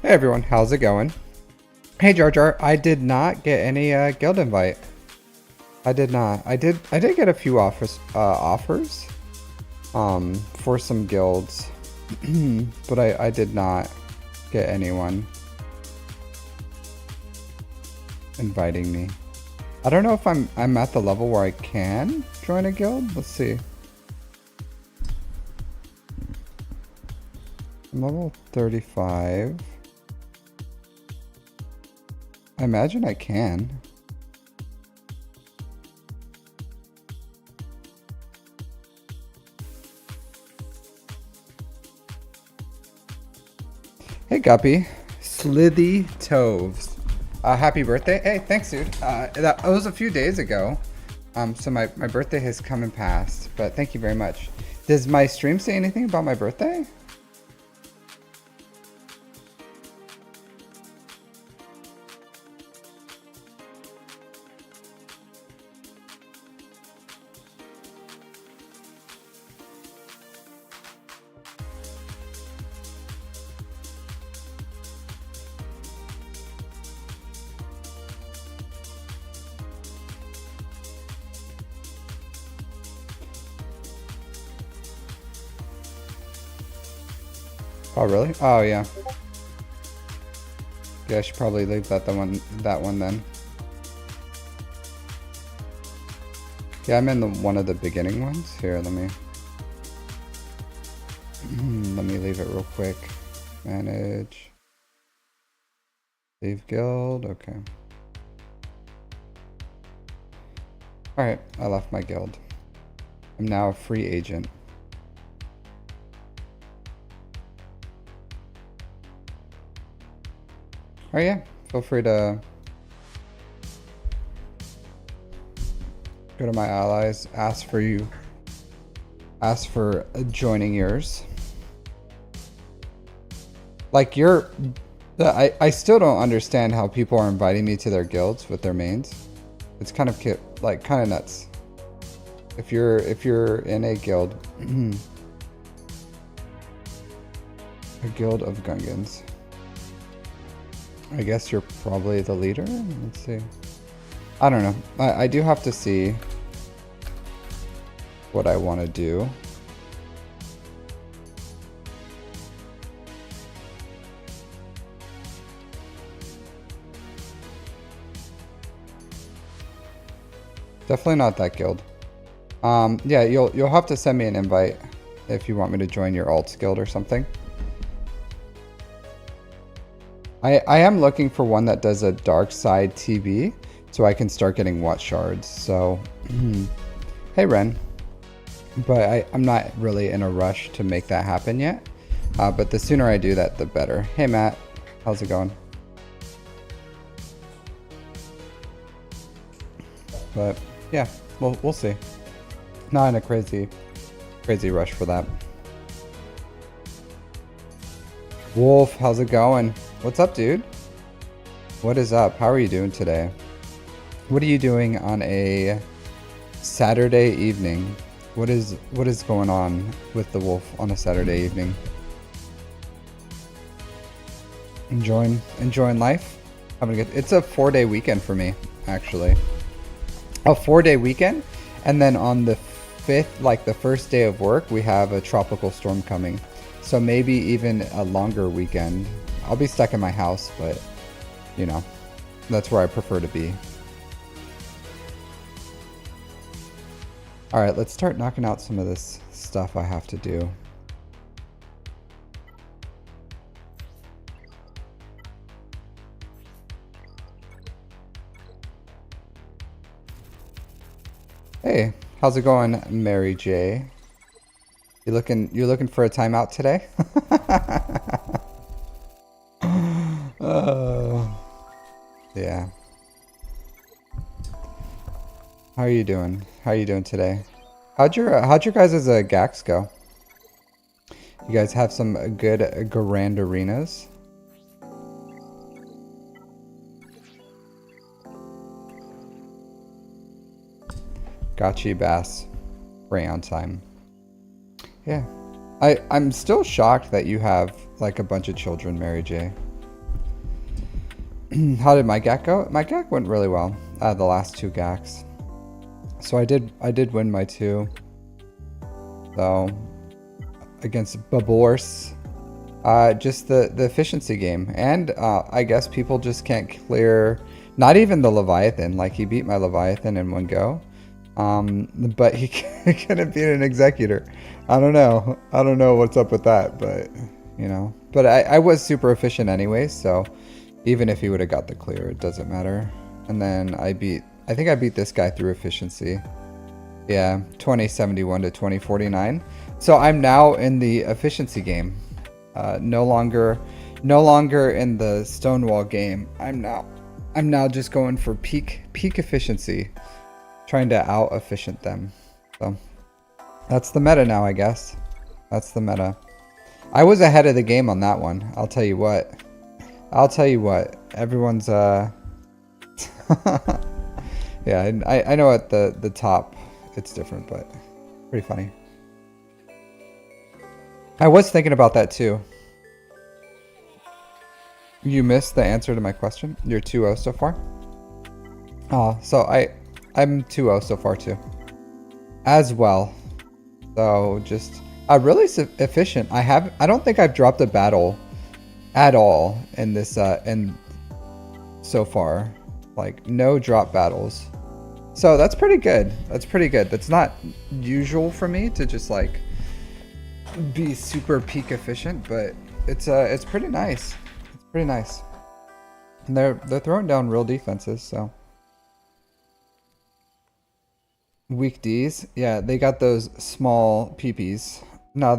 Hey everyone, how's it going? Hey Jar Jar, I did not get any guild invite. I did not. I did get a few offers for some guilds, but I did not get anyone inviting me. I don't know if I'm at the level where I can join a guild. Let's see. I'm level 35. I imagine I can. Hey Guppy, Slithy Toves. Happy birthday. Hey, thanks dude. That was a few days ago. So my birthday has come and passed, but thank you very much. Does my stream say anything about my birthday? Oh really? Oh yeah. Yeah, I should probably leave that one then. Yeah, I'm in one of the beginning ones. Here, let me leave it real quick. Manage. Leave guild. Okay. Alright, I left my guild. I'm now a free agent. Oh yeah, feel free to go to my allies, ask for joining yours. Like I still don't understand how people are inviting me to their guilds with their mains. It's kind of kind of nuts. If you're in a guild, a guild of Gungans. I guess you're probably the leader? Let's see. I don't know. I do have to see what I want to do. Definitely not that guild. Yeah, you'll have to send me an invite if you want me to join your alts guild or something. I am looking for one that does a dark side TV so I can start getting watch shards. So, hey Ren. But I'm not really in a rush to make that happen yet. But the sooner I do that, the better. Hey Matt, how's it going? But yeah, we'll see. Not in a crazy rush for that. Wolf, how's it going? What's up, dude? What is up? How are you doing today? What are you doing on a Saturday evening? What is going on with the wolf on a Saturday evening? Enjoying life? Having a good. It's a 4-day weekend for me, actually. A 4-day weekend, and then on the 5th, like the first day of work, we have a tropical storm coming. So maybe even a longer weekend. I'll be stuck in my house, but you know, that's where I prefer to be. All right, let's start knocking out some of this stuff I have to do. Hey, How's it going, Mary J? You looking for a timeout today? Oh, yeah. How are you doing? How are you doing today? How'd your guys' GACs go? You guys have some good grand arenas? Gotcha, Bass. Right on time. Yeah. I'm still shocked that you have like a bunch of children, Mary J. How did my GAC go? My GAC went really well. The last 2 GACs. So I did win my 2. So against Babors. Just the efficiency game. And I guess people just can't clear, not even the Leviathan. Like, he beat my Leviathan in 1 go. But he couldn't beat an Executor. I don't know what's up with that, but you know. But I was super efficient anyway, so even if he would have got the clear, it doesn't matter. And then I think I beat this guy through efficiency. Yeah, 2071 to 2049. So I'm now in the efficiency game. No longer in the Stonewall game. I'm now just going for peak efficiency, trying to out efficient them. So that's the meta now, I guess. That's the meta. I was ahead of the game on that one. I'll tell you what. Everyone's yeah, I know at the top it's different, but pretty funny. I was thinking about that too. You missed the answer to my question. You're 2-0 so far. Oh, so I'm 2-0 so far too, as well. So just really efficient. I don't think I've dropped a battle at all in this so far. Like, no drop battles. So that's pretty good. That's not usual for me to just like be super peak efficient, but it's pretty nice. It's pretty nice. And they're throwing down real defenses, so. Weak Ds, yeah, they got those small peepees. No,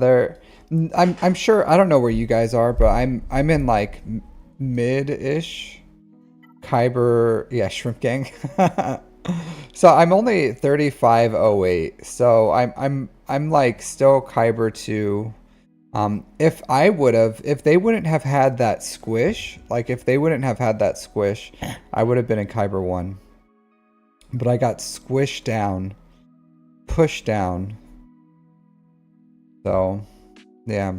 I'm sure, I don't know where you guys are, but I'm in like mid-ish Kyber, yeah, Shrimp Gang. So I'm only 3508. So I'm like still Kyber 2. If they wouldn't have had that squish, I would have been in Kyber 1. But I got squished down, pushed down. So, yeah.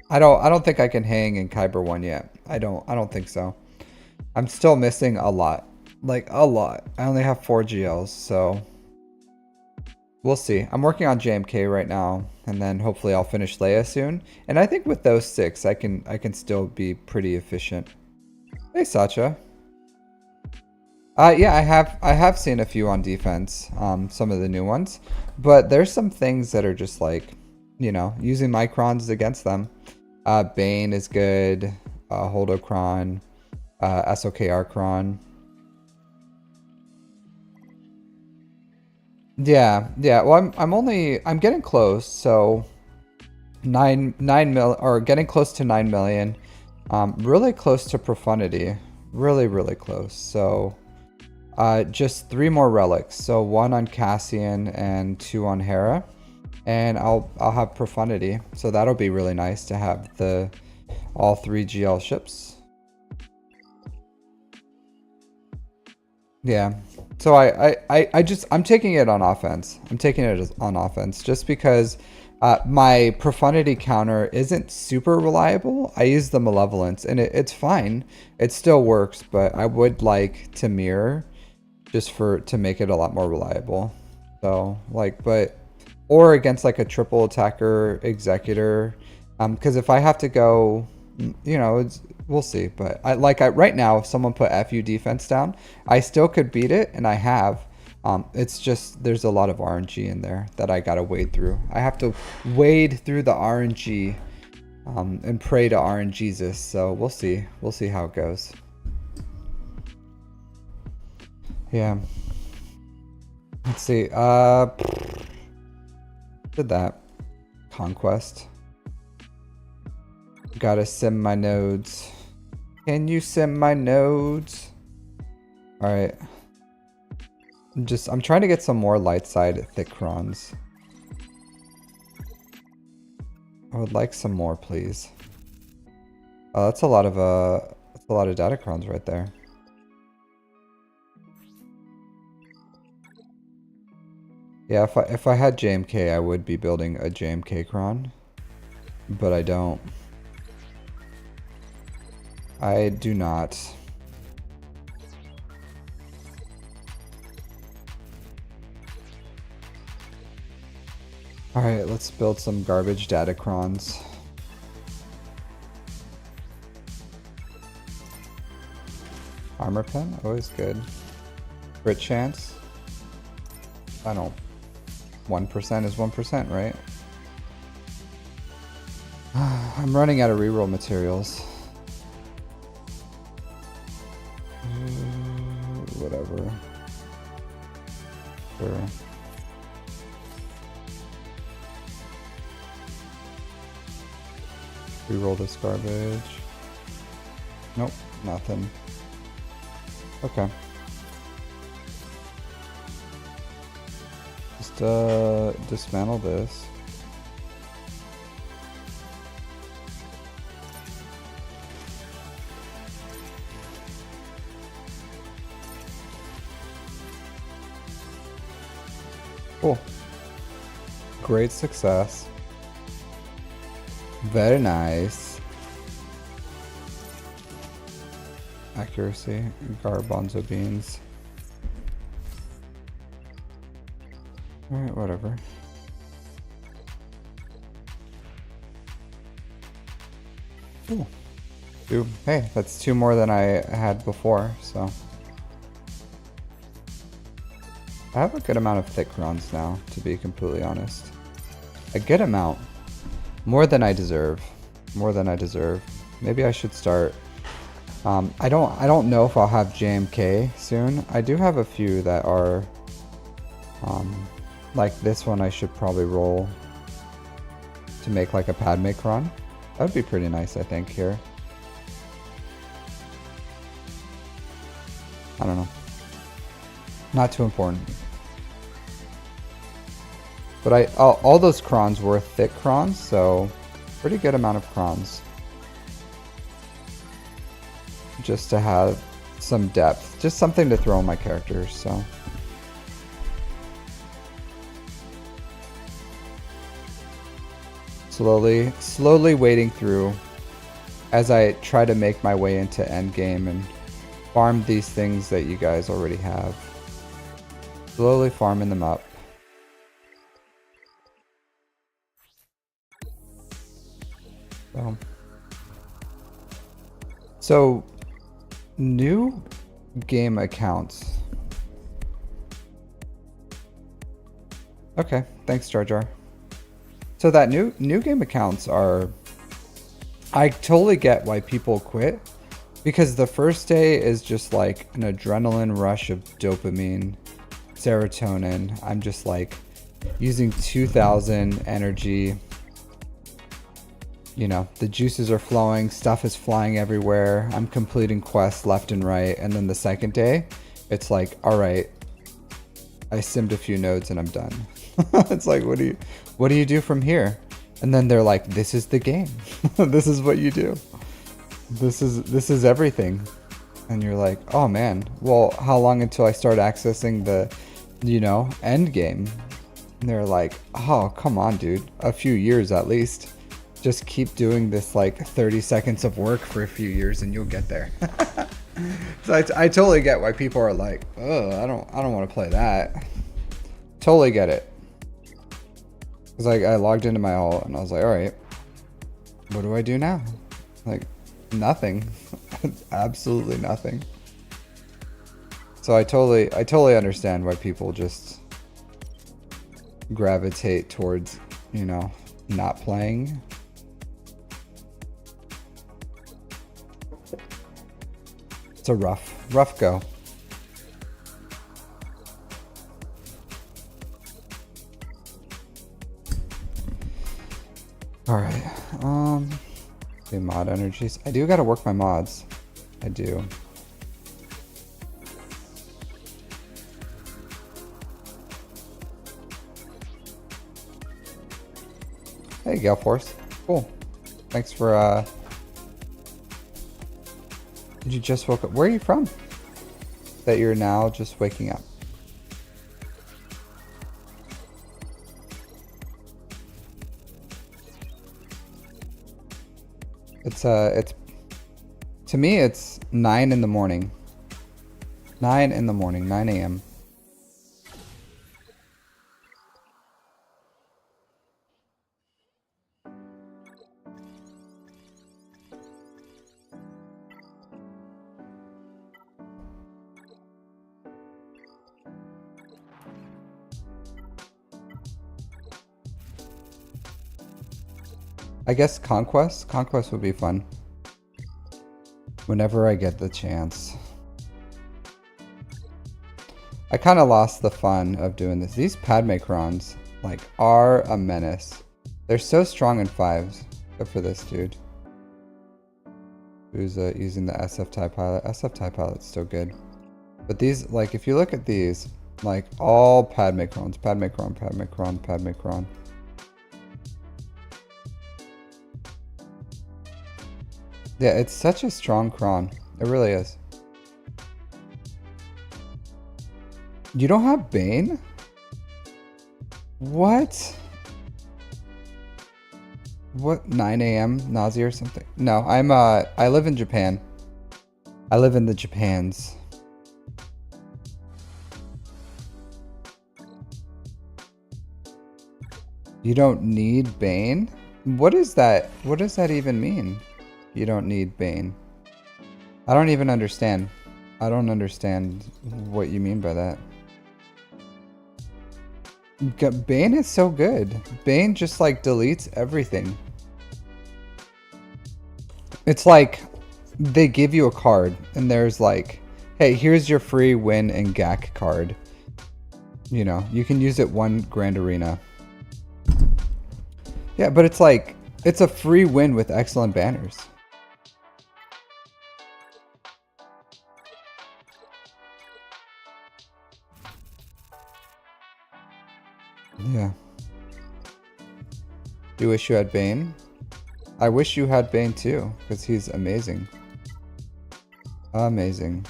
I don't think I can hang in Kyber 1 yet. I don't think so. I'm still missing a lot. Like, a lot. I only have 4 GLs, so we'll see. I'm working on JMK right now, and then hopefully I'll finish Leia soon. And I think with those 6, I can still be pretty efficient. Hey, Sacha. Yeah, I have seen a few on defense, some of the new ones, but there's some things that are just like, you know, using microns against them. Bane is good, Holdocron, SOKR Cron. Yeah. Well, I'm getting close. So 9 mil, or getting close to 9 million. Really close to Profundity. Really close. So just 3 more relics. So 1 on Cassian and 2 on Hera, and I'll have Profundity. So that'll be really nice to have all 3 GL ships. Yeah. So I'm taking it on offense. Just because my Profundity counter isn't super reliable. I use the Malevolence, and it's fine. It still works, but I would like to mirror just to make it a lot more reliable. So like, or against like a triple attacker Executor, because if I have to go, you know, we'll see. But right now, if someone put FU defense down, I still could beat it, and I have. It's just there's a lot of RNG in there that I gotta wade through. I have to wade through the RNG, and pray to RNGesus. So we'll see. We'll see how it goes. Yeah. Let's see. Did that. Conquest. Gotta sim my nodes. Can you sim my nodes? Alright. I'm trying to get some more light side thick crons. I would like some more, please. Oh, that's a lot of data crons right there. Yeah, if I had JMK, I would be building a JMK cron, but I don't. I do not. Alright, let's build some garbage data crons. Armor pen, always good. Crit chance. I don't. 1% is 1%, right? I'm running out of reroll materials. Whatever. Sure. Reroll this garbage. Nope, nothing. Okay. Just dismantle this. Cool. Great success. Very nice. Accuracy. Garbanzo beans. Alright, whatever. Ooh. Two. Hey, that's 2 more than I had before, so. I have a good amount of thick crons now, to be completely honest. A good amount. More than I deserve. More than I deserve. Maybe I should start. I don't know if I'll have JMK soon. I do have a few that are like this one. I should probably roll to make like a Padme cron. That would be pretty nice, I think, here. I don't know. Not too important. But all those crons were thick crons, so pretty good amount of crons. Just to have some depth. Just something to throw in my characters, so. Slowly wading through as I try to make my way into endgame and farm these things that you guys already have. Slowly farming them up. So new game accounts. Okay, thanks Jar Jar. So that new game accounts are, I totally get why people quit, because the first day is just like an adrenaline rush of dopamine, serotonin. I'm just like using 2000 energy. You know, the juices are flowing, stuff is flying everywhere. I'm completing quests left and right. And then the second day, it's like, all right, I simmed a few nodes and I'm done. It's like, what do you do from here? And then they're like, this is the game. This is what you do. This is everything. And you're like, oh man, well, how long until I start accessing the, you know, end game? And they're like, oh, come on, dude. A few years at least. Just keep doing this like 30 seconds of work for a few years and you'll get there. So I totally get why people are like, oh, I don't want to play that. Totally get it. Because like I logged into my alt and I was like, all right, what do I do now? Like nothing. Absolutely nothing. So I totally understand why people just gravitate towards, you know, not playing. It's a rough go. All right. The mod energies. I do gotta work my mods. I do. Hey, Gale Force. Cool. Thanks for, Did you just woke up? Where are you from? That you're now just waking up. It's to me, it's 9 in the morning. 9 in the morning, 9 a.m. I guess Conquest? Conquest would be fun. Whenever I get the chance. I kind of lost the fun of doing this. These Padmecrons, like, are a menace. They're so strong in 5s. Except for this dude. Who's using the SF TIE Pilot. SF TIE Pilot's so good. But these, like, if you look at these, like, all Padmecrons. Padmecron, Padmecron, Padmecron. Yeah, it's such a strong cron. It really is. You don't have Bane? What? What, 9 a.m. nausea or something? No, I live in Japan. I live in the Japans. You don't need Bane? What is that? What does that even mean? You don't need Bane. I don't even understand. I don't understand what you mean by that. Bane is so good. Bane just like deletes everything. It's like they give you a card and there's like, hey, here's your free win and GAC card. You know, you can use it 1 Grand Arena. Yeah, but it's like, it's a free win with excellent banners. Yeah. Do you wish you had Bane? I wish you had Bane too, because he's amazing. Amazing.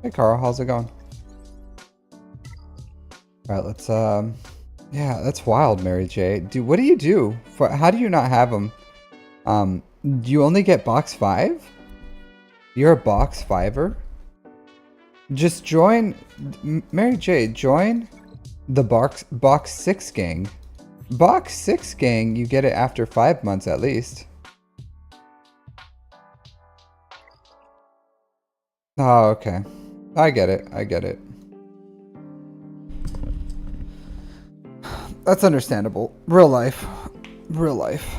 Hey Carl, how's it going? Alright, let's yeah, that's wild, Mary J. Dude, what do you do? How do you not have them? Do you only get box 5? You're a box 5er? Just join, Mary J, join the box 6 gang. Box 6 gang, you get it after 5 months at least. Oh, okay. I get it. I get it. That's understandable. Real life. Real life.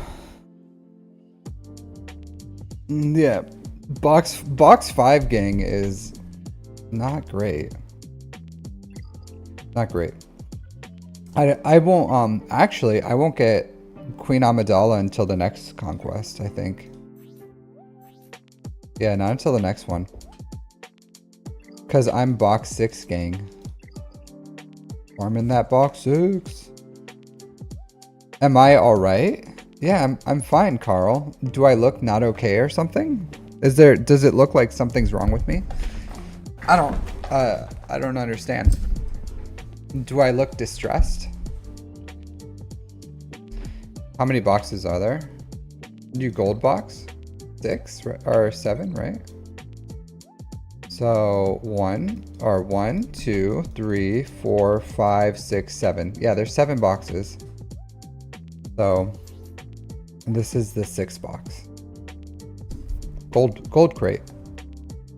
Yeah. Box 5 gang is not great. Not great. I won't actually I won't get Queen Amidala until the next conquest, I think. Yeah, not until the next one. Cause I'm box 6 gang. I'm in that box 6. Am I alright? Yeah, I'm fine, Carl. Do I look not okay or something? Does it look like something's wrong with me? I don't understand. Do I look distressed? How many boxes are there? You gold box? 6 or 7, right? So 1, 2, 3, 4, 5, 6, 7. Yeah, there's 7 boxes. So this is the 6th box. Gold crate.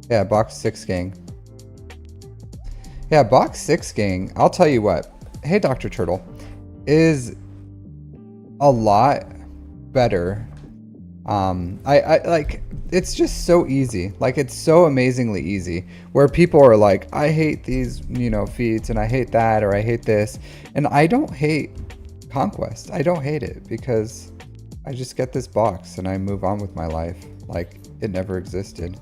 Yeah, box 6 gang. Yeah, box 6 gang, I'll tell you what. Hey, Dr. Turtle, is a lot better I like, it's just so easy. Like, it's so amazingly easy, where people are like, I hate these, you know, feats, and I hate that, or I hate this. And I don't hate Conquest. I don't hate it, because I just get this box and I move on with my life like it never existed.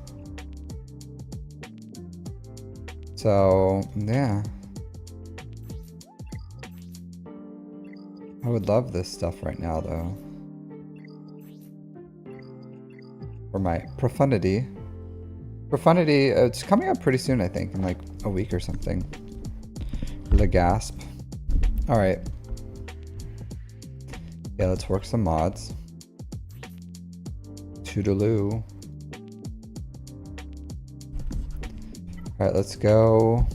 So, yeah. I would love this stuff right now, though. For my profundity. Profundity, it's coming up pretty soon, I think, in like a week or something. The gasp. Alright. Yeah, let's work some mods. Toodaloo. Alright, let's go.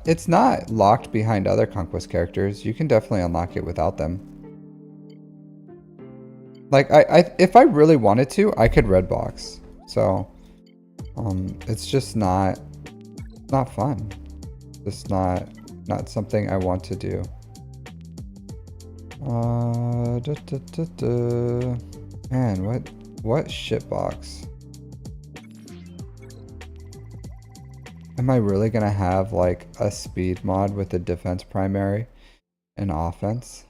It's not locked behind other Conquest characters. You can definitely unlock it without them. Like, if I really wanted to, I could red box. So, it's just not fun. Just not something I want to do. Man, what shitbox? Am I really gonna have like a speed mod with a defense primary and offense?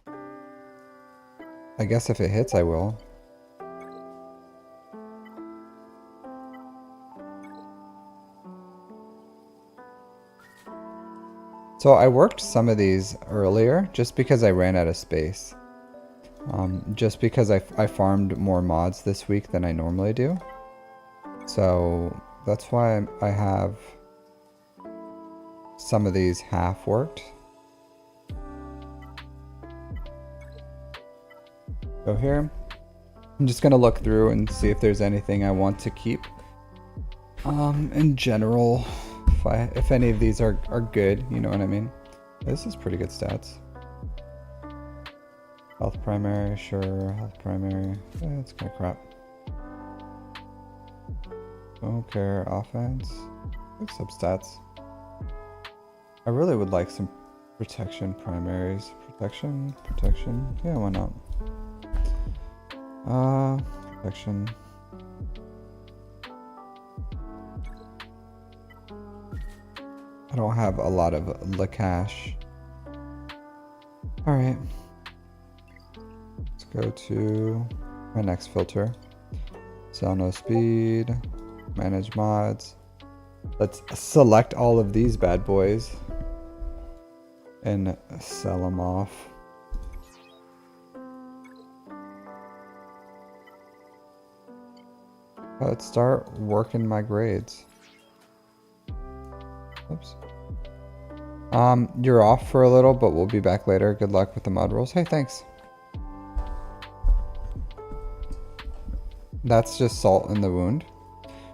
I guess if it hits, I will. So I worked some of these earlier just because I ran out of space. Just because I farmed more mods this week than I normally do. So that's why I have some of these half worked. Go here. I'm just gonna look through and see if there's anything I want to keep. In general, if any of these are good, you know what I mean? This is pretty good stats. Health primary, sure. Health primary. It's kind of crap. Don't care. Offense. Good substats. I really would like some protection primaries. Protection. Yeah, why not? Protection. I don't have a lot of the cash. Alright. Let's go to my next filter. Sell no speed. Manage mods. Let's select all of these bad boys and sell them off. Let's start working my grades. Oops. You're off for a little, but we'll be back later. Good luck with the mod rules. Hey, thanks. That's just salt in the wound.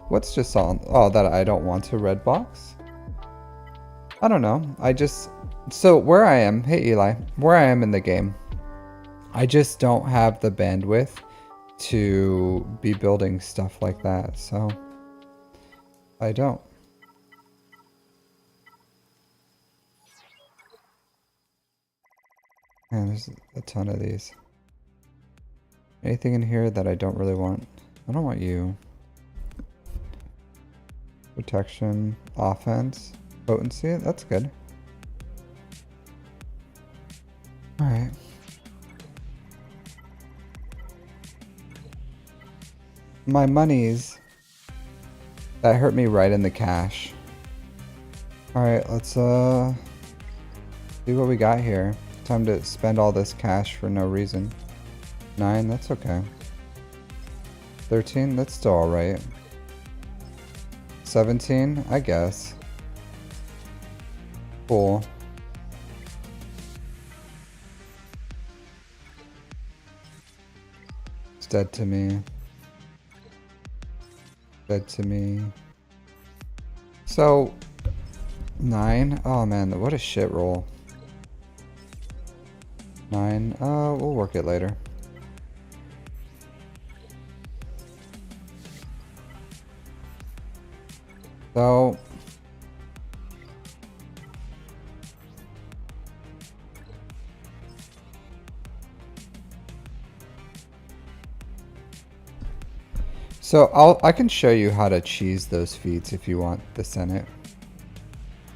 What's just salt? Oh, that I don't want to red box? I don't know. So where I am, hey Eli, where I am in the game, I just don't have the bandwidth to be building stuff like that, so I don't. Man, there's a ton of these. Anything in here that I don't really want? I don't want you. Protection, offense, potency, that's good. Alright. My monies, that hurt me right in the cash. Alright, let's see what we got here. Time to spend all this cash for no reason. 9, that's okay. 13, that's still alright. 17, I guess. Cool. It's dead to me. Dead to me. So, 9. Oh man, what a shit roll. 9. We'll work it later. So, So I can show you how to cheese those feeds if you want the Senate.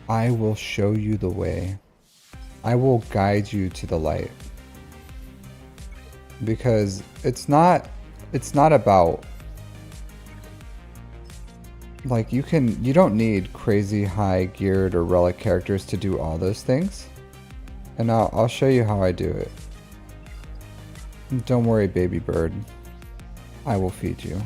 I will show you the way. I will guide you to the light. Because it's not about, like, you don't need crazy high geared or relic characters to do all those things. And I'll show you how I do it. Don't worry, baby bird. I will feed you.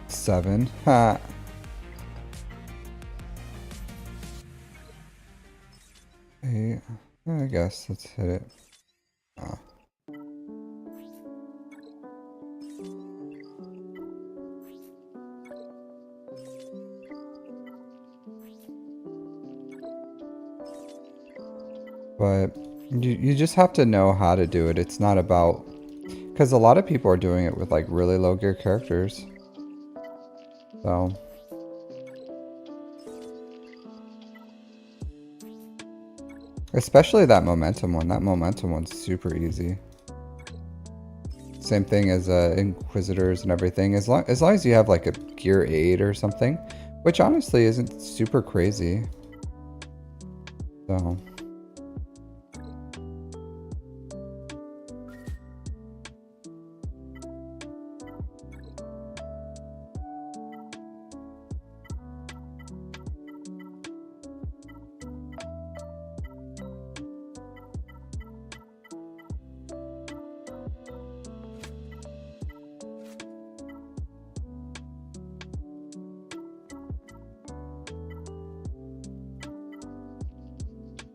Seven. Ha. Eight. I guess let's hit it. Oh. But you just have to know how to do it. It's not about, because a lot of people are doing it with like really low gear characters. So especially that momentum one. That momentum one's super easy. Same thing as Inquisitors and everything. As long as you have like a gear 8 or something, which honestly isn't super crazy. So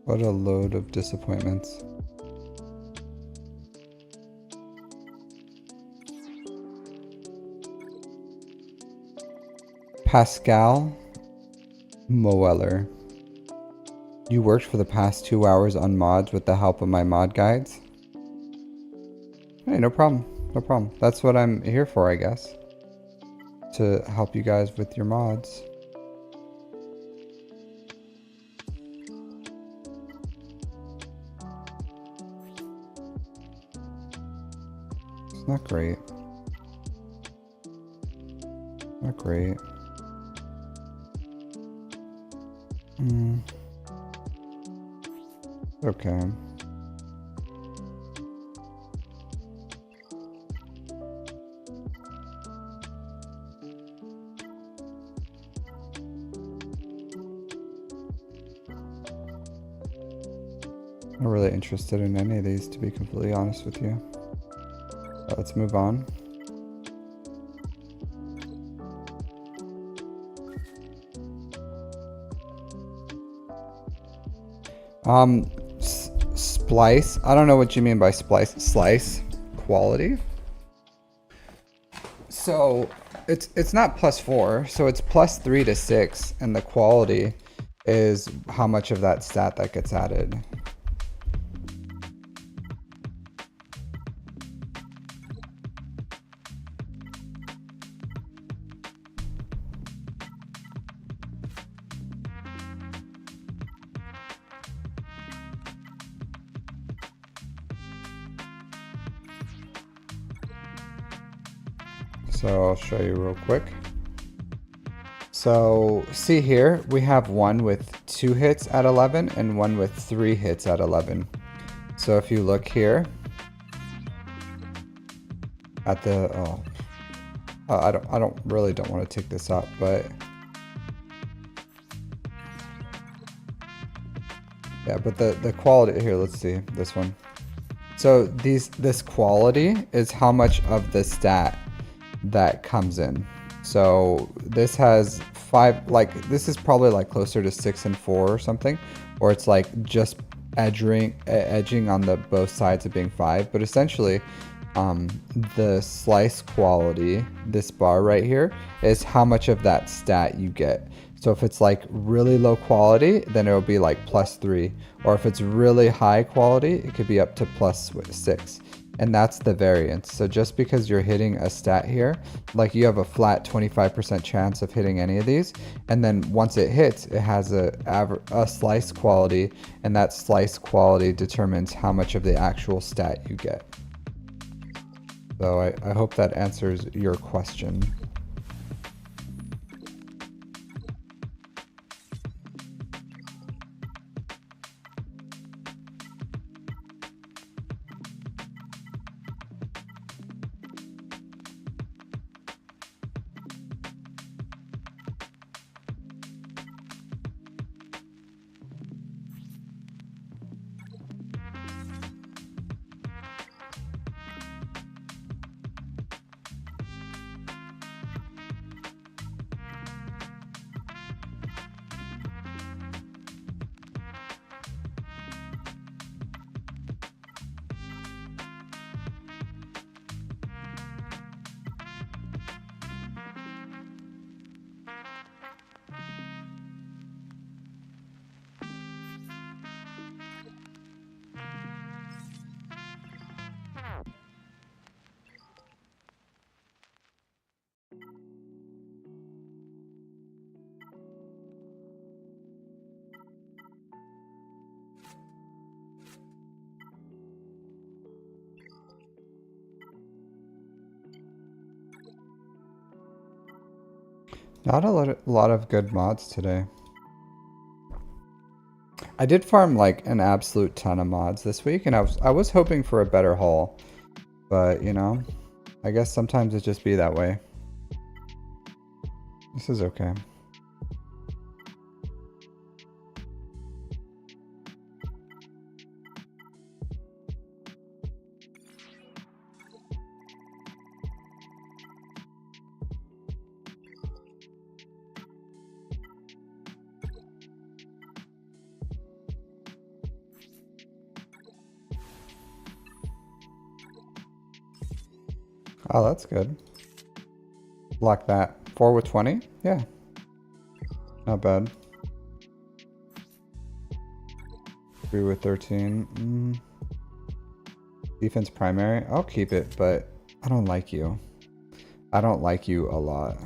what a load of disappointments. Pascal Moeller. You worked for the past 2 hours on mods with the help of my mod guides? Hey, no problem. No problem. That's what I'm here for, I guess. To help you guys with your mods. It's not great. Not great. Okay. Not really interested in any of these, to be completely honest with you. But let's move on. Splice. I don't know what you mean by splice. Slice quality. So it's not +4, so it's +3 to 6, and the quality is how much of that stat that gets added. So I'll show you real quick. So see here, we have one with 2 hits at 11 and one with 3 hits at 11. So if you look here at the, I don't really want to take this up, but yeah, but the quality here, let's see this one. So this quality is how much of the stat that comes in. So this has 5, like this is probably like closer to 6 and 4 or something, or it's like just edging on the both sides of being 5. But essentially the slice quality, this bar right here, is how much of that stat you get. So if it's like really low quality, then it'll be like +3, or if it's really high quality, it could be up to +6. and that's the variance. So just because you're hitting a stat here, like you have a flat 25% chance of hitting any of these, and then once it hits, it has a slice quality, and that slice quality determines how much of the actual stat you get. So I hope that answers your question. Not a lot of good mods today. I did farm like an absolute ton of mods this week, and I was hoping for a better haul, but you know, I guess sometimes it just be that way. This is okay. Oh, that's good. Lock that. 4 with 20? Yeah. Not bad. 3 with 13. Defense primary. I'll keep it, but I don't like you. I don't like you a lot.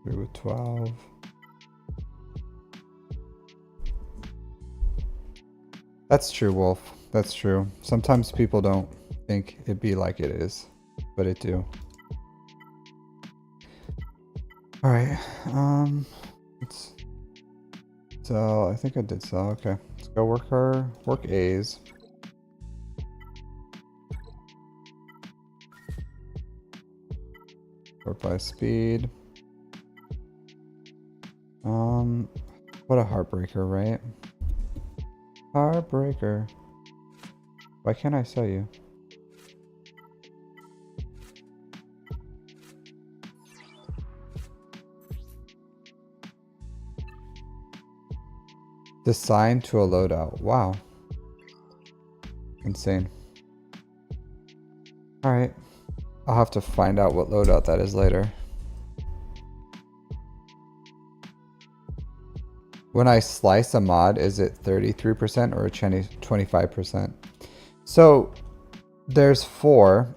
3 with 12. That's true, Wolf. That's true. Sometimes people don't think it be like it is, but it do. All right. Let's sell. I think I did sell. Okay. Let's go work A's. Sort by speed. What a heartbreaker, right? Heartbreaker. Why can't I sell you? Assign to a loadout. Wow. Insane. Alright. I'll have to find out what loadout that is later. When I slice a mod, is it 33% or 25%? So there's 4.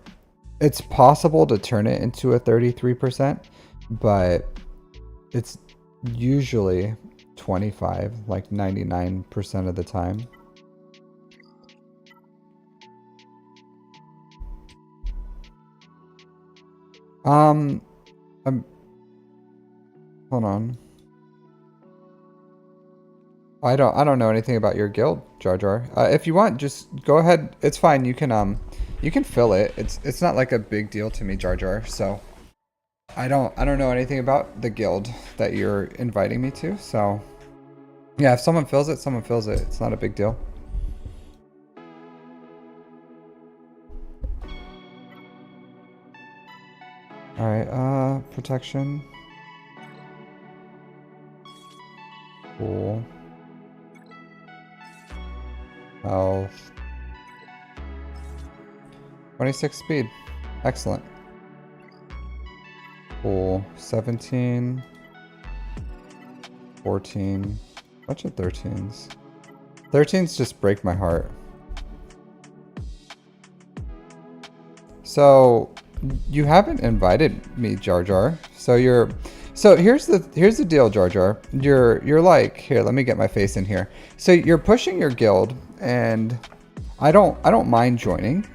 It's possible to turn it into a 33%, but it's usually 25, like 99% of the time. Hold on. I don't know anything about your guild, Jar Jar. If you want, just go ahead. It's fine. You can fill it. It's not like a big deal to me, Jar Jar. So I don't know anything about the guild that you're inviting me to. So yeah, if someone fills it, someone fills it. It's not a big deal. All right. Protection. Cool. Health. 26 speed. Excellent. Cool. 17. 14. Bunch of 13s. 13s just break my heart. So you haven't invited me, Jar Jar. So here's the deal, Jar Jar. You're like, here, let me get my face in here. So you're pushing your guild, and I don't mind joining.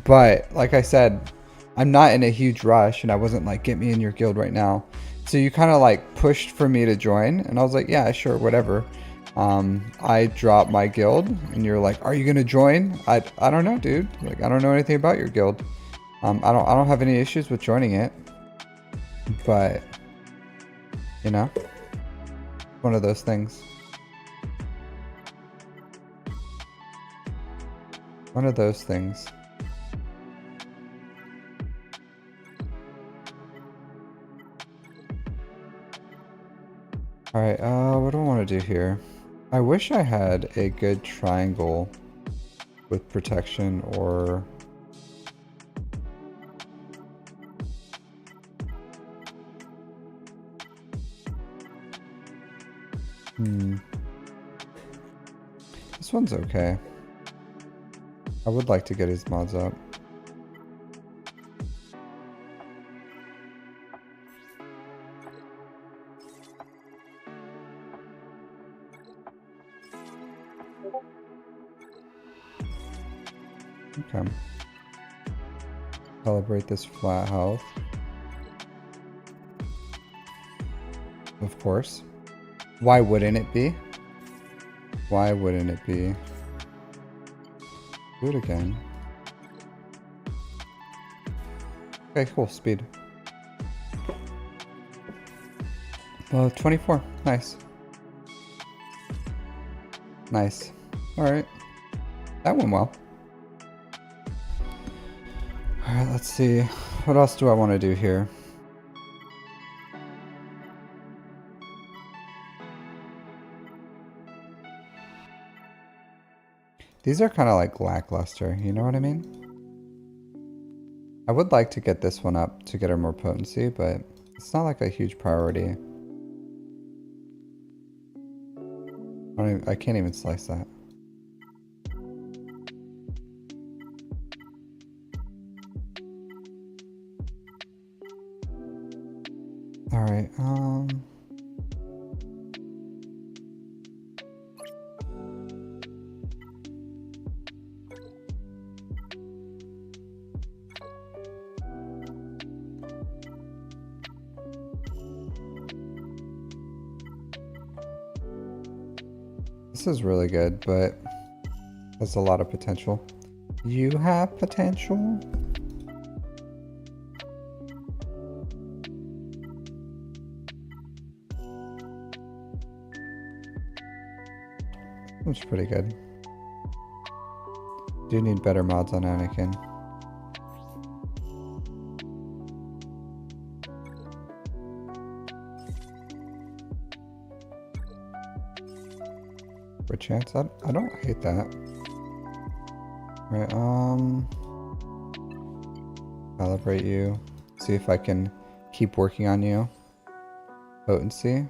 But like I said, I'm not in a huge rush, and I wasn't like, get me in your guild right now. So you kind of like pushed for me to join, and I was like, yeah, sure, whatever. I dropped my guild, and you're like, are you gonna join? I don't know, dude. Like, I don't know anything about your guild. I don't have any issues with joining it, but you know, one of those things. One of those things. All right, what do I want to do here? I wish I had a good triangle with protection or... This one's okay. I would like to get his mods up. Okay. Celebrate this flat health. Of course. Why wouldn't it be? Why wouldn't it be? Do it again. Okay, cool. Speed. 24. Nice. Nice. Alright. That went well. Alright, let's see. What else do I want to do here? These are kind of like lackluster, you know what I mean? I would like to get this one up to get her more potency, but it's not like a huge priority. I can't even slice that. Alright, this is really good, but has a lot of potential. You have potential? That's pretty good. Do need better mods on Anakin. For chance, I don't hate that. Right, calibrate you. See if I can keep working on you. Potency.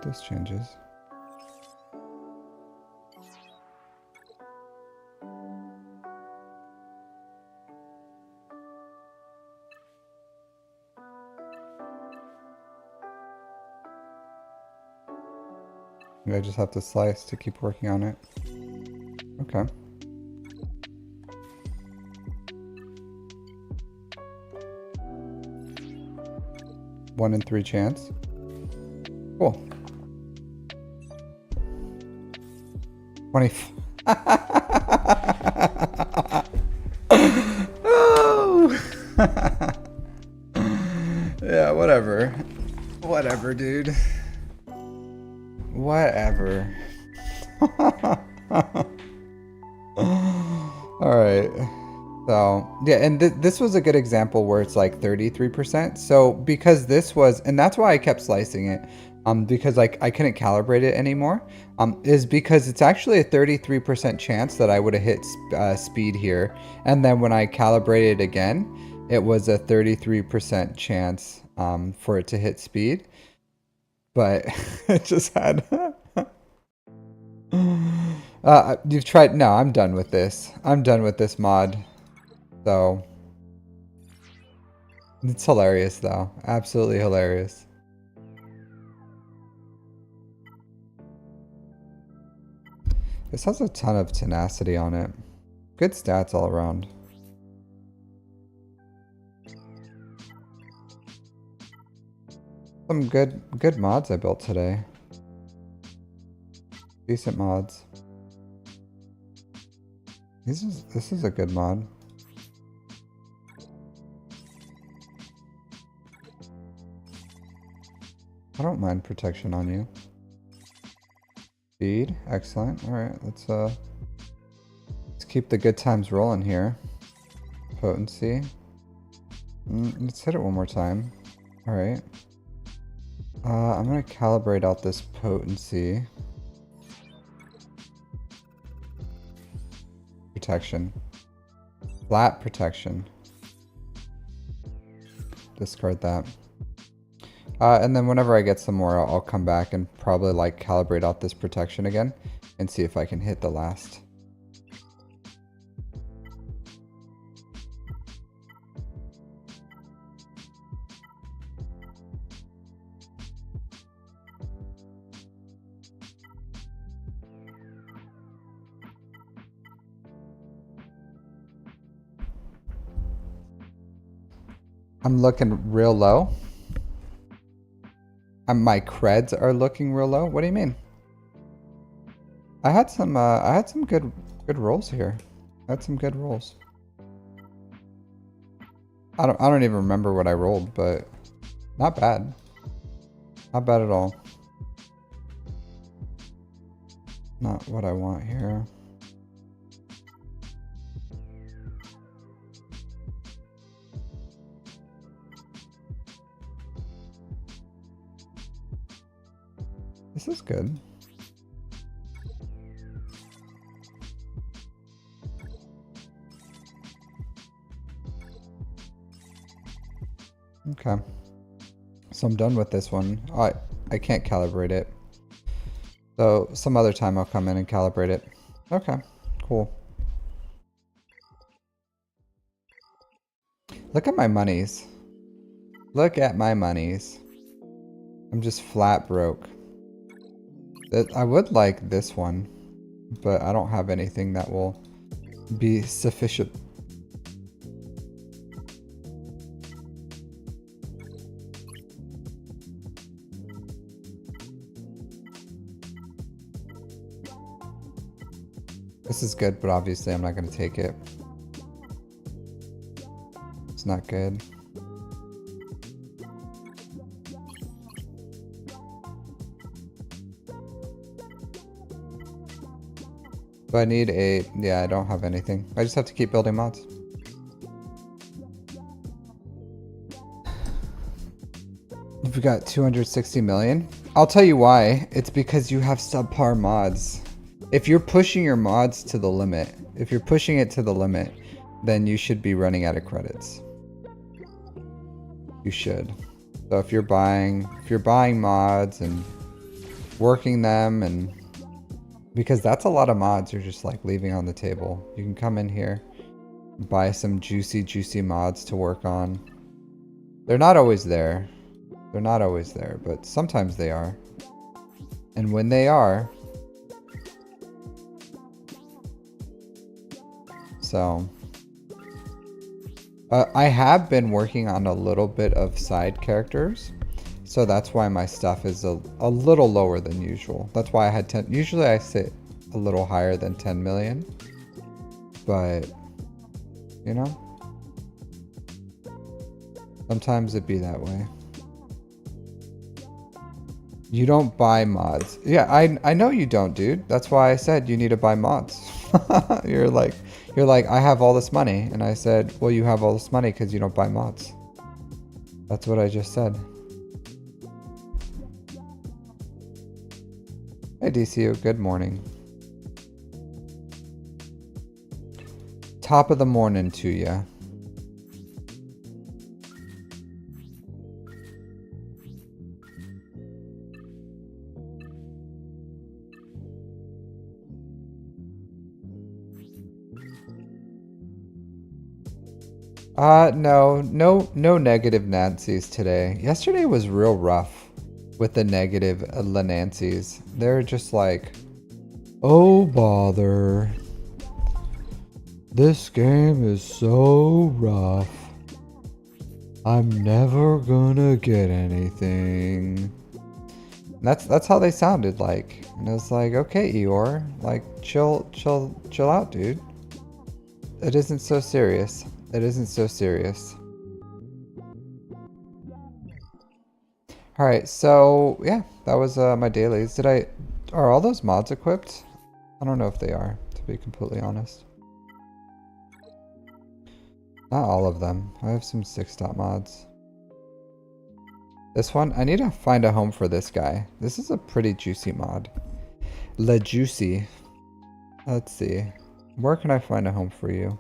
This changes. I just have to slice to keep working on it. Okay. One in 3 chance. Cool. 20. Oh. Yeah, whatever. Whatever, dude. Whatever. Alright. So, yeah, and this was a good example where it's like 33%. So, because this was, and that's why I kept slicing it, because like I couldn't calibrate it anymore, is because it's actually a 33% chance that I would have hit speed here. And then when I calibrated it again, it was a 33% chance for it to hit speed. But it just had You've tried... No, I'm done with this. I'm done with this mod. So... It's hilarious, though. Absolutely hilarious. This has a ton of tenacity on it. Good stats all around. Some good mods I built today. Decent mods. This is a good mod. I don't mind protection on you. Speed, excellent. All right, let's keep the good times rolling here. Potency. Let's hit it one more time. All right. I'm gonna calibrate out this potency. Protection. Flat protection. Discard that. And then whenever I get some more, I'll come back and probably like calibrate out this protection again and see if I can hit the last. I'm looking real low. My creds are looking real low. What do you mean? I had some good rolls here. I had some good rolls. I don't even remember what I rolled, but not bad. Not bad at all. Not what I want here. This is good. Okay. So I'm done with this one. I can't calibrate it. So some other time I'll come in and calibrate it. Okay, cool. Look at my monies. Look at my monies. I'm just flat broke. I would like this one, but I don't have anything that will be sufficient. This is good, but obviously I'm not going to take it. It's not good. Do I need a... Yeah, I don't have anything. I just have to keep building mods. We've got 260 million. I'll tell you why. It's because you have subpar mods. If you're pushing your mods to the limit, if you're pushing it to the limit, then you should be running out of credits. You should. So if you're buying mods and working them, and because that's a lot of mods you're just like leaving on the table. You can come in here, buy some juicy mods to work on. They're not always there. They're not always there, but sometimes they are. And when they are, so I have been working on a little bit of side characters, so that's why my stuff is a little lower than usual. That's why I had 10. Usually I sit a little higher than 10 million, but you know, sometimes it be that way. You don't buy mods. Yeah, I know you don't, dude. That's why I said you need to buy mods. You're like, I have all this money. And I said, well, you have all this money because you don't buy mods. That's what I just said. Hey, DCU, good morning. Top of the morning to ya. No negative Nancy's today. Yesterday was real rough with the negative Nancy's. They're just like, oh bother. This game is so rough. I'm never gonna get anything. And that's how they sounded like. And I was like, okay, Eeyore, like chill out, dude. It isn't so serious. It isn't so serious. Alright, so yeah, that was my dailies. Are all those mods equipped? I don't know if they are, to be completely honest. Not all of them. I have some 6-dot mods. This one, I need to find a home for this guy. This is a pretty juicy mod. La Juicy. Let's see. Where can I find a home for you?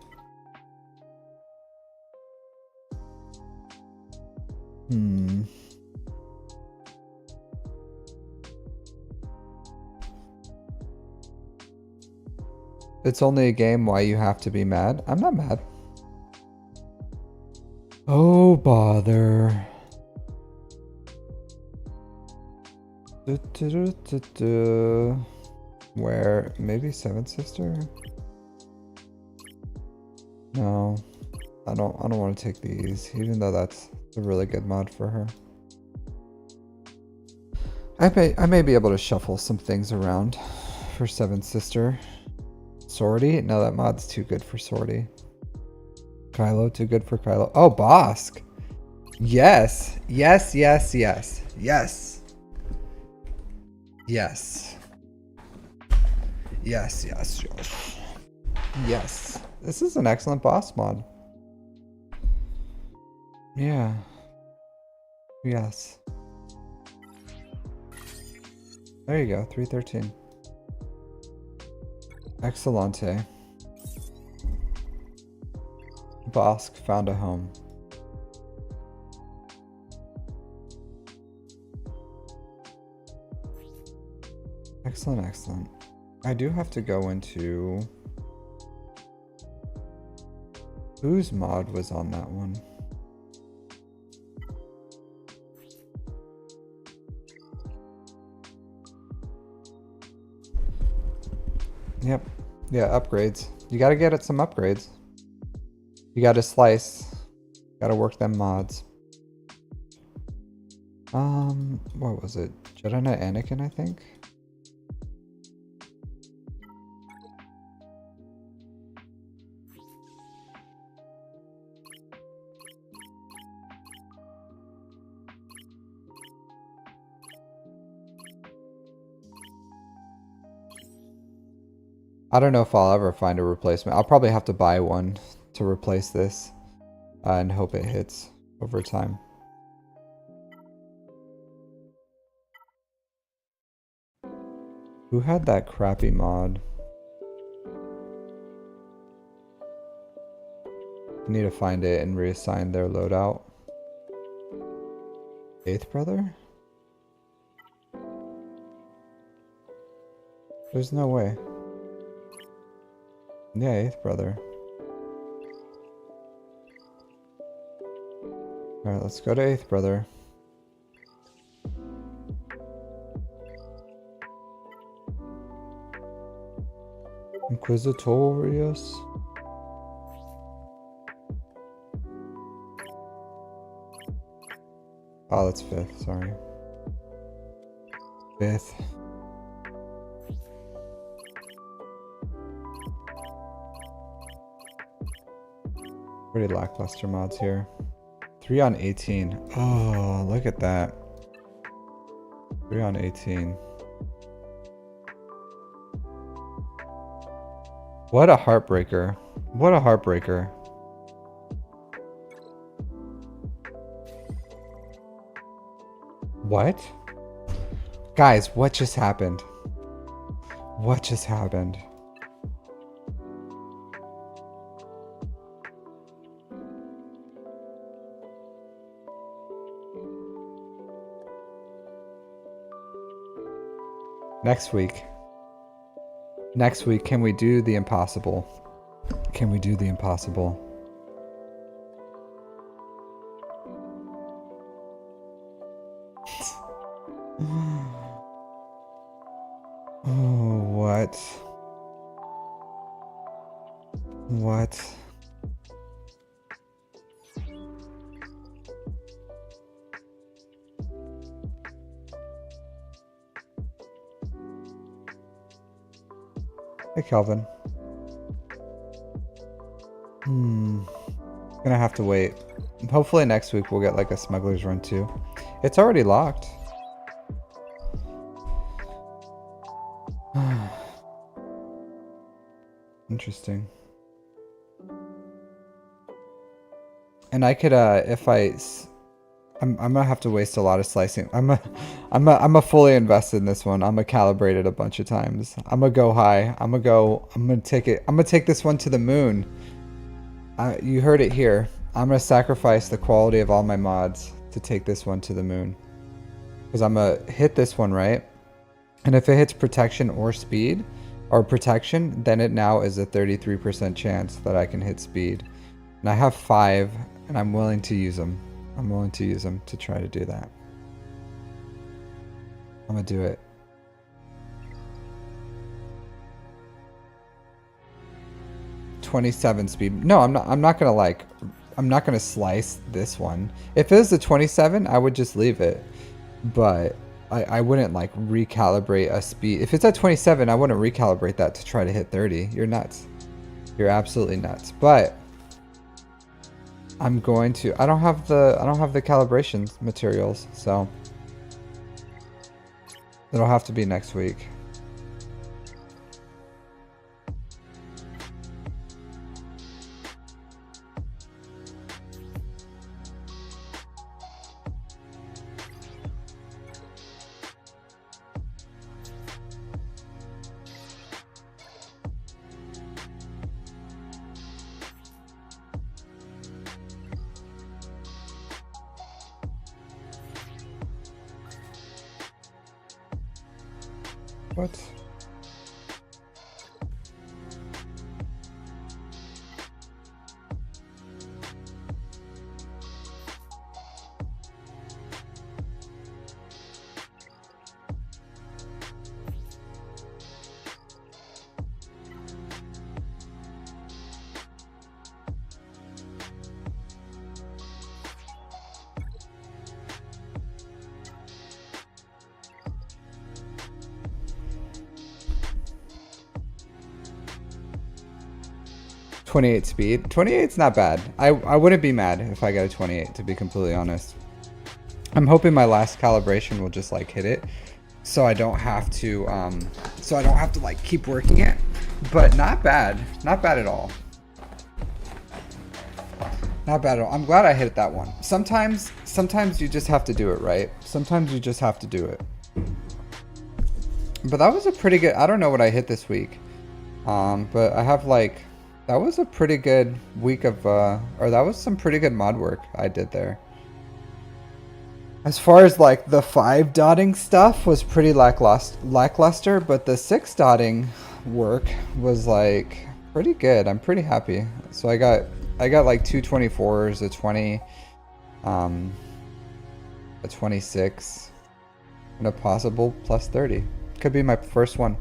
It's only a game, why you have to be mad? I'm not mad. Oh, bother. Where? Maybe 7th Sister? No. I don't want to take these, even though that's a really good mod for her. I may be able to shuffle some things around for 7th Sister. Sortie? No, that mod's too good for Sortie. Kylo, too good for Kylo. Oh, Bosk! Yes! Yes, yes, yes. Yes! Yes. Yes, yes, yes. Yes. This is an excellent boss mod. Yeah. Yes. There you go, 313. Excellente. Bosk found a home. Excellent, excellent. I do have to go into... Whose mod was on that one? Yep. Yeah, upgrades. You gotta get it some upgrades. You gotta slice. Gotta work them mods. What was it? Jedi Knight Anakin, I think? I don't know if I'll ever find a replacement. I'll probably have to buy one to replace this and hope it hits over time. Who had that crappy mod? I need to find it and reassign their loadout. 8th brother? There's no way. Yeah, 8th brother. Alright, let's go to 8th brother. Inquisitorius. Oh, that's 5th, sorry. 5th. Pretty lackluster mods here. 3 on 18. Oh, look at that. 3 on 18. What a heartbreaker. What a heartbreaker. What? Guys, what just happened? What just happened? Next week. Next week, can we do the impossible? Can we do the impossible? Oh, what? What? Hey, Kelvin. Gonna have to wait. Hopefully next week we'll get like a smuggler's run too. It's already locked. Interesting. And I could if I'm gonna have to waste a lot of slicing. I'm a fully invested in this one. I'm gonna calibrate it a bunch of times. I'm gonna go high. I'm gonna take it. I'm gonna take this one to the moon. You heard it here. I'm gonna sacrifice the quality of all my mods to take this one to the moon. Because I'm gonna hit this one, right? And if it hits protection or speed, or protection, then it now is a 33% chance that I can hit speed. And I have 5, and I'm willing to use them. I'm willing to use them to try to do that. I'm gonna do it. .27 speed. No, I'm not gonna like. I'm not gonna slice this one. If it was a 27, I would just leave it. But I wouldn't like recalibrate a speed. If it's at 27, I wouldn't recalibrate that to try to hit 30. You're nuts. You're absolutely nuts. But I'm going to. I don't have the calibration materials, so it'll have to be next week. What? .28 speed. 28's not bad. I wouldn't be mad if I got a 28, to be completely honest. I'm hoping my last calibration will just like hit it, so I don't have to like keep working it. But not bad. Not bad at all. Not bad at all. I'm glad I hit that one. Sometimes you just have to do it, right? Sometimes you just have to do it. But that was a pretty good. I don't know what I hit this week, but I have like. That was a pretty good week of, or that was some pretty good mod work I did there. As far as like the 5 dotting stuff was pretty lackluster, but the 6 dotting work was like pretty good. I'm pretty happy. So I got like 2 24s, a 20, a 26, and a possible plus 30. Could be my first one.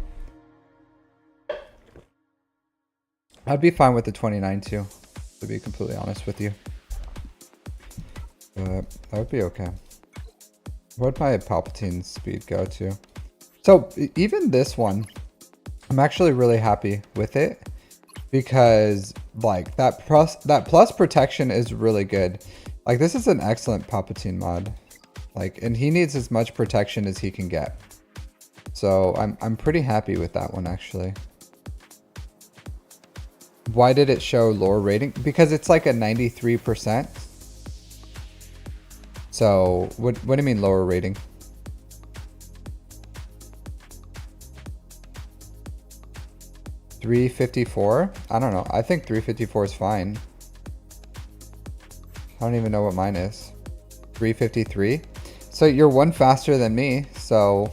I'd be fine with the 29 too, to be completely honest with you. But that would be okay. What'd my Palpatine speed go to? So even this one, I'm actually really happy with it because like that plus protection is really good. Like this is an excellent Palpatine mod. Like, and he needs as much protection as he can get. So I'm pretty happy with that one actually. Why did it show lower rating? Because it's like a 93%. So what do you mean lower rating? .354? I don't know. I think 354 is fine. I don't even know what mine is. 353. So you're one faster than me. So,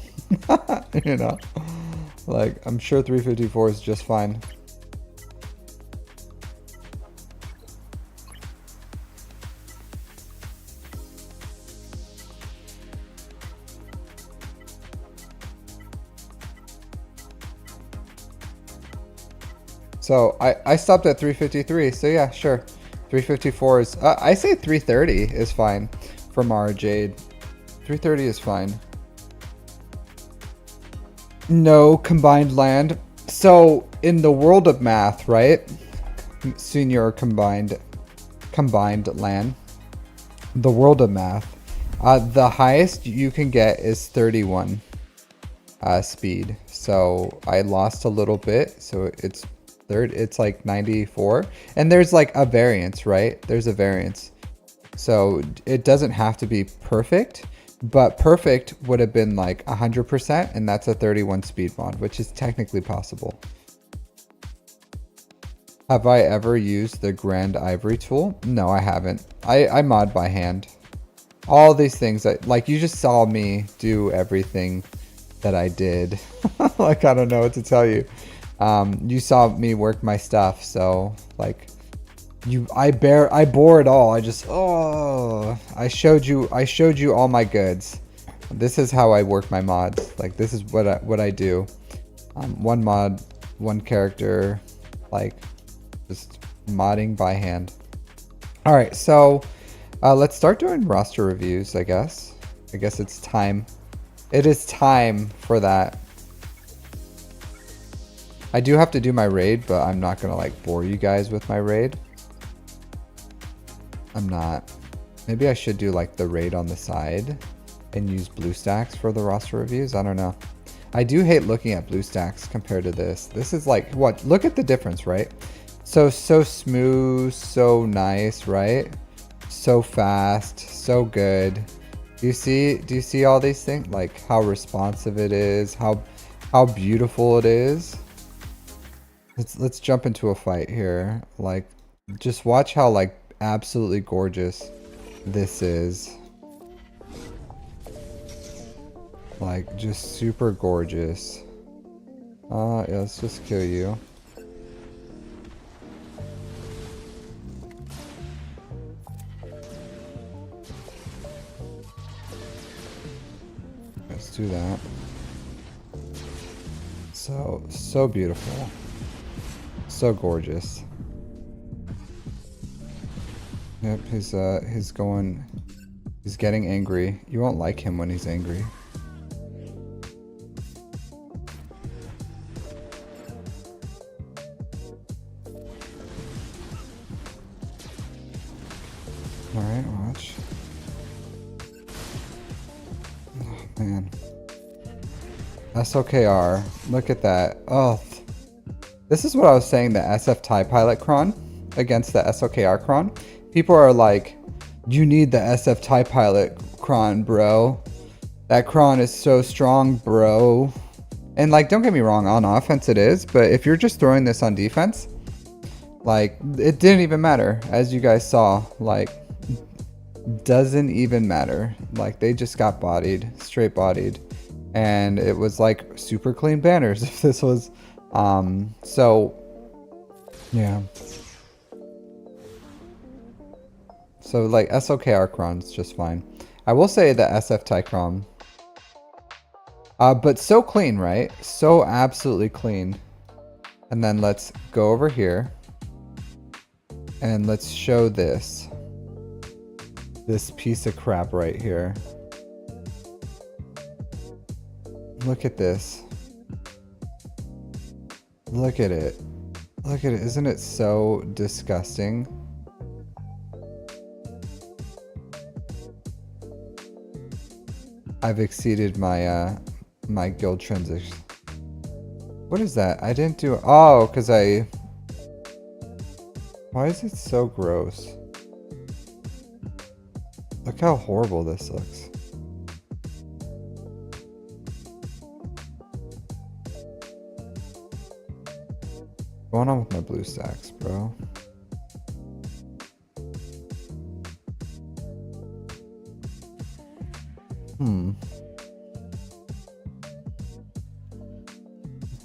you know, like I'm sure 354 is just fine. So I stopped at 353. So yeah, sure. 354 is, I say 330 is fine for Mara Jade. 330 is fine. No combined land. So in the world of math, right? Senior combined land. The world of math. The highest you can get is 31 speed. So I lost a little bit. So it's third. It's like 94. And there's like a variance, right? There's a variance. So it doesn't have to be perfect, but perfect would have been like 100%, and that's a 31 speed mod, which is technically possible. Have I ever used the Grand Ivory tool? No, I haven't. I mod by hand. All these things, like you just saw me do everything that I did. Like, I don't know what to tell you. You saw me work my stuff, so like I bore it all. I showed you all my goods. This is how I work my mods. Like, this is what I do. One mod, one character, like just modding by hand. All right, so let's start doing roster reviews, I guess. I guess it's time. It is time for that. I do have to do my raid, but I'm not gonna like bore you guys with my raid. I'm not. Maybe I should do like the raid on the side and use BlueStacks for the roster reviews. I don't know. I do hate looking at BlueStacks compared to this. This is like, what? Look at the difference, right? So smooth, so nice, right? So fast, so good. Do you see all these things? Like how responsive it is, how beautiful it is. Let's jump into a fight here. Like, just watch how like absolutely gorgeous this is. Like, just super gorgeous. Yeah, let's just kill you. Let's do that. So beautiful. So gorgeous. Yep, he's getting angry. You won't like him when he's angry. Alright, watch. Oh man. SOKR. Look at that. Oh. This is what I was saying, the SF TIE Pilot Cron against the SOKR Cron. People are like, you need the SF TIE Pilot Cron, bro. That Cron is so strong, bro. And like, don't get me wrong, on offense it is, but if you're just throwing this on defense, like, it didn't even matter. As you guys saw, like, doesn't even matter. Like, they just got bodied, straight bodied. And it was like super clean banners if this was, so, yeah. So like SOKR Cron's just fine. I will say the SF TIE Cron. But so clean, right? So absolutely clean. And then let's go over here. And let's show this. This piece of crap right here. Look at this. Look at it. Look at it. Isn't it so disgusting? I've exceeded my my guild transition. What is that? I didn't do. Oh, because I. Why is it so gross? Look how horrible this looks. What's going on with my BlueStacks, bro?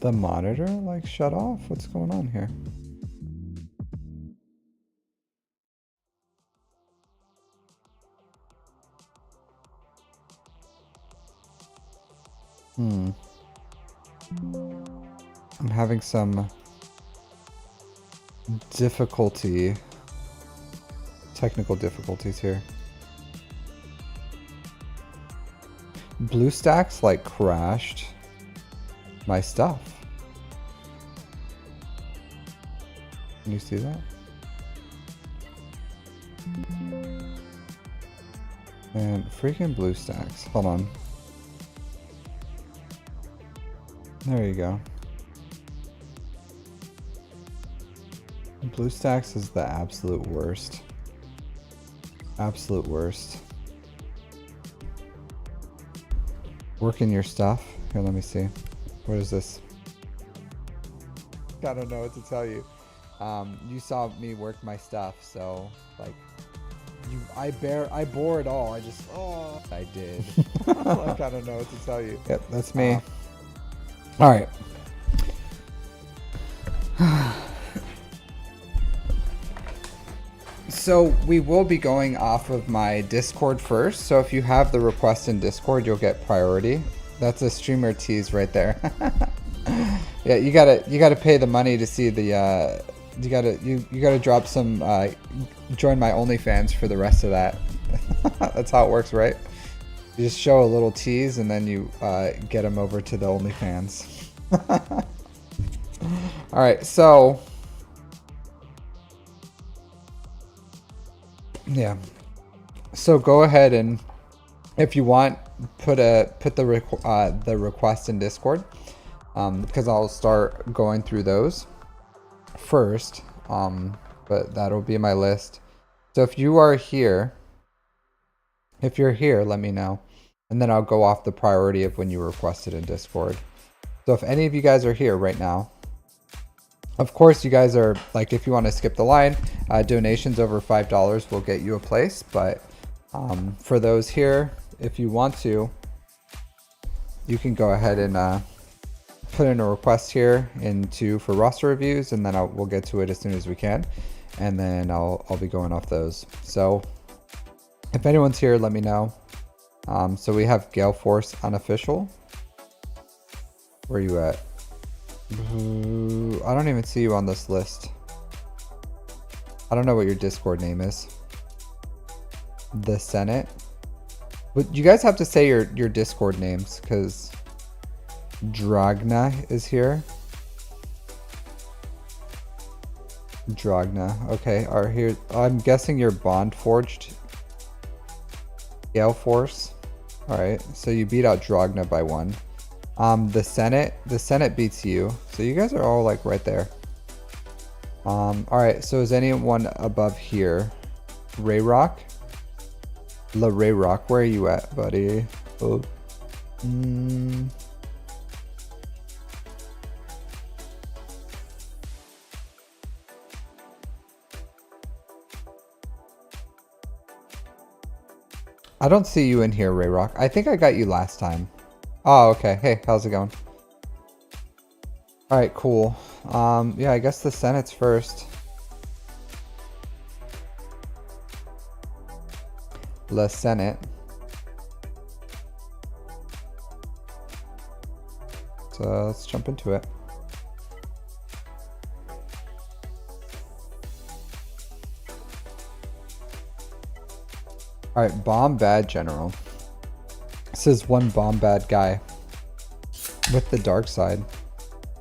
The monitor like shut off? What's going on here? I'm having some difficulty, technical difficulties here. BlueStacks like crashed my stuff. Can you see that? And freaking BlueStacks. Hold on. There you go. BlueStacks is the absolute worst. Absolute worst. Working your stuff. Here, let me see. What is this? I don't know what to tell you. You saw me work my stuff, so like, I bore it all. I did. Like, I don't know what to tell you. Yep, that's me. All right. So we will be going off of my Discord first. So if you have the request in Discord, you'll get priority. That's a streamer tease right there. Yeah, you gotta pay the money to see the you gotta drop some join my OnlyFans for the rest of that. That's how it works, right? You just show a little tease and then you get them over to the OnlyFans. All right, so yeah, so go ahead and if you want, put the request in Discord, because I'll start going through those first, but that'll be my list. So if you are here, if you're here, let me know, and then I'll go off the priority of when you requested in Discord. So if any of you guys are here right now, of course you guys are, like, if you want to skip the line, donations over $5 will get you a place, but for those here, if you want to, you can go ahead and put in a request here for roster reviews, and then we'll get to it as soon as we can, and then I'll be going off those. So if anyone's here, let me know. So we have Gale Force Unofficial. Where are you at? I don't even see you on this list. I don't know what your Discord name is. The Senate. But you guys have to say your Discord names, because Dragna is here. Dragna. Okay, are here. I'm guessing you're Bond Forged. Gale Force. Alright, so you beat out Dragna by 1. The Senate beats you. So you guys are all like right there. Alright, so is anyone above here? Rayrock? La Rayrock, where are you at, buddy? Oh. I don't see you in here, Rayrock. I think I got you last time. Oh, okay. Hey, how's it going? Alright, cool. Yeah, I guess the Senate's first. La Senate. So let's jump into it. Alright, bomb bad general. This is one bomb bad guy with the dark side.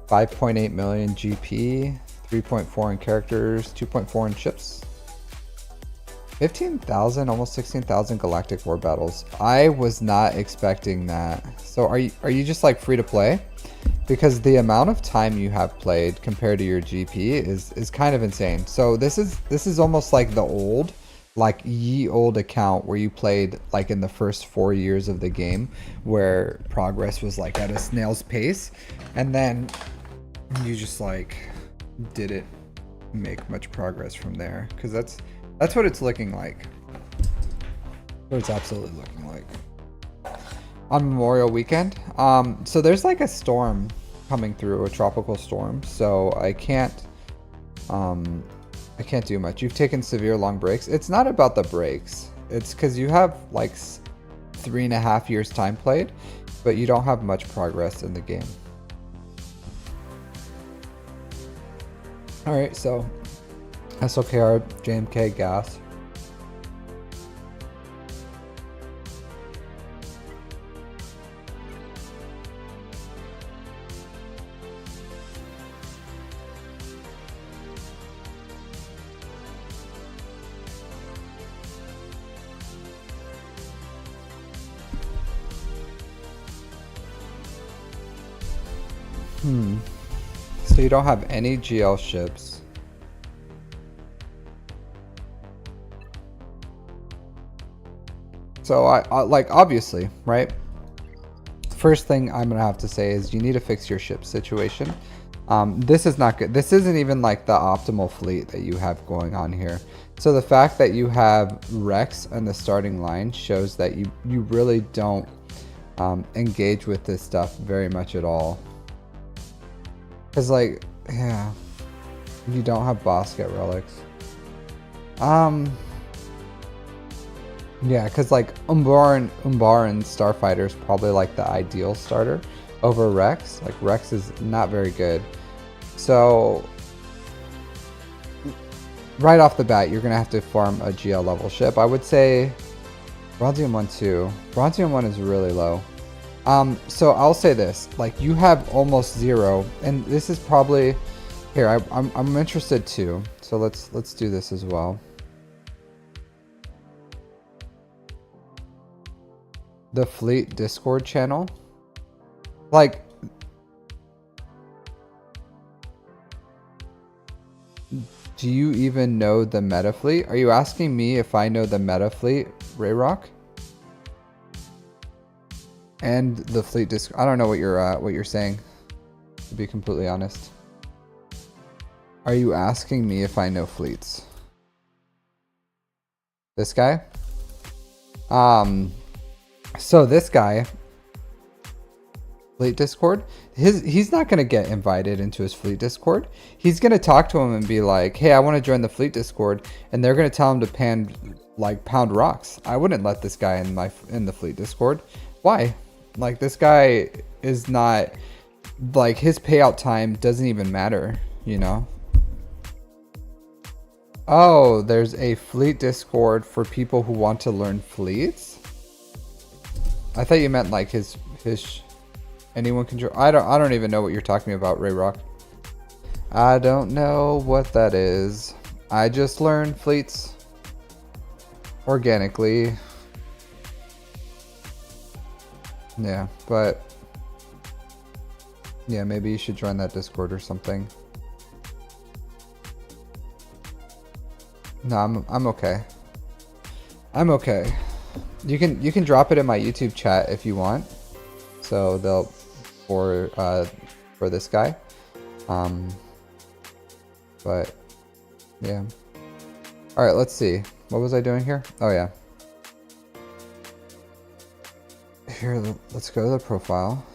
5.8 million GP, 3.4 in characters, 2.4 in chips. 15,000, almost 16,000 galactic war battles. I was not expecting that. So are you just like free to play? Because the amount of time you have played compared to your GP is kind of insane. So this is almost like the old, like ye old account where you played like in the first 4 years of the game, where progress was like at a snail's pace, and then you just like didn't make much progress from there, because that's what it's looking like. What it's absolutely looking like on Memorial Weekend. So there's like a storm coming through, a tropical storm, so I can't do much. You've taken severe long breaks. It's not about the breaks. It's because you have like 3.5 years time played, but you don't have much progress in the game. All right, so SOKR, JMK, gas. So you don't have any GL ships. So I like, obviously, right? First thing I'm gonna have to say is you need to fix your ship situation. This is not good. This isn't even like the optimal fleet that you have going on here. So the fact that you have Rex on the starting line shows that you really don't engage with this stuff very much at all. Cause like, yeah, you don't have Bosket relics. Yeah, cause like Umbaran Starfighter is probably like the ideal starter over Rex. Like Rex is not very good. So right off the bat, you're gonna have to farm a GL level ship. I would say Bronzium 1 too. Bronzium 1 is really low. So I'll say this, like you have almost 0, and this is probably here. I'm interested too. So let's do this as well. The fleet Discord channel, like do you even know the meta fleet? Are you asking me if I know the meta fleet, Rayrock? And the fleet disc, I don't know what you're saying, to be completely honest. Are you asking me if I know fleets? This guy? So this guy, fleet Discord, he's not gonna get invited into his fleet Discord. He's gonna talk to him and be like, hey, I want to join the fleet Discord, and they're gonna tell him to pound rocks. I wouldn't let this guy in the fleet Discord. Why? Like this guy is not, like his payout time doesn't even matter, you know? Oh, there's a fleet Discord for people who want to learn fleets? I thought you meant like his anyone can join. I don't even know what you're talking about, Rayrock. I don't know what that is. I just learned fleets organically. Yeah, but yeah, maybe you should join that Discord or something. No, I'm okay. I'm okay. You can drop it in my YouTube chat if you want. So they'll for this guy. But yeah. All right, let's see. What was I doing here? Oh yeah. Here, let's go to the profile.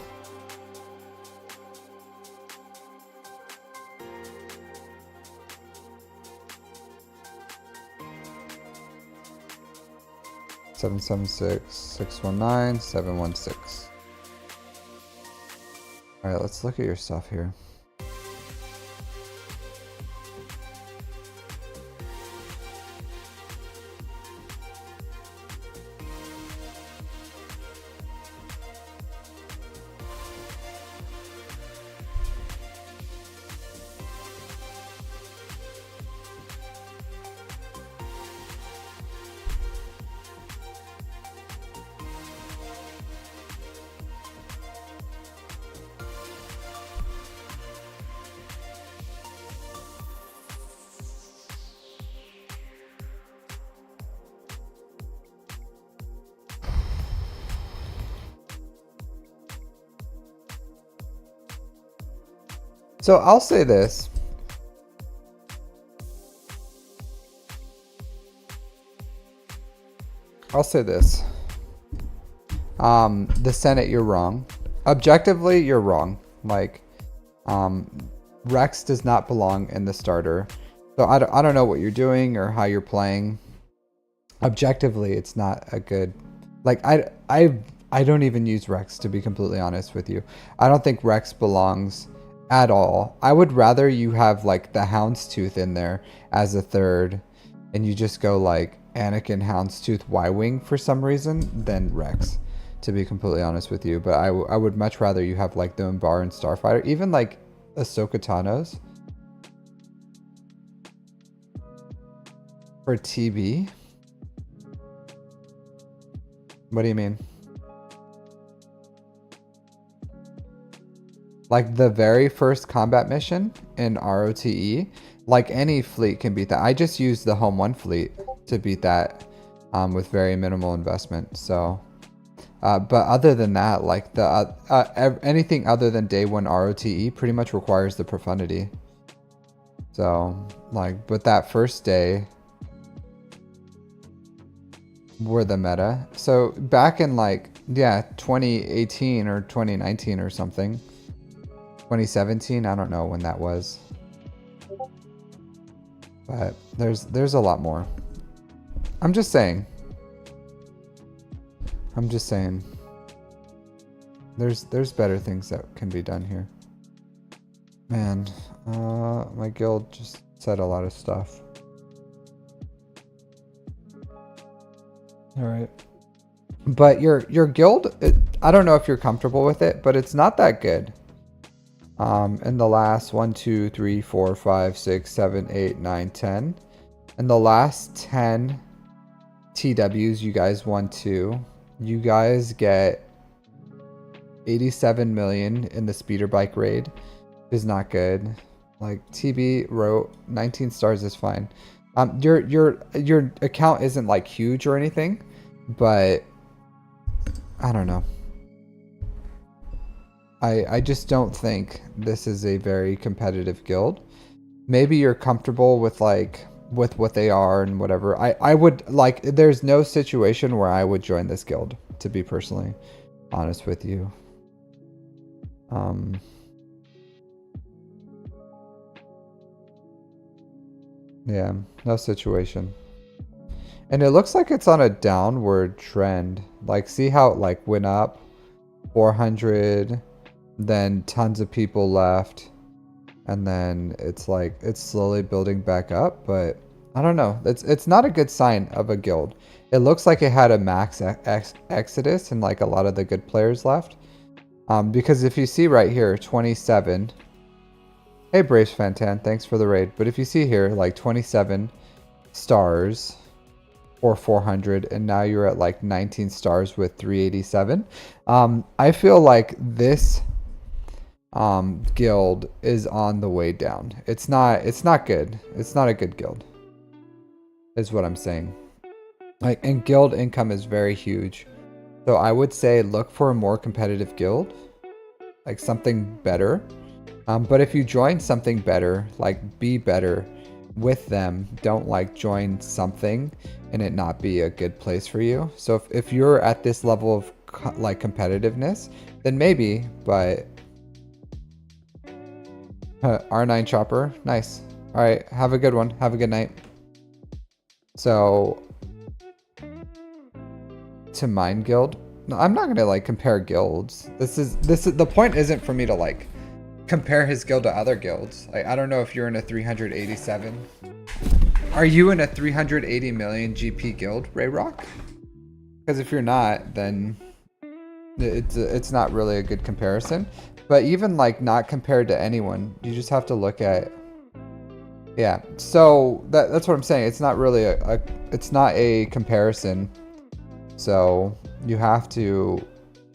Seven 619 716. All right, let's look at your stuff here. So I'll say this. The Senate, you're wrong. Objectively, you're wrong. Like, Rex does not belong in the starter. So I don't know what you're doing or how you're playing. Objectively, it's not a good, like, I don't even use Rex, to be completely honest with you. I don't think Rex belongs at all. I would rather you have like the Houndstooth in there as a third, and you just go like Anakin, Houndstooth, Y-Wing for some reason than Rex, to be completely honest with you. But I would much rather you have like the Umbar and Starfighter, even like Ahsoka Tano's for TB. What do you mean? Like the very first combat mission in ROTE, like any fleet can beat that. I just used the Home 1 fleet to beat that with very minimal investment. So, but other than that, like anything other than day 1 ROTE pretty much requires the Profundity. So, like, but that first day were the meta. So back in like, yeah, 2018 or 2019 or something. 2017, I don't know when that was. But there's a lot more. I'm just saying. There's better things that can be done here. Man, my guild just said a lot of stuff. All right. But your guild, I don't know if you're comfortable with it, but it's not that good. In the last 1, 2, 3, 4, 5, 6, 7, 8, 9, 10. In the last 10 TWs you guys won 2. You guys get 87 million in the speeder bike raid. Is not good. Like TB wrote 19 stars is fine. Your account isn't like huge or anything, but I don't know. I just don't think this is a very competitive guild. Maybe you're comfortable with like with what they are and whatever. I would like, there's no situation where I would join this guild, to be personally honest with you. Yeah, no situation. And it looks like it's on a downward trend. Like, see how it like went up 400, then tons of people left, and then it's like it's slowly building back up. But I don't know, it's not a good sign of a guild. It looks like it had a max exodus and like a lot of the good players left, because if you see right here 27, hey Braves Fantan, thanks for the raid. But if you see here like 27 stars or 400, and now you're at like 19 stars with 387. I feel like this guild is on the way down. It's not good. It's not a good guild, is what I'm saying. Like, and guild income is very huge. So I would say look for a more competitive guild, like something better. But if you join something better, like be better with them. Don't like join something and it not be a good place for you. So if you're at this level of like competitiveness, then maybe, but R9 chopper, nice. All right, have a good one. Have a good night. So to mine guild, no, I'm not gonna like compare guilds. This is the point isn't for me to like compare his guild to other guilds. Like, I don't know if you're in a 387. Are you in a 380 million GP guild, Ray Rock? Because if you're not, then it's not really a good comparison. But even like not compared to anyone, you just have to look at, yeah. So that's what I'm saying. It's not really it's not a comparison. So you have to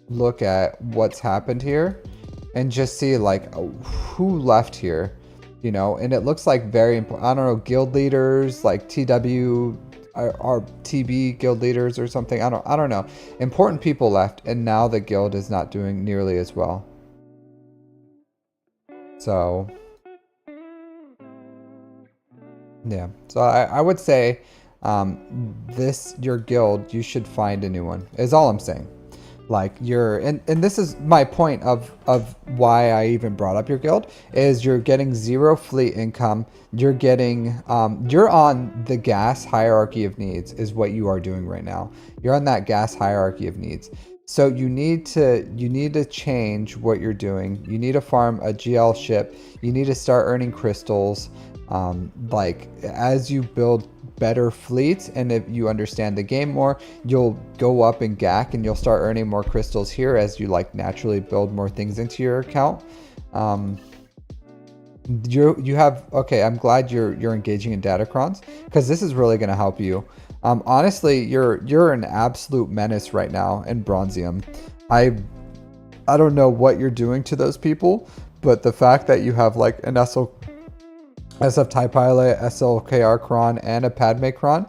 look at what's happened here and just see like who left here, you know. And it looks like very important, I don't know, guild leaders like TW or TB guild leaders or something. I don't know. Important people left, and now the guild is not doing nearly as well. So yeah, so I would say your guild, you should find a new one, is all I'm saying. Like and this is my point of why I even brought up your guild, is you're getting 0 fleet income. You're getting you're on the gas hierarchy of needs is what you are doing right now. You're on that gas hierarchy of needs. So you need to change what you're doing. You need to farm a GL ship. You need to start earning crystals. Like as you build better fleets, and if you understand the game more, you'll go up in GAC and you'll start earning more crystals here as you like naturally build more things into your account. You have, okay, I'm glad you're engaging in datacrons, because this is really going to help you. Honestly, you're an absolute menace right now in Bronzium. I don't know what you're doing to those people, but the fact that you have like an SF TIE Pilot, SLKR Kron, and a Padme Kron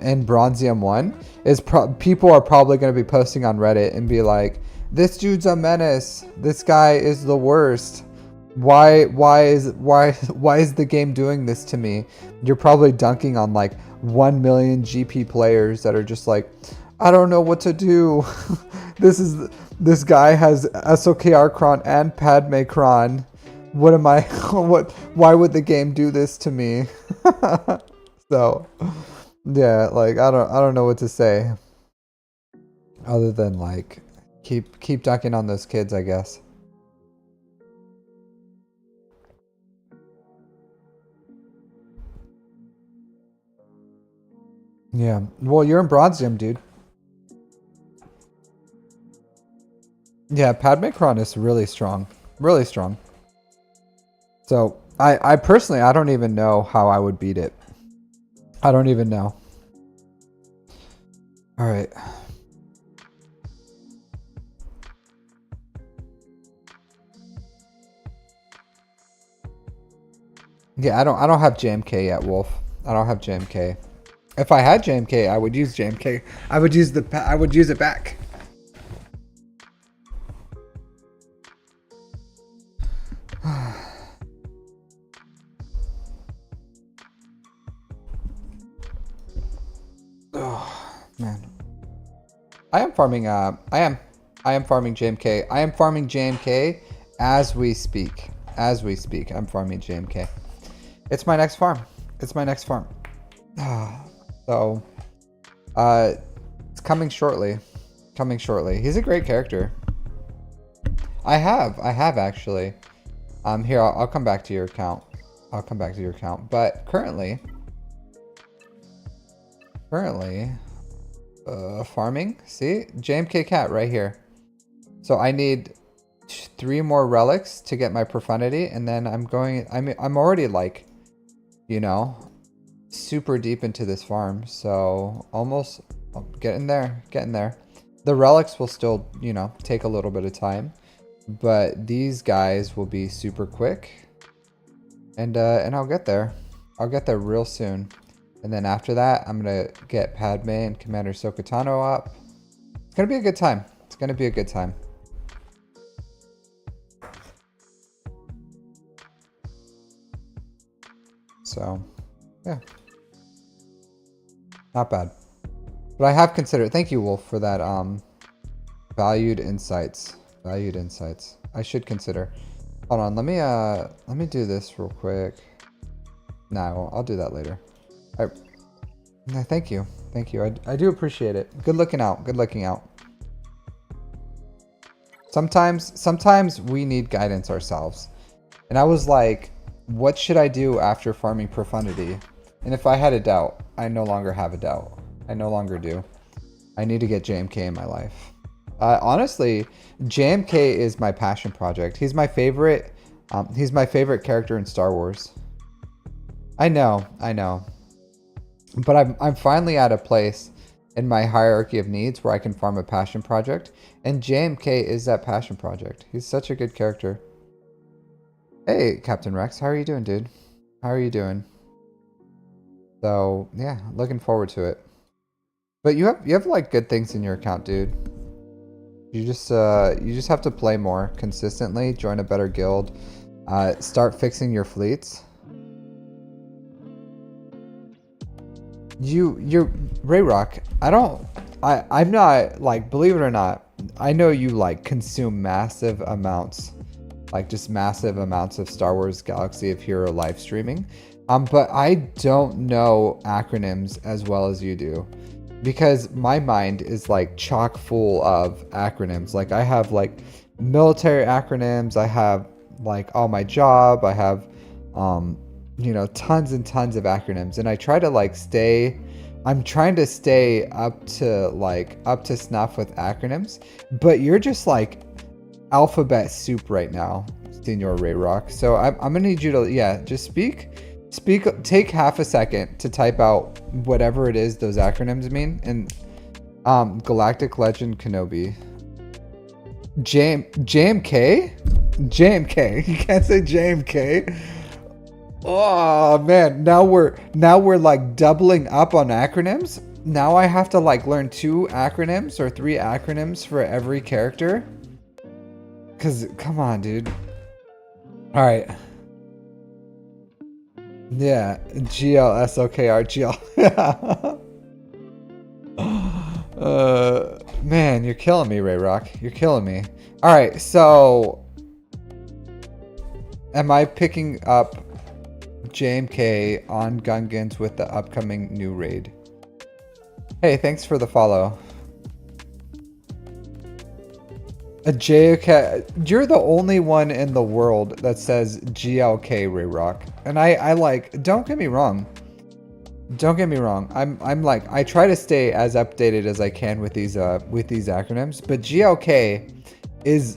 in Bronzium 1 is people are probably going to be posting on Reddit and be like, this dude's a menace. This guy is the worst. Why is the game doing this to me? You're probably dunking on like 1 million GP players that are just like, I don't know what to do. This guy has SOKR Kron and Padme Kron. What am I? Why would the game do this to me? So, yeah, like I don't know what to say, other than like keep dunking on those kids, I guess. Yeah. Well, you're in Bronzium, dude. Yeah, Padme Kron is really strong. Really strong. So, I personally, I don't even know how I would beat it. I don't even know. All right. Yeah, I don't have JMK yet, Wolf. I don't have JMK. If I had JMK, I would use JMK. I would use it back. Oh, man. I am farming I am farming JMK. I am farming JMK as we speak. As we speak, I'm farming JMK. It's my next farm. It's my next farm. So, it's coming shortly. Coming shortly. He's a great character. I have actually. Here, I'll come back to your account. I'll come back to your account. But currently, farming. See, JMK cat right here. So I need 3 more relics to get my profundity, and then I'm already like, you know, super deep into this farm. So almost getting there. The relics will still, you know, take a little bit of time, but these guys will be super quick, and I'll get there. I'll get there real soon. And then after that, I'm gonna get Padme and Commander Sokotano up. It's gonna be a good time. It's gonna be a good time. So, yeah. Not bad. But I have considered, thank you, Wolf, for that valued insights. Valued insights. I should consider. Hold on, let me do this real quick. No, I'll do that later. Thank you. Thank you. I do appreciate it. Good looking out. Good looking out. Sometimes we need guidance ourselves. And I was like, what should I do after farming profundity? And if I had a doubt, I no longer have a doubt. I no longer do. I need to get JMK in my life. Honestly, JMK is my passion project. He's my favorite. He's my favorite character in Star Wars. I know. But I'm finally at a place in my hierarchy of needs where I can farm a passion project, and JMK is that passion project. He's such a good character. Hey, Captain Rex, how are you doing, dude? How are you doing? So yeah, looking forward to it. But you have like good things in your account, dude. You just have to play more consistently, join a better guild, start fixing your fleets. You're Rayrock. I'm not like, believe it or not, I know you like consume massive amounts, like just massive amounts of Star Wars Galaxy of Hero live streaming. But I don't know acronyms as well as you do. because my mind is like chock full of acronyms. Like I have like military acronyms, I have like all my job, I have you know, tons and tons of acronyms, and I try to like I'm trying to stay up to snuff with acronyms, but you're just like alphabet soup right now, Senor Ray Rock. So I'm gonna need you to, yeah, just speak, take half a second to type out whatever it is those acronyms mean. And Galactic Legend Kenobi. JMK? JMK. You can't say JMK. Oh man, now we're like doubling up on acronyms. Now I have to like learn 2 acronyms or 3 acronyms for every character. Cause come on, dude. All right. Yeah, GLSOKR GL. Man, you're killing me, Ray Rock. You're killing me. All right, so am I picking up JMK on Gungans with the upcoming new raid? Hey, thanks for the follow. A JOK, you're the only one in the world that says GLK, Ray Rock. And I like, don't get me wrong. Don't get me wrong. I'm like, I try to stay as updated as I can with these acronyms, but GLK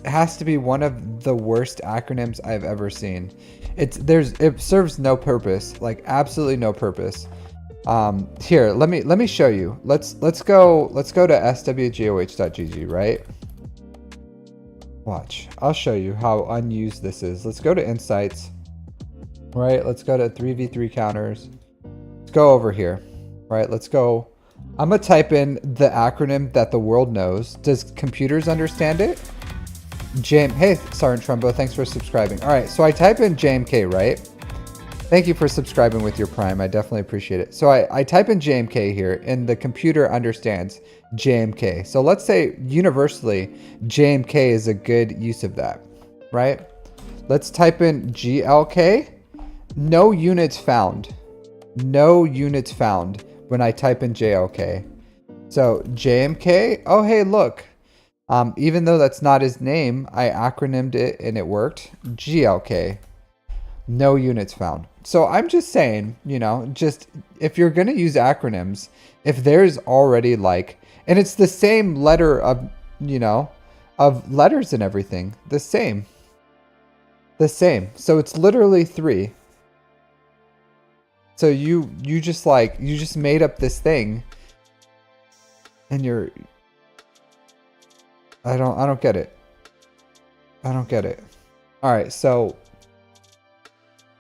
has to be one of the worst acronyms I've ever seen. It serves no purpose, like absolutely no purpose. Here, let me show you. Let's go to swgoh.gg, right? Watch. I'll show you how unused this is. Let's go to insights. Right? Let's go to 3v3 counters. Let's go over here. Right? Let's go. I'm going to type in the acronym that the world knows. Does computers understand it? Hey, Sergeant Trumbo, thanks for subscribing. All right, so I type in JMK, right? Thank you for subscribing with your Prime. I definitely appreciate it. So I type in JMK here, and the computer understands JMK. So let's say universally, JMK is a good use of that, right? Let's type in GLK. No units found. No units found when I type in JLK. So JMK, oh, hey, look. Even though that's not his name, I acronymed it and it worked. GLK. No units found. So I'm just saying, you know, just if you're going to use acronyms, if there's already like, and it's the same letter of, you know, of letters and everything, the same. So it's literally 3. So you just made up this thing and I don't get it. I don't get it. All right, so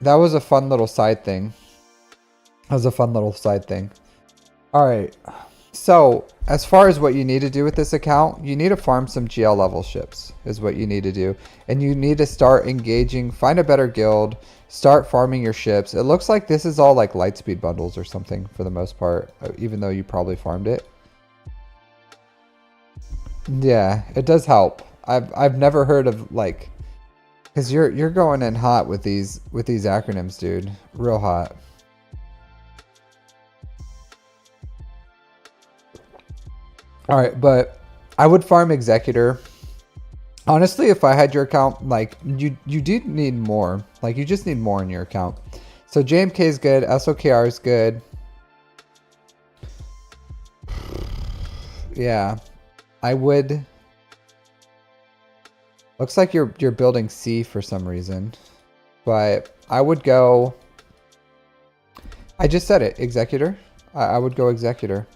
that was a fun little side thing. All right. So as far as what you need to do with this account, you need to farm some GL level ships is what you need to do. And you need to start engaging, find a better guild, start farming your ships. It looks like this is all like Lightspeed bundles or something for the most part, even though you probably farmed it. Yeah, it does help. I've never heard of like, because you're going in hot with these acronyms, dude. Real hot. All right, but I would farm Executor. Honestly, if I had your account, like you do need more. Like you just need more in your account. So JMK is good. SOKR is good. Yeah, I would. Looks like you're building C for some reason, but I would go. I just said it, Executor. I would go Executor.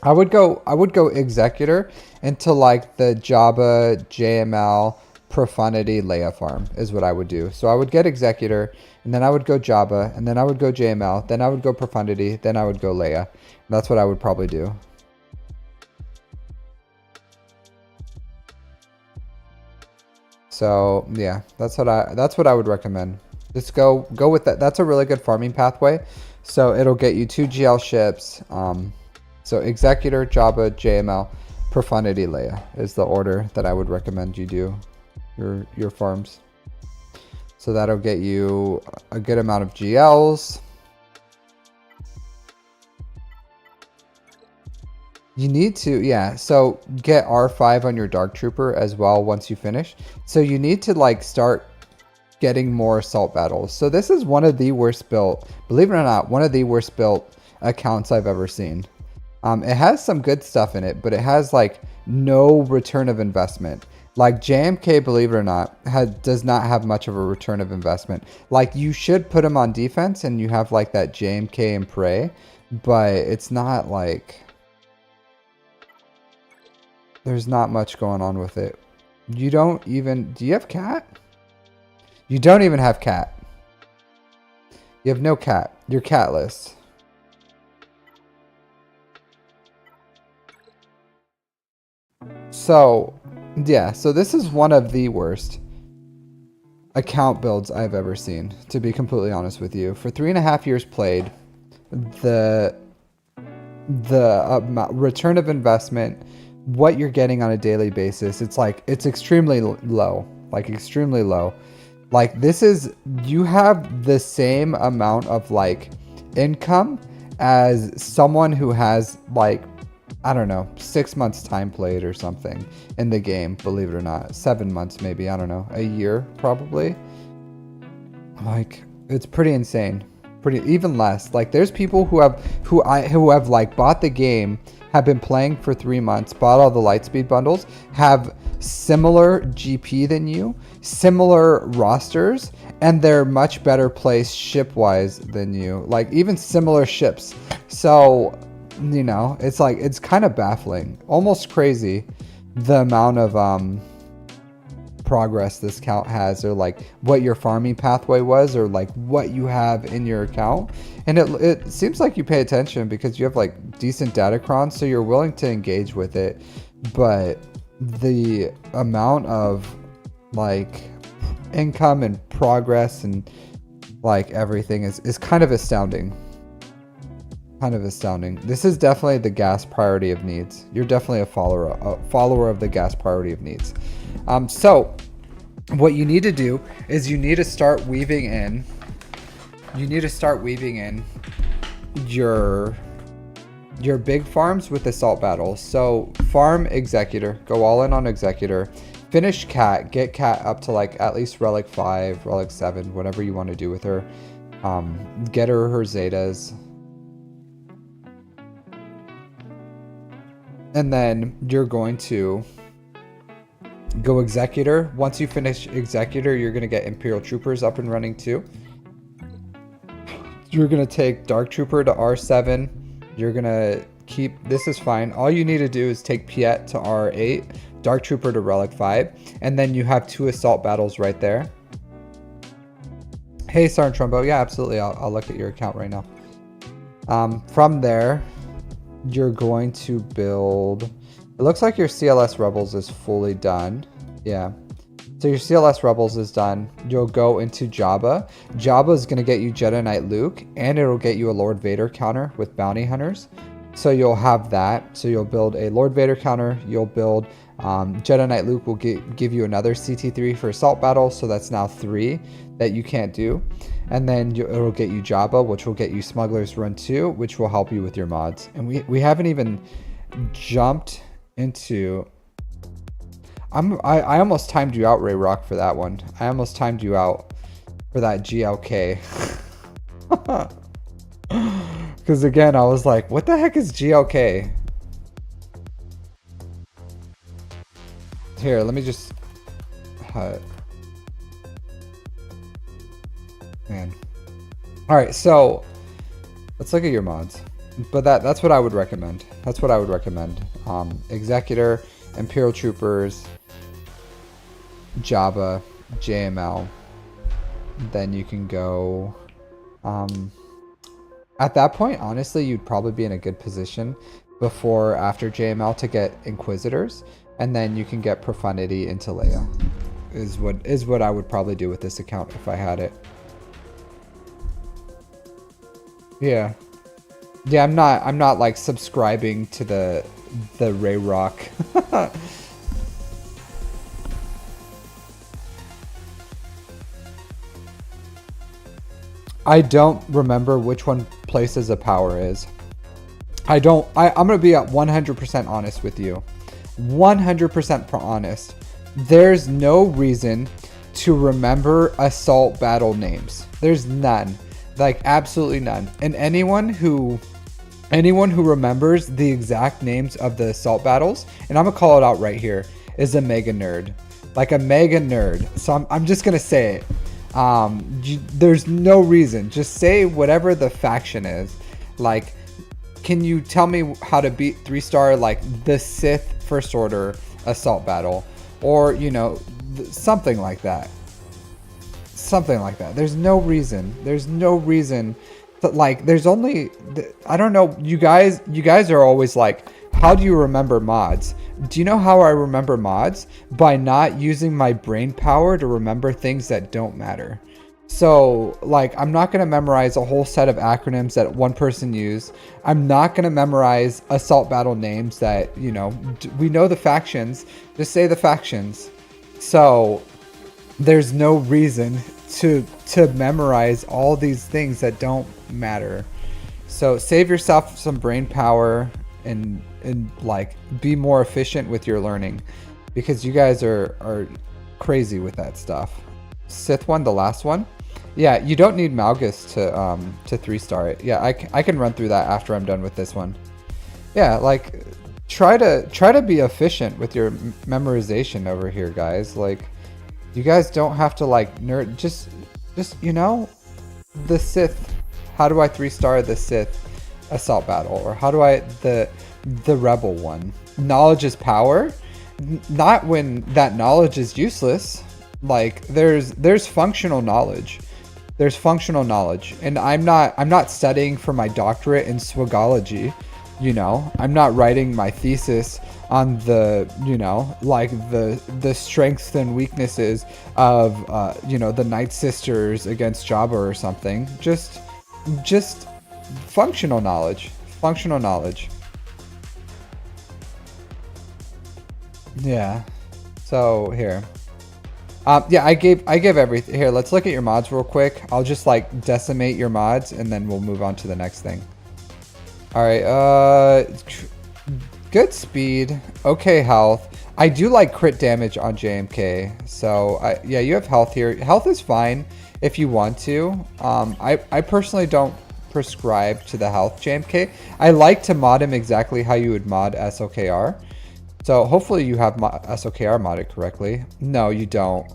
I would go Executor into like the Jabba JML Profundity Leia farm is what I would do. So I would get Executor, and then I would go Jabba, and then I would go JML, then I would go Profundity, then I would go Leia. That's what I would probably do. So yeah, that's what I would recommend. Just go with that. That's a really good farming pathway. So it'll get you 2 GL ships. So Executor, Jabba, JML, Profundity, Leia is the order that I would recommend you do your farms. So that'll get you a good amount of GLs. You need to, yeah. So get R5 on your Dark Trooper as well once you finish. So you need to like start getting more assault battles. So this is one of the worst built, believe it or not, one of the worst built accounts I've ever seen. It has some good stuff in it, but it has like no return of investment. Like JMK, believe it or not, does not have much of a return of investment. Like you should put him on defense and you have like that JMK and Prey, but it's not like, there's not much going on with it. You don't even, do you have cat? You don't even have cat. You have no cat. You're catless. So, yeah, so this is one of the worst account builds I've ever seen, to be completely honest with you. For 3.5 years played, the return of investment, what you're getting on a daily basis, it's like, it's extremely low, like extremely low. Like this is, you have the same amount of like income as someone who has like, I don't know, 6 months time played or something in the game, believe it or not. 7 months maybe, I don't know, a year probably. Like it's pretty insane. Pretty even less. Like there's people who have like bought the game, have been playing for 3 months, bought all the Lightspeed bundles, have similar GP than you, similar rosters, and they're much better placed ship-wise than you. Like even similar ships. So, you know, it's like, it's kind of baffling, almost crazy, the amount of progress this account has, or like what your farming pathway was, or like what you have in your account. And it seems like you pay attention because you have like decent datacrons, so you're willing to engage with it. But the amount of like income and progress and like everything is kind of astounding. Kind of astounding. This is definitely the gas priority of needs. You're definitely a follower of the gas priority of needs. So what you need to do is you need to start weaving in. You need to start weaving in your big farms with assault battles. So farm Executor, go all in on Executor. Finish Cat, get Cat up to like at least Relic 5, Relic 7, whatever you want to do with her. Get her Zetas. And then you're going to go Executor. Once you finish Executor, you're going to get Imperial Troopers up and running too. You're going to take Dark Trooper to R7. You're going to keep, this is fine. All you need to do is take Piet to R8, Dark Trooper to Relic 5, and then you have 2 assault battles right there. Hey, Sergeant Trumbo. Yeah, absolutely. I'll look at your account right now. From there, you're going to build, it looks like your CLS Rebels is fully done. Yeah. So your CLS Rebels is done. You'll go into Jabba. Jabba is going to get you Jedi Knight Luke, and it'll get you a Lord Vader counter with Bounty Hunters. So you'll have that. So you'll build a Lord Vader counter. You'll build Jedi Knight Luke will give you another CT3 for Assault Battle. So that's now 3 that you can't do. And then it'll get you Jabba, which will get you Smuggler's Run 2, which will help you with your mods. And we haven't even jumped into... I almost timed you out, Ray Rock, for that one. I almost timed you out for that GLK. Because again, I was like, what the heck is GLK? Here, let me just... man. Alright, so let's look at your mods. But that's what I would recommend. That's what I would recommend. Executor, Imperial Troopers, Jabba, JML. Then you can go... at that point, honestly, you'd probably be in a good position before after JML to get Inquisitors. And then you can get Profundity into Leia. Is what I would probably do with this account if I had it. Yeah. Yeah, I'm not like subscribing to the Ray Rock. I don't remember which one Places of Power is. I'm going to be 100% honest with you. 100% honest. There's no reason to remember assault battle names. There's none. Like, absolutely none. And anyone who remembers the exact names of the assault battles, and I'm going to call it out right here, is a mega nerd. Like a mega nerd. So I'm just going to say it. There's no reason. Just say whatever the faction is. Like, can you tell me how to beat 3-star like the Sith First Order assault battle? Or, you know, something like that. Something like that. There's no reason. There's no reason. But like, there's only, I don't know. You guys are always like, how do you remember mods? Do you know how I remember mods? By not using my brain power to remember things that don't matter. So like, I'm not going to memorize a whole set of acronyms that one person used. I'm not going to memorize assault battle names that, you know, we know the factions. Just say the factions. So there's no reason to memorize all these things that don't matter. So save yourself some brain power and like be more efficient with your learning, because you guys are crazy with that stuff. Sith one, the last one. Yeah, you don't need Malgus to 3-star it. Yeah, I can run through that after I'm done with this one. Yeah, like try to be efficient with your memorization over here, guys. Like, you guys don't have to like nerd. Just you know, the Sith. How do I 3-star the Sith assault battle? Or how do I the rebel one? Knowledge is power. Not when that knowledge is useless. Like, there's functional knowledge. There's functional knowledge, and I'm not studying for my doctorate in swagology. You know, I'm not writing my thesis on the, you know, like the strengths and weaknesses of you know, the Night Sisters against Jabba or something. Just functional knowledge. Functional knowledge. Yeah. So here. Yeah, I gave everything. Here, let's look at your mods real quick. I'll just like decimate your mods, and then we'll move on to the next thing. All right. Good speed. Okay, health. I do like crit damage on JMK. So yeah, you have health here. Health is fine if you want to. I personally don't prescribe to the health JMK. I like to mod him exactly how you would mod SOKR. So hopefully you have SOKR modded correctly. No, you don't.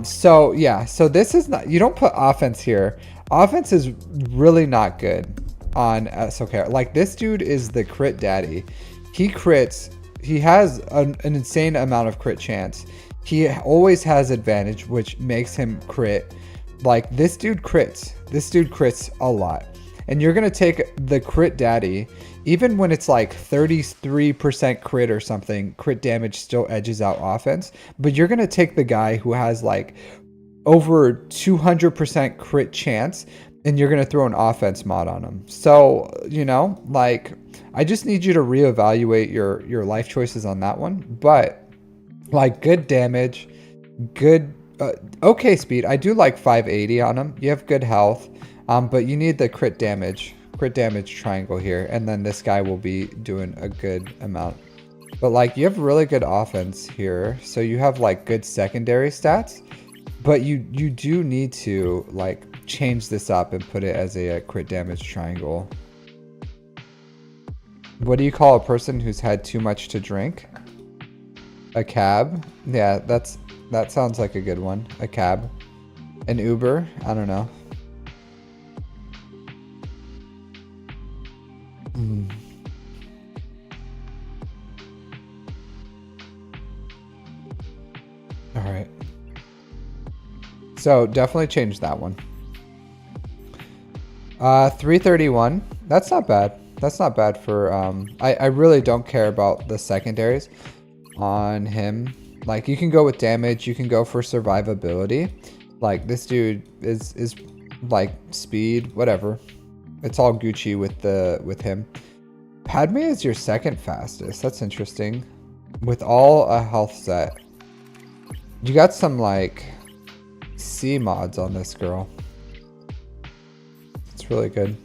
So yeah, so this is not, you don't put offense here. Offense is really not good on SOKR. Like, this dude is the crit daddy. He crits. He has an insane amount of crit chance. He always has advantage, which makes him crit. Like, this dude crits. This dude crits a lot. And you're going to take the crit daddy, even when it's like 33% crit or something, crit damage still edges out offense. But you're going to take the guy who has like over 200% crit chance, and you're going to throw an offense mod on him. So, you know, like, I just need you to reevaluate your life choices on that one. But like, good damage, good, okay speed. I do like 580 on him. You have good health. But you need the crit damage triangle here, and then this guy will be doing a good amount. But like, you have really good offense here, so you have like good secondary stats, but you do need to like change this up and put it as a crit damage triangle. What do you call a person who's had too much to drink? A cab? Yeah, that sounds like a good one. A cab. An Uber? I don't know. All right. So definitely change that one. 331. That's not bad. That's not bad for, I really don't care about the secondaries on him. Like, you can go with damage. You can go for survivability. Like, this dude is like speed, whatever. It's all Gucci with him. Padme is your second fastest. That's interesting. With all a health set. You got some like C mods on this girl. It's really good.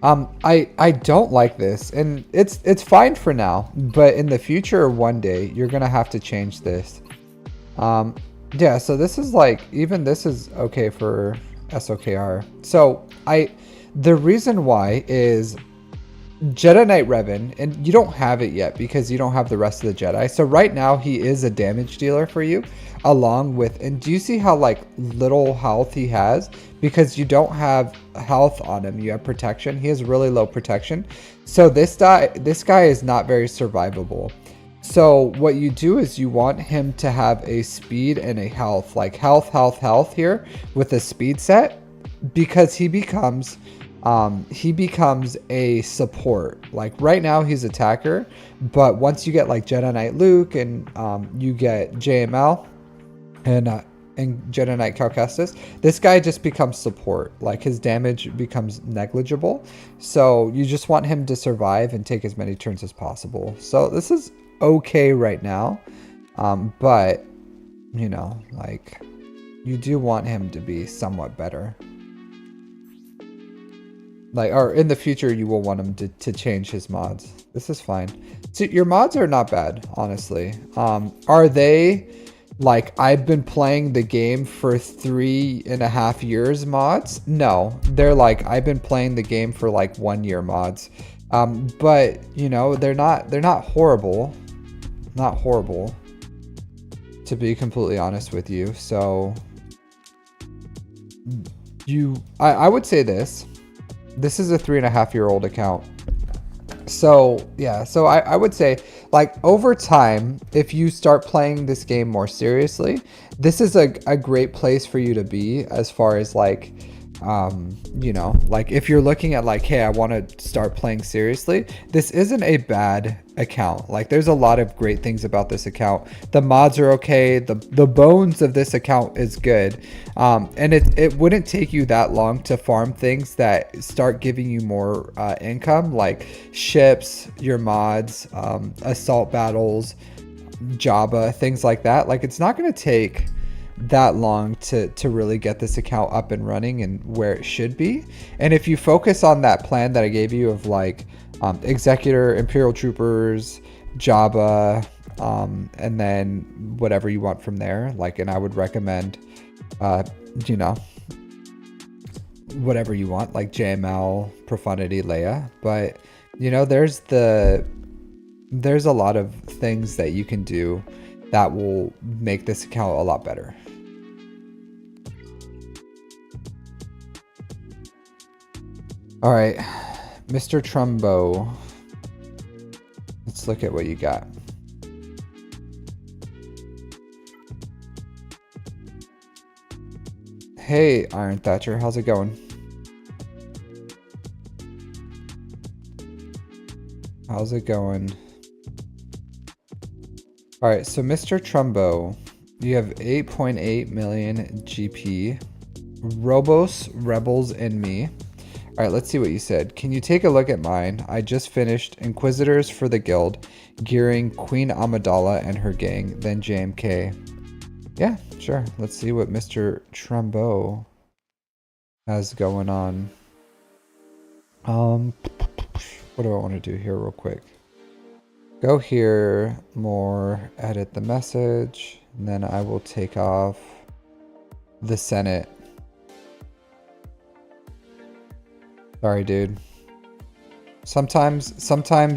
I don't like this, and it's fine for now, but in the future, one day, you're gonna have to change this. Um, yeah, so this is like, even this is okay for SOKR. So the reason why is Jedi Knight Revan, and you don't have it yet because you don't have the rest of the Jedi. So right now he is a damage dealer for you, along with, and do you see how like little health he has? Because you don't have health on him, you have protection. He has really low protection. So this guy is not very survivable. So what you do is you want him to have a speed and a health, like health here with a speed set, because he becomes a support. Like right now he's attacker, but once you get like Jedi Knight Luke and you get JML and Jedi Knight Cal Kestis, this guy just becomes support. Like his damage becomes negligible. So you just want him to survive and take as many turns as possible. So this is okay right now. But you know, like you do want him to be somewhat better. Like, or in the future, you will want him to change his mods. This is fine. So your mods are not bad, honestly. Are they like I've been playing the game for 3.5 years mods? No, they're like I've been playing the game for like 1 year mods. But you know, they're not horrible. Not horrible, to be completely honest with you. So I would say this. This is a 3.5-year-old account. So yeah, so I would say like over time, if you start playing this game more seriously, this is a great place for you to be as far as like, you know, like if you're looking at like, hey, I want to start playing seriously, this isn't a bad account. Like there's a lot of great things about this account. The mods are okay. The bones of this account is good. And it wouldn't take you that long to farm things that start giving you more income, like ships, your mods, assault battles, Jabba, things like that. Like it's not going to take that long to really get this account up and running and where it should be. And if you focus on that plan that I gave you of like Executor, Imperial Troopers, Jabba, and then whatever you want from there, like, and I would recommend you know, whatever you want, like JML, Profundity, Leia. But you know, there's a lot of things that you can do that will make this account a lot better. All right, Mr. Trumbo, let's look at what you got. Hey, Iron Thatcher, how's it going? How's it going? All right, so Mr. Trumbo, you have 8.8 million GP, Robos, Rebels, and me. All right, let's see what you said. Can you take a look at mine? I just finished Inquisitors for the Guild, gearing Queen Amidala and her gang, then JMK. Yeah, sure. Let's see what Mr. Trumbo has going on. What do I want to do here real quick? Go here, more, edit the message, and then I will take off the Senate. Sorry, dude. Sometimes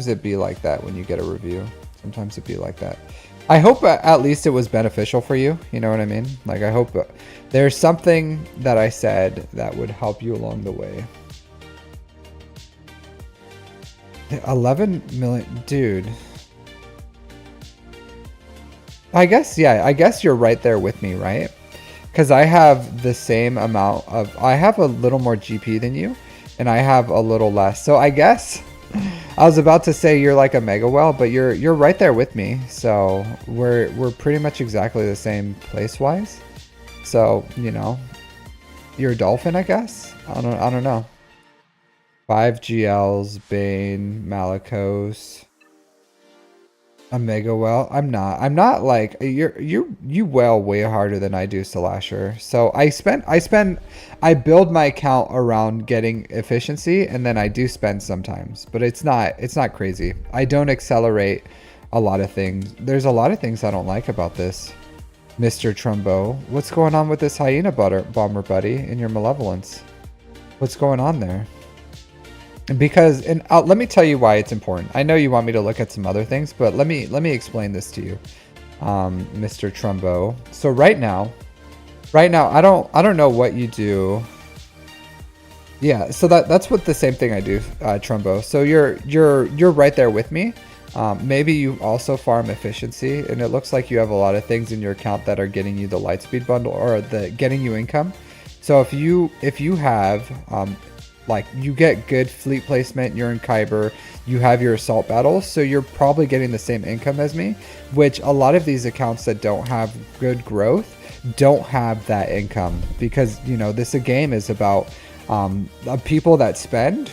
it be like that when you get a review. Sometimes it be like that. I hope at least it was beneficial for you. You know what I mean? Like, I hope there's something that I said that would help you along the way. 11 million, dude. I guess, yeah, I guess you're right there with me, right? Because I have the same amount of, I have a little more GP than you, and I have a little less. So I guess I was about to say you're like a mega well, but you're right there with me. So we're pretty much exactly the same place wise. So, you know, you're a dolphin, I guess. I don't know. 5 GLs, Bane, Malicos. A mega whale? I'm not like you whale way harder than I do, Slasher. So I build my account around getting efficiency, and then I do spend sometimes, but it's not crazy. I don't accelerate a lot of things. There's a lot of things I don't like about this, Mr. Trumbo. What's going on with this hyena bomber buddy in your malevolence? What's going on there? Because, and let me tell you why it's important. I know you want me to look at some other things, but let me explain this to you, Mr. Trumbo. So right now, I don't know what you do. Yeah, so that's what the same thing I do, Trumbo. So you're right there with me. Maybe you also farm efficiency, and it looks like you have a lot of things in your account that are getting you the Lightspeed bundle or the getting you income. So if you have like you get good fleet placement, you're in Kyber, you have your assault battles, so you're probably getting the same income as me, which a lot of these accounts that don't have good growth don't have that income, because this game is about people that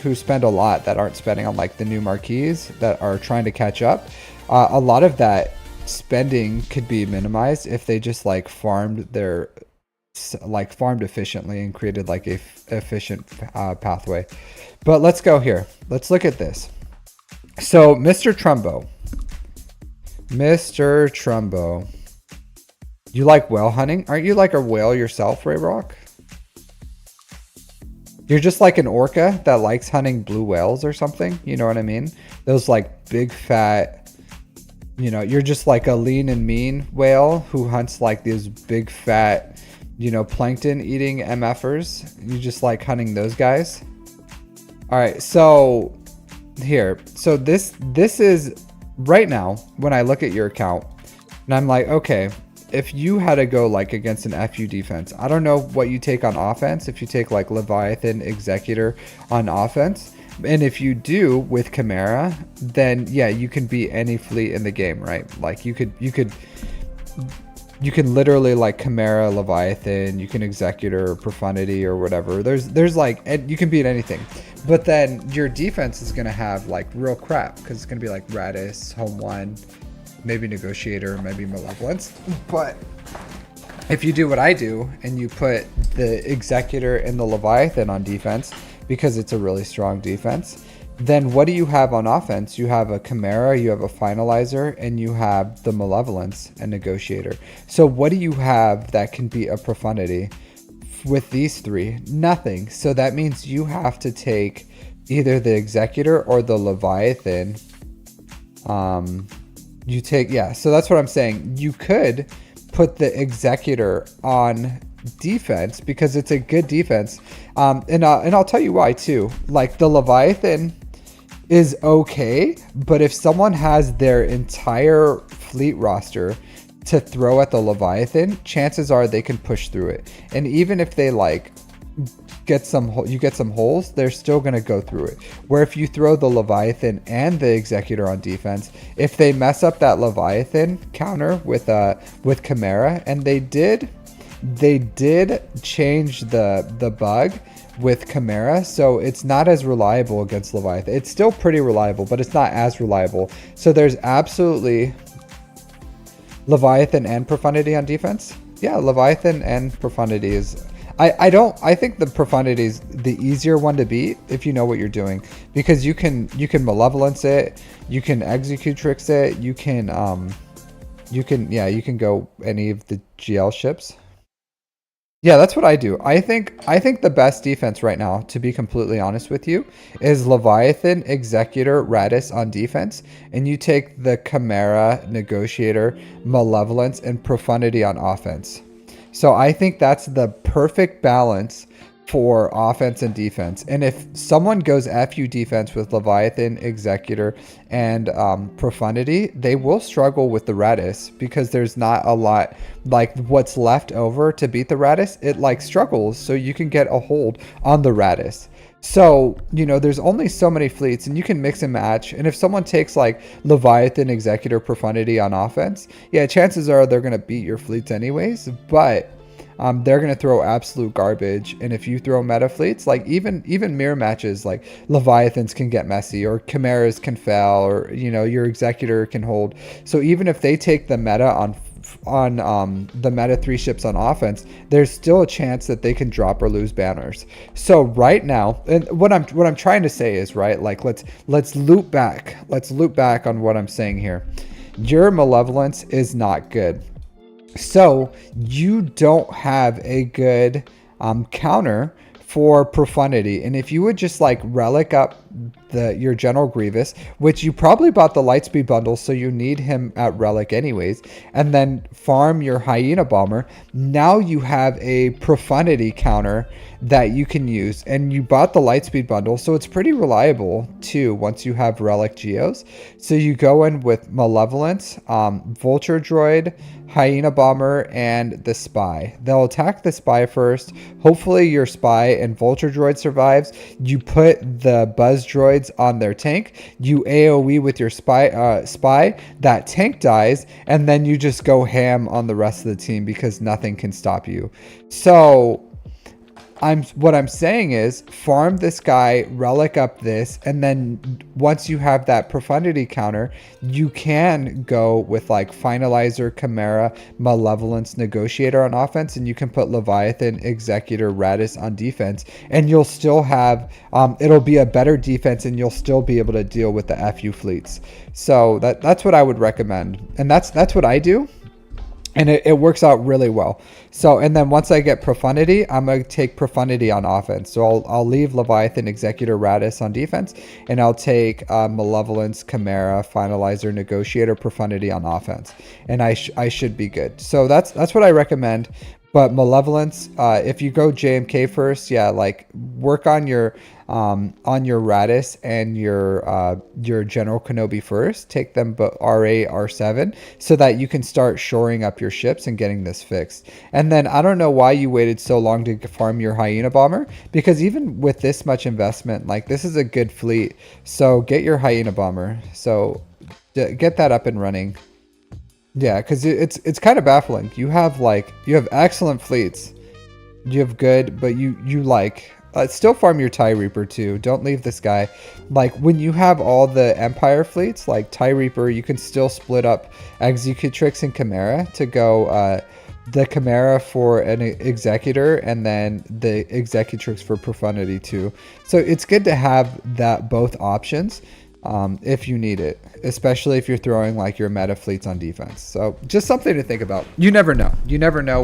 who spend a lot, that aren't spending on like the new marquees, that are trying to catch up. A lot of that spending could be minimized if they just like farmed efficiently and created like a efficient pathway. But let's go here. Let's look at this. So Mr. Trumbo, you like whale hunting? Aren't you like a whale yourself, Ray Rock? You're just like an orca that likes hunting blue whales or something. You know what I mean? Those like big fat, you're just like a lean and mean whale who hunts like these big fat, plankton eating MFers. You just like hunting those guys. All right. So here, so this is right now when I look at your account and I'm like, okay, if you had to go like against an FU defense, I don't know what you take on offense. If you take like Leviathan Executor on offense, and if you do with Chimera, then yeah, you can beat any fleet in the game, right? Like you can literally like Chimera, Leviathan, you can Executor, Profundity or whatever. There's like, you can beat anything. But then your defense is gonna have like real crap, because it's gonna be like Radis, Home 1, maybe Negotiator, maybe Malevolence. But if you do what I do and you put the Executor and the Leviathan on defense, because it's a really strong defense, then what do you have on offense? You have a Chimera, you have a Finalizer, and you have the Malevolence and Negotiator. So what do you have that can beat a Profundity with these three? Nothing. So that means you have to take either the Executor or the Leviathan. So that's what I'm saying. You could put the Executor on defense because it's a good defense. And I'll tell you why too. Like the Leviathan is okay, but if someone has their entire fleet roster to throw at the Leviathan, chances are they can push through it. And even if they like get some holes, they're still going to go through it. Where if you throw the Leviathan and the Executor on defense, if they mess up that Leviathan counter with Chimera, and they did change the bug with Chimera, so it's not as reliable against Leviathan. It's still pretty reliable, but it's not as reliable. So there's absolutely Leviathan and Profundity on defense. Yeah, Leviathan and Profundity is... I think the Profundity is the easier one to beat if you know what you're doing, because you can Malevolence it, you can Executrix it, you can go any of the GL ships. Yeah, that's what I do. I think the best defense right now, to be completely honest with you, is Leviathan, Executor, Radis on defense, and you take the Chimera, Negotiator, Malevolence, and Profundity on offense. So I think that's the perfect balance for offense and defense. And if someone goes FU defense with Leviathan, Executor, and Profundity, they will struggle with the Radis, because there's not a lot, like what's left over to beat the Radis, it like struggles, so you can get a hold on the Radis. So, there's only so many fleets, and you can mix and match. And if someone takes like Leviathan, Executor, Profundity on offense, yeah, chances are they're going to beat your fleets anyways. But they're going to throw absolute garbage. And if you throw meta fleets, like even mirror matches, like Leviathans can get messy, or Chimeras can fail, or your Executor can hold. So even if they take the meta on the meta 3 ships on offense, there's still a chance that they can drop or lose banners. So right now, and what I'm trying to say is, right, like let's loop back on what I'm saying here. Your Malevolence is not good, so you don't have a good counter for Profundity. And if you would just like relic up your General Grievous, which you probably bought the Lightspeed bundle, so you need him at relic anyways, and then farm your Hyena Bomber, now you have a Profundity counter that you can use. And you bought the Lightspeed bundle, so it's pretty reliable too once you have relic geos. So you go in with Malevolence, Vulture Droid, Hyena Bomber, and the Spy. They'll attack the Spy first. Hopefully your Spy and Vulture Droid survives. You put the Buzz Droids on their tank. You AoE with your Spy. That tank dies, and then you just go ham on the rest of the team because nothing can stop you. So what I'm saying is farm this guy, relic up this, and then once you have that Profundity counter, you can go with like Finalizer, Chimera, Malevolence, Negotiator on offense, and you can put Leviathan, Executor, Radis on defense, and you'll still have it'll be a better defense, and you'll still be able to deal with the FU fleets. So that's what I would recommend, and that's what I do. And it works out really well. So, and then once I get Profundity, I'm going to take Profundity on offense. So I'll leave Leviathan, Executor, Radis on defense, and I'll take Malevolence, Chimera, Finalizer, Negotiator, Profundity on offense. And I should be good. So that's what I recommend. But Malevolence, if you go JMK first, yeah, like work on your Radis and your General Kenobi first. Take them R8, R7, so that you can start shoring up your ships and getting this fixed. And then I don't know why you waited so long to farm your Hyena Bomber, because even with this much investment, like this is a good fleet. So get your Hyena Bomber. So get that up and running. Yeah, because it's kind of baffling. You have excellent fleets. You have good, but you still farm your TIE Reaper too. Don't leave this guy. Like when you have all the Empire fleets, like TIE Reaper, you can still split up Executrix and Chimera to go the Chimera for an Executor, and then the Executrix for Profundity too. So it's good to have that both options. If you need it, especially if you're throwing like your meta fleets on defense. So just something to think about. You never know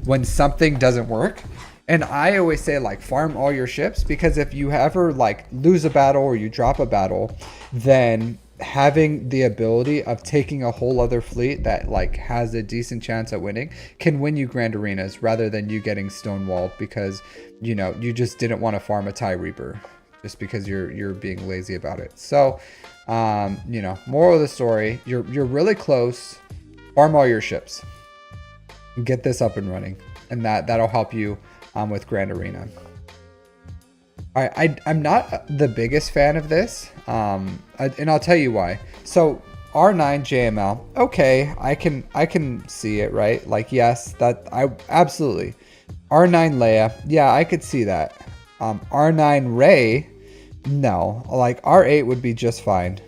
when something doesn't work. And I always say like farm all your ships, because if you ever like lose a battle or you drop a battle, then having the ability of taking a whole other fleet that like has a decent chance at winning can win you grand arenas, rather than you getting stonewalled because you just didn't want to farm a TIE Reaper just because you're being lazy about it. So moral of the story, you're really close. Farm all your ships, get this up and running, and that'll help you with Grand Arena. All right, I'm not the biggest fan of this, and I'll tell you why. So R9 JML, okay, I can see it, right? Like yes, that I absolutely. R9 Leia, yeah, I could see that. R9 Rey, no, like R8 would be just fine.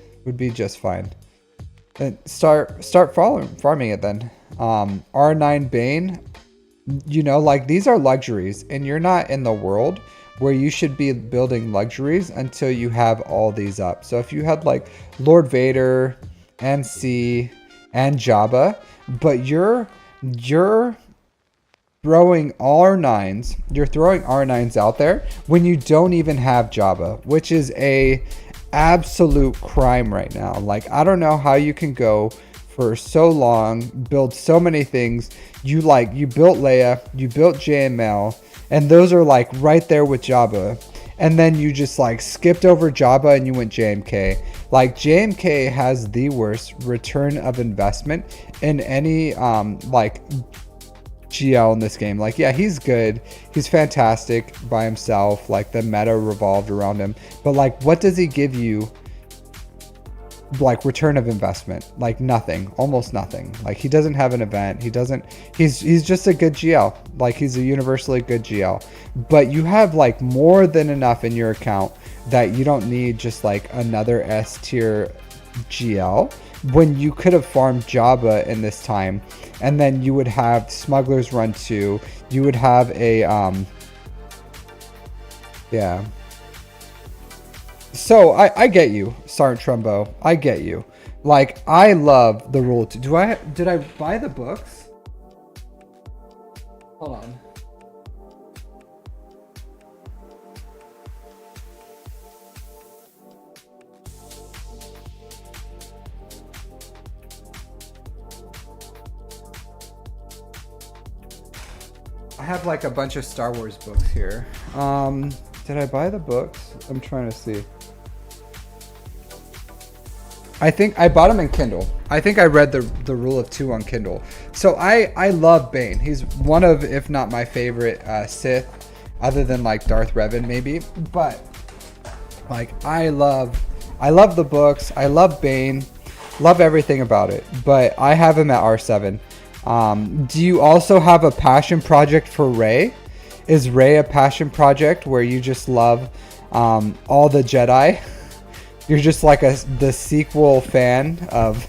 Then start farming it then. R9 Bane, like these are luxuries, and you're not in the world where you should be building luxuries until you have all these up. So if you had like Lord Vader and C and Jabba, but you're throwing R9s, you're throwing R9s out there when you don't even have Jabba, which is a absolute crime right now. Like I don't know how you can go for so long, build so many things. You built Leia, you built JML, and those are like right there with Jabba, and then you just like skipped over Jabba and you went JMK. Like JMK has the worst return of investment in any like GL in this game. Like yeah, he's good, he's fantastic by himself, like the meta revolved around him, but like what does he give you like return of investment, like nothing, almost nothing. Like he doesn't have an event. He's just a good GL. Like he's a universally good GL, but you have like more than enough in your account that you don't need just like another S tier GL when you could have farmed Jabba in this time, and then you would have Smuggler's Run 2, you would have a yeah. So I get you, Sergeant Trumbo. I get you. Like I love the rule. Did I buy the books? Hold on. I have like a bunch of Star Wars books here. Did I buy the books? I'm trying to see. I think I bought them in Kindle. I think I read the Rule of Two on Kindle. So I love Bane. He's one of, if not my favorite Sith, other than like Darth Revan maybe. But like I love the books. I love Bane. Love everything about it. But I have him at R7. Do you also have a passion project for Rey? Is Rey a passion project where you just love all the Jedi? You're just like the sequel fan of...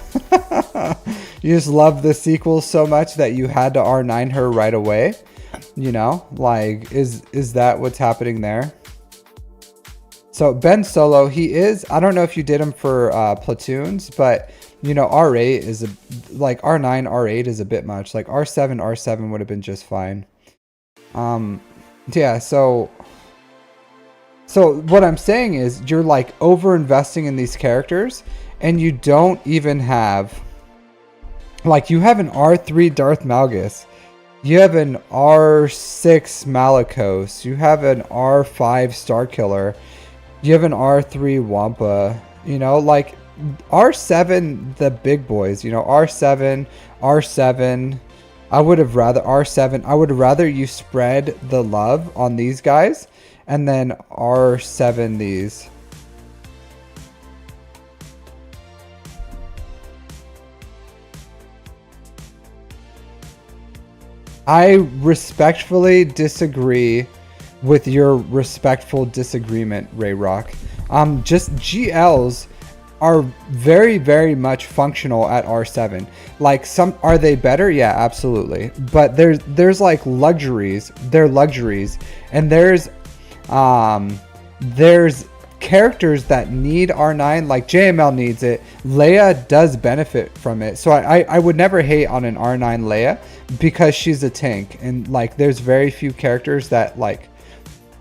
You just love the sequel so much that you had to R9 her right away? You know? Like, is that what's happening there? So Ben Solo, he is... I don't know if you did him for platoons, but... You know, R8 is like R9, R8 is a bit much. Like R7 would have been just fine. Yeah, so what I'm saying is you're like over investing in these characters and you don't even have, like, you have an R3 Darth Malgus. You have an R6 Malicos. You have an R5 Starkiller. You have an R3 Wampa. You know, like R7, the big boys, you know, R7. I would have rather R7. I would rather you spread the love on these guys and then R7 these. I respectfully disagree with your respectful disagreement, Ray Rock. Just GLs are very, very much functional at R7. Like, some are they better? Yeah, absolutely. But there's like luxuries. They're luxuries, and there's characters that need R9. Like JML needs it. Leia does benefit from it. So I would never hate on an R9 Leia because she's a tank, and like there's very few characters that like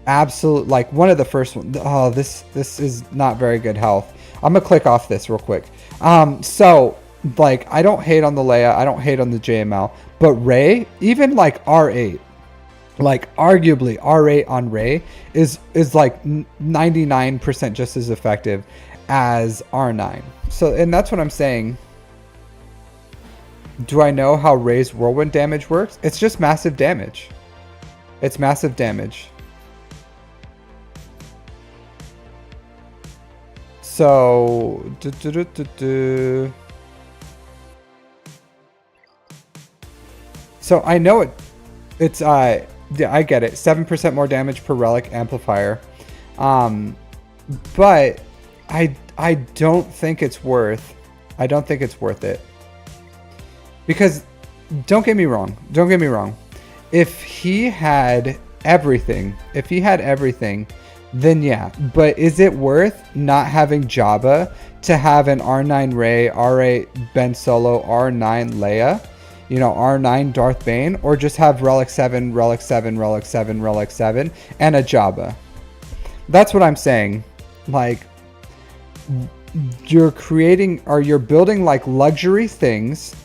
absolute, like one of the first ones. Oh, this is not very good health. I'm gonna click off this real quick. So like I don't hate on the Leia, I don't hate on the JML, but Rey, even like R8, like arguably R8 on Rey is like 99% just as effective as R9. So, and that's what I'm saying. Do I know how Rey's whirlwind damage works? It's just massive damage. It's massive damage. So, so I know it's yeah, I get it. 7% more damage per relic amplifier. But I don't think it's worth it. Because don't get me wrong. If he had everything, then yeah. But is it worth not having Jabba to have an R9 Rey, R8 Ben Solo, R9 Leia, you know, R9 Darth Bane, or just have Relic 7, and a Jabba? That's what I'm saying. Like, you're creating, or you're building like luxury things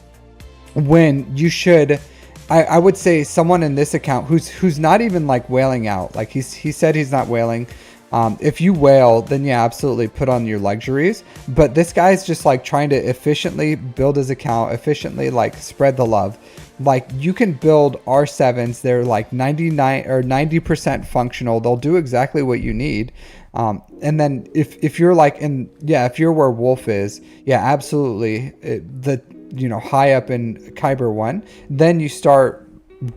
when you should... I would say someone in this account who's not even like wailing out. Like he said he's not wailing. If you wail, then yeah, absolutely put on your luxuries. But this guy's just like trying to efficiently build his account, efficiently like spread the love. Like you can build R7s. They're like 99 or 90% functional. They'll do exactly what you need. And then if you're like if you're where Wolf is, yeah, absolutely. High up in Kyber 1, then you start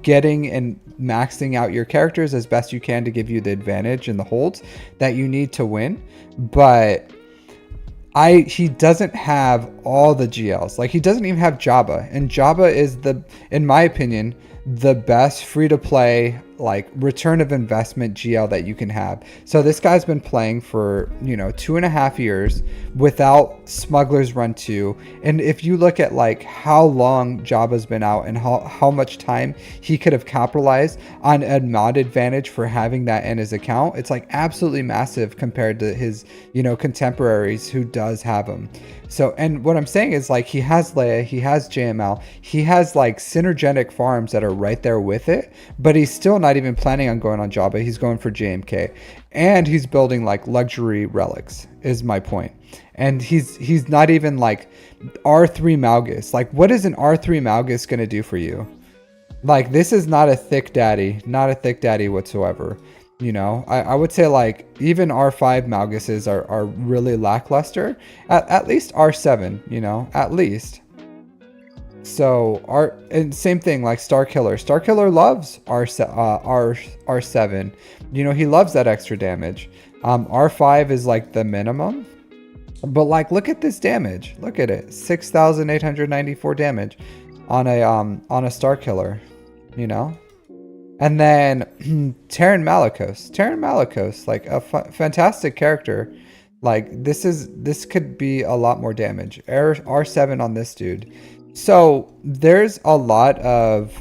getting and maxing out your characters as best you can to give you the advantage and the holds that you need to win. But he doesn't have all the GLs. Like, he doesn't even have Jabba, and Jabba is in my opinion, the best free-to-play, like, return of investment GL that you can have. So this guy's been playing for 2.5 years without Smuggler's Run 2, and if you look at like how long Jabba's been out and how much time he could have capitalized on a mod advantage for having that in his account, it's like absolutely massive compared to his contemporaries who does have him. So, and what I'm saying is, like, he has Leia, he has JML, he has like synergetic farms that are right there with it, but he's still not even planning on going on Jabba. He's going for JMK, and he's building like luxury relics, is my point. And he's not even like R3 Malgus. Like, what is an R3 Malgus gonna do for you? Like, this is not a thick daddy whatsoever. I would say like even R5 Malguses are really lackluster. At least R7, at least. So and same thing like Starkiller. Starkiller loves R7. He loves that extra damage. R5 is like the minimum. But like, look at this damage. Look at it. 6,894 damage on a Starkiller, And then Terran Malicos, like a fantastic character. Like, this could be a lot more damage. R7 on this dude. So there's a lot of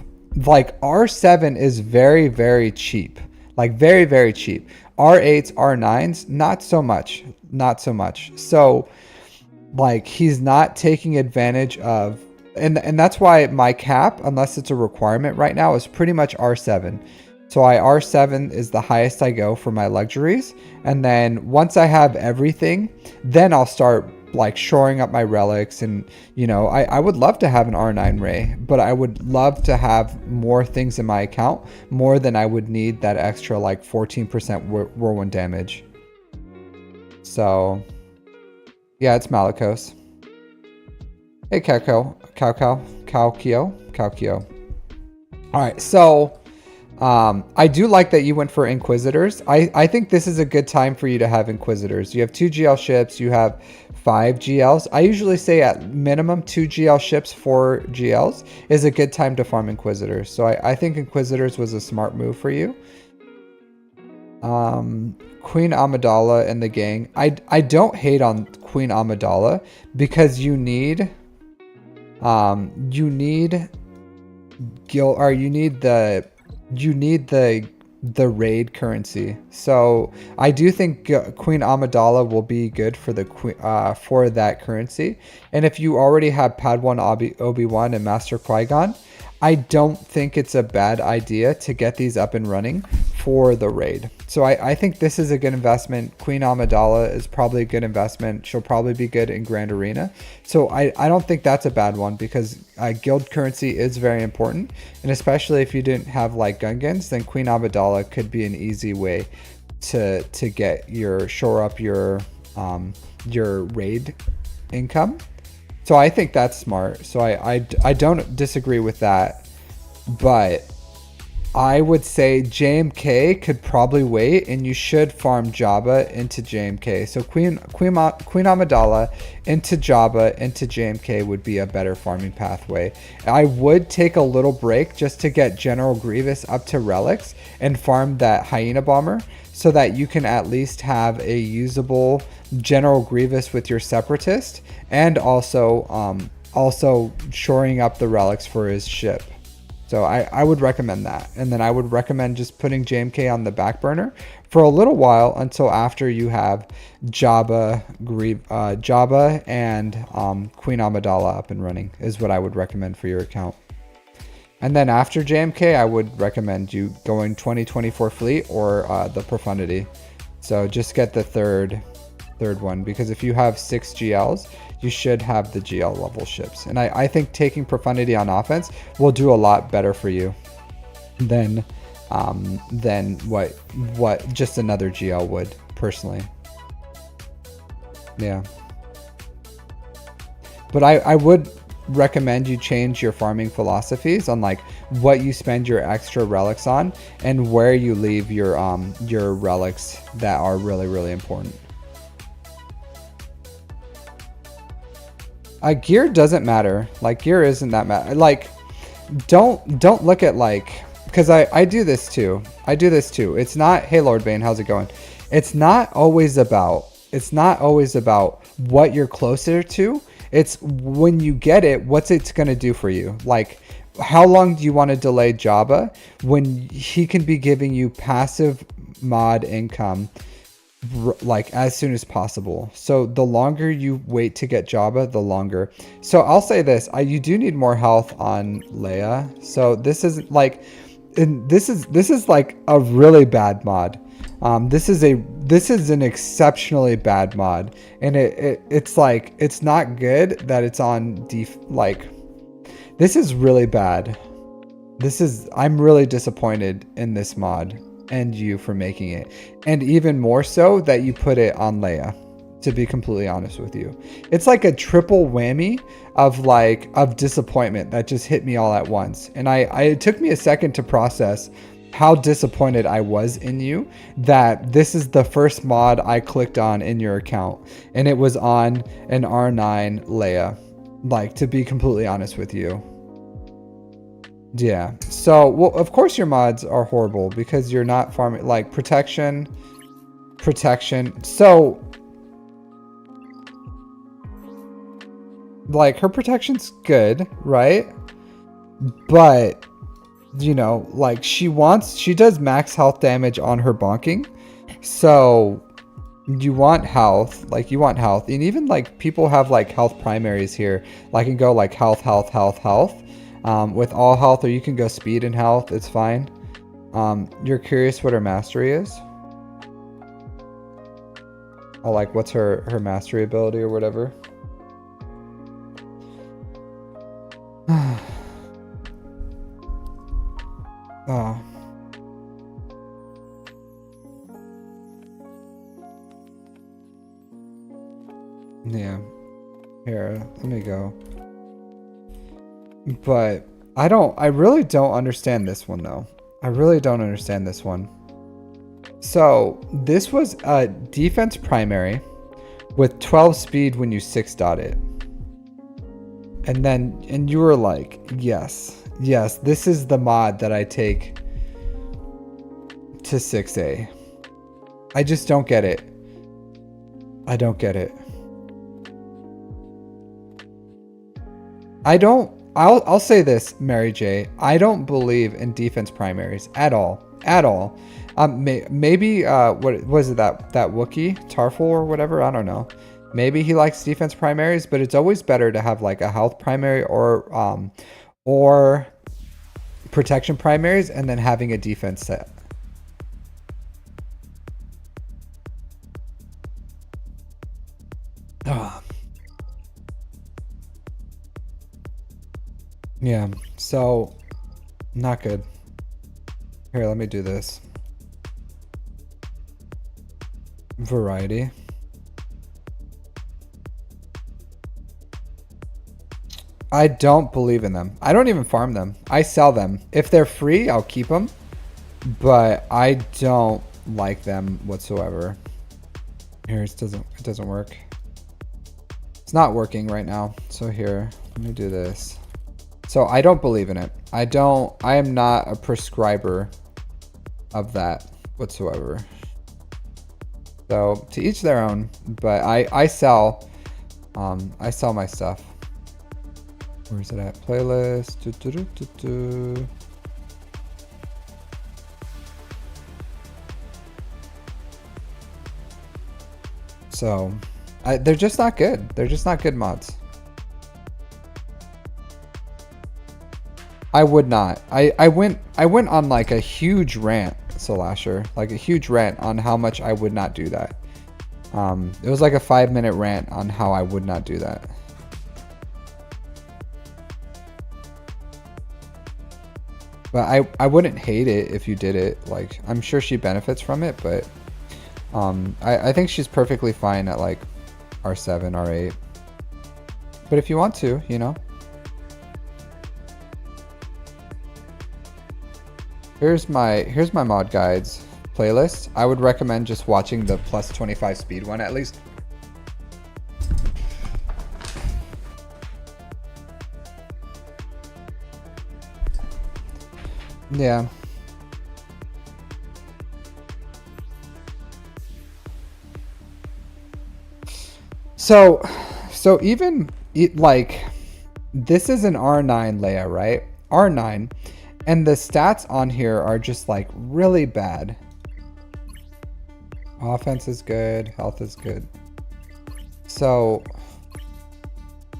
like, R7 is very, very cheap. Like, very, very cheap. R8s, R9s, not so much. So like, he's not taking advantage of, and that's why my cap, unless it's a requirement right now, is pretty much R7. So R7 is the highest I go for my luxuries. And then once I have everything, then I'll start like shoring up my relics. And I would love to have an R9 Ray, but I would love to have more things in my account, more than I would need that extra like 14% whirlwind damage. So yeah, it's Malicos. Hey, Calcio. All right, so I do like that you went for Inquisitors. I think this is a good time for you to have Inquisitors. You have 2 GL ships, you have 5 GLs. I usually say at minimum 2 GL ships, 4 GLs is a good time to farm Inquisitors. So I think Inquisitors was a smart move for you. Queen Amidala and the gang. I don't hate on Queen Amidala because you need the raid currency. So I do think Queen Amidala will be good for the for that currency. And if you already have Padawan Obi-Wan and Master Qui-Gon, I don't think it's a bad idea to get these up and running for the raid. So I think this is a good investment. Queen Amidala is probably a good investment. She'll probably be good in Grand Arena. So I don't think that's a bad one, because guild currency is very important. And especially if you didn't have like Gungans, then Queen Amidala could be an easy way to get shore up your raid income. So I think that's smart. So I don't disagree with that, but I would say JMK could probably wait, and you should farm Jabba into JMK. So Queen Amidala into Jabba into JMK would be a better farming pathway. I would take a little break just to get General Grievous up to relics and farm that Hyena Bomber, so that you can at least have a usable General Grievous with your Separatist, and also shoring up the relics for his ship. So I would recommend that. And then I would recommend just putting JMK on the back burner for a little while until after you have Jabba and Queen Amidala up and running, is what I would recommend for your account. And then after JMK, I would recommend you going 2024 fleet or the Profundity. So just get the third one, because if you have 6 GLs, you should have the GL level ships. And I think taking Profundity on offense will do a lot better for you than what just another GL would. personally. Yeah. But I would recommend you change your farming philosophies on like what you spend your extra relics on and where you leave your relics that are really, really important. Gear doesn't matter. Like gear isn't that matter. Like don't look at like, because I do this too. I do this too. It's not, hey Lord Bane, how's it going? It's not always about what you're closer to. It's when you get it, what's it's going to do for you? Like, how long do you want to delay Jabba when he can be giving you passive mod income like as soon as possible? So the longer you wait to get Jabba, the longer. So I'll say this, you do need more health on Leia. So this is like, this is like a really bad mod. This is an exceptionally bad mod, and it's like, it's not good that it's on like, this is really bad. I'm really disappointed in this mod and you for making it, and even more so that you put it on Leia, to be completely honest with you. It's like a triple whammy of disappointment that just hit me all at once, and it took me a second to process how disappointed I was in you that this is the first mod I clicked on in your account, and it was on an R9 Leia, like, to be completely honest with you. Yeah, so, well, of course your mods are horrible because you're not farming, like, protection, so, like, her protection's good, right? But you know, like, she does max health damage on her bonking, so you want health, and even like people have like health primaries here, like, can go like health with all health, or you can go speed and health, it's fine. You're curious what her mastery is? Oh, like, what's her mastery ability or whatever? Oh. Yeah. Here, let me go. But I really don't understand this one though. I really don't understand this one. So this was a defense primary with 12 speed when you 6-dot it. And you were like, yes, this is the mod that I take to 6A. I just don't get it. I don't get it. I'll say this, Mary J. I don't believe in defense primaries at all. Maybe what was it, that Wookiee Tarful or whatever? I don't know. Maybe he likes defense primaries, but it's always better to have like a health primary or protection primaries, and then having a defense set. Oh. Yeah, so not good. Here, let me do this. Variety. I don't believe in them. I don't even farm them. I sell them. If they're free, I'll keep them. But I don't like them whatsoever. Here, it doesn't work. It's not working right now. So here, let me do this. So I don't believe in it. I am not a prescriber of that whatsoever. So to each their own, but I sell my stuff. Where is it at? Playlist. So they're just not good. They're just not good mods. I would not. I went on like a huge rant, Solasher, like a huge rant on how much I would not do that. It was like a 5-minute rant on how I would not do that. But I wouldn't hate it if you did it. Like, I'm sure she benefits from it, but I think she's perfectly fine at like R7, R8. But if you want to, you know. Here's my mod guides playlist. I would recommend just watching the plus 25 speed one at least. Yeah. So even like this is an R9 Leia, right? R9, and the stats on here are just like really bad. Offense is good, health is good. So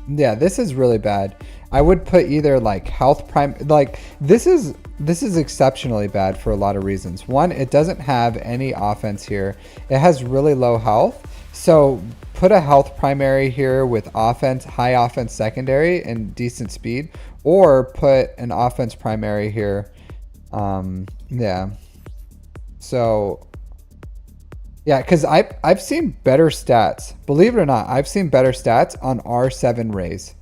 yeah, this is really bad. I would put either like health prime, like this is exceptionally bad for a lot of reasons. One, it doesn't have any offense here. It has really low health. So put a health primary here with offense, high offense secondary and decent speed, or put an offense primary here. Yeah. So yeah, because I've seen better stats. Believe it or not, I've seen better stats on R7 Rays.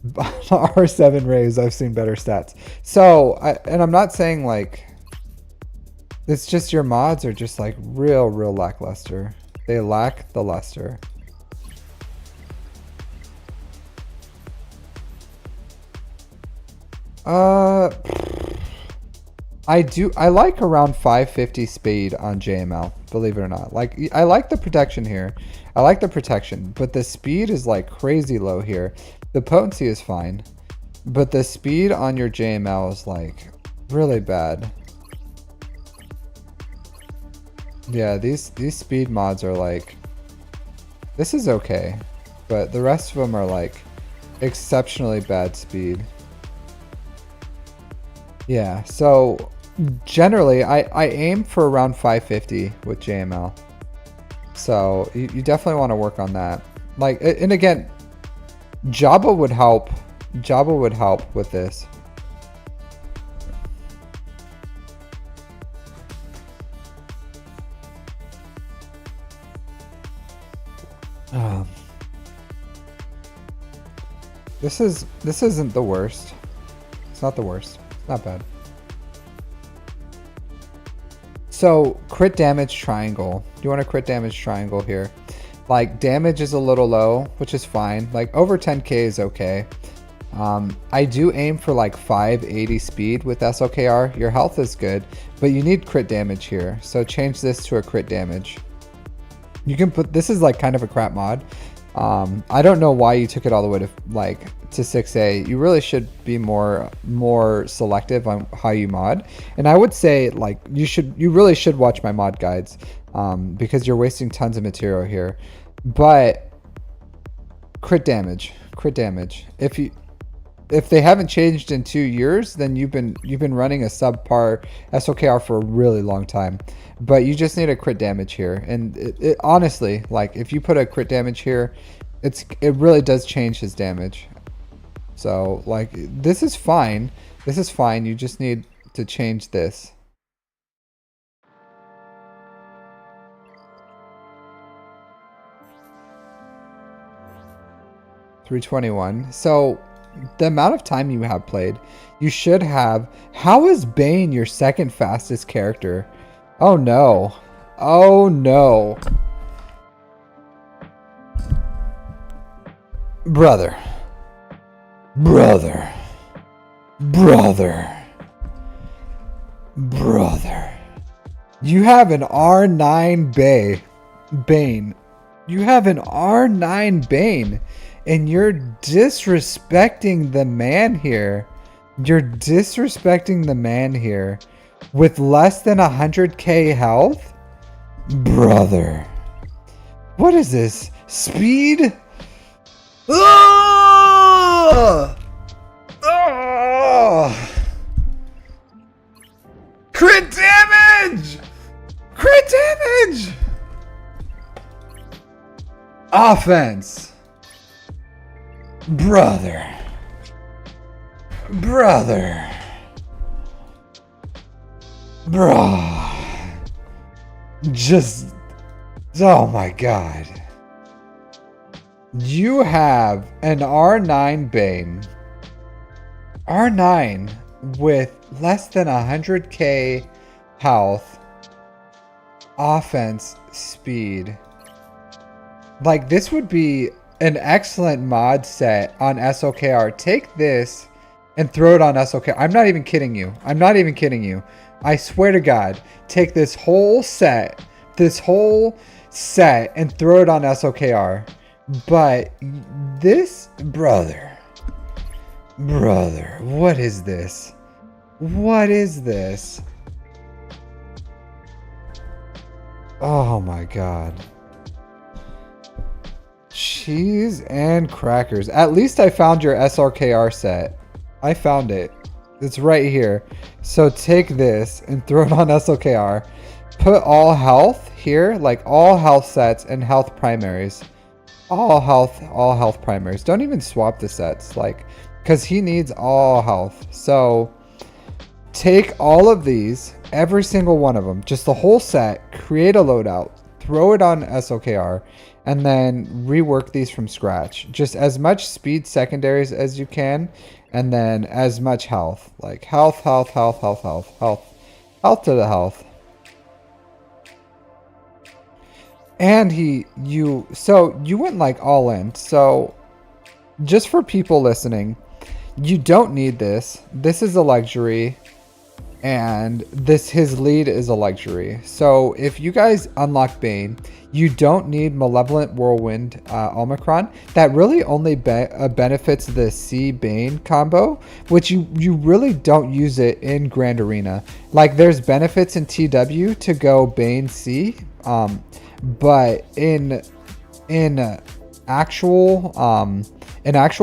R7 Rays, I've seen better stats. So, and I'm not saying like, it's just your mods are just like real lackluster. They lack the luster. I like around 550 speed on JML, believe it or not. Like, I like the protection here. I like the protection, but the speed is like crazy low here. The potency is fine, but the speed on your JML is like really bad. Yeah, these speed mods are like, this is okay, but the rest of them are like exceptionally bad speed. Yeah, so generally I aim for around 550 with JML. So you definitely want to work on that. Like, and again, Jabba would help. Jabba would help with this. This isn't the worst. It's not the worst. It's not bad. So crit damage triangle. You want a crit damage triangle here. Like, damage is a little low, which is fine. Like, over 10k is okay. I do aim for like 580 speed with SLKR. Your health is good, but you need crit damage here. So change this to a crit damage. You can put, this is like kind of a crap mod. I don't know why you took it all the way to like to 6A. You really should be more selective on how you mod. And I would say like you really should watch my mod guides, because you're wasting tons of material here. But crit damage. If they haven't changed in 2 years, then you've been running a subpar SOKR for a really long time. But you just need a crit damage here, and it honestly, like, if you put a crit damage here, it really does change his damage. So like, this is fine. This is fine. You just need to change this. $321. So the amount of time you have played, you should have. How is Bane your second fastest character? Oh no. Oh no. Brother. You have an R9 Bane. You have an R9 Bane. And you're disrespecting the man here. You're disrespecting the man here with less than 100k health? Brother. What is this? Speed? Oh! Oh! Crit damage! Crit damage! Offense. Brother. Bro. Just Oh my god. You have an R9 Bane. R9 with less than 100k health, offense, speed. Like, this would be an excellent mod set on SOKR. Take this and throw it on SOKR. I'm not even kidding you. I'm not even kidding you. I swear to God, take this whole set and throw it on SOKR. But this, brother, what is this? What is this? Oh my God. Cheese and crackers. At least I found your SRKR set. I found it. It's right here. So take this and throw it on SLKR. Put all health here, like all health sets and health primaries. All health primaries. Don't even swap the sets, like, because he needs all health. So take all of these, every single one of them, just the whole set, create a loadout, throw it on SOKR, and then rework these from scratch. Just as much speed secondaries as you can, and then as much health. Like health to the health. And you went like all in. So just for people listening, you don't need this. This is a luxury. And his lead is a luxury. So if you guys unlock Bane, you don't need Malevolent Whirlwind Omicron. That really only benefits the C Bane combo, which you really don't use it in Grand Arena. Like, there's benefits in TW to go Bane C, but in actual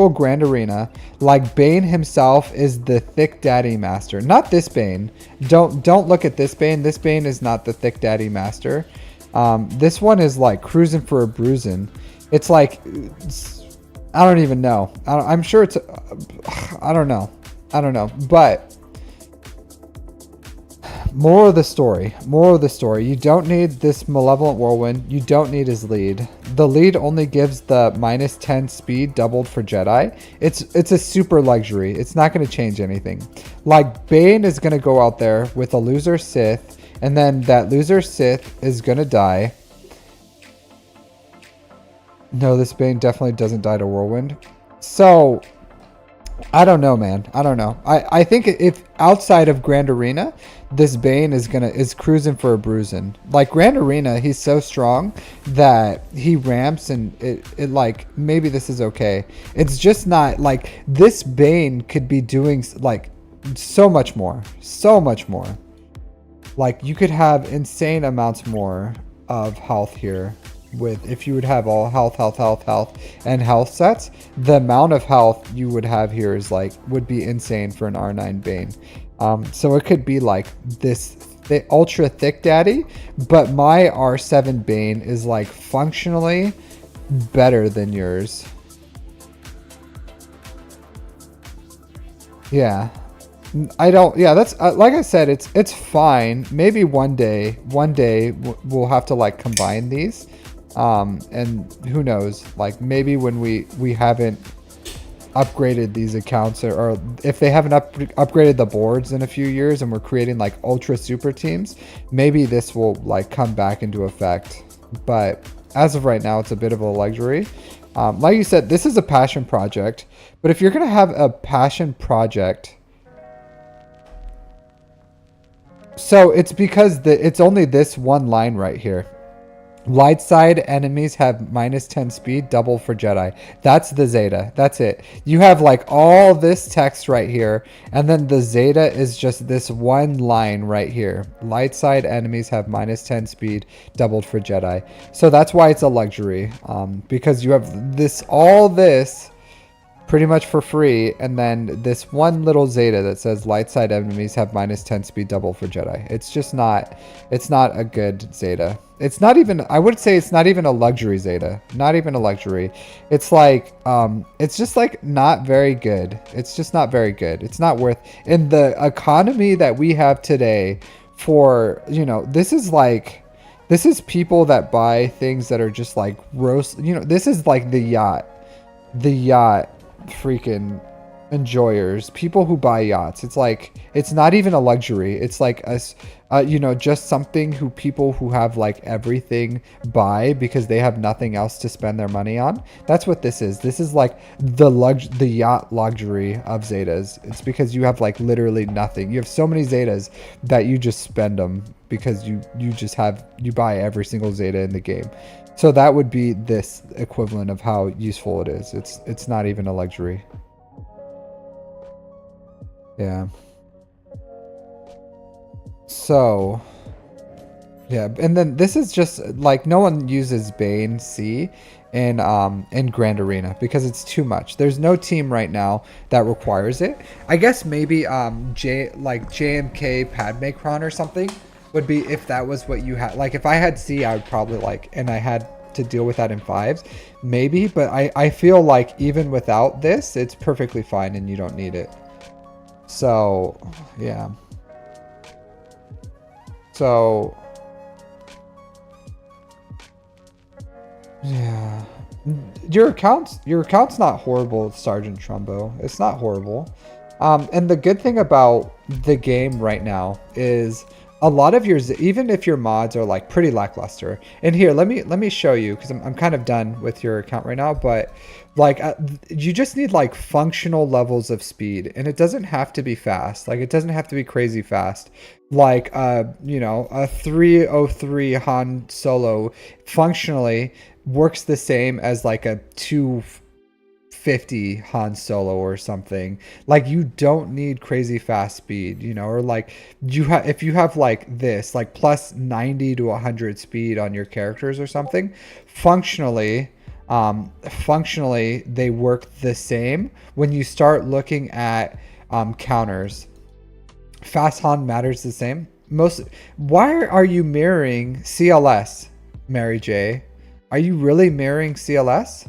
Grand Arena, like, Bane himself is the Thick Daddy Master. Not this Bane. Don't look at this Bane. This Bane is not the Thick Daddy Master. This one is like cruising for a bruising. It's like, I don't even know. I'm sure it's, I don't know. But moral of the story, you don't need this Malevolent Whirlwind. You don't need his lead. The lead only gives the -10 speed doubled for Jedi. It's a super luxury. It's not going to change anything. Like, Bane is going to go out there with a loser Sith, and then that loser Sith is going to die. No, this Bane definitely doesn't die to Whirlwind. So I don't know, man. I don't know. I think if outside of Grand Arena, this Bane is cruising for a bruising. Like, Grand Arena, he's so strong that he ramps, and it like, maybe this is okay. It's just not like, this Bane could be doing like so much more. Like, you could have insane amounts more of health here. With, if you would have all health and health sets, the amount of health you would have here is like, would be insane for an R9 Bane. So it could be like this ultra thick daddy, but my R7 Bane is like functionally better than yours. Yeah. That's like I said, it's fine. Maybe one day we'll have to like combine these. And who knows, like, maybe when we haven't upgraded these accounts, or if they haven't upgraded the boards in a few years, and we're creating like ultra super teams, maybe this will like come back into effect. But as of right now, it's a bit of a luxury. Like you said, this is a passion project, but if you're gonna have a passion project, so it's because it's only this one line right here. Light side enemies have -10 speed, double for Jedi. That's the Zeta. That's it. You have like all this text right here, and then the Zeta is just this one line right here. Light side enemies have -10 speed, doubled for Jedi. So that's why it's a luxury, because you have all this pretty much for free, and then this one little Zeta that says light side enemies have -10 speed, double for Jedi. It's just not, it's not a good Zeta. It's not even, I would say it's not even a luxury Zeta. Not even a luxury. It's like, it's just like not very good. It's just not very good. It's not worth, in the economy that we have today, for, you know, this is like, This is people that buy things that are just like gross. You know, this is like the yacht freaking enjoyers, people who buy yachts. It's like, it's not even a luxury. It's like you know, just something who people who have like everything buy because they have nothing else to spend their money on. That's what this is. This is like the yacht luxury of Zetas. It's because you have like literally nothing. You have so many Zetas that you just spend them because you buy every single Zeta in the game. So that would be this equivalent of how useful it is. It's not even a luxury. Yeah. So, yeah, and then this is just like no one uses Bane C in Grand Arena because it's too much. There's no team right now that requires it. I guess maybe JMK Padmecron or something would be if that was what you had. Like if I had C, I would probably like, and I had to deal with that in 5s, maybe, but I feel like even without this, it's perfectly fine and you don't need it. So, yeah. So, yeah. Your account's not horrible, Sergeant Trumbo. It's not horrible. And the good thing about the game right now is a lot of yours, even if your mods are like pretty lackluster. And here, let me show you because I'm kind of done with your account right now. But like you just need like functional levels of speed, and it doesn't have to be fast. Like it doesn't have to be crazy fast. Like you know, a 303 Han Solo functionally works the same as like a 250 Han Solo or something. Like you don't need crazy fast speed, you know, or like if you have like this, like plus 90 to 100 speed on your characters or something, functionally they work the same when you start looking at counters. Fast Han matters the same. Why are you mirroring CLS, Mary J? Are you really mirroring CLS?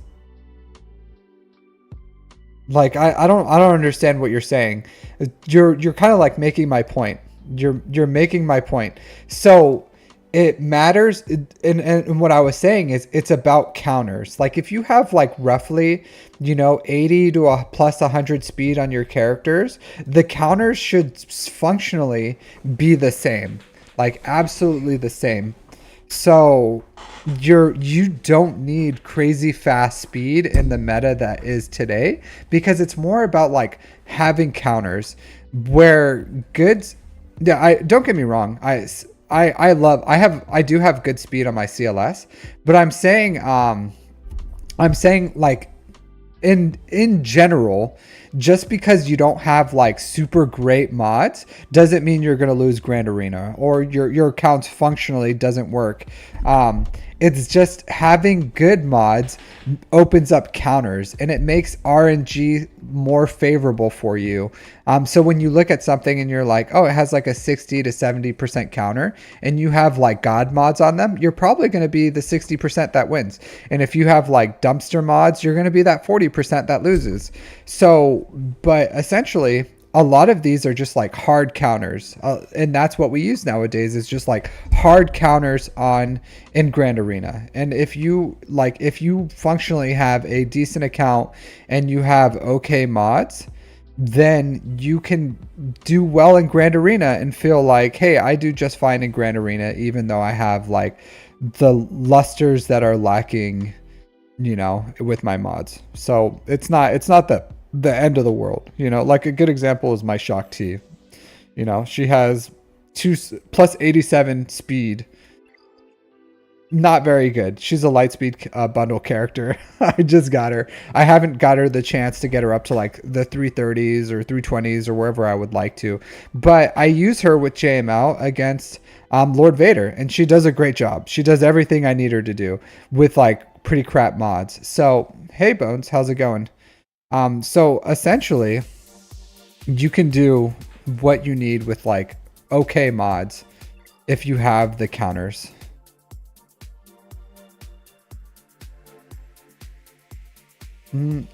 Like I don't understand what you're saying. You're kind of like making my point. You're making my point. So it matters, and what I was saying is it's about counters. Like if you have like roughly, you know, 80 to a plus 100 speed on your characters, the counters should functionally be the same, like absolutely the same. So you don't need crazy fast speed in the meta that is today because it's more about like having counters where goods. Yeah, I don't get me wrong. I do have good speed on my CLS, but I'm saying like in general, just because you don't have like super great mods doesn't mean you're going to lose Grand Arena or your account functionally doesn't work. It's just having good mods opens up counters and it makes RNG more favorable for you. So when you look at something and you're like, oh, it has like a 60 to 70% counter and you have like God mods on them, you're probably going to be the 60% that wins. And if you have like dumpster mods, you're going to be that 40% that loses. So, but essentially, a lot of these are just like hard counters, and that's what we use nowadays is just like hard counters in Grand Arena. And if you functionally have a decent account and you have okay mods, then you can do well in Grand Arena and feel like, hey, I do just fine in Grand Arena even though I have like the lusters that are lacking, you know, with my mods. So it's not the end of the world, you know. Like a good example is my Shock T. You know, she has plus 87 speed. Not very good. She's a Lightspeed bundle character. I just got her. I haven't got her the chance to get her up to like the 330s or 320s or wherever I would like to. But I use her with JML against Lord Vader, and she does a great job. She does everything I need her to do with like pretty crap mods. So, hey Bones, how's it going? So essentially, you can do what you need with like okay mods if you have the counters.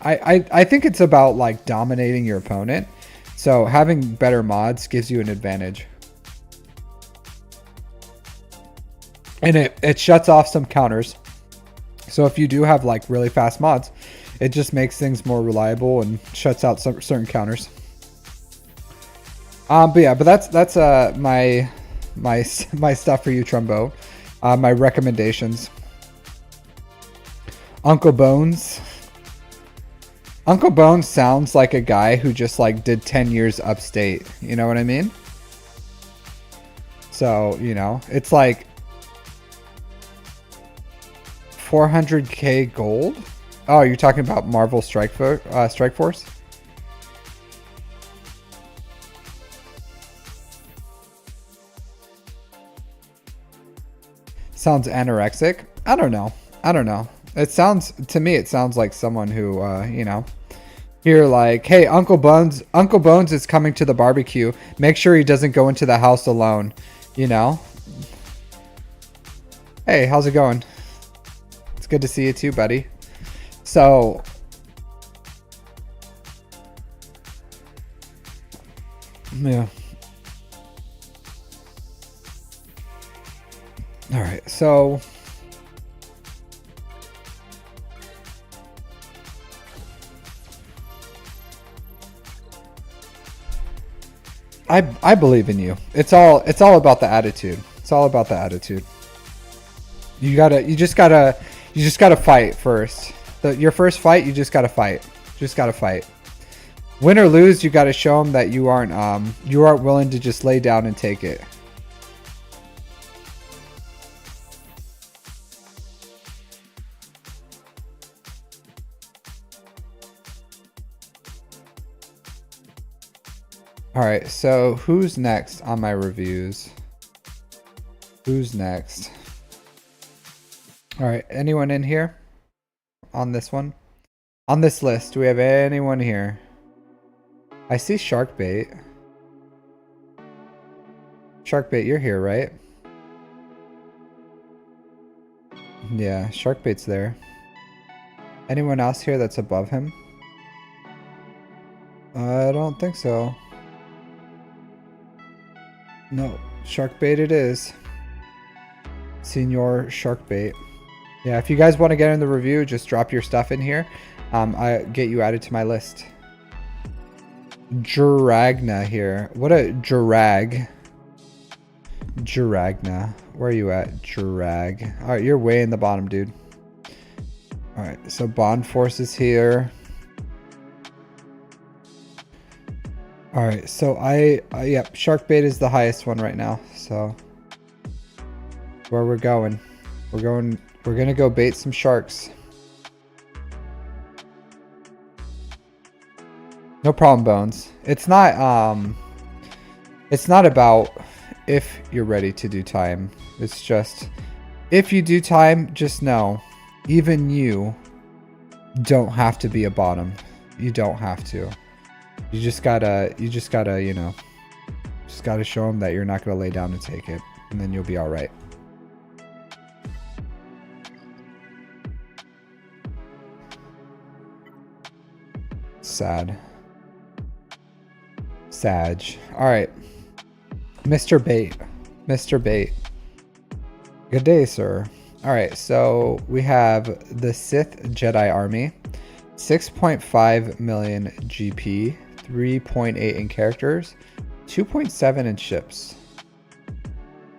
I think it's about like dominating your opponent. So having better mods gives you an advantage. And it shuts off some counters. So if you do have like really fast mods, it just makes things more reliable and shuts out some certain counters. But yeah, but that's my stuff for you, Trumbo. My recommendations. Uncle Bones. Uncle Bones sounds like a guy who just like did 10 years upstate. You know what I mean? So, you know, it's like 400k gold. Oh, you're talking about Marvel Strike Force? Sounds anorexic. I don't know. It sounds, to me, it sounds like someone who, you know, here like, hey, Uncle Bones is coming to the barbecue. Make sure he doesn't go into the house alone, you know? Hey, how's it going? It's good to see you too, buddy. So, yeah. All right, so I believe in you. It's all about the attitude. It's all about the attitude. You just gotta fight first. Your first fight, you just gotta fight. Win or lose, you gotta show them that you aren't willing to just lay down and take it. All right, so who's next on my reviews? Who's next? All right, anyone in here on this one? On this list, do we have anyone here? I see Sharkbait. Sharkbait, you're here, right? Yeah, Sharkbait's there. Anyone else here that's above him? I don't think so. No, Sharkbait it is. Senior Sharkbait. Yeah, if you guys want to get in the review, just drop your stuff in here. I get you added to my list. Jiragna here. What a Jirag. Jiragna. Where are you at? Jirag. Alright, you're way in the bottom, dude. Alright, so Bond Force is here. Alright, so yep, Sharkbait is the highest one right now, so where we're going. We're gonna go bait some sharks. No problem, Bones. It's not about if you're ready to do time. It's just if you do time, just know even you don't have to be a bottom. You don't have to. You just gotta, you know, just gotta show them that you're not gonna lay down and take it, and then you'll be all right. Sad. Sag. All right, Mr. Bait. Mr. Bait. Good day, sir. All right, so we have the Sith Jedi Army, 6.5 million GP. 3.8 in characters, 2.7 in ships.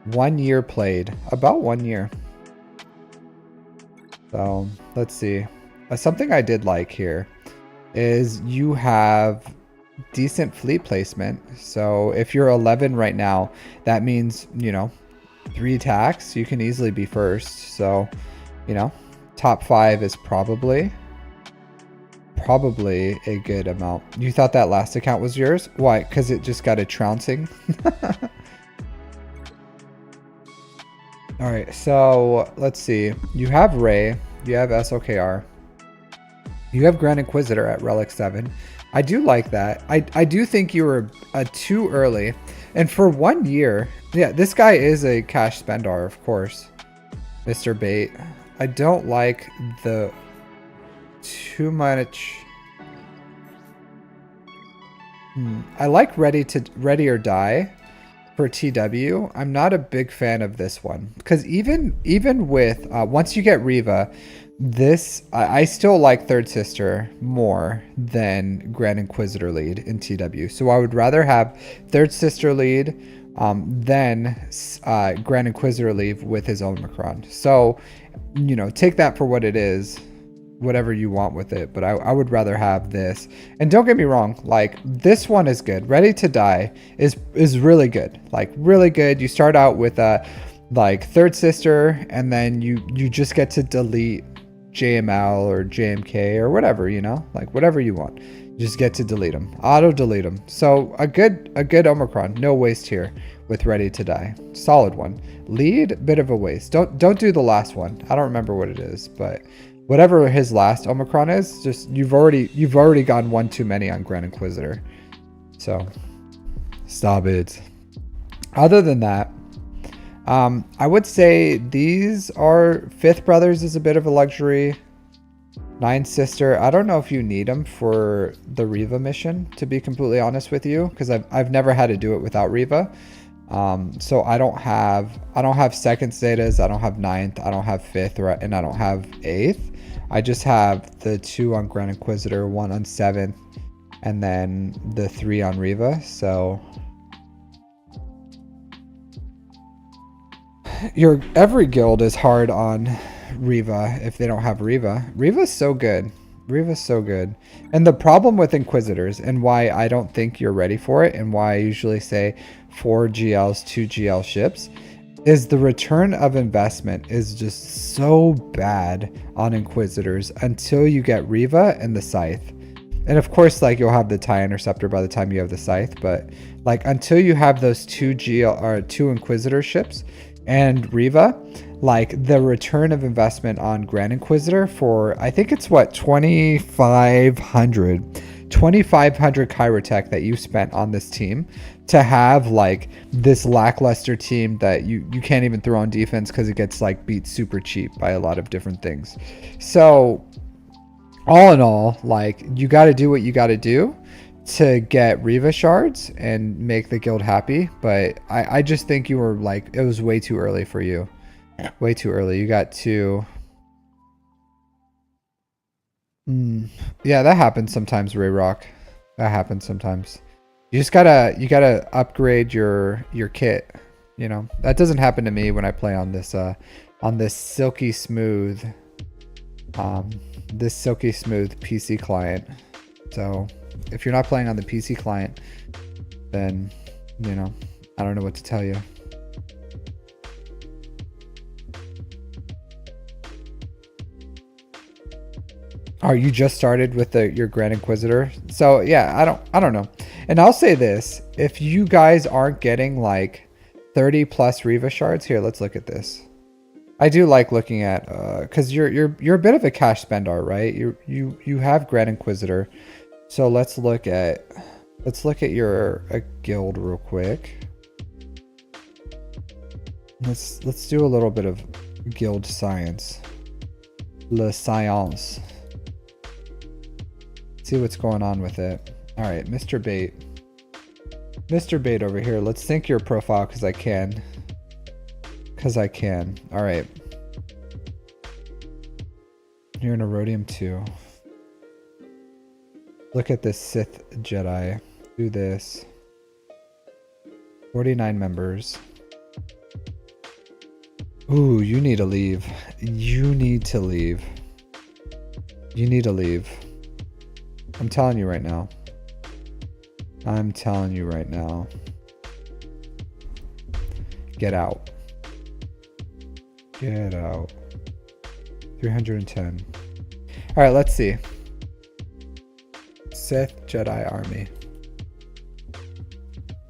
1 year played, about 1 year. So let's see. Something I did like here is you have decent fleet placement. So if you're 11 right now, that means, you know, 3 attacks, you can easily be first. So, you know, top 5 is probably a good amount. You thought that last account was yours? Why? Because it just got a trouncing? Alright, so let's see. You have Ray. You have SOKR. You have Grand Inquisitor at Relic 7. I do like that. I do think you were too early. And for 1 year, yeah, this guy is a cash spender, of course. Mr. Bait. I don't like the too much. I like ready or die for TW, I'm not a big fan of this one because even with once you get Riva, this I still like Third Sister more than Grand Inquisitor lead in TW. So I would rather have Third Sister lead than Grand Inquisitor lead with his own Omicron. So, you know, take that for what it is, whatever you want with it, but I would rather have this. And don't get me wrong, like this one is good. Ready to Die is really good, like really good. You start out with a like Third Sister, and then you just get to delete JML or JMK or whatever, you know, like whatever you want. You just get to delete them, auto delete them. So a good Omicron, no waste here with Ready to Die. Solid one. Lead, bit of a waste. Don't do the last one. I don't remember what it is, but whatever his last Omicron is, just you've already gone one too many on Grand Inquisitor. So stop it. Other than that, I would say these are Fifth Brothers is a bit of a luxury. Nine Sister, I don't know if you need them for the Riva mission, to be completely honest with you, because I've never had to do it without Riva. So I don't have second status, I don't have ninth, I don't have fifth, and I don't have eighth. I just have the 2 on Grand Inquisitor, 1 on 7th, and then the 3 on Riva. So every guild is hard on Riva if they don't have Riva. Riva's so good. Riva's so good. And the problem with Inquisitors, and why I don't think you're ready for it, and why I usually say 4 GLs, 2 GL ships, is the return of investment is just so bad on Inquisitors until you get Riva and the Scythe. And of course, like, you'll have the TIE Interceptor by the time you have the Scythe, but like until you have those 2 GL or 2 Inquisitor ships and Riva, like the return of investment on Grand Inquisitor for, I think it's what, 2,500 Chirotech that you spent on this team to have like this lackluster team that you can't even throw on defense because it gets like beat super cheap by a lot of different things. So all in all, like, you got to do what you got to do to get Riva shards and make the guild happy. But I just think you were like, it was way too early for you. Way too early. You got to... Yeah, that happens sometimes, Ray Rock. That happens sometimes. You gotta upgrade your kit. You know, that doesn't happen to me when I play on this silky smooth PC client. So if you're not playing on the PC client, then, you know, I don't know what to tell you. Oh, you just started with your Grand Inquisitor? So yeah, I don't know. And I'll say this, if you guys aren't getting like 30 plus Riva shards, here, let's look at this. I do like looking at, cause you're a bit of a cash spender, right? You have Grand Inquisitor. So let's look at your guild real quick. Let's do a little bit of guild science. Le science. See what's going on with it. All right, Mr. Bait over here. Let's sync your profile because I can. All right. You're in Erodium 2. Look at this Sith Jedi. Do this. 49 members. Ooh, you need to leave. You need to leave. I'm telling you right now. Get out. 310. All right, let's see. Sith Jedi army.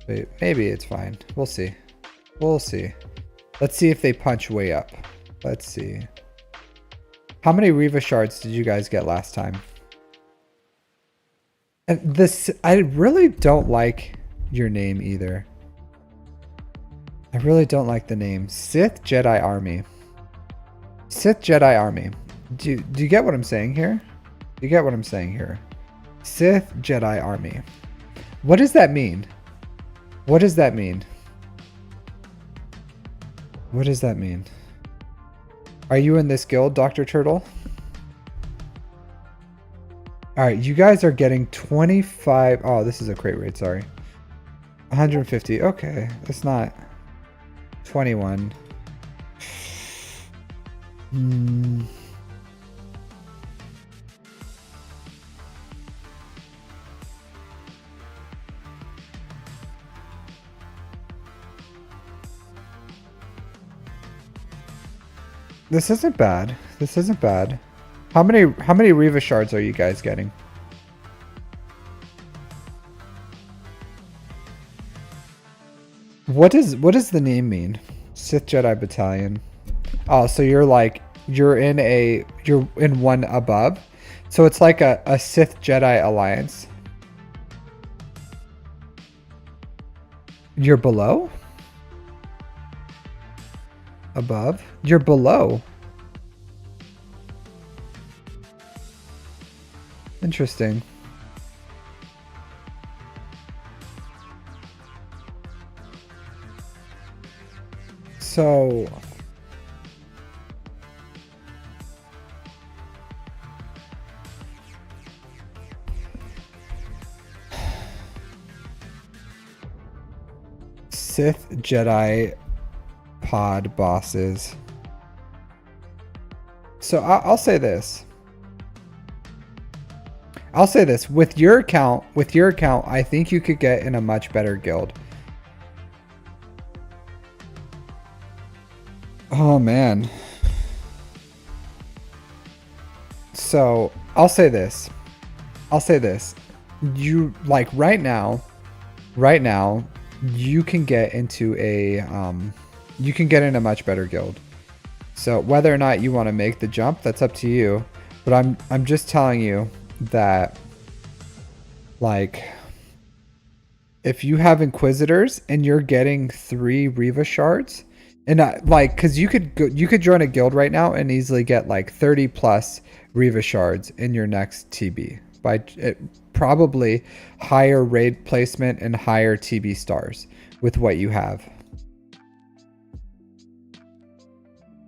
Wait, maybe it's fine. We'll see. Let's see if they punch way up. Let's see. How many Riva shards did you guys get last time? And this, I really don't like your name either. I really don't like the name. Sith Jedi Army. Sith Jedi Army. Do you get what I'm saying here? Sith Jedi Army. What does that mean? What does that mean? Are you in this guild, Dr. Turtle? Alright, you guys are getting 25. Oh, this is a crate rate, sorry. 150. Okay, that's not 21. This isn't bad. This isn't bad. How many Riva shards are you guys getting? What does the name mean? Sith Jedi Battalion. Oh, so you're in one above. So it's like a Sith Jedi Alliance. You're below? Above? You're below. Interesting. So Sith Jedi pod bosses. So I'll say this. I'll say this. With your account, I think you could get in a much better guild. Oh man. So I'll say this. You like right now, you can get into you can get in a much better guild. So whether or not you want to make the jump, that's up to you. But I'm just telling you that, like, if you have Inquisitors and you're getting 3 Riva shards, and like, because you could join a guild right now and easily get like 30 plus Riva shards in your next TB by probably higher raid placement and higher TB stars with what you have.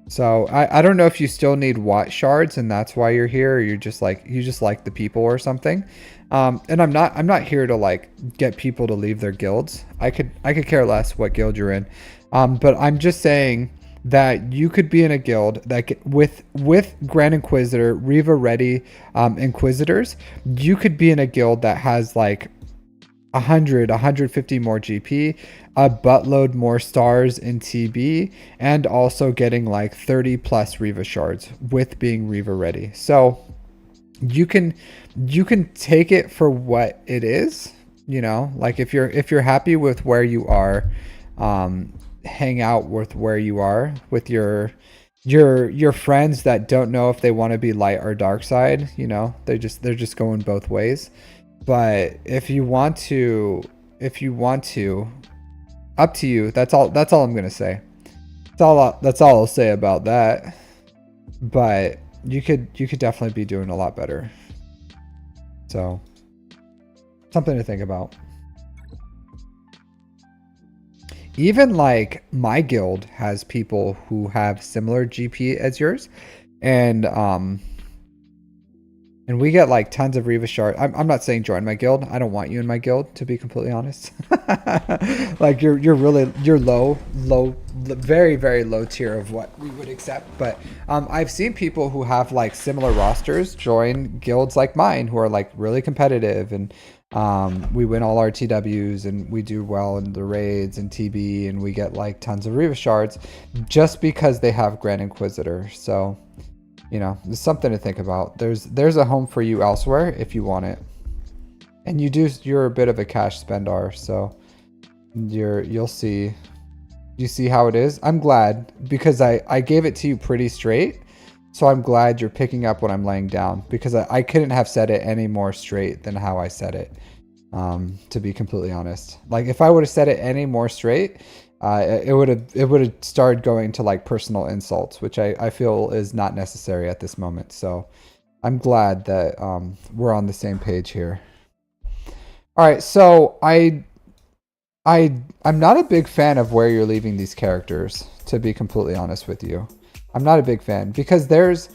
So I don't know if you still need Watt shards and that's why you're here, or you just like the people or something. And I'm not here to like get people to leave their guilds. I could care less what guild you're in. But I'm just saying that you could be in a guild that with Grand Inquisitor, Riva ready Inquisitors, you could be in a guild that has like 150 more GP, a buttload more stars in TB, and also getting like 30 plus Riva shards with being Riva ready. So you can take it for what it is, you know, like if you're happy with where you are, hang out with where you are with your friends that don't know if they want to be light or dark side, you know, they're just going both ways. But if you want to, up to you. That's all I'm gonna say. That's all I'll say about that. But you could definitely be doing a lot better. So something to think about. Even like my guild has people who have similar GP as yours, and we get like tons of Riva shard. I'm not saying join my guild. I don't want you in my guild, to be completely honest. Like you're low, very, very low tier of what we would accept. But I've seen people who have like similar rosters join guilds like mine, who are like really competitive, and we win all our TWs and we do well in the raids and TB, and we get like tons of Riva shards just because they have Grand Inquisitor. So, you know, it's something to think about. There's a home for you elsewhere if you want it. And you're a bit of a cash spender, so you'll see. You see how it is? I'm glad, because I gave it to you pretty straight. So I'm glad you're picking up what I'm laying down, because I couldn't have said it any more straight than how I said it. To be completely honest, like if I would have said it any more straight, it would have started going to like personal insults, which I feel is not necessary at this moment. So I'm glad that we're on the same page here. All right, so I'm not a big fan of where you're leaving these characters, to be completely honest with you. I'm not a big fan because there's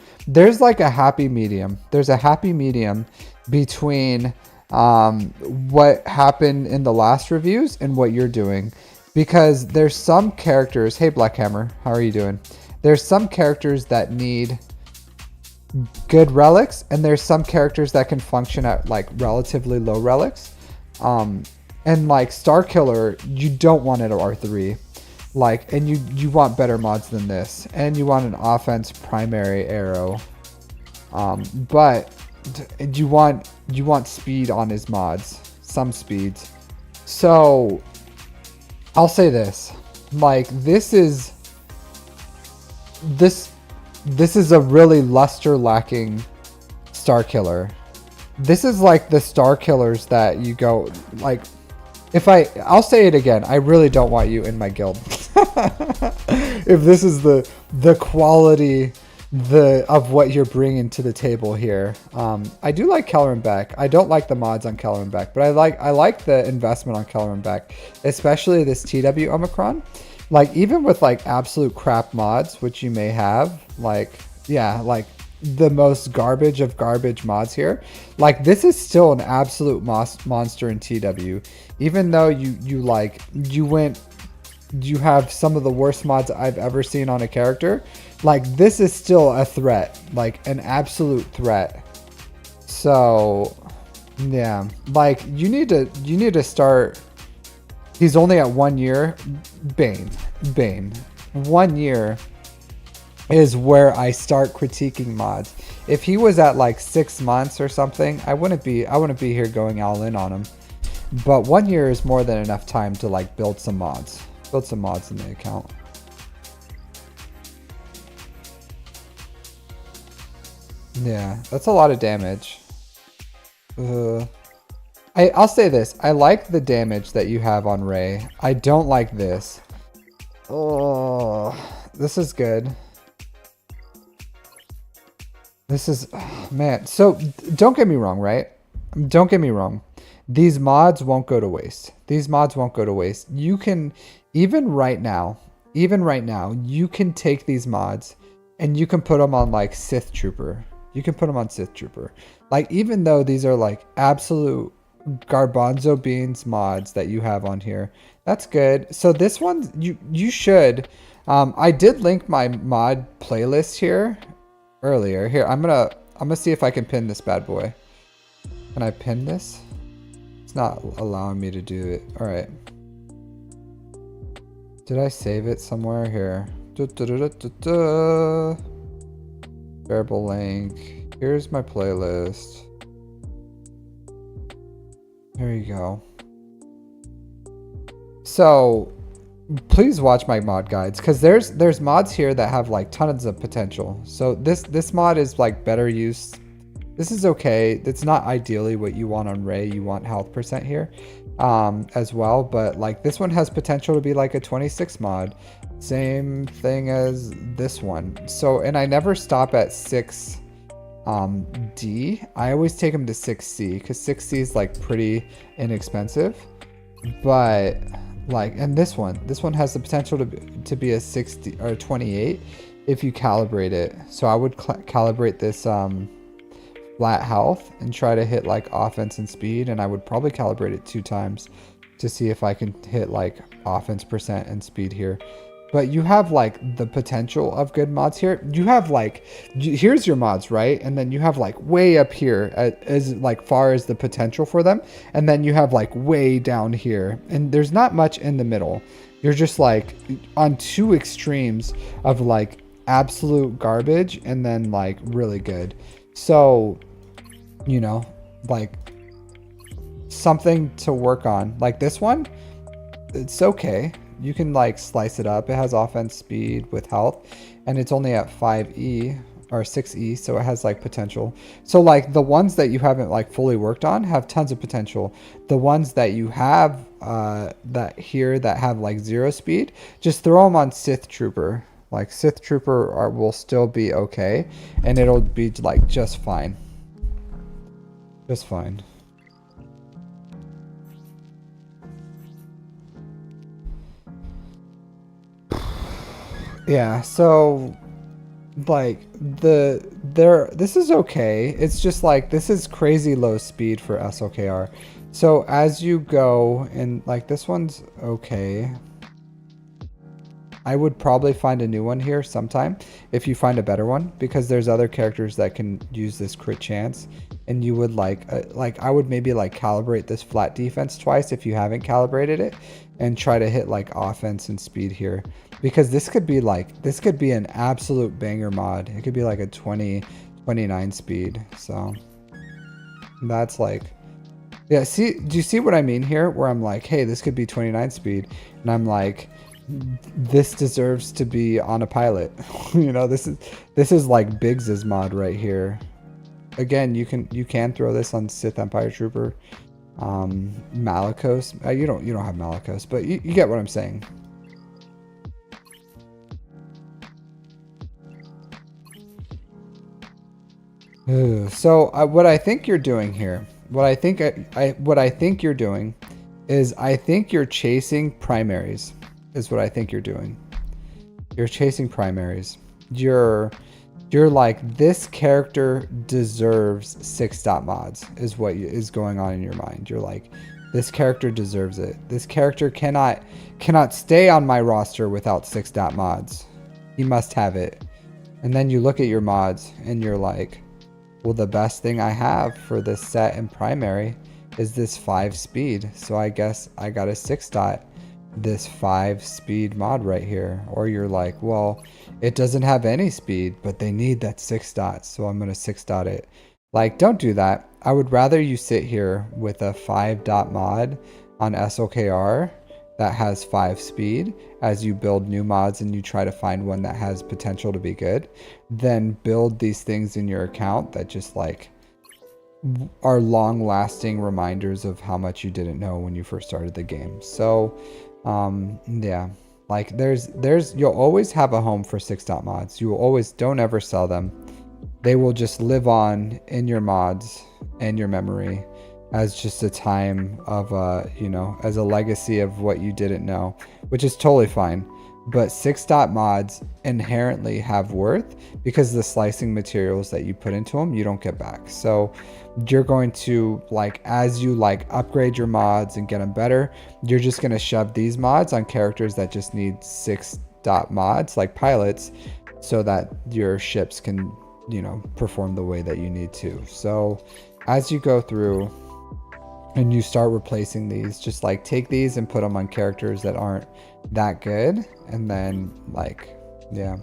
like a happy medium. There's a happy medium between what happened in the last reviews and what you're doing, because there's some characters. Hey Blackhammer, how are you doing? There's some characters that need good relics, and there's some characters that can function at like relatively low relics. And like Star Killer, you don't want it at R3. Like, and you want better mods than this, and you want an offense primary arrow, but you want speed on his mods, some speeds. So I'll say this, like this is a really luster lacking Star Killer. This is like the Star Killers that you go like, I'll say it again, I really don't want you in my guild. If this is the quality of what you're bringing to the table here. I do like Kellerin Beck. I don't like the mods on Kellerin Beck, but I like the investment on Kellerin Beck, especially this TW Omicron. Like even with like absolute crap mods, which you may have, like yeah, like the most garbage of garbage mods here, like this is still an absolute monster in TW. Even though you have some of the worst mods I've ever seen on a character, like this is still a threat, like an absolute threat. So yeah, like you need to start. He's only at 1 year. Bane 1 year is where I start critiquing mods. If he was at like 6 months or something, I wouldn't be here going all in on him. But 1 year is more than enough time to like build some mods in the account. Yeah, that's a lot of damage. I'll say this, I like the damage that you have on Ray. I don't like this. Oh, this is good. This is, oh, man. So don't get me wrong, right? Don't get me wrong. These mods won't go to waste. You can, even right now, you can take these mods and you can put them on like Sith Trooper. Like, even though these are like absolute garbanzo beans mods that you have on here, that's good. So this one, you should. I did link my mod playlist here earlier. Here, I'm gonna see if I can pin this bad boy. Can I pin this? It's not allowing me to do it. All right. Did I save it somewhere here? Variable link. Here's my playlist. There you go. So please watch my mod guides, because there's mods here that have like tons of potential. So this mod is like better use. This is okay. It's not ideally what you want on Ray. You want health percent here as well, but like this one has potential to be like a 26 mod. Same thing as this one. So, and I never stop at 6 D. I always take them to 6C, because 6C is like pretty inexpensive. But like, and this one has the potential to be a 60 or 28 if you calibrate it. So I would calibrate this flat health and try to hit like offense and speed, and I would probably calibrate it 2 times to see if I can hit like offense percent and speed here. But you have like the potential of good mods here. You have like, here's your mods, right? And then you have like way up here as like far as the potential for them. And then you have like way down here. And there's not much in the middle. You're just like on 2 extremes of like absolute garbage and then like really good. So, you know, like something to work on. Like this one, it's okay. You can like slice it up. It has offense, speed with health, and it's only at 5E or 6E, so it has like potential. So like the ones that you haven't like fully worked on have tons of potential. The ones that you have that have like 0 speed, just throw them on Sith Trooper. Like Sith Trooper will still be okay, and it'll be like just fine. Just fine. Yeah, so like this is okay. It's just like this is crazy low speed for SLKR. So as you go, and like this one's okay. I would probably find a new one here sometime if you find a better one, because there's other characters that can use this crit chance, and you would like I would maybe like calibrate this flat defense twice if you haven't calibrated it, and try to hit like offense and speed here, because this could be an absolute banger mod. It could be like a 29 speed. So that's like, yeah, see, do you see what I mean here, where I'm like, hey, this could be 29 speed, and I'm like, this deserves to be on a pilot. You know, this is like Biggs's mod right here. Again, you can throw this on Sith Empire Trooper, Malicos. You don't have Malicos, but you get what I'm saying. So what I think you're doing here, what I think you're doing is, I think you're chasing primaries. Is what I think you're doing. You're chasing primaries. You're like, this character deserves 6-dot mods is what is going on in your mind. You're like, this character deserves it. This character cannot stay on my roster without 6-dot mods. He must have it. And then you look at your mods and you're like, well, the best thing I have for this set in primary is this 5 speed. So I guess I got a 6-dot this 5 speed mod right here. Or you're like, well, it doesn't have any speed, but they need that 6 dots, so I'm gonna 6-dot it. Like, don't do that. I would rather you sit here with a 5-dot mod on SLKR that has 5 speed as you build new mods and you try to find one that has potential to be good, than build these things in your account that just like are long lasting reminders of how much you didn't know when you first started the game. So yeah, like you'll always have a home for 6-dot mods. You will always, don't ever sell them. They will just live on in your mods and your memory as just a time of you know, as a legacy of what you didn't know, which is totally fine. But 6-dot mods inherently have worth, because the slicing materials that you put into them, you don't get back. So you're going to, like, as you like upgrade your mods and get them better, you're just going to shove these mods on characters that just need 6-dot mods, like pilots, so that your ships can, you know, perform the way that you need to. So as you go through and you start replacing these, just like take these and put them on characters that aren't that good, and then like, yeah.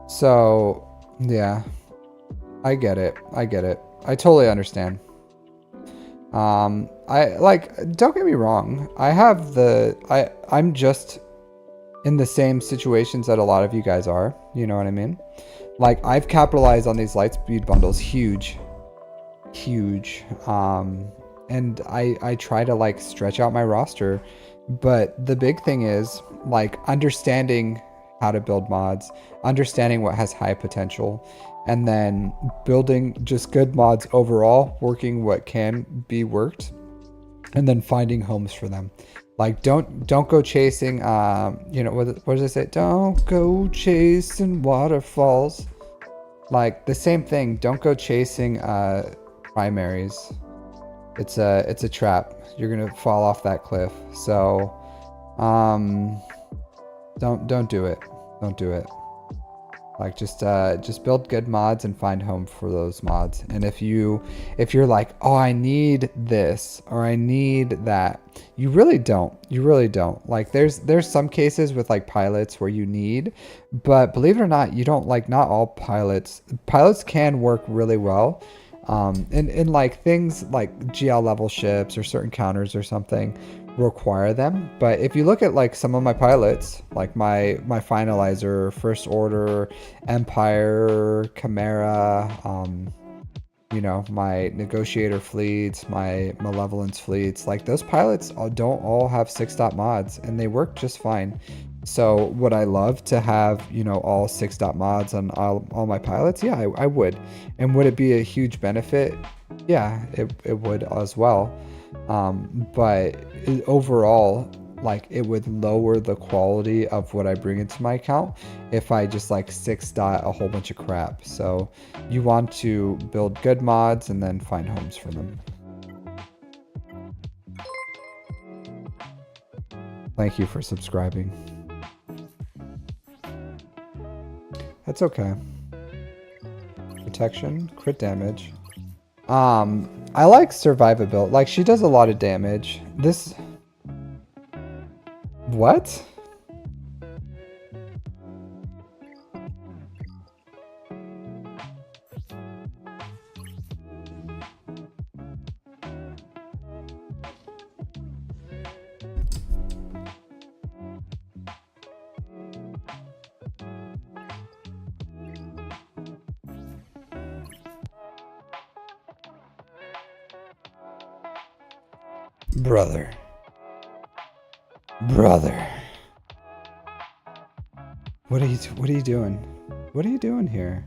So yeah, I get it. I totally understand. I like, don't get me wrong, I'm just in the same situations that a lot of you guys are, you know what I mean? Like, I've capitalized on these light speed bundles huge. And I try to like stretch out my roster, but the big thing is like understanding how to build mods, understanding what has high potential, and then building just good mods overall, working what can be worked, and then finding homes for them. Like, don't go chasing, you know, what does it say? Don't go chasing waterfalls. Like, the same thing. Don't go chasing primaries. It's a trap. You're gonna fall off that cliff. So, don't do it. Don't do it. Like, just build good mods and find home for those mods. And if you're like, oh, I need this or I need that, you really don't. You really don't. Like, there's some cases with like pilots where you need, but believe it or not, you don't. Like, not all pilots can work really well. In like things like GL level ships or certain counters or something require them. But if you look at like some of my pilots, like my finalizer, First Order, Empire, Chimera, you know, my negotiator fleets, my malevolence fleets, like those pilots don't all have 6-dot mods, and they work just fine. So would I love to have, you know, all 6-dot mods on all my pilots? Yeah, I would. And would it be a huge benefit? Yeah, it would as well. But overall, like, it would lower the quality of what I bring into my account if I just like 6-dot a whole bunch of crap. So you want to build good mods and then find homes for them. Thank you for subscribing. That's okay. Protection, crit damage. I like survivability. Like, she does a lot of damage. This... What? Brother. Brother. What are you doing? What are you doing here?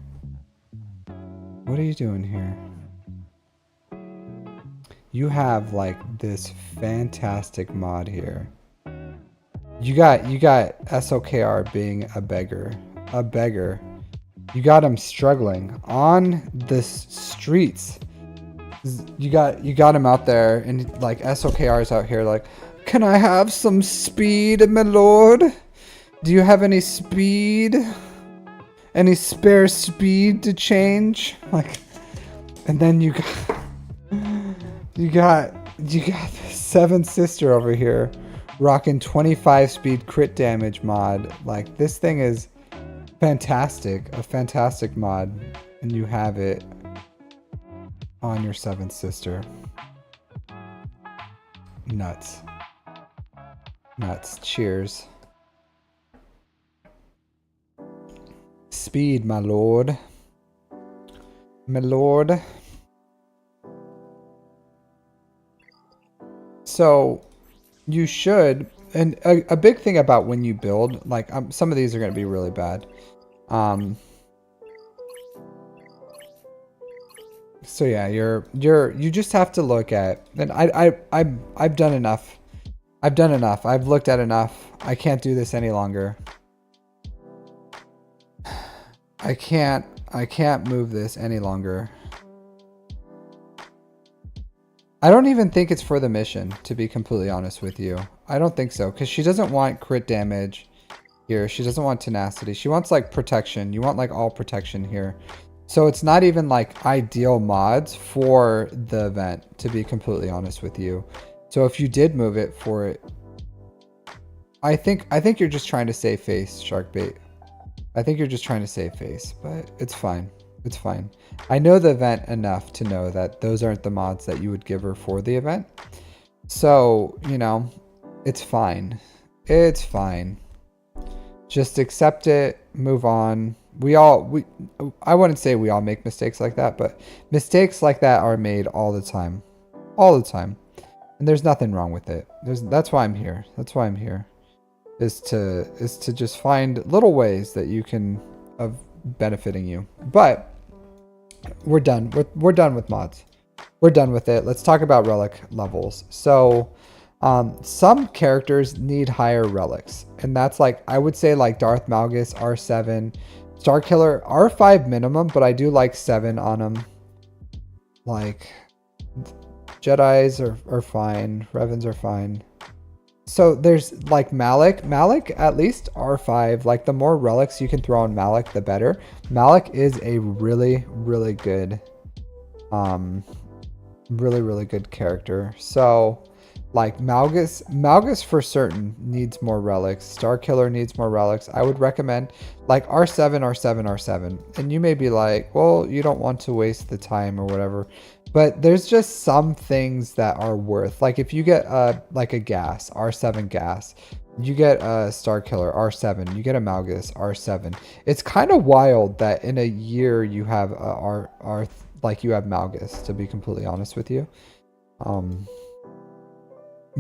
What are you doing here? You have like this fantastic mod here. You got SOKR being a beggar. A beggar. You got him struggling on the streets. You got him out there, and like SOKR is out here like, can I have some speed, my lord? Do you have any speed? Any spare speed to change? Like, and then you got the Seven Sister over here rocking 25 speed crit damage mod. Like, this thing is fantastic, a fantastic mod, and you have it on your Seventh Sister. Nuts. Nuts. Cheers. Speed, my lord. My lord. So, you should, and a big thing about when you build, like, some of these are going to be really bad. So yeah, you just have to look at, and I've done enough. I've done enough. I've looked at enough. I can't do this any longer. I can't move this any longer. I don't even think it's for the mission, to be completely honest with you. I don't think so, because she doesn't want crit damage here. She doesn't want tenacity. She wants like protection. You want like all protection here. So it's not even like ideal mods for the event, to be completely honest with you. So if you did move it for it, I think you're just trying to save face, Sharkbait. I think you're just trying to save face, but it's fine. It's fine. I know the event enough to know that those aren't the mods that you would give her for the event. So, you know, it's fine. It's fine. Just accept it, move on. I wouldn't say we all make mistakes like that, but mistakes like that are made all the time. All the time. And there's nothing wrong with it. That's why I'm here. That's why I'm here. Is to just find little ways that you can of benefiting you. But we're done. We're done with mods. We're done with it. Let's talk about relic levels. So some characters need higher relics, and that's like, I would say like Darth Malgus R7, Starkiller R5 minimum, but I do like 7 on them. Like, Jedis are fine, Revans are fine. So there's like Malik at least R5. Like, the more relics you can throw on Malik, the better. Malik is a really good really good character. So like Malgus for certain needs more relics. Starkiller needs more relics. I would recommend like R7, R7, R7. And you may be like, well, you don't want to waste the time or whatever. But there's just some things that are worth, like if you get like a gas, R7 gas, you get a Starkiller, R7, you get a Malgus, R7. It's kind of wild that in a year you have like you have Malgus, to be completely honest with you.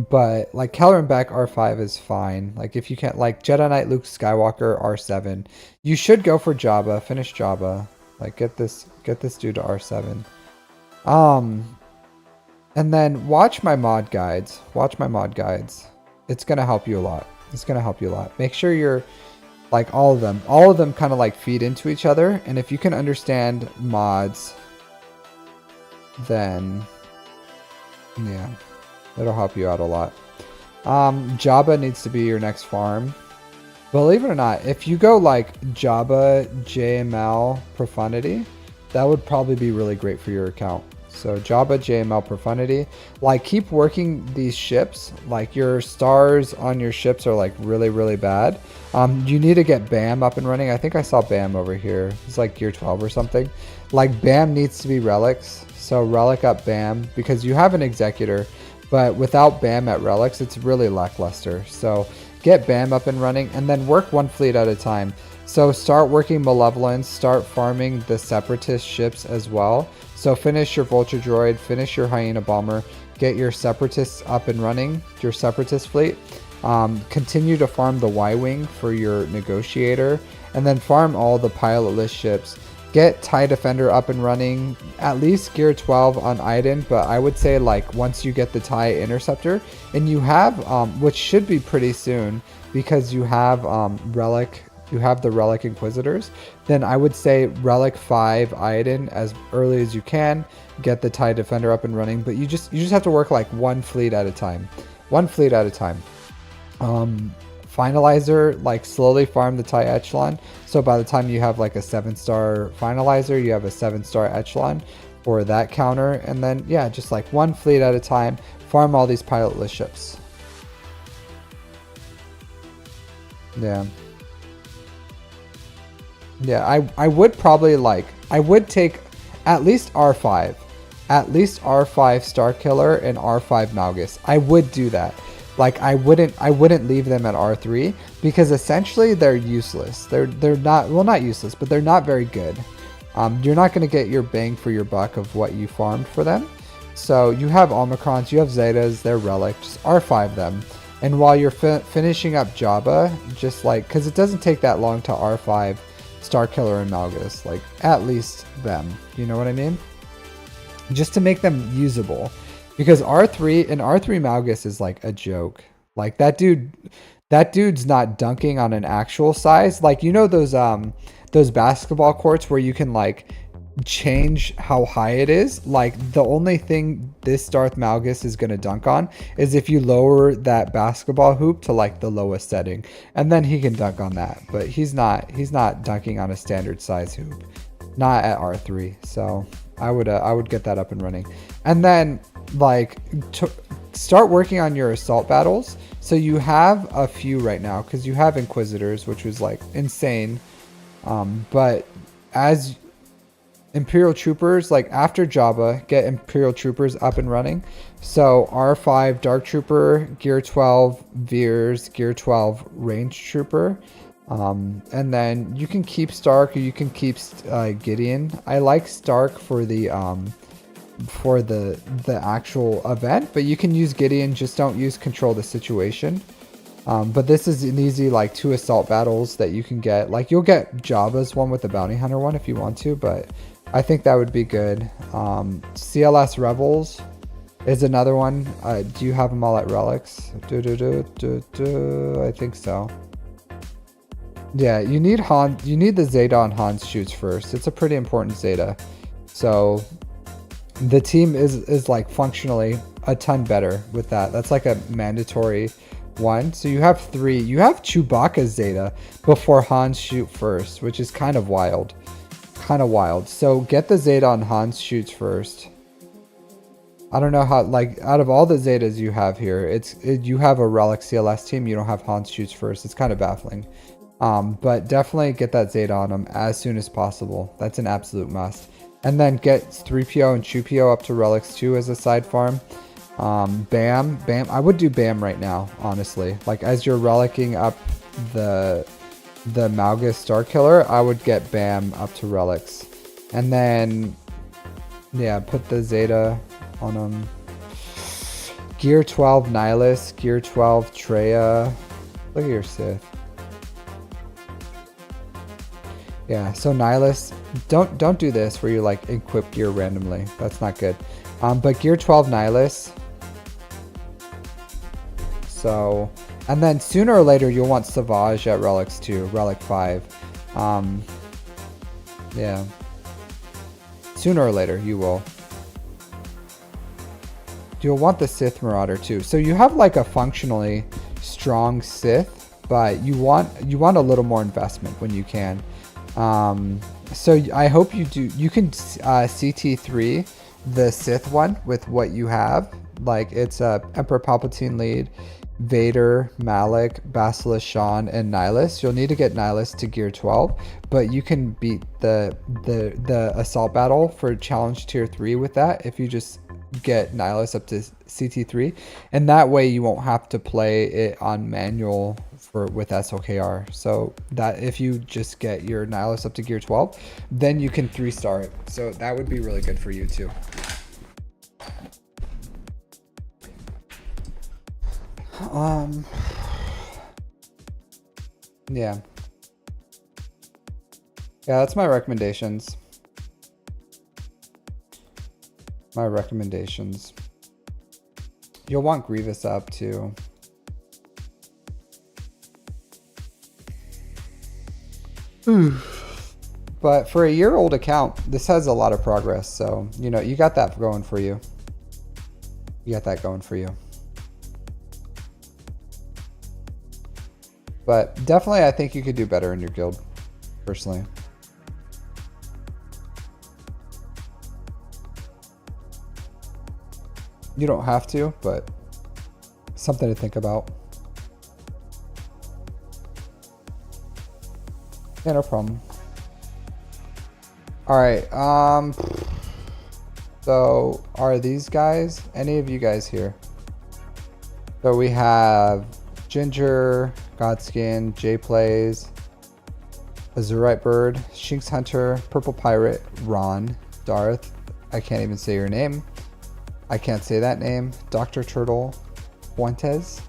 But like Keller Beck R5 is fine. Like if you can't, like Jedi Knight Luke Skywalker R7, you should go for Jabba, finish Jabba. Like get this dude to R7. And then watch my mod guides. Watch my mod guides. It's going to help you a lot. It's going to help you a lot. Make sure you're like all of them kind of like feed into each other. And if you can understand mods, then yeah, it'll help you out a lot. Jabba needs to be your next farm. Believe it or not, if you go like Jabba, JML, Profundity, that would probably be really great for your account. So Jabba, JML, Profundity, like keep working these ships. Like your stars on your ships are like really, really bad. You need to get BAM up and running. I think I saw BAM over here. It's like gear 12 or something. Like BAM needs to be relics. So relic up BAM because you have an executor, but without BAM at relics, it's really lackluster. So get BAM up and running and then work one fleet at a time. So start working Malevolence, start farming the Separatist ships as well. So finish your Vulture Droid, finish your Hyena Bomber, get your Separatists up and running, your Separatist fleet. Continue to farm the Y-Wing for your Negotiator, and then farm all the pilotless ships. Get TIE Defender up and running, at least gear 12 on Iden, but I would say like once you get the TIE Interceptor, and you have, which should be pretty soon, because you have you have the Relic Inquisitors, then I would say Relic 5 Iden as early as you can, get the TIE Defender up and running, but you just have to work like one fleet at a time. One fleet at a time. Finalizer, like slowly farm the TIE Echelon. So by the time you have like a 7-star Finalizer, you have a 7-star Echelon for that counter. And then, yeah, just like one fleet at a time, farm all these pilotless ships. Yeah. Yeah, I would probably like, I would take at least R5. At least R5 Star Killer and R5 Malgus. I would do that. Like I wouldn't leave them at R3 because essentially they're useless. They're not, well, not useless, but they're not very good. You're not going to get your bang for your buck of what you farmed for them. So you have Omicrons, you have Zetas, they're relic, just R5 them. And while you're finishing up Jabba, just like, because it doesn't take that long to R5 Star Killer and Malgus, like at least them, you know what I mean? Just to make them usable. Because R3 and R3 Malgus is like a joke. Like that dude's not dunking on an actual size. Like, you know those basketball courts where you can like change how high it is? Like the only thing this Darth Malgus is gonna dunk on is if you lower that basketball hoop to like the lowest setting. And then he can dunk on that. But he's not dunking on a standard size hoop. Not at R3. So I would get that up and running. And then like start working on your assault battles. So you have a few right now because you have Inquisitors, which was like insane. But as Imperial Troopers, like after Jabba, get Imperial Troopers up and running. So R5 Dark Trooper, Gear 12 Veers, Gear 12 Range Trooper. And then you can keep Stark or you can keep Gideon. I like Stark for the actual event, but you can use Gideon, just don't use Control the Situation. But this is an easy like 2 assault battles that you can get. Like you'll get Jabba's one with the Bounty Hunter one if you want to, but I think that would be good. CLS Rebels is another one. Do you have them all at relics? I think so. Yeah, you need the Zeta on Han's shoots first. It's a pretty important Zeta. So the team is like functionally a ton better with that. That's like a mandatory one. So you have 3. You have Chewbacca Zeta before Han's shoot first, which is kind of wild. So get the Zeta on Han's shoots first. I don't know how, like, out of all the Zetas you have here, you have a relic CLS team, you don't have Han's shoots first. It's kind of baffling. But definitely get that Zeta on them as soon as possible. That's an absolute must. And then get 3PO and Chewpio up to relics too as a side farm. BAM. I would do BAM right now, honestly. Like as you're relicing up the Malgus Star Killer, I would get BAM up to relics. And then, yeah, put the Zeta on them. Gear 12 Nihilus, Gear 12 Treya. Look at your Sith. Yeah, so Nihilus, don't do this where you like equip gear randomly. That's not good. But gear 12 Nihilus. So, and then sooner or later you'll want Savage at Relics too, Relic 5. Yeah. Sooner or later you will. You'll want the Sith Marauder too. So you have like a functionally strong Sith, but you want a little more investment when you can. So I hope you do. You can CT3 the Sith one with what you have. Like it's Emperor Palpatine lead, Vader, Malik, Basilisk Sean, and Nihilus. You'll need to get Nihilus to gear 12, but you can beat the assault battle for challenge tier 3 with that if you just get Nihilus up to CT3, and that way you won't have to play it on manual with SOKR. So that if you just get your Nihilus up to gear 12, then you can 3-star it. So that would be really good for you too. Yeah, that's my recommendations. You'll want Grievous up too. But for a year-old account, this has a lot of progress. So, you know, you got that going for you. But definitely, I think you could do better in your guild, personally. You don't have to, but something to think about. Yeah, no problem. Alright, so are these guys, any of you guys here? So we have Ginger, Godskin, J Plays, Azurite Bird, Shinx Hunter, Purple Pirate, Ron, Darth, I can't even say your name. I can't say that name. Dr. Turtle, Fuentes,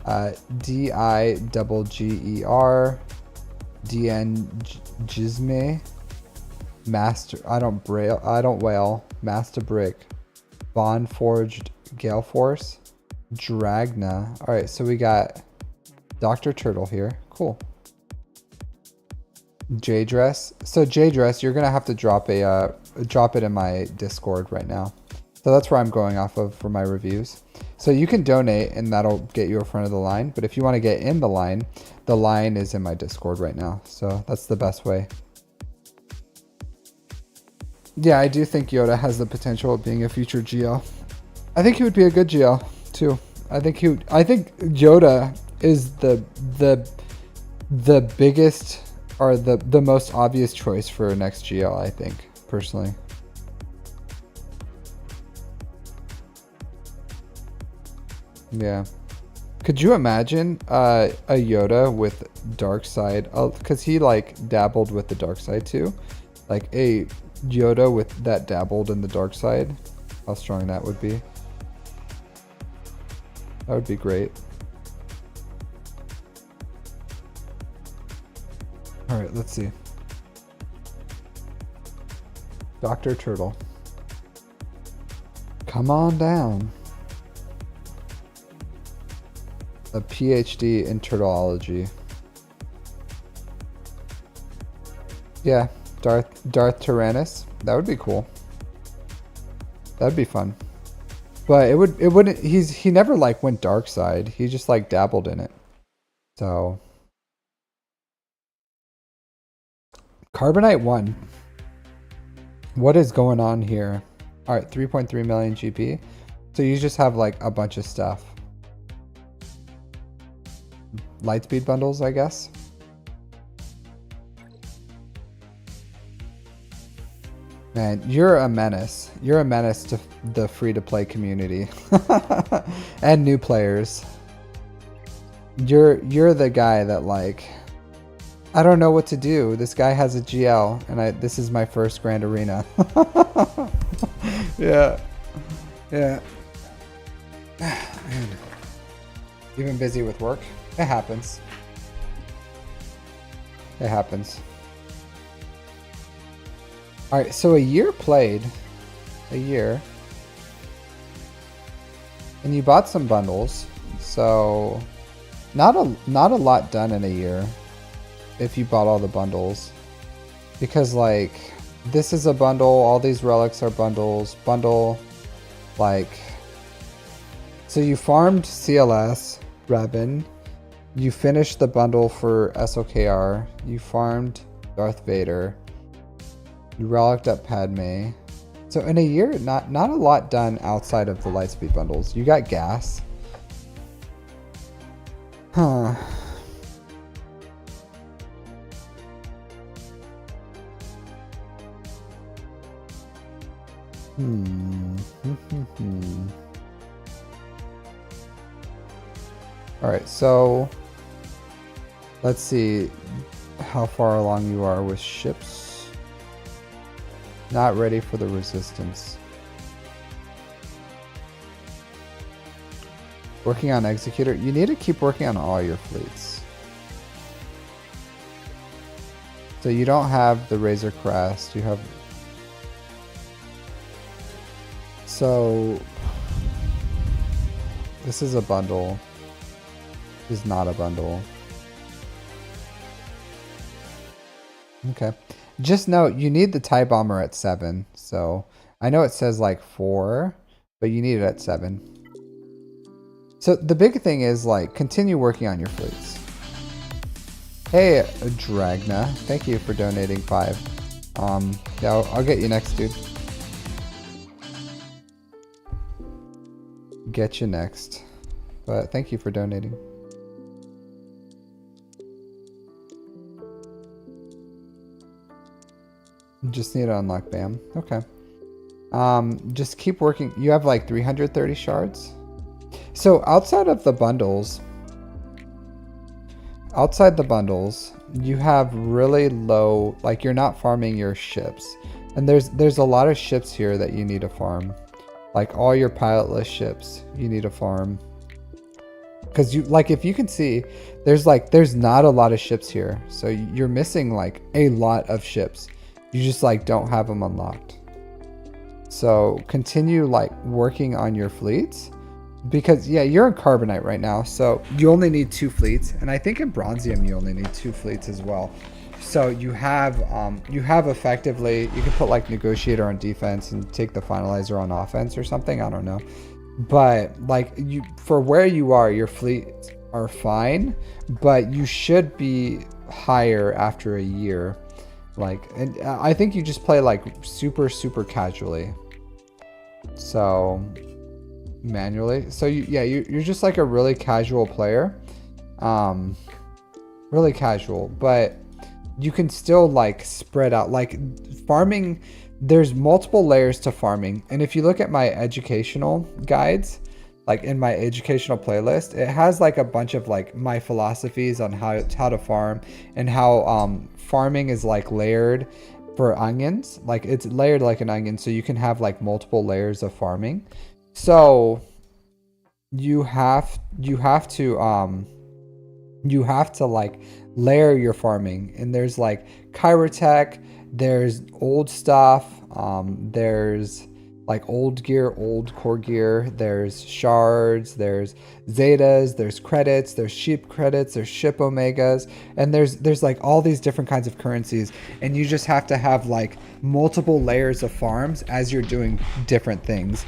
DIGGER, DN Gizme, Master, I don't whale, Master Brick, Bond Forged Gale Force, Dragna. Alright, so we got Dr. Turtle here. Cool. J-Dress. So J-Dress, you're gonna have to drop it in my Discord right now. So that's where I'm going off of for my reviews. So you can donate and that'll get you in front of the line. But if you want to get in the line is in my Discord right now. So that's the best way. Yeah, I do think Yoda has the potential of being a future GL. I think he would be a good GL too. I think Yoda is the biggest or the most obvious choice for next GL, I think, personally. Yeah. Could you imagine a Yoda with dark side? Because he like dabbled with the dark side too. Like a Yoda with that dabbled in the dark side. How strong that would be. That would be great. Alright, let's see. Dr. Turtle. Come on down. A PhD in turtleology. Yeah, Darth Tyrannus. That would be cool. That'd be fun. But it wouldn't. He never like went dark side. He just like dabbled in it. So Carbonite 1. What is going on here? All right, 3.3 million GP. So you just have like a bunch of stuff. Lightspeed bundles, I guess. Man, you're a menace. You're a menace to the free-to-play community and new players. You're the guy that like, I don't know what to do. This guy has a GL, and this is my first Grand Arena. Yeah, yeah. Man. You've been busy with work. It happens. It happens. All right, so a year played, a year, and you bought some bundles. So not a lot done in a year if you bought all the bundles, because like this is a bundle, all these relics are bundles, like, so you farmed CLS, Revan, you finished the bundle for SOKR, you farmed Darth Vader, you relicked up Padme. So in a year, not a lot done outside of the Lightspeed bundles. You got gas. Huh. All right, so let's see how far along you are with ships. Not ready for the resistance. Working on Executor. You need to keep working on all your fleets. So you don't have the Razor Crest. You have... So this is a bundle. This is not a bundle. Okay. Just note, you need the TIE Bomber at 7. So I know it says like 4, but you need it at 7. So the big thing is like continue working on your fleets. Hey, Dragna, thank you for donating 5. Yeah, I'll get you next, dude. Get you next. But thank you for donating. Just need to unlock BAM. Okay. Just keep working. You have like 330 shards. So outside of the bundles, you have really low, like you're not farming your ships. And there's a lot of ships here that you need to farm. Like all your pilotless ships, you need to farm. Because you, like, if you can see, there's not a lot of ships here. So you're missing like a lot of ships. You just like don't have them unlocked. So continue like working on your fleets. Because yeah, you're in Carbonite right now, so you only need 2 fleets, and I think in Bronzium you only need 2 fleets as well. So you have effectively, you can put like Negotiator on defense and take the Finalizer on offense or something. I don't know, but like you, for where you are, your fleets are fine, but you should be higher after a year. Like, and I think you just play like super casually. So. Manually, so you're just like a really casual player, really casual, but you can still like spread out, like farming. There's multiple layers to farming, and if you look at my educational guides, like in my educational playlist, it has like a bunch of like my philosophies on how to farm, and how farming is like layered for onions. Like it's layered like an onion, so you can have like multiple layers of farming. So you have to like layer your farming, and there's like Chirotech, there's old stuff, there's like old gear, old core gear, there's shards, there's zetas, there's credits, there's sheep credits, there's ship omegas, and there's like all these different kinds of currencies, and you just have to have like multiple layers of farms as you're doing different things.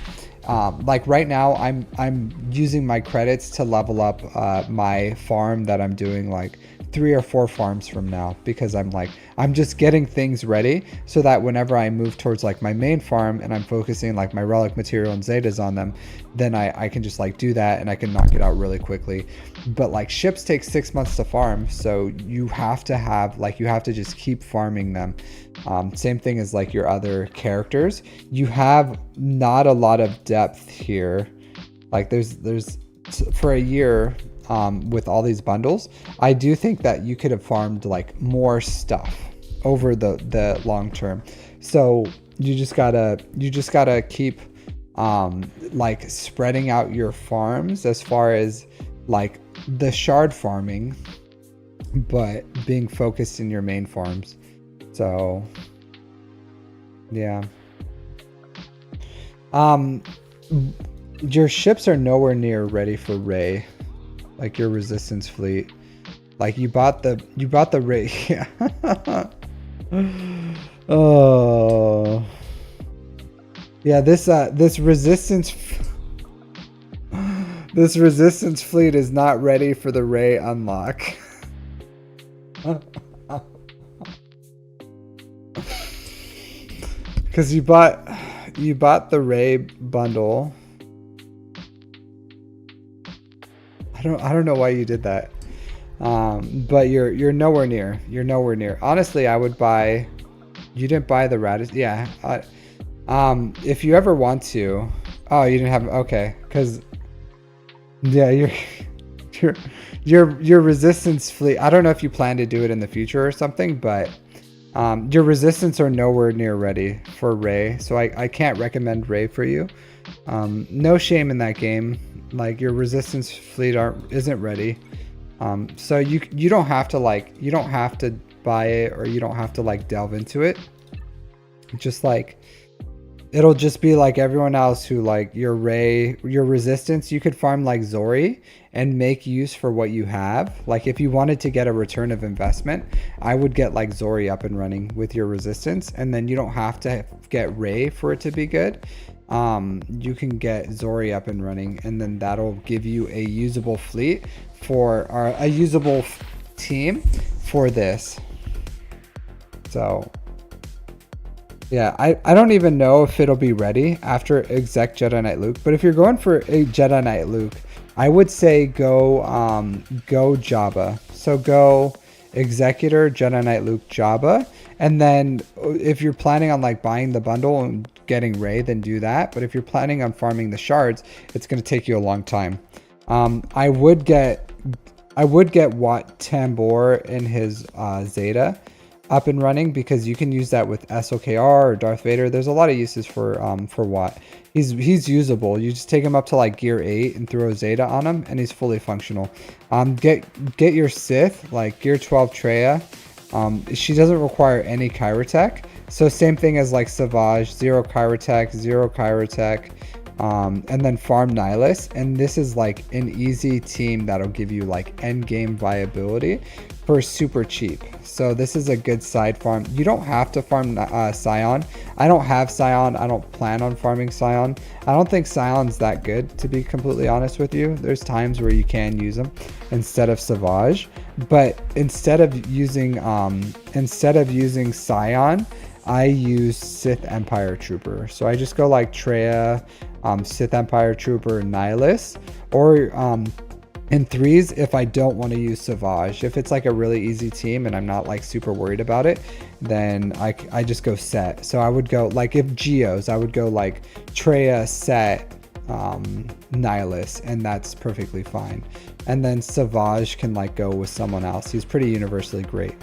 Like right now I'm using my credits to level up my farm that I'm doing like 3 or 4 farms from now, because I'm just getting things ready so that whenever I move towards like my main farm and I'm focusing like my relic material and zetas on them, then I can just like do that and I can knock it out really quickly. But like ships take 6 months to farm, so you have to just keep farming them. Same thing as like your other characters. You have not a lot of depth here. Like there's for a year, with all these bundles, I do think that you could have farmed like more stuff over the long term. So you just gotta keep like spreading out your farms as far as like the shard farming, but being focused in your main farms. So Yeah. Your ships are nowhere near ready for Ray. Like your resistance fleet. Like you bought the Ray. Yeah. Oh. Yeah, this resistance this resistance fleet is not ready for the Ray unlock. Cuz you bought the Ray bundle. I don't know why you did that. But you're nowhere near. You're nowhere near. Honestly, I would buy. You didn't buy the Radis. Yeah. If you ever want to. Oh, you didn't have. Okay, because. Yeah, your resistance fleet. I don't know if you plan to do it in the future or something, but your resistance are nowhere near ready for Ray. So I can't recommend Ray for you. No shame in that game. Like your resistance fleet isn't ready. So you don't have to buy it, or you don't have to like delve into it. Just like it'll just be like everyone else who like your resistance, you could farm like Zori and make use for what you have. Like if you wanted to get a return of investment, I would get like Zori up and running with your resistance, and then you don't have to get Ray for it to be good. You can get Zori up and running, and then that'll give you a usable fleet a usable team for this. So yeah, I don't even know if it'll be ready after exec Jedi Knight Luke, but if you're going for a Jedi Knight Luke, I would say go Jabba. So go Executor Jedi Knight Luke Jabba, and then if you're planning on like buying the bundle and getting Ray, then do that. But if you're planning on farming the shards, it's going to take you a long time. I would get Wat Tambor in his Zeta up and running, because you can use that with SOKR or Darth Vader. There's a lot of uses for Wat. He's usable. You just take him up to like gear 8 and throw Zeta on him, and he's fully functional. Get your Sith like gear 12 Traya. She doesn't require any Kyrotech, so same thing as like Savage, 0 Kyrotech, 0 Kyrotech. And then farm Nihilus, and this is like an easy team that'll give you like end game viability for super cheap. So this is a good side farm. You don't have to farm Scion. I don't have Scion. I don't plan on farming Scion. I don't think Scion's that good, to be completely honest with you. There's times where you can use them instead of Savage, but instead of using Scion, I use Sith Empire Trooper. So I just go like Traya, Sith Empire Trooper, Nihilus, or in 3s if I don't want to use Savage. If it's like a really easy team and I'm not like super worried about it, then I just go Set. So I would go like, if Geos, I would go like Traya, Set, Nihilus, and that's perfectly fine. And then Savage can like go with someone else. He's pretty universally great.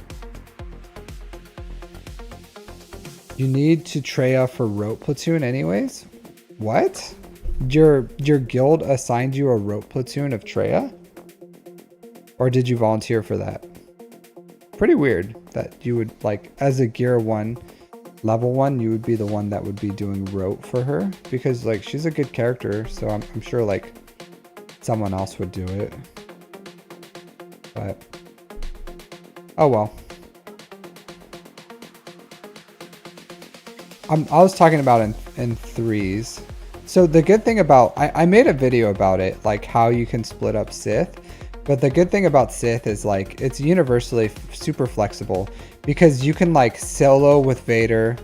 You need to Traya for Rote Platoon anyways? What? Your guild assigned you a Rote Platoon of Traya? Or did you volunteer for that? Pretty weird that you would, like, as a gear 1, level 1, you would be the one that would be doing Rote for her. Because, like, she's a good character, so I'm sure, like, someone else would do it. But, oh well. I was talking about in 3s. So the good thing about, I made a video about it, like how you can split up Sith. But the good thing about Sith is like it's universally super flexible, because you can like solo with Vader.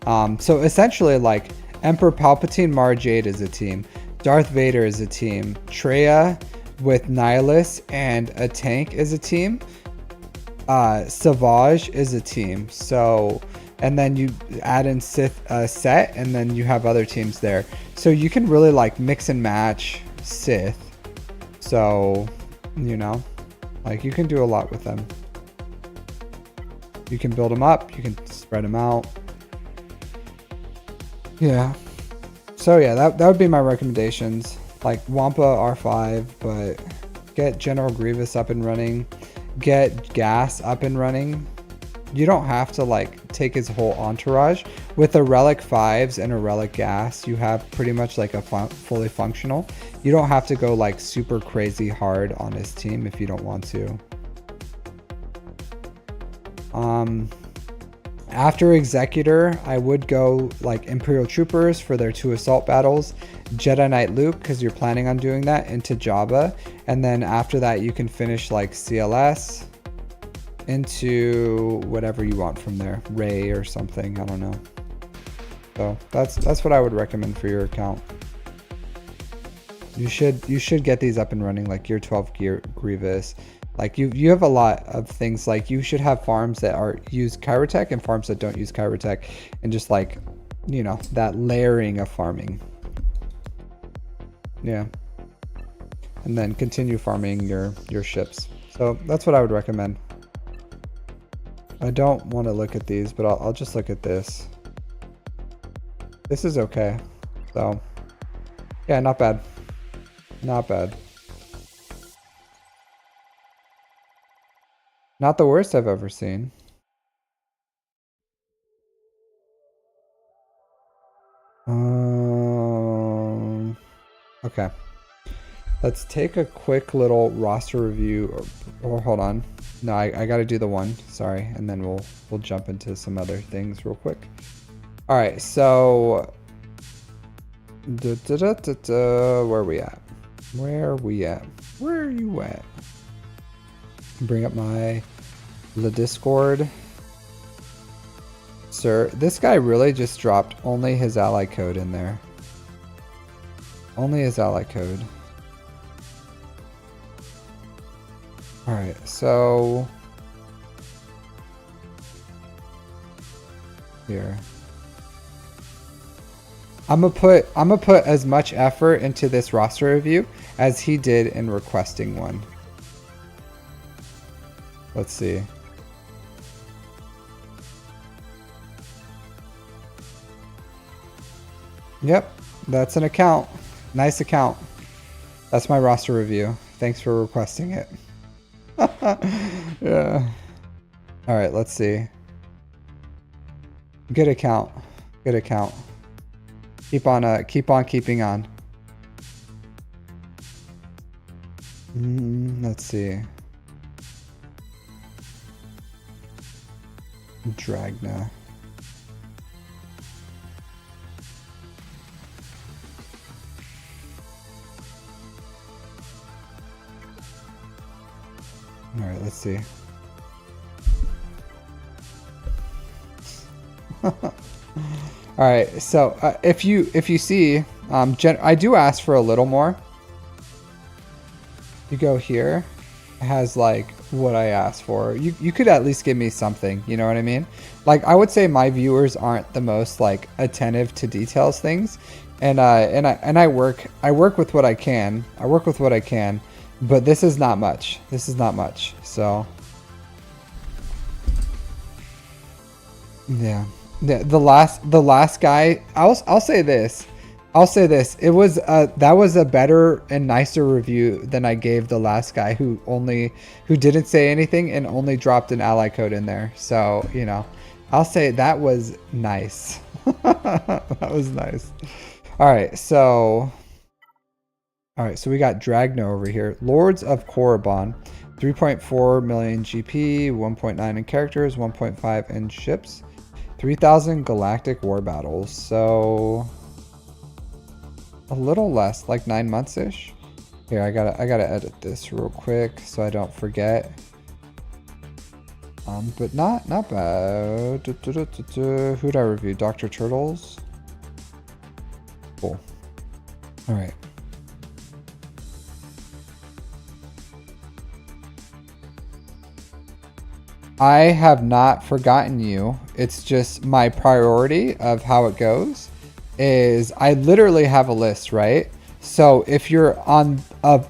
So essentially like Emperor Palpatine Mara Jade is a team. Darth Vader is a team. Traya with Nihilus and a tank is a team. Savage is a team. So... and then you add in Sith Set, and then you have other teams there. So you can really like mix and match Sith. So, you know, like you can do a lot with them. You can build them up, you can spread them out. Yeah. So yeah, that would be my recommendations. Like Wampa R5, but get General Grievous up and running. Get Gas up and running. You don't have to like take his whole entourage. With a relic 5s and a relic gas, you have pretty much like a fully functional. You don't have to go like super crazy hard on his team if you don't want to. After Executor, I would go like Imperial Troopers for their 2 assault battles, Jedi Knight Luke, because you're planning on doing that, into Jabba, and then after that you can finish like CLS into whatever you want from there, Rey or something, I don't know. So that's what I would recommend for your account. You should get these up and running, like your 12 gear Grievous. Like you have a lot of things, like you should have farms that are use Chirotech and farms that don't use Chirotech, and just like, you know, that layering of farming. Yeah. And then continue farming your ships. So that's what I would recommend. I don't want to look at these, but I'll just look at this. This is okay. So yeah, not bad. Not bad. Not the worst I've ever seen. Okay. Let's take a quick little roster review. Oh, hold on. No, I got to do the one. Sorry, and then we'll jump into some other things real quick. All right, so where are we at? Where are we at? Where are you at? Bring up the Discord. Sir, this guy really just dropped only his ally code in there. Only his ally code. Alright, so here. I'm gonna put as much effort into this roster review as he did in requesting one. Let's see. Yep, that's an account. Nice account. That's my roster review. Thanks for requesting it. Yeah. All right, let's see. Good account. Good account. Keep on keeping on. Let's see. Dragna. All right, let's see. All right, so if you see, I do ask for a little more. You go here, it has like what I asked for. You could at least give me something, you know what I mean? Like I would say my viewers aren't the most like attentive to details things, and I work with what I can. I work with what I can, but this is not much. This is not much. So yeah. The last guy, I'll say this. I'll say this. It was that was a better and nicer review than I gave the last guy who didn't say anything and only dropped an ally code in there. So, you know, I'll say that was nice. That was nice. All right, so we got Dragno over here. Lords of Korriban, 3.4 million GP, 1.9 in characters, 1.5 in ships. 3,000 galactic war battles, so a little less, like 9 months-ish. Here, I gotta edit this real quick so I don't forget. But not bad. Who'd I review? Dr. Turtles. Cool. All right. I have not forgotten you. It's just my priority of how it goes is I literally have a list, right? So if you're on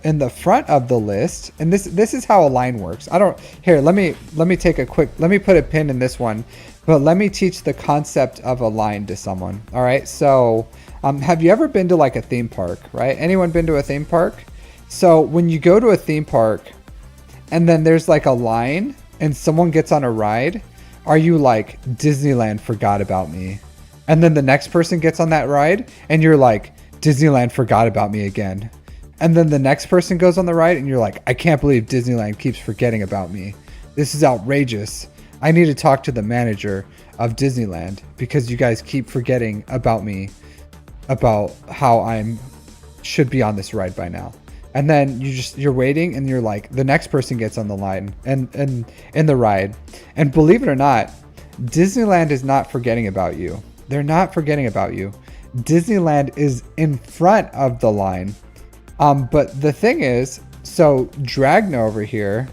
in the front of the list, and this is how a line works. Let me take a quick, let me put a pin in this one, but let me teach the concept of a line to someone. All right. So have you ever been to like a theme park, right? Anyone been to a theme park? So when you go to a theme park and then there's like a line and someone gets on a ride, are you like, Disneyland forgot about me? And then the next person gets on that ride and you're like, Disneyland forgot about me again. And then the next person goes on the ride and you're like, I can't believe Disneyland keeps forgetting about me. This is outrageous. I need to talk to the manager of Disneyland because you guys keep forgetting about me, about how I'm should be on this ride by now. And then you're waiting and you're like, the next person gets on the line and in the ride. And believe it or not, Disneyland is not forgetting about you. They're not forgetting about you. Disneyland is in front of the line. But the thing is, so Dragna over here,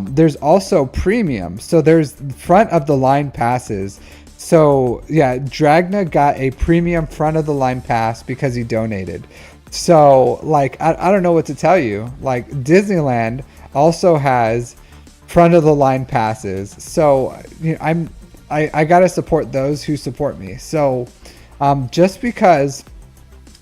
there's also premium. So there's front of the line passes. So yeah, Dragna got a premium front of the line pass because he donated. So like, I don't know what to tell you. Like Disneyland also has front of the line passes. So you know, I gotta support those who support me. So just because,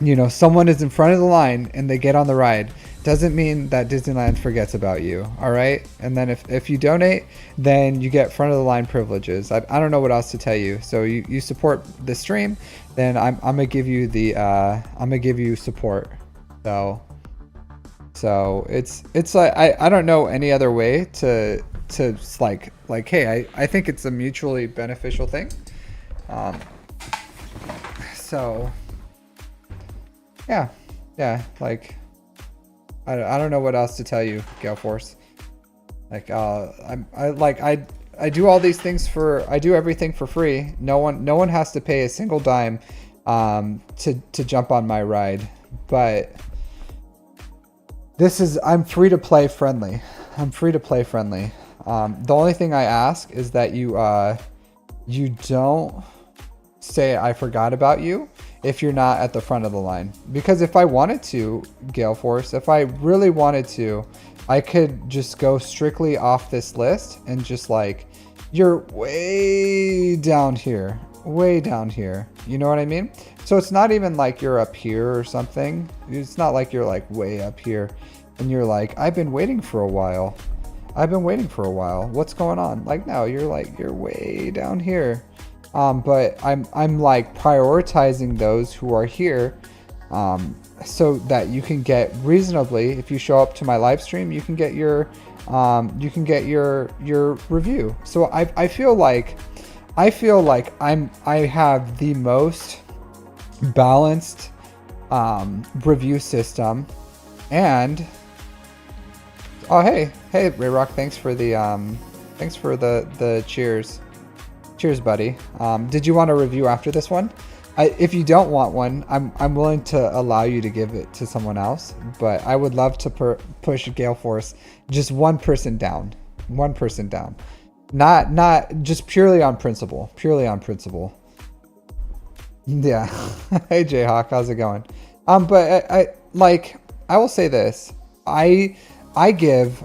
you know, someone is in front of the line and they get on the ride doesn't mean that Disneyland forgets about you. All right. And then if you donate, then you get front of the line privileges. I don't know what else to tell you. So you support the stream, then I'm gonna give you the I'm gonna give you support. So it's like I don't know any other way to like hey, I think it's a mutually beneficial thing. So yeah, like I don't know what else to tell you, Gale Force. Like I do all these things I do everything for free. No one has to pay a single dime to jump on my ride. But I'm free to play friendly. The only thing I ask is that you don't say I forgot about you if you're not at the front of the line. Because if I wanted to, Gale Force, if I really wanted to, I could just go strictly off this list and just like, you're way down here. You know what I mean? So it's not even like you're up here or something. It's not like you're like way up here and you're like, I've been waiting for a while. What's going on? Like, no, you're way down here. But I'm like prioritizing those who are here, so that you can get reasonably, if you show up to my live stream, you can get your review. So I feel like I have the most balanced review system. And oh hey Rayrock, thanks for the cheers, buddy. Did you want a review after this one? If you don't want one, I'm willing to allow you to give it to someone else, but I would love to push Gale Force just one person down, not just purely on principle. Yeah. Hey Jayhawk, how's it going? But I will say this. I give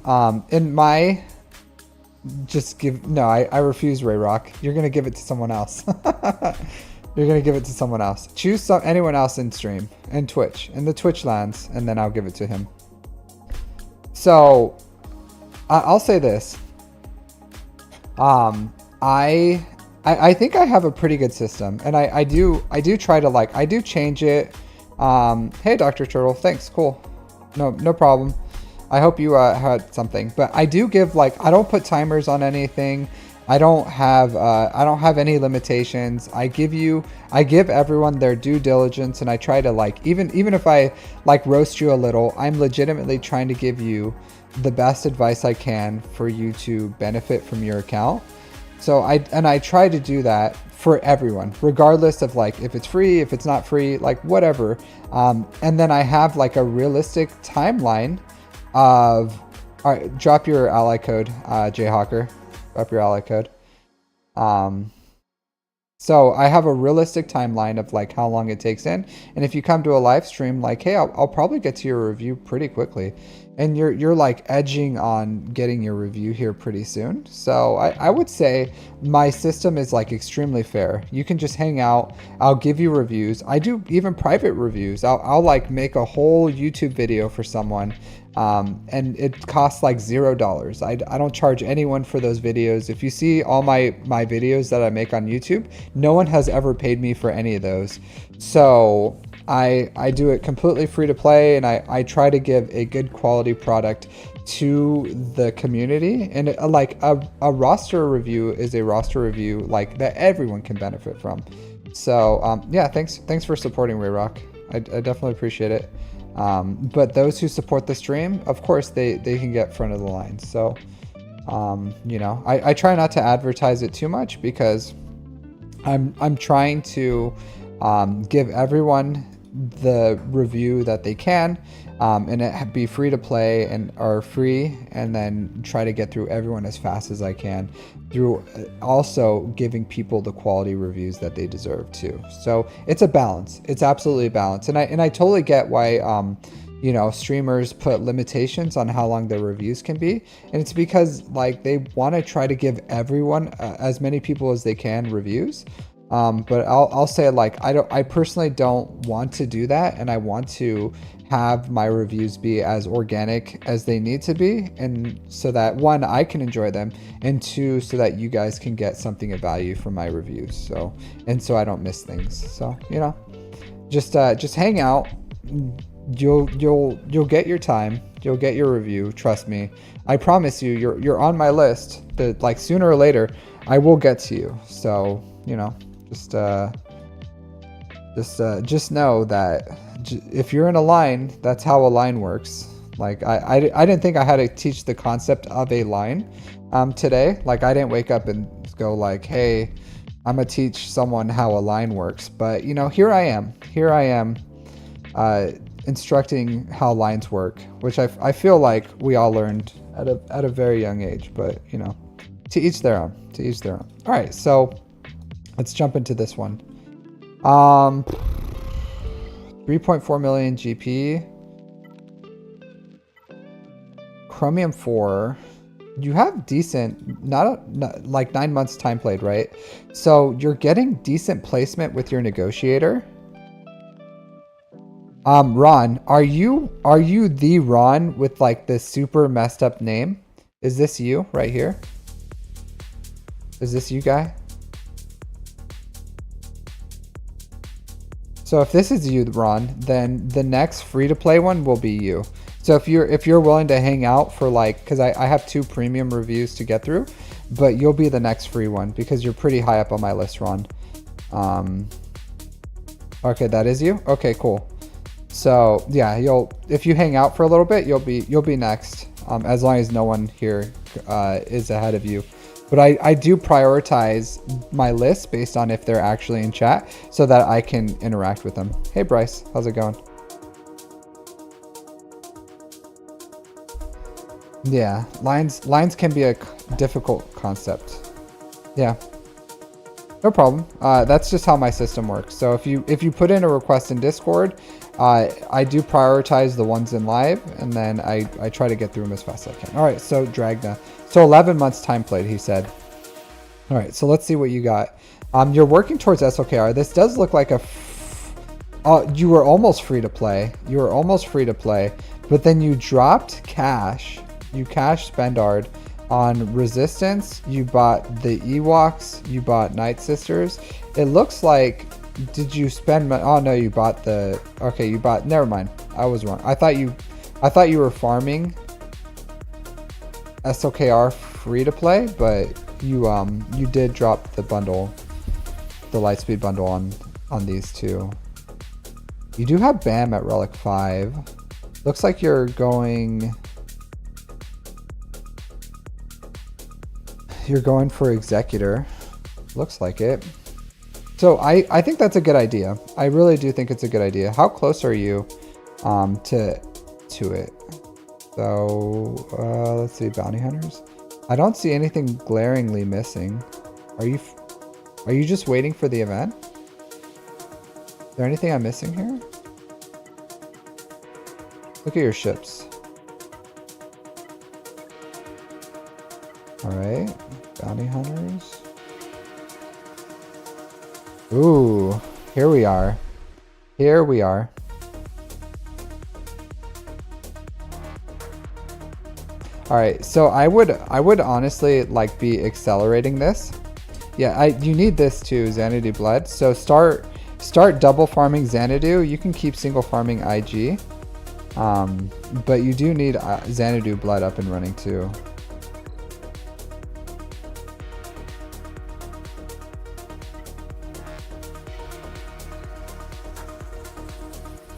in my I refuse, Rayrock. You're gonna give it to someone else. Choose anyone else in stream and Twitch, in the Twitch lands, and then I'll give it to him. So I'll say this. I think I have a pretty good system, and I do try to I do change it. Hey Dr. Turtle, thanks, cool. No problem. I hope you had something, but I do give I don't put timers on anything. I don't have any limitations. I give everyone their due diligence, and I try to even if I roast you a little, I'm legitimately trying to give you the best advice I can for you to benefit from your account. So I try to do that for everyone, regardless of if it's free, if it's not free, whatever. And then I have a realistic timeline of, all right, drop your ally code, Jayhawker. Drop your ally code. So I have a realistic timeline of how long it takes in, and if you come to a live stream, hey, I'll probably get to your review pretty quickly, and you're edging on getting your review here pretty soon. So I would say my system is extremely fair. You can just hang out. I'll give you reviews. I do even private reviews. I'll make a whole YouTube video for someone, and it costs like $0. I don't charge anyone for those videos. If you see all my videos that I make on YouTube, no one has ever paid me for any of those. So I do it completely free to play, and I try to give a good quality product to the community. And like a roster review is a roster review like that everyone can benefit from. So yeah, thanks for supporting Rayrock. I definitely appreciate it. But those who support the stream, of course, they can get front of the line. So you know, I try not to advertise it too much because I'm trying to give everyone the review that they can, and it be free to play and are free, and then try to get through everyone as fast as I can through also giving people the quality reviews that they deserve too. So it's a balance. It's absolutely a balance. And I totally get why you know, streamers put limitations on how long their reviews can be, and it's because like they want to try to give everyone as many people as they can reviews. But I'll say, like, I personally don't want to do that, and I want to have my reviews be as organic as they need to be, and so that one, I can enjoy them, and two, so that you guys can get something of value from my reviews. So I don't miss things. So, you know, just hang out. You'll get your time. You'll get your review. Trust me. I promise you. You're on my list. That like sooner or later, I will get to you. So, you know. Just know that if you're in a line, that's how a line works. Like I didn't think I had to teach the concept of a line today. Like I didn't wake up and go like, hey, I'm gonna teach someone how a line works. But you know, here I am instructing how lines work, which I feel like we all learned at a very young age. But you know, to each their own. All right, so let's jump into this one. 3.4 million GP. Chromium 4. You have decent, not like 9 months time played, right? So you're getting decent placement with your negotiator. Ron, are you the Ron with like this super messed up name? Is this you right here? Is this you guy? So if this is you, Ron, then the next free-to-play one will be you. So if you're willing to hang out for like, because I have 2 premium reviews to get through, but you'll be the next free one because you're pretty high up on my list, Ron. Okay, that is you. Okay, cool. So yeah, if you hang out for a little bit, you'll be next. As long as no one here is ahead of you. But I do prioritize my list based on if they're actually in chat so that I can interact with them. Hey, Bryce, how's it going? Yeah, lines can be a difficult concept. Yeah, no problem. That's just how my system works. So if you put in a request in Discord, I do prioritize the ones in live, and then I try to get through them as fast as I can. All right, so Dragna. So 11 months time played, he said. All right, so let's see what you got. You're working towards SOKR. This does look like you were almost free to play. But then you dropped cash. You cashed Spendard on Resistance. You bought the Ewoks. You bought Night Sisters. It looks like, did you spend money? Oh no, you bought the, okay, you bought, never mind. I was wrong. I thought you were farming SOKR free to play, but you did drop the bundle, the Lightspeed bundle on these two. You do have BAM at Relic 5. Looks like you're going for Executor. Looks like it. So I think that's a good idea. I really do think it's a good idea. How close are you to it? So let's see, bounty hunters. I don't see anything glaringly missing. Are you just waiting for the event? Is there anything I'm missing here? Look at your ships. All right, bounty hunters. Ooh, here we are. All right, so I would honestly like be accelerating this. Yeah, you need this too, Xanadu Blood. So start double farming Xanadu. You can keep single farming IG, but you do need Xanadu Blood up and running too.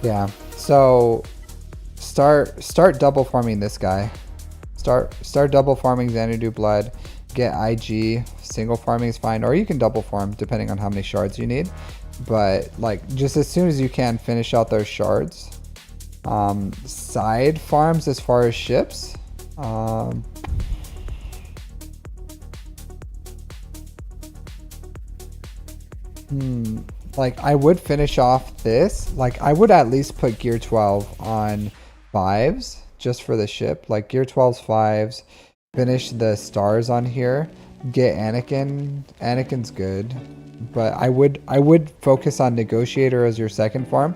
Yeah, so start double farming this guy. Start double farming Xanadu Blood. Get IG. Single farming is fine, or you can double farm depending on how many shards you need. But like just as soon as you can, finish out those shards. Side farms as far as ships. Like I would finish off this. Like I would at least put gear 12 on 5s just for the ship. Like gear 12's 5s. Finish the stars on here. Get Anakin. Anakin's good. But I would focus on Negotiator as your second farm.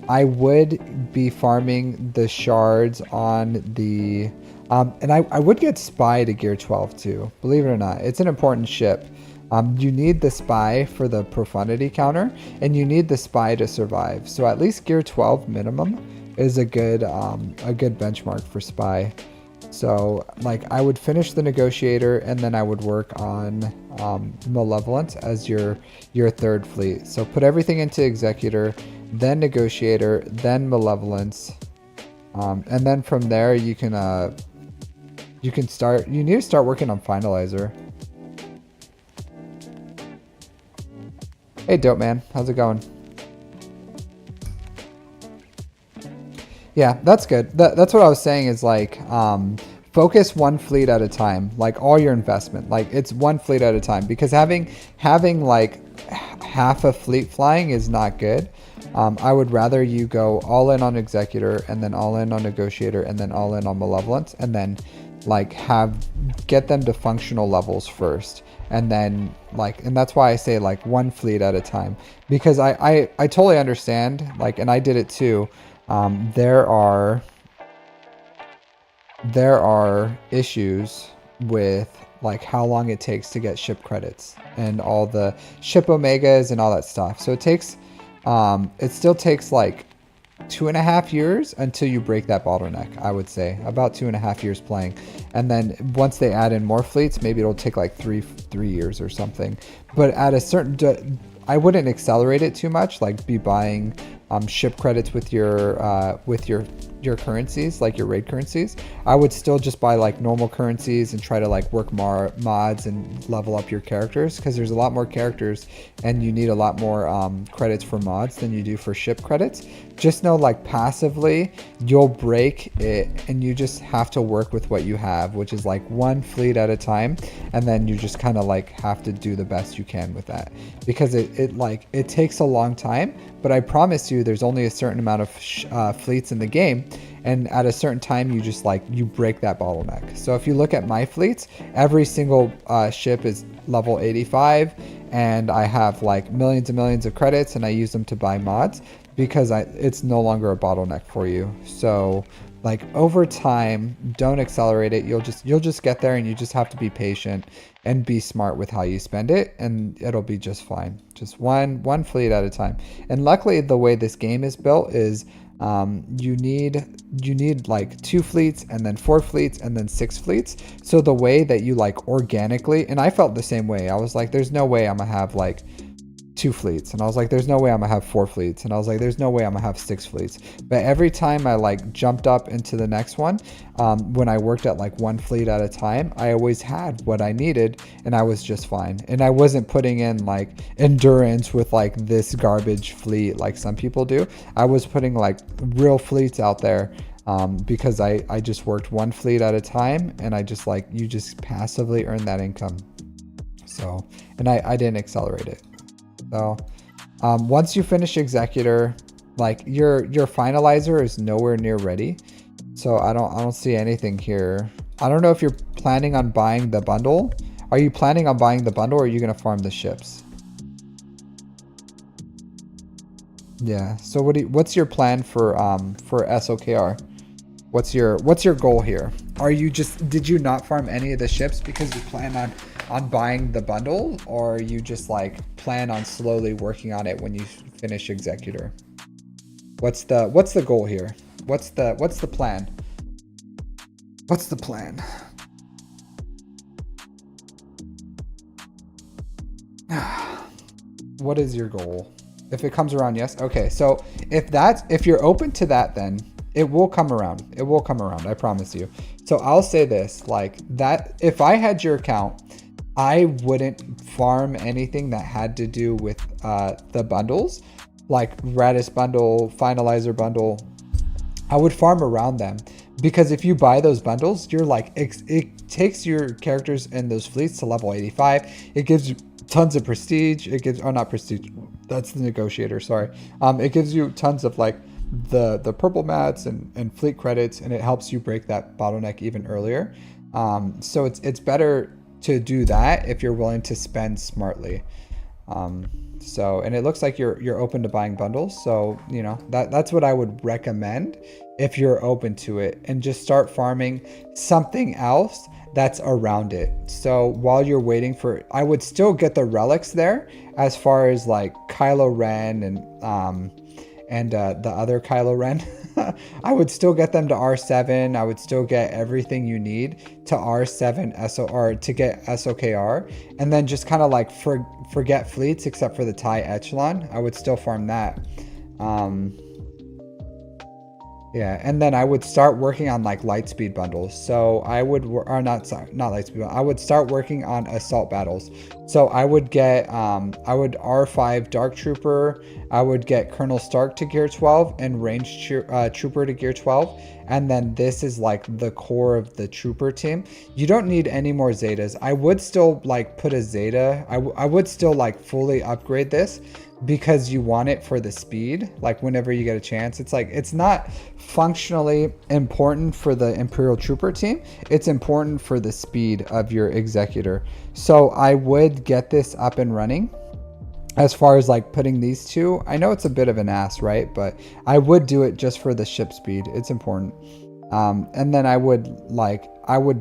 I would be farming the shards on the and I would get Spy to gear 12 too. Believe it or not. It's an important ship. You need the Spy for the profundity counter, and you need the Spy to survive. So at least gear 12 minimum is a good benchmark for Spy. So like I would finish the Negotiator, and then I would work on Malevolence as your third fleet. So put everything into Executor, then Negotiator, then Malevolence, and then from there you can start. You need to start working on Finalizer. Hey, Dope Man, how's it going? Yeah, that's good. That's what I was saying is like, focus one fleet at a time, like all your investment, like it's one fleet at a time, because having like half a fleet flying is not good. I would rather you go all in on Executor, and then all in on Negotiator, and then all in on Malevolence, and then like get them to functional levels first. And then like, and that's why I say like one fleet at a time, because I totally understand, like, and I did it too. There are issues with like how long it takes to get ship credits and all the ship omegas and all that stuff. So it takes, it still takes like 2.5 years until you break that bottleneck. I would say about 2.5 years playing, and then once they add in more fleets, maybe it'll take like three years or something. But at a certain, I wouldn't accelerate it too much. Like be buying ship credits with your currencies, like your raid currencies. I would still just buy like normal currencies and try to like work more mods and level up your characters, because there's a lot more characters and you need a lot more credits for mods than you do for ship credits. Just know like passively you'll break it, and you just have to work with what you have, which is like one fleet at a time, and then you just kind of like have to do the best you can with that, because it takes a long time. But I promise you there's only a certain amount of fleets in the game, and at a certain time you just like you break that bottleneck. So if you look at my fleets, every single ship is level 85, and I have like millions and millions of credits, and I use them to buy mods, because it's no longer a bottleneck for you. So like over time, don't accelerate it. You'll just get there, and you just have to be patient and be smart with how you spend it, and it'll be just fine. Just one fleet at a time. And luckily the way this game is built is you need like 2 fleets, and then 4 fleets, and then 6 fleets. So the way that you like organically, and I felt the same way. I was like, there's no way I'm gonna have like 2 fleets, and I was like, there's no way I'm gonna have 4 fleets, and I was like, there's no way I'm gonna have 6 fleets. But every time I like jumped up into the next one, when I worked at like 1 fleet at a time, I always had what I needed, and I was just fine. And I wasn't putting in like endurance with like this garbage fleet like some people do. I was putting like real fleets out there, because I just worked 1 fleet at a time, and I just like, you just passively earn that income. So, and I didn't accelerate it. So once you finish Executor, like your finalizer is nowhere near ready. So I don't see anything here. I don't know if you're planning on buying the bundle. Are you planning on buying the bundle, or are you gonna farm the ships? Yeah. So what's your plan for SOKR? What's your goal here? are you just, did you not farm any of the ships because you plan on buying the bundle, or you just like plan on slowly working on it when you finish Executor? What's the goal here? What's the plan? What's the plan? What is your goal? If it comes around, yes. Okay, so if you're open to that, then it will come around. It will come around, I promise you. So I'll say this, like that, if I had your account, I wouldn't farm anything that had to do with the bundles, like Radis bundle, Finalizer bundle. I would farm around them, because if you buy those bundles, you're like, it takes your characters in those fleets to level 85. It gives you tons of prestige. It gives, oh, not prestige, that's the negotiator, sorry. It gives you tons of like the purple mats and fleet credits, and it helps you break that bottleneck even earlier. So it's better to do that if you're willing to spend smartly. So, and it looks like you're open to buying bundles. So, you know, that's what I would recommend if you're open to it, and just start farming something else that's around it. So while you're waiting for, I would still get the relics there, as far as like Kylo Ren and the other Kylo Ren. I would still get them to R7. I would still get everything you need to R7 SOR to get SOKR, and then just kind of like forget fleets except for the TIE Echelon. I would still farm that. Yeah, and then I would start working on like Lightspeed bundles. So I would, or not Lightspeed, I would start working on assault battles. So I would get, I would R5 Dark Trooper, I would get Colonel Stark to gear 12 and Range Trooper to gear 12. And then this is like the core of the Trooper team. You don't need any more Zetas. I would still like put a Zeta. I would still like fully upgrade this, because you want it for the speed, like whenever you get a chance. It's like, it's not functionally important for the Imperial Trooper team, it's important for the speed of your Executor. So I would get this up and running. As far as like putting these two, I know it's a bit of an ass, right? But I would do it just for the ship speed. It's important. And then I would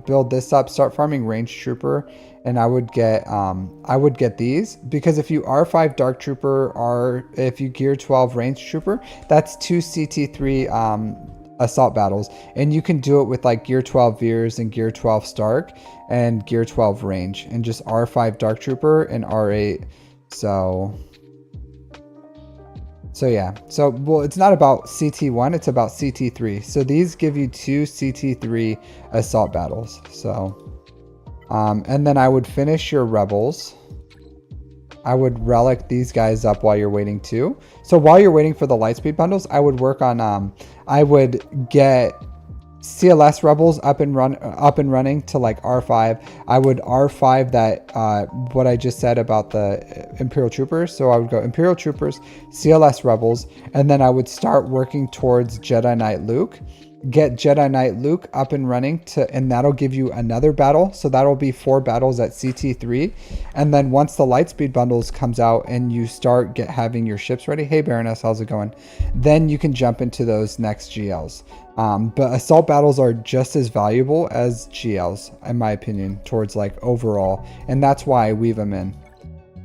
build this up, start farming Range Trooper, and I would get these, because if you R5 Dark Trooper, or if you gear 12 Range Trooper, that's 2 CT3 assault battles, and you can do it with like gear 12 Veers and gear 12 Stark and gear 12 Range, and just R5 Dark Trooper and R8. So yeah, so well, it's not about CT1, it's about CT3. So these give you 2 CT3 assault battles. So and then I would finish your rebels. I would relic these guys up while you're waiting too. So while you're waiting for the Lightspeed bundles, I would work on I would get CLS rebels up and running to like R5. I would R5 that what I just said about the Imperial Troopers. So I would go Imperial Troopers, CLS rebels, and then I would start working towards Jedi Knight Luke. Get Jedi Knight Luke up and running and that'll give you another battle. So that'll be 4 battles at CT3. And then once the Lightspeed bundles comes out and you start having your ships ready, hey Baroness, how's it going? Then you can jump into those next GLs. But assault battles are just as valuable as GLs, in my opinion, towards like overall. And that's why I weave them in.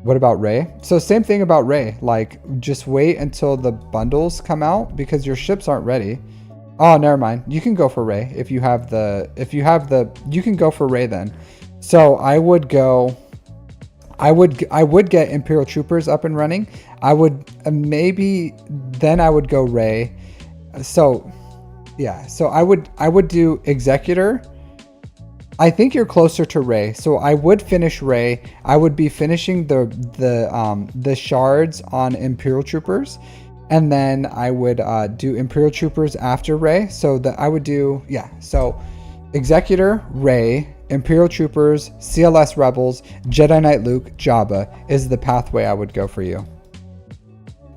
What about Rey? So same thing about Rey. Like, just wait until the bundles come out, because your ships aren't ready. Oh, never mind. You can go for Rey if you have the, you can go for Rey then. So I would get Imperial Troopers up and running. I would then I would go Rey. So yeah, so I would do Executor. I think you're closer to Rey, so I would finish Rey. I would be finishing the shards on Imperial Troopers, and then I would do Imperial Troopers after Rey. So that I would do, yeah. So Executor, Rey, Imperial Troopers, CLS Rebels, Jedi Knight Luke, Jabba is the pathway I would go for you.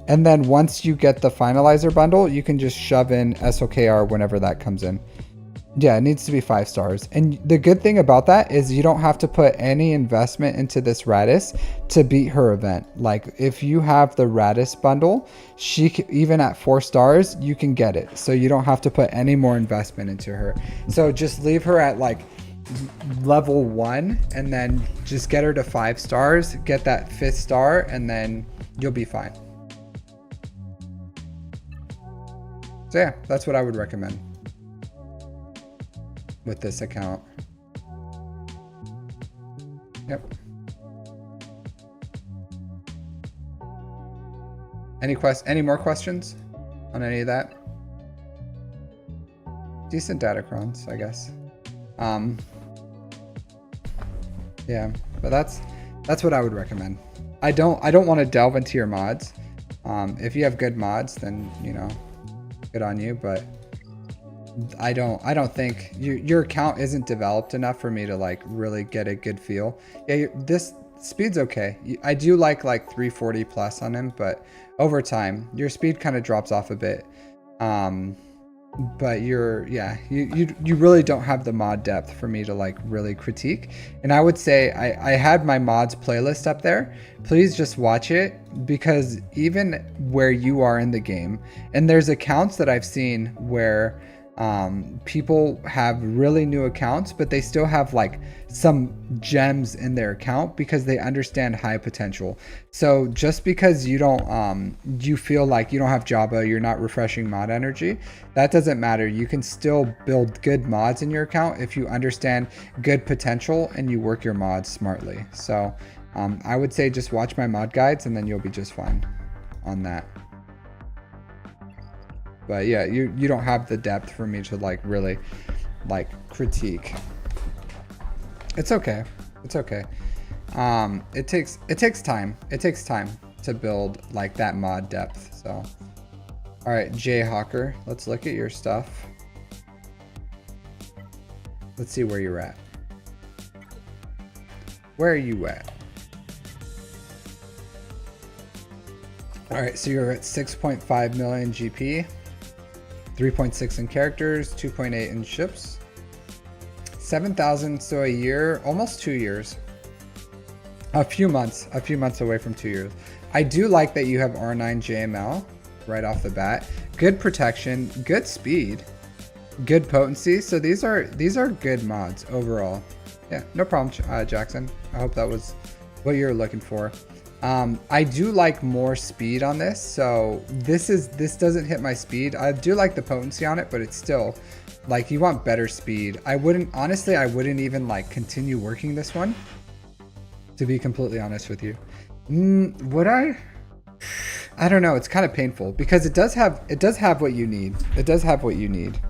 And then once you get the Finalizer bundle, you can just shove in SOKR whenever that comes in. Yeah, it needs to be 5 stars. And the good thing about that is you don't have to put any investment into this Radis to beat her event. Like if you have the Radis bundle, even at 4 stars, you can get it. So you don't have to put any more investment into her. So just leave her at like level 1 and then just get her to 5 stars, get that 5th star, and then you'll be fine. So yeah, that's what I would recommend with this account. Yep. Any more questions on any of that? Decent datacrons, I guess. Yeah, but that's what I would recommend. I don't want to delve into your mods. If you have good mods, then you know, good on you, but I don't think your account isn't developed enough for me to like really get a good feel. Yeah, this speed's okay. I do like 340 plus on him, but over time your speed kind of drops off a bit. But you really don't have the mod depth for me to like really critique. And I would say I had my mods playlist up there. Please just watch it, because even where you are in the game, and there's accounts that I've seen where people have really new accounts, but they still have like some gems in their account because they understand high potential. So just because you don't you feel like you don't have Java, you're not refreshing mod energy, that doesn't matter. You can still build good mods in your account if you understand good potential and you work your mods smartly. So I would say just watch my mod guides and then you'll be just fine on that. But yeah, you don't have the depth for me to like really like critique. It's okay. It's okay. It takes time. It takes time to build like that mod depth. So all right, Jayhawker, let's look at your stuff. Let's see where you're at. Where are you at? All right, so you're at 6.5 million GP. 3.6 in characters, 2.8 in ships, 7,000, so a year, almost 2 years, a few months away from 2 years. I do like that you have R9 JML right off the bat. Good protection, good speed, good potency. So these are good mods overall. Yeah, no problem, Jackson. I hope that was what you're looking for. I do like more speed on this, so this doesn't hit my speed. I do like the potency on it, but it's still like you want better speed. I wouldn't even like continue working this one, to be completely honest with you. Would I don't know. It's kind of painful because it does have what you need. It does have what you need.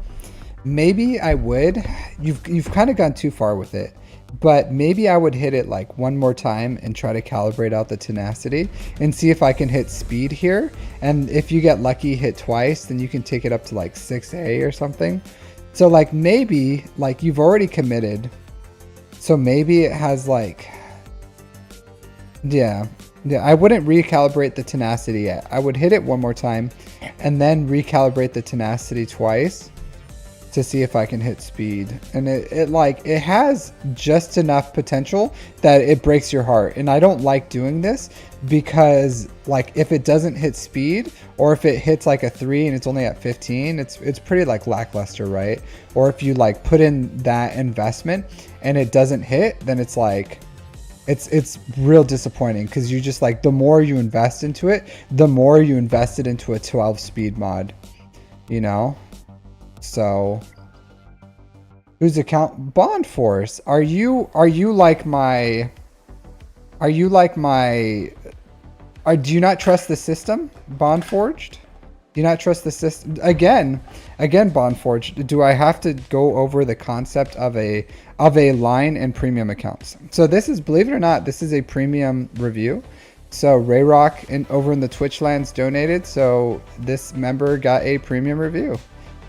Maybe I would. You've kind of gone too far with it. But maybe I would hit it like one more time and try to calibrate out the tenacity and see if I can hit speed here. And if you get lucky, hit twice, then you can take it up to like 6A or something. So like maybe like you've already committed. So maybe it has like, yeah, I wouldn't recalibrate the tenacity yet. I would hit it one more time and then recalibrate the tenacity twice to see if I can hit speed. And it has just enough potential that it breaks your heart. And I don't like doing this because like if it doesn't hit speed, or if it hits like a 3 and it's only at 15, it's pretty like lackluster, right? Or if you like put in that investment and it doesn't hit, then it's like it's real disappointing, because you just like, the more you invest into it, the more you invested into a 12 speed mod, you know? So whose account? Bond Force. Are you like my do you not trust the system, Bond Forged? Do you not trust the system? Again, Bond Forged, do I have to go over the concept of a line and premium accounts? So this is, believe it or not, this is a premium review. So Rayrock over in the Twitch lands donated, so this member got a premium review.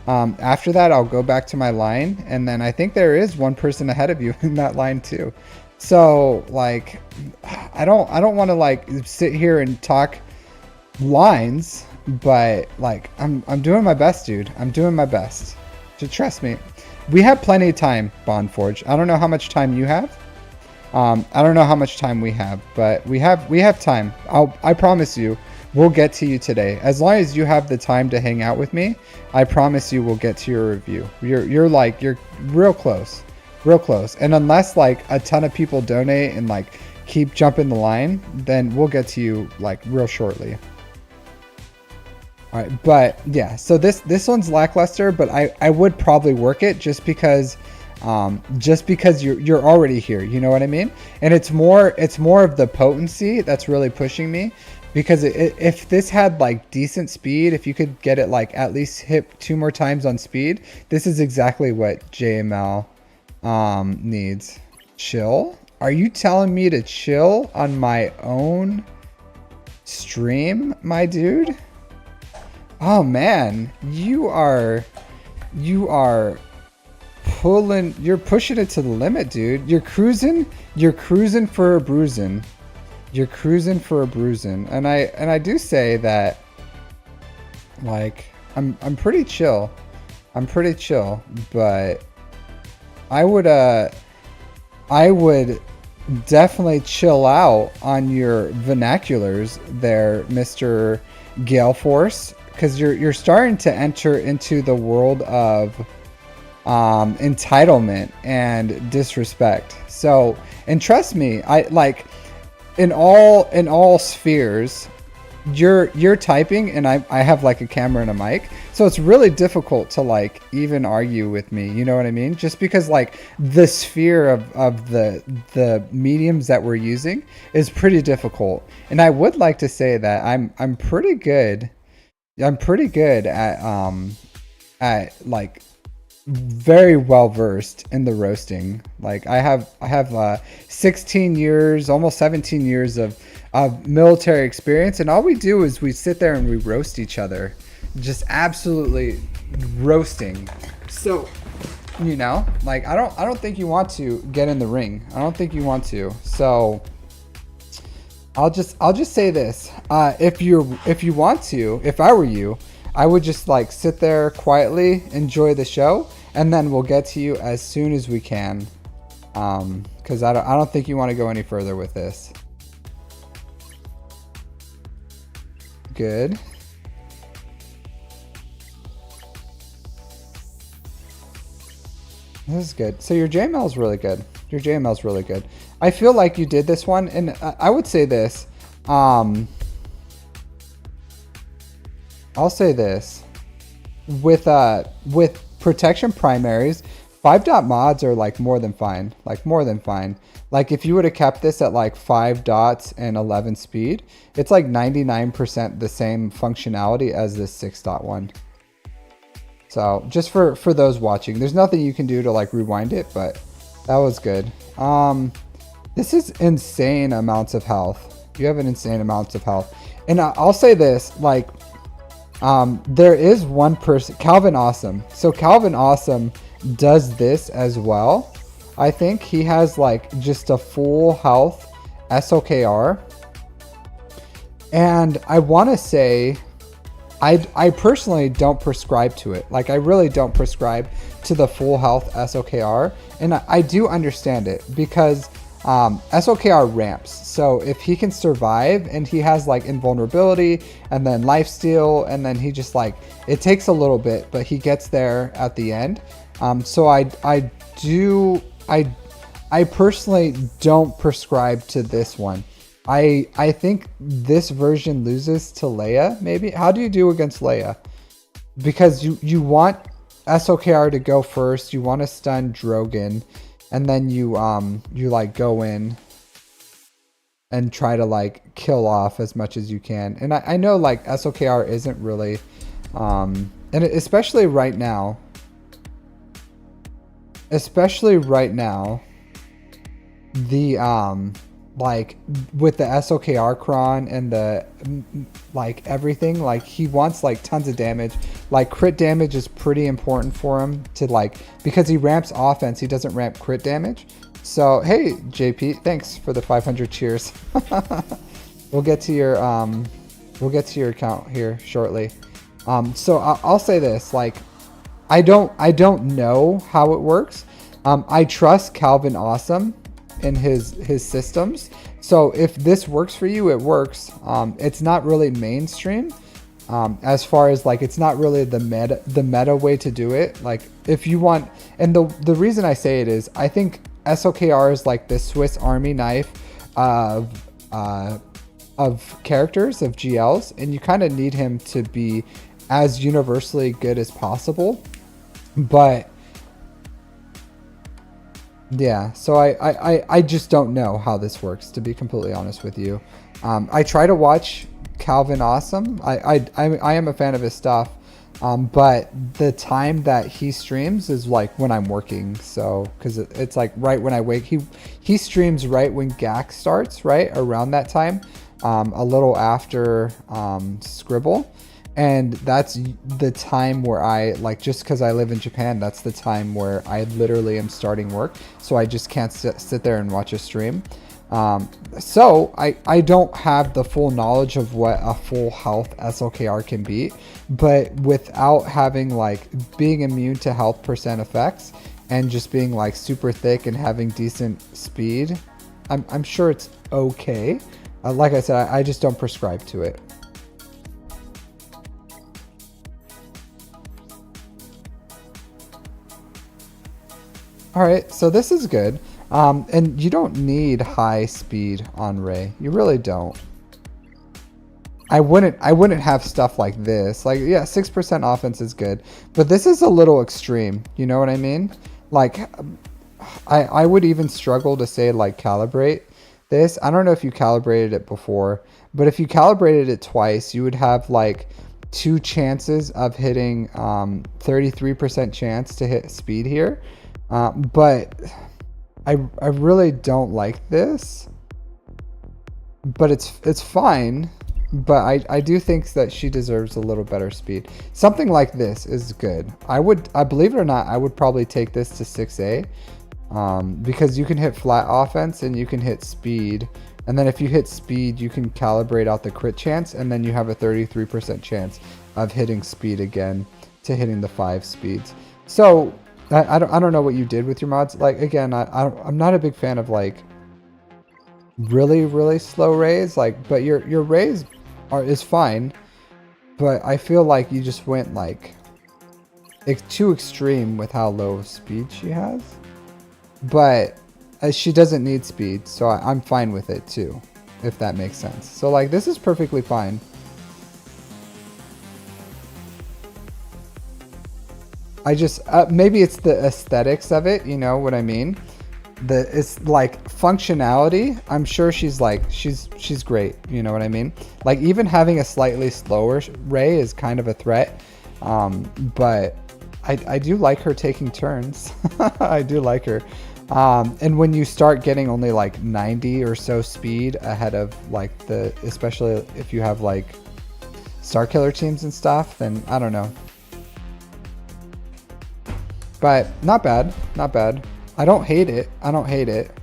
After that, I'll go back to my line, and then I think there is one person ahead of you in that line too. So like, I don't want to like sit here and talk lines, but like I'm doing my best, dude. I'm doing my best. So trust me. we have plenty of time, Bondforge. I don't know how much time you have. I don't know how much time we have, but we have time. I promise you, we'll get to you today. As long as you have the time to hang out with me, I promise you we'll get to your review. You're real close, real close. And unless like a ton of people donate and like keep jumping the line, then we'll get to you like real shortly. All right, but yeah, so this one's lackluster, but I would probably work it just because you're already here, you know what I mean? And it's more of the potency that's really pushing me, because if this had like decent speed, if you could get it like at least hit 2 more times on speed, this is exactly what JML needs. Chill? Are you telling me to chill on my own stream, my dude? Oh man, you're pushing it to the limit, dude. You're cruising for a bruising. You're cruising for a bruising. And I do say that, like, I'm pretty chill. I'm pretty chill, but I would definitely chill out on your vernaculars there, Mr. Gale Force, because you're starting to enter into the world of entitlement and disrespect. So, and trust me, I like in all spheres, you're typing and I have like a camera and a mic, so it's really difficult to like even argue with me, you know what I mean? Just because like the sphere of the mediums that we're using is pretty difficult. And I would like to say that I'm pretty good at like very well versed in the roasting. Like I have 16 years, almost 17 years of military experience, and all we do is we sit there and we roast each other, just absolutely roasting. So, you know, like I don't think you want to get in the ring. I don't think you want to. So I'll just say this. If you want to, if I were you, I would just like sit there quietly, enjoy the show, and then we'll get to you as soon as we can. Because I don't think you want to go any further with this. Good. This is good. So your JML is really good. Your JML is really good. I feel like you did this one, and I would say this. I'll say this. With protection primaries, 5 mods are like more than fine. Like more than fine. Like if you would have kept this at like 5 dots and 11 speed, it's like 99% the same functionality as this 6.1. So just for those watching, there's nothing you can do to like rewind it, but that was good. This is insane amounts of health. You have an insane amounts of health. And I'll say this, like, there is one person, Calvin Awesome. So Calvin Awesome does this as well. I think he has like just a full health SOKR. And I want to say, I personally don't prescribe to it. Like I really don't prescribe to the full health SOKR. And I do understand it because SOKR ramps. So if he can survive and he has like invulnerability and then lifesteal, and then he just like, it takes a little bit, but he gets there at the end. So I personally don't prescribe to this one. I think this version loses to Leia, maybe. How do you do against Leia? Because you want SOKR to go first, you want to stun Drogon, and then you like go in and try to like kill off as much as you can. And I know like SOKR isn't really and especially right now the like with the SOKR cron and the like everything, like he wants like tons of damage. Like crit damage is pretty important for him to like, because he ramps offense, he doesn't ramp crit damage. So hey JP, thanks for the 500 cheers. We'll get to your account here shortly. So I'll say this, like I don't know how it works. I trust Calvin Awesome in his systems. So if this works for you, it works. It's not really mainstream. As far as like, it's not really the meta way to do it. Like if you want, and the reason I say it is, I think SOKR is like the Swiss Army knife of characters, of GLs, and you kind of need him to be as universally good as possible. But yeah, so I just don't know how this works, to be completely honest with you. I try to watch Calvin Awesome. I am a fan of his stuff, but the time that he streams is like when I'm working. So because it's like right when I wake, he streams right when GAC starts, right around that time, a little after Scribble. And that's the time where I like, just because I live in Japan, that's the time where I literally am starting work. So I just can't sit there and watch a stream. So I don't have the full knowledge of what a full health SLKR can be, but without having like being immune to health percent effects and just being like super thick and having decent speed, I'm sure it's okay. Like I said, I just don't prescribe to it. All right, so this is good. And you don't need high speed on Ray. You really don't. I wouldn't have stuff like this. Like, yeah, 6% offense is good, but this is a little extreme. You know what I mean? Like, I would even struggle to say like calibrate this. I don't know if you calibrated it before, but if you calibrated it twice, you would have like 2 chances of hitting 33% chance to hit speed here. But I really don't like this, but it's fine. But I do think that she deserves a little better speed. Something like this is good. I believe it or not, I would probably take this to 6A, because you can hit flat offense and you can hit speed. And then if you hit speed, you can calibrate out the crit chance, and then you have a 33% chance of hitting speed again to hitting the 5 speeds. So I don't know what you did with your mods. Like, again, I'm not a big fan of like really slow rays. Like, but your rays is fine. But I feel like you just went like too extreme with how low speed she has. But she doesn't need speed, so I'm fine with it too, if that makes sense. So like, this is perfectly fine. I just maybe it's the aesthetics of it, you know what I mean? It's like functionality. I'm sure she's great, you know what I mean? Like, even having a slightly slower Ray is kind of a threat, but I do like her taking turns. I do like her, and when you start getting only like 90 or so speed ahead of like especially if you have like Star Killer teams and stuff, then I don't know. But not bad, not bad. I don't hate it. I don't hate it.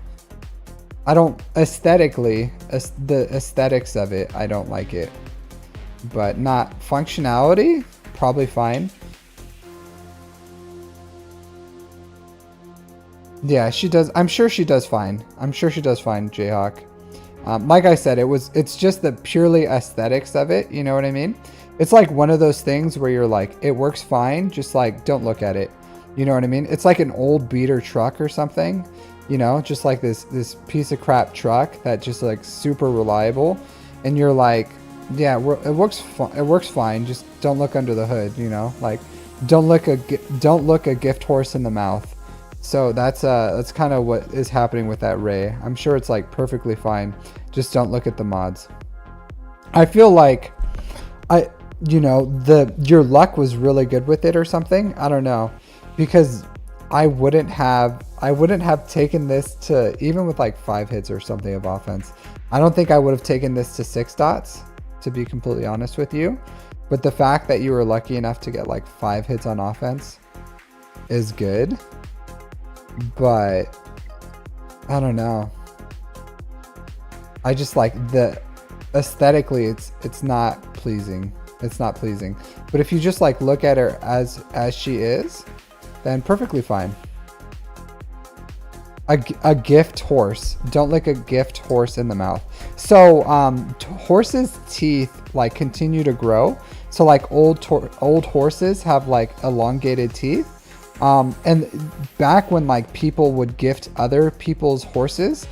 I don't aesthetically, the aesthetics of it, I don't like it. But not functionality, probably fine. Yeah, she does. I'm sure she does fine. I'm sure she does fine, Jayhawk. Like I said, it's just the purely aesthetics of it. You know what I mean? It's like one of those things where you're like, it works fine. Just like, don't look at it. You know what I mean? It's like an old beater truck or something, you know, just like this piece of crap truck that just like super reliable. And you're like, yeah, it works fine. Just don't look under the hood, you know, like don't look a gift horse in the mouth. So that's kind of what is happening with that Ray. I'm sure it's like perfectly fine. Just don't look at the mods. I feel like your luck was really good with it or something. I don't know. Because I wouldn't have taken this to, even with like 5 hits or something of offense, I don't think I would have taken this to 6 dots, to be completely honest with you. But the fact that you were lucky enough to get like 5 hits on offense is good. But I don't know. I just like aesthetically it's not pleasing. It's not pleasing. But if you just like look at her as she is, then perfectly fine. A gift horse. Don't lick a gift horse in the mouth. So horses' teeth like continue to grow. So like old horses have like elongated teeth. And back when like people would gift other people's horses,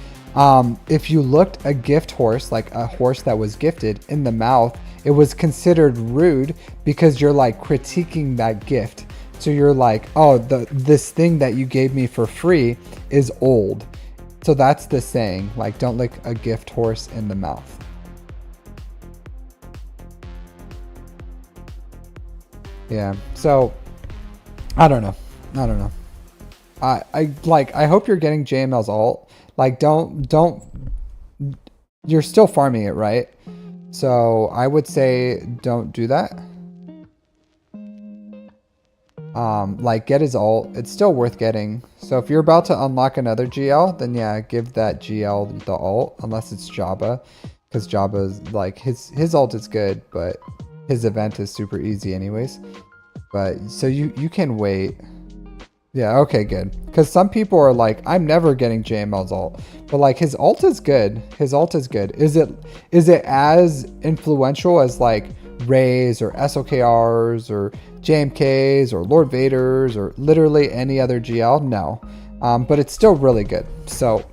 if you looked a gift horse, like a horse that was gifted, in the mouth, it was considered rude because you're like critiquing that gift. So you're like, oh, this thing that you gave me for free is old. So that's the saying, like, don't lick a gift horse in the mouth. Yeah. So I don't know. I hope you're getting JML's alt. Like, don't. You're still farming it, right? So I would say don't do that. Like, get his alt. It's still worth getting. So if you're about to unlock another GL, then yeah, give that GL the alt, unless it's Jabba, because Jabba's like his alt is good, but his event is super easy anyways. But so you can wait. Yeah, okay, good. Because some people are like, I'm never getting JML's alt, but like his alt is good. His alt is good. Is it as influential as like Rays or SOKRs or JMKs or Lord Vaders or literally any other GL? No, but it's still really good. So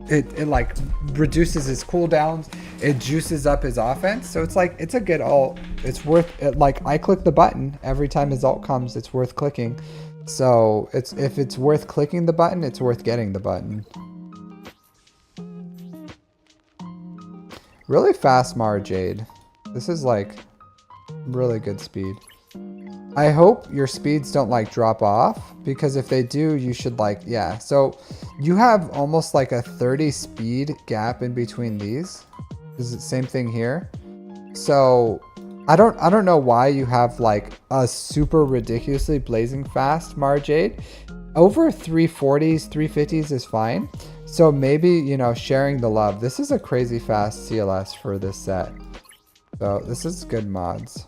it like reduces his cooldowns, it juices up his offense. So it's like, it's a good alt. It's worth it. Like, I click the button every time his alt comes. It's worth clicking. So if it's worth clicking the button, it's worth getting the button. Really fast Mara Jade. This is like really good speed. I hope your speeds don't like drop off, because if they do, you should like, yeah. So you have almost like a 30 speed gap in between these. Is it same thing here? So I don't know why you have like a super ridiculously blazing fast Mara Jade. Over 340s, 350s is fine. So maybe, you know, sharing the love. This is a crazy fast CLS for this set. So this is good mods.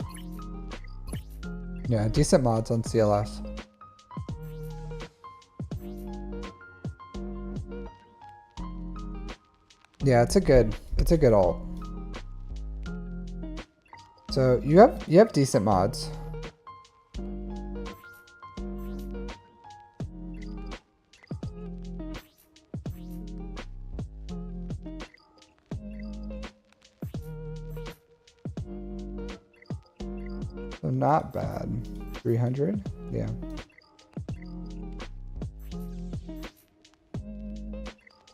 Yeah, decent mods on CLS. Yeah, it's a good alt. So you have decent mods. So not bad. 300? Yeah.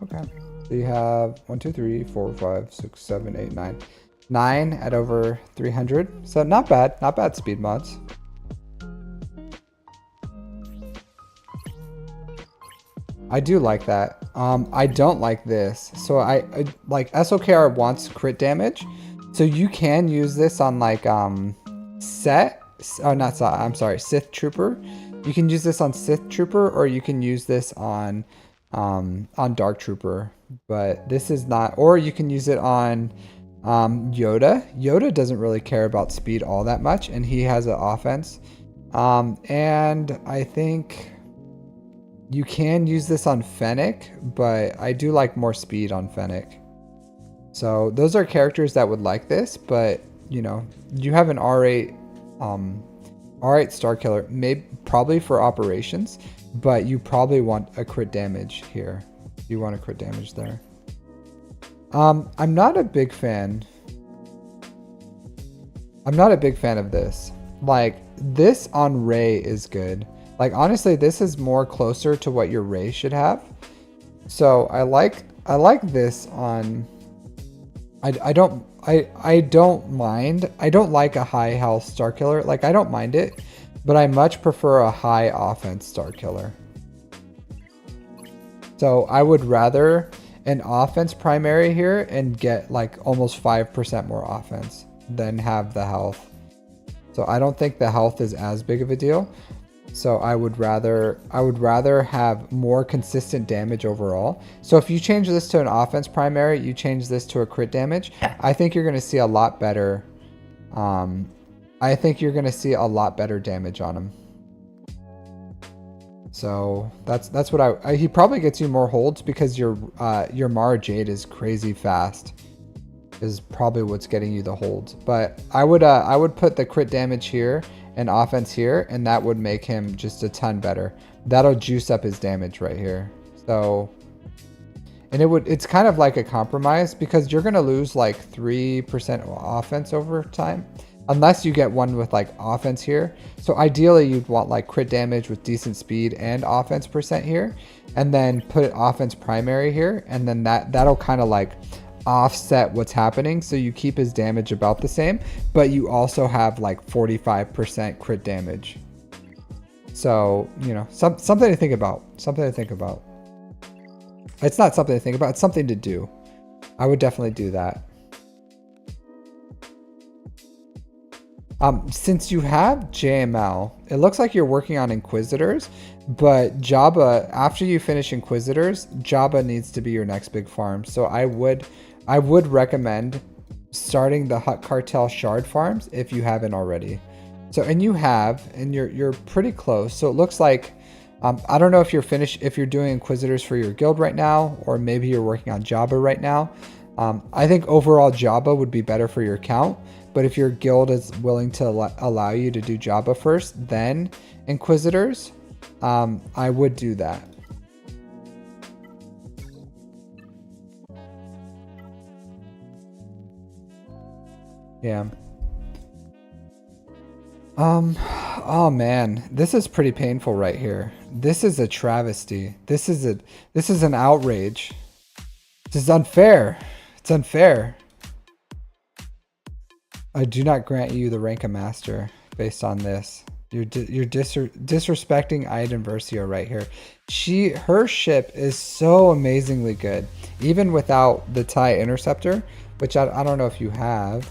Okay. So you have 1, 2, 3, 4, 5, 6, 7, 8, 9. 9 at over 300. So not bad. Not bad speed mods. I do like that. I don't like this. So I like SOKR wants crit damage. So you can use this on like Sith Trooper. You can use this on Sith Trooper, or you can use this on Dark Trooper. But this is not, or you can use it on Yoda. Yoda doesn't really care about speed all that much, and he has an offense. And I think you can use this on Fennec, but I do like more speed on Fennec. So those are characters that would like this, but you know, you have an R8 Star Killer, probably for operations, but you probably want a crit damage here. You want a crit damage there. I'm not a big fan. I'm not a big fan of this. Like, this on Rey is good. Like, honestly, this is more closer to what your Rey should have. So I like this on. I don't mind. I don't like a high health Star Killer. Like, I don't mind it, but I much prefer a high offense Star Killer. So I would rather an offense primary here and get like almost 5% more offense than have the health. So I don't think the health is as big of a deal. So I would rather have more consistent damage overall. So if you change this to an offense primary, you change this to a crit damage, I think you're going to see a lot better I think you're going to see a lot better damage on him. So that's what he probably gets you more holds because your Mara Jade is crazy fast. Is probably what's getting you the holds. But I would put the crit damage here and offense here, and that would make him just a ton better. That'll juice up his damage right here. So, and it's kind of like a compromise because you're gonna lose like 3% offense over time. Unless you get one with like offense here. So ideally you'd want like crit damage with decent speed and offense percent here. And then put offense primary here. And then that'll kind of like offset what's happening. So you keep his damage about the same. But you also have like 45% crit damage. So, you know, something to think about. Something to think about. It's not something to think about. It's something to do. I would definitely do that. Since you have JML, it looks like you're working on Inquisitors, but Jabba, after you finish Inquisitors, Jabba needs to be your next big farm. So I would recommend starting the Hut Cartel Shard farms if you haven't already. So, and you have, and you're pretty close. So it looks like, I don't know if you're doing Inquisitors for your guild right now, or maybe you're working on Jabba right now. I think overall Jabba would be better for your count. But if your guild is willing to allow you to do Jabba first, then Inquisitors, I would do that. Yeah. Oh man, this is pretty painful right here. This is a travesty. This is an outrage. This is unfair. It's unfair. I do not grant you the rank of master based on this. You're disrespecting Iden Versio right here. Her ship is so amazingly good, even without the TIE Interceptor, which I don't know if you have.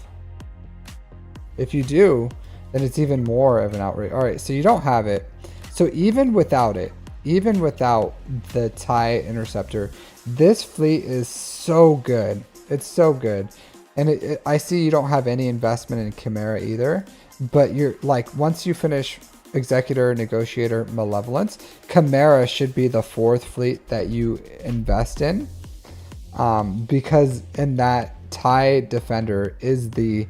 If you do, then it's even more of an outrage. All right, so you don't have it. So even without it, even without the TIE Interceptor, this fleet is so good. It's so good. And I see you don't have any investment in Chimera either, but you're like, once you finish Executor, Negotiator, Malevolence, Chimera should be the 4th fleet that you invest in, because in that TIE Defender is the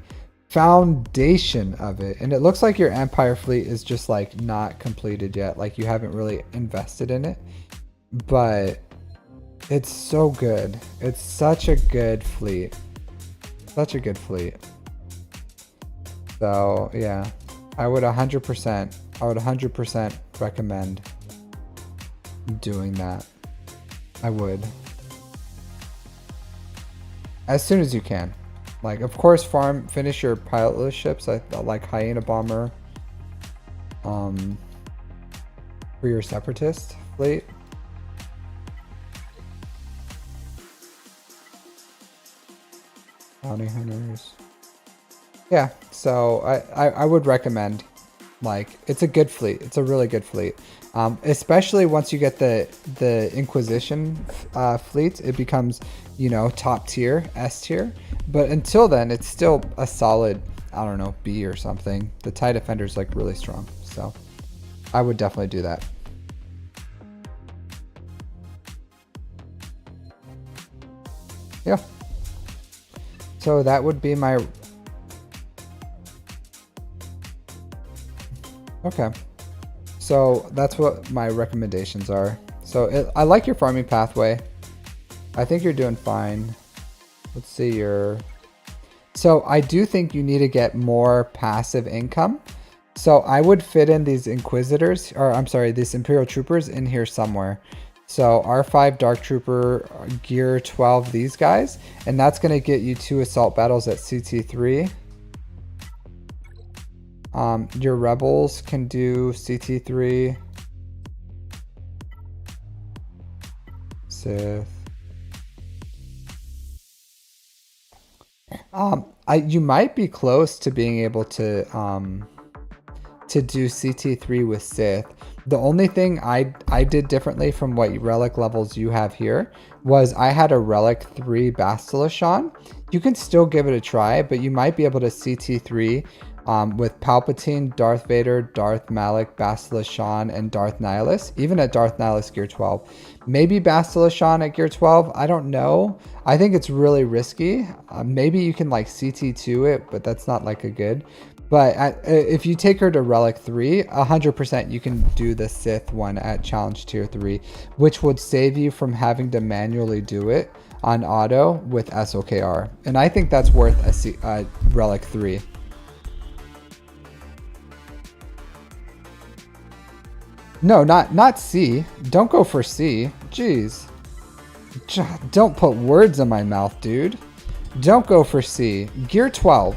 foundation of it. And it looks like your Empire fleet is just like not completed yet. Like you haven't really invested in it, but it's so good. It's such a good fleet. Such a good fleet. So yeah, I would 100% recommend doing that. I would. As soon as you can. Like, of course, finish your pilotless ships, like Hyena Bomber, for your Separatist fleet. Bounty Hunters. Yeah, so I would recommend, like, it's a good fleet. It's a really good fleet. Especially once you get the Inquisition fleets, it becomes, you know, top tier, S tier. But until then, it's still a solid, I don't know, B or something. The TIE Defender is like really strong. So I would definitely do that. Yeah. So that would be my... Okay. So that's what my recommendations are. So I like your farming pathway. I think you're doing fine. Let's see your... So I do think you need to get more passive income. So I would fit in these Inquisitors, or I'm sorry, these Imperial Troopers in here somewhere. So R5 Dark Trooper, Gear 12, these guys. And that's going to get you 2 assault battles at CT3. Your Rebels can do CT3. Sith. You might be close to being able to do CT3 with Sith. The only thing I did differently from what relic levels you have here was I had a relic 3 Bastila Shan. you can still give it a try, but you might be able to CT3 with Palpatine, Darth Vader, Darth Malak, Bastila Shan, and Darth Nihilus, even at Darth Nihilus Gear 12. Maybe Bastila Shan at Gear 12, I don't know. I think it's really risky. Maybe you can like CT2 it, but that's not like a good. But if you take her to Relic 3, 100% you can do the Sith one at Challenge Tier 3, which would save you from having to manually do it on auto with SOKR. And I think that's worth a Relic 3. No, not C. Don't go for C. Jeez. Don't put words in my mouth, dude. Don't go for C. Gear 12.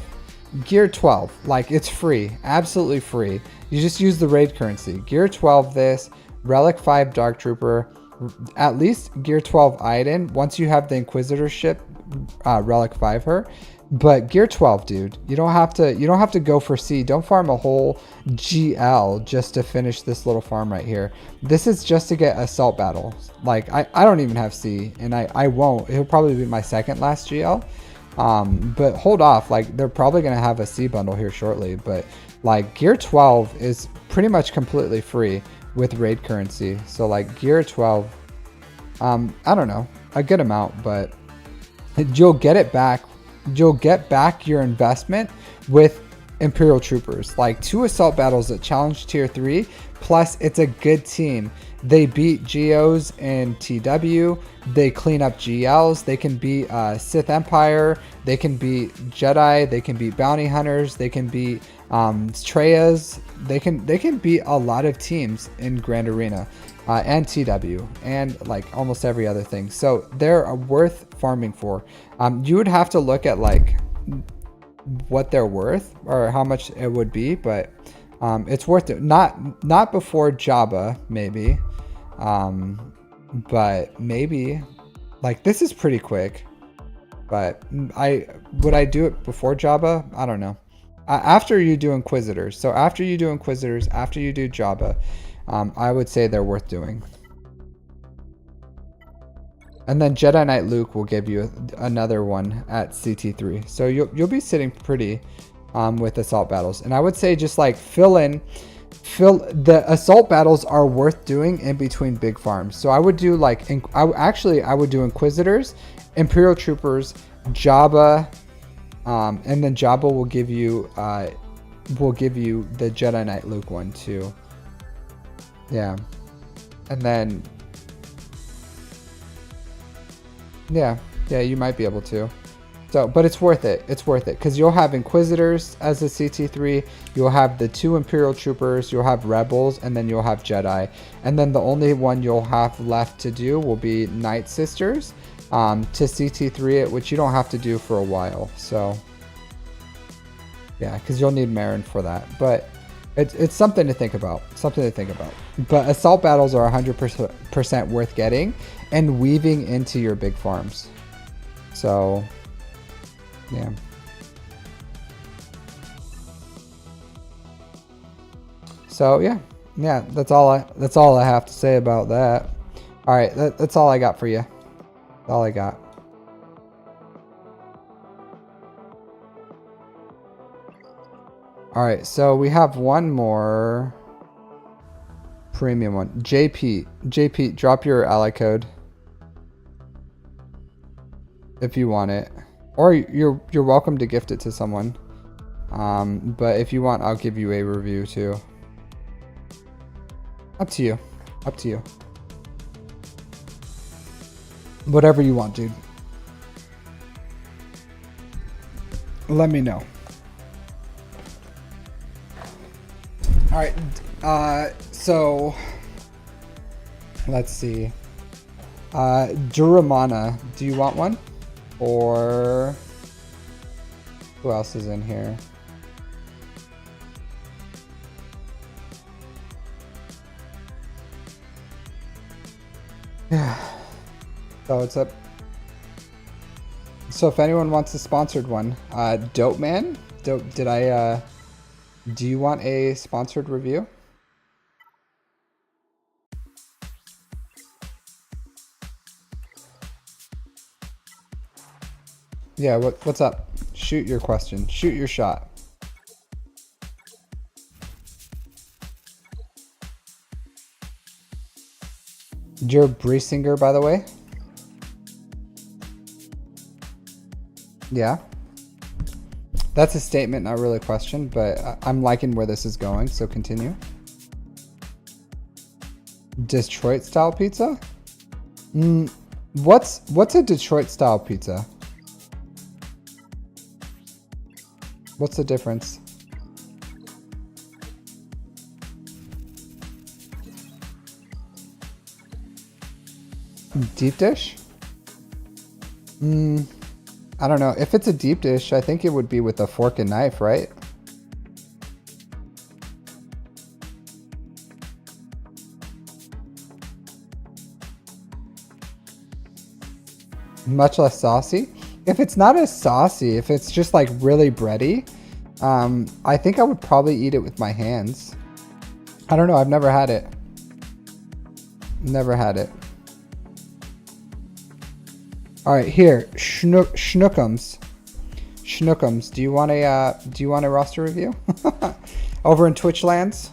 Gear 12. Like, it's free. Absolutely free. You just use the raid currency. Gear 12 this. Relic 5 Dark Trooper. At least Gear 12 Iden. Once you have the Inquisitorship, Relic 5 her. But Gear 12, dude, you don't have to go for C. Don't farm a whole GL just to finish this little farm right here. This is just to get assault battles. Like, I don't even have C, and I won't. It'll probably be my second last GL. But hold off, like, they're probably gonna have a C bundle here shortly. But like, Gear 12 is pretty much completely free with raid currency. So like, Gear 12, I don't know, a good amount, but you'll get it back. You'll get back your investment with Imperial Troopers. Like 2 assault battles at Challenge Tier 3, plus it's a good team. They beat GOs and TW, they clean up GLs, they can beat Sith Empire, they can beat Jedi, they can beat Bounty Hunters, they can beat Treyas, they can beat a lot of teams in Grand Arena. And TW, and like almost every other thing. So they're worth farming for. You would have to look at like what they're worth or how much it would be, but it's worth it. Not before Jabba, maybe, but maybe like this is pretty quick. But would I do it before Jabba? I don't know. After you do Inquisitors. So after you do Inquisitors, after you do Jabba. I would say they're worth doing. And then Jedi Knight Luke will give you another one at CT3. So you'll be sitting pretty with assault battles. And I would say just like fill the assault battles are worth doing in between big farms. So I would do like I would do Inquisitors, Imperial Troopers, Jabba, and then Jabba will give you the Jedi Knight Luke one too. Yeah, and then yeah, you might be able to. So, but it's worth it. It's worth it because you'll have Inquisitors as a CT3. You'll have the 2 Imperial Troopers. You'll have Rebels, and then you'll have Jedi. And then the only one you'll have left to do will be Night Sisters to CT3 it, which you don't have to do for a while. So yeah, because you'll need Marin for that, but. It's something to think about. But assault battles are 100% worth getting and weaving into your big farms. So, yeah. So yeah, that's all I have to say about that. All right, that's all I got for you. That's all I got. All right, so we have one more premium one. JP, drop your ally code if you want it, or you're welcome to gift it to someone. But if you want, I'll give you a review too. Up to you. Whatever you want, dude. Let me know. All right, so let's see. Duramana, do you want one? Or who else is in here? Yeah. So it's up. So if anyone wants a sponsored one, Dope Man, do you want a sponsored review? Yeah, what's up? Shoot your question. Shoot your shot. You're Briesinger, by the way? Yeah. That's a statement, not really a question, but I'm liking where this is going, so continue. Detroit style pizza? What's a Detroit style pizza? What's the difference? Deep dish? I don't know. If it's a deep dish, I think it would be with a fork and knife, right? Much less saucy. If it's not as saucy, if it's just like really bready, I think I would probably eat it with my hands. I don't know. I've never had it. Never had it. All right, here, Schnookums. Schnookums, do you want a roster review? Over in Twitch lands.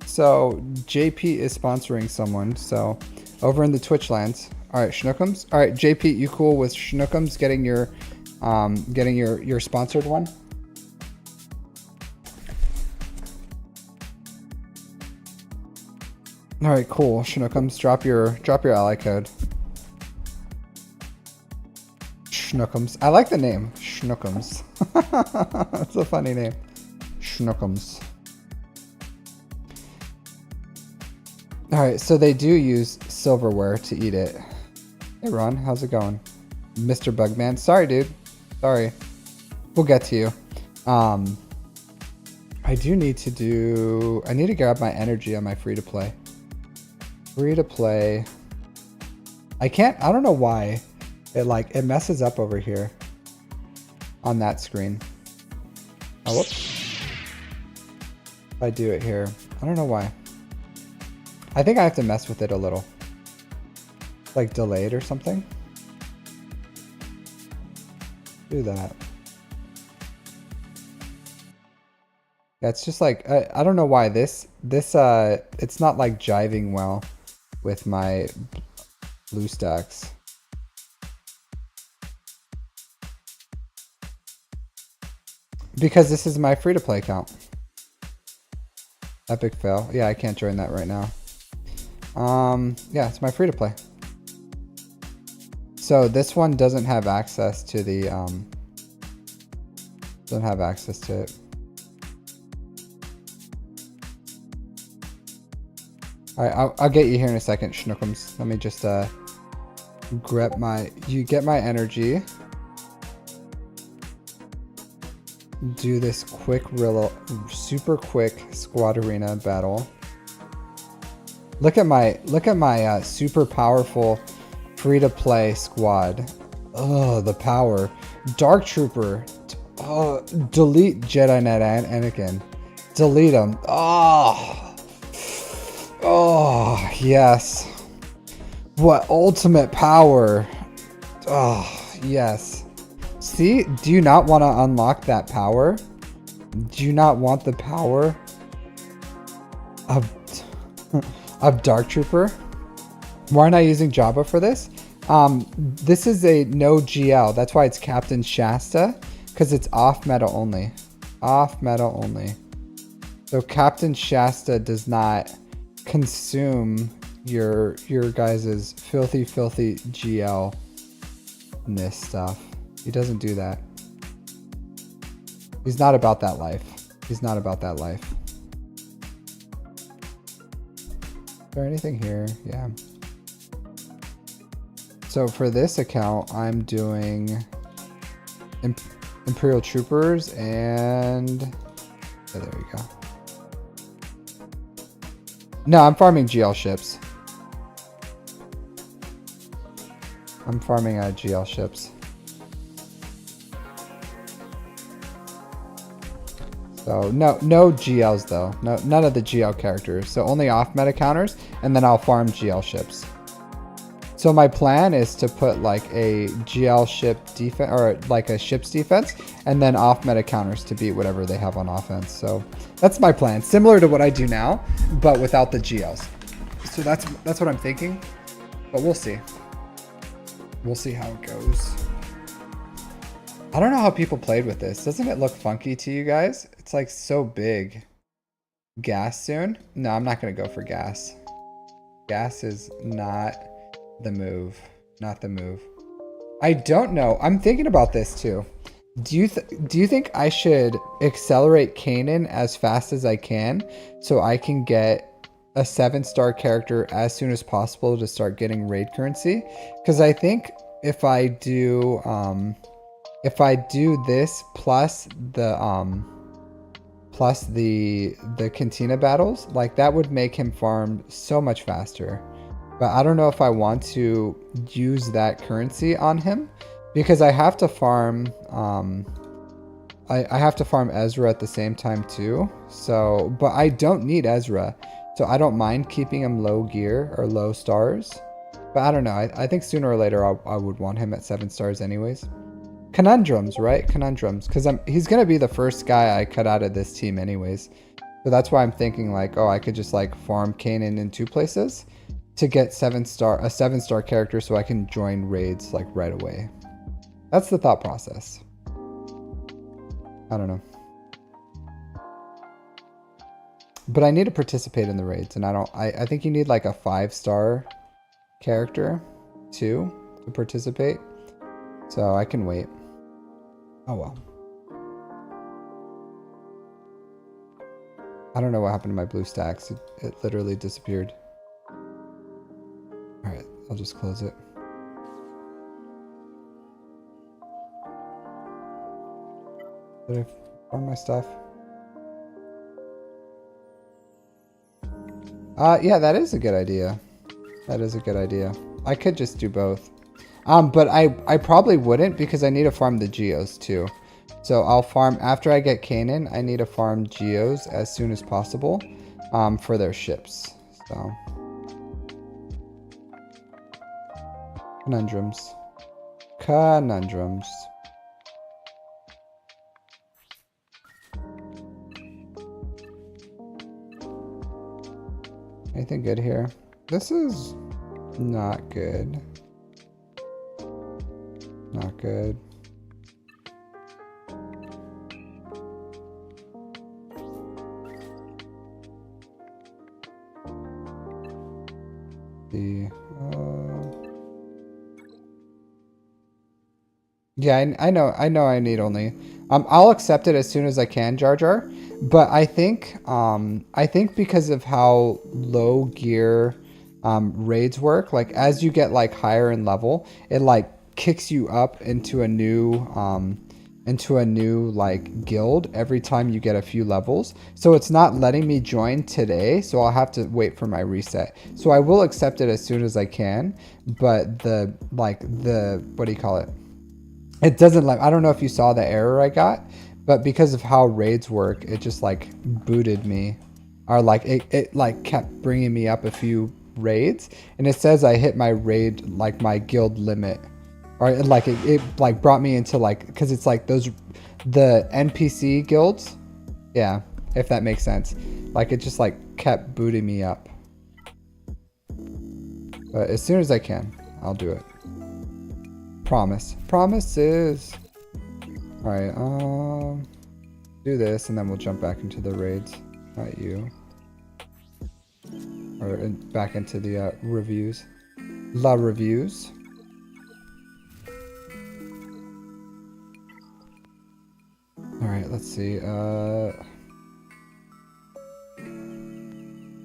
So JP is sponsoring someone. So over in the Twitch lands. All right, Schnookums. All right, JP, you cool with Schnookums getting your sponsored one? All right, cool. Schnookums, drop your ally code. Schnookums. I like the name. Schnookums. That's a funny name. Schnookums. Alright, so they do use silverware to eat it. Hey Ron, how's it going? Mr. Bugman. Sorry, dude. Sorry. We'll get to you. I need to grab my energy on my free-to-play. Free-to-play. I don't know why. It messes up over here on that screen. Oh, whoops. If I do it here, I don't know why. I think I have to mess with it a little. Like delayed or something. Do that. Yeah, it's just like, I don't know why this it's not like jiving well with my BlueStacks. Because this is my free-to-play account. Epic fail. Yeah, I can't join that right now. Yeah, it's my free-to-play. So this one doesn't have access to the, doesn't have access to it. Alright, I'll get you here in a second, Schnookums. Let me just, get my energy. Do this super quick squad arena battle. Look at my super powerful free to play squad. Oh, the power. Dark Trooper. Oh, delete Jedi Knight and Anakin. Delete them. Oh, yes. What ultimate power. Oh, yes. See, do you not want to unlock that power? Do you not want the power of Dark Trooper? Why aren't I using Jabba for this? This is a no GL. That's why it's Captain Shasta, because it's off meta only. Off meta only. So Captain Shasta does not consume your guys' filthy GL-ness stuff. He doesn't do that. He's not about that life. He's not about that life. Is there anything here? Yeah. So for this account, I'm doing Imperial Troopers and... Oh, there we go. No, I'm farming GL ships. I'm farming GL ships. So no GLs though. No, none of the GL characters. So only off meta counters, and then I'll farm GL ships. So my plan is to put like a GL ship defense, or like a ship's defense, and then off meta counters to beat whatever they have on offense. So that's my plan, similar to what I do now, but without the GLs. So that's what I'm thinking, but we'll see. We'll see how it goes. I don't know how people played with this. Doesn't it look funky to you guys? It's like so big. Gas soon? No, I'm not going to go for gas. Gas is not the move. Not the move. I don't know. I'm thinking about this too. Do you think I should accelerate Kanan as fast as I can so I can get a 7-star character as soon as possible to start getting raid currency? Because I think if I do this plus the Cantina battles, like that would make him farm so much faster. But I don't know if I want to use that currency on him because I have to farm I have to farm Ezra at the same time too. So, but I don't need Ezra. So I don't mind keeping him low gear or low stars. But I don't know. I think sooner or later I would want him at 7 stars anyways. Conundrums, right? Conundrums. Because he's going to be the first guy I cut out of this team anyways. So that's why I'm thinking like, oh, I could just like farm Kanan in 2 places to get a 7-star character so I can join raids like right away. That's the thought process. I don't know. But I need to participate in the raids, and I think you need like a 5-star character too to participate. So I can wait. Oh well. I don't know what happened to my blue stacks. It literally disappeared. Alright, I'll just close it. Did I farm my stuff? Yeah, that is a good idea. That is a good idea. I could just do both. But I probably wouldn't because I need to farm the Geos too. So I'll farm, after I get Kanan, I need to farm Geos as soon as possible for their ships. So. Conundrums. Conundrums. Anything good here? This is not good. Not good. Yeah, I know I need only. I'll accept it as soon as I can, Jar Jar. But I think because of how low gear raids work, like as you get like higher in level, it like kicks you up into a new like guild every time you get a few levels. So it's not letting me join today, so I'll have to wait for my reset. So I will accept it as soon as I can, but the what do you call it? It doesn't like, I don't know if you saw the error I got, but because of how raids work, it just like booted me, or like it like kept bringing me up a few raids, and it says I hit my raid, like my guild limit, or like it like brought me into like, because it's like the NPC guilds, yeah, if that makes sense. Like it just like kept booting me up. But as soon as I can, I'll do it. Promise. Promises. Alright, do this and then we'll jump back into the raids. Not you. Or back into the reviews. La reviews. Alright, let's see.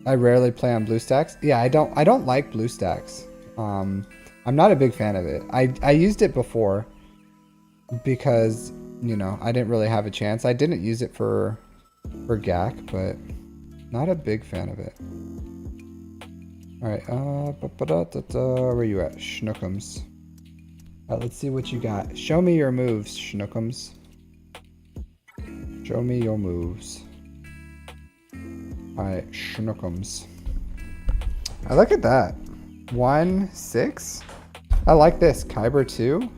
I rarely play on BlueStacks. Yeah, I don't like BlueStacks. I'm not a big fan of it. I used it before because, you know, I didn't really have a chance. I didn't use it for GAC, but not a big fan of it. Alright, where you at? Schnookums. Let's see what you got. Show me your moves, Schnookums. Show me your moves. Alright, Schnookums. Look at that. 1.6. I like this. Kyber 2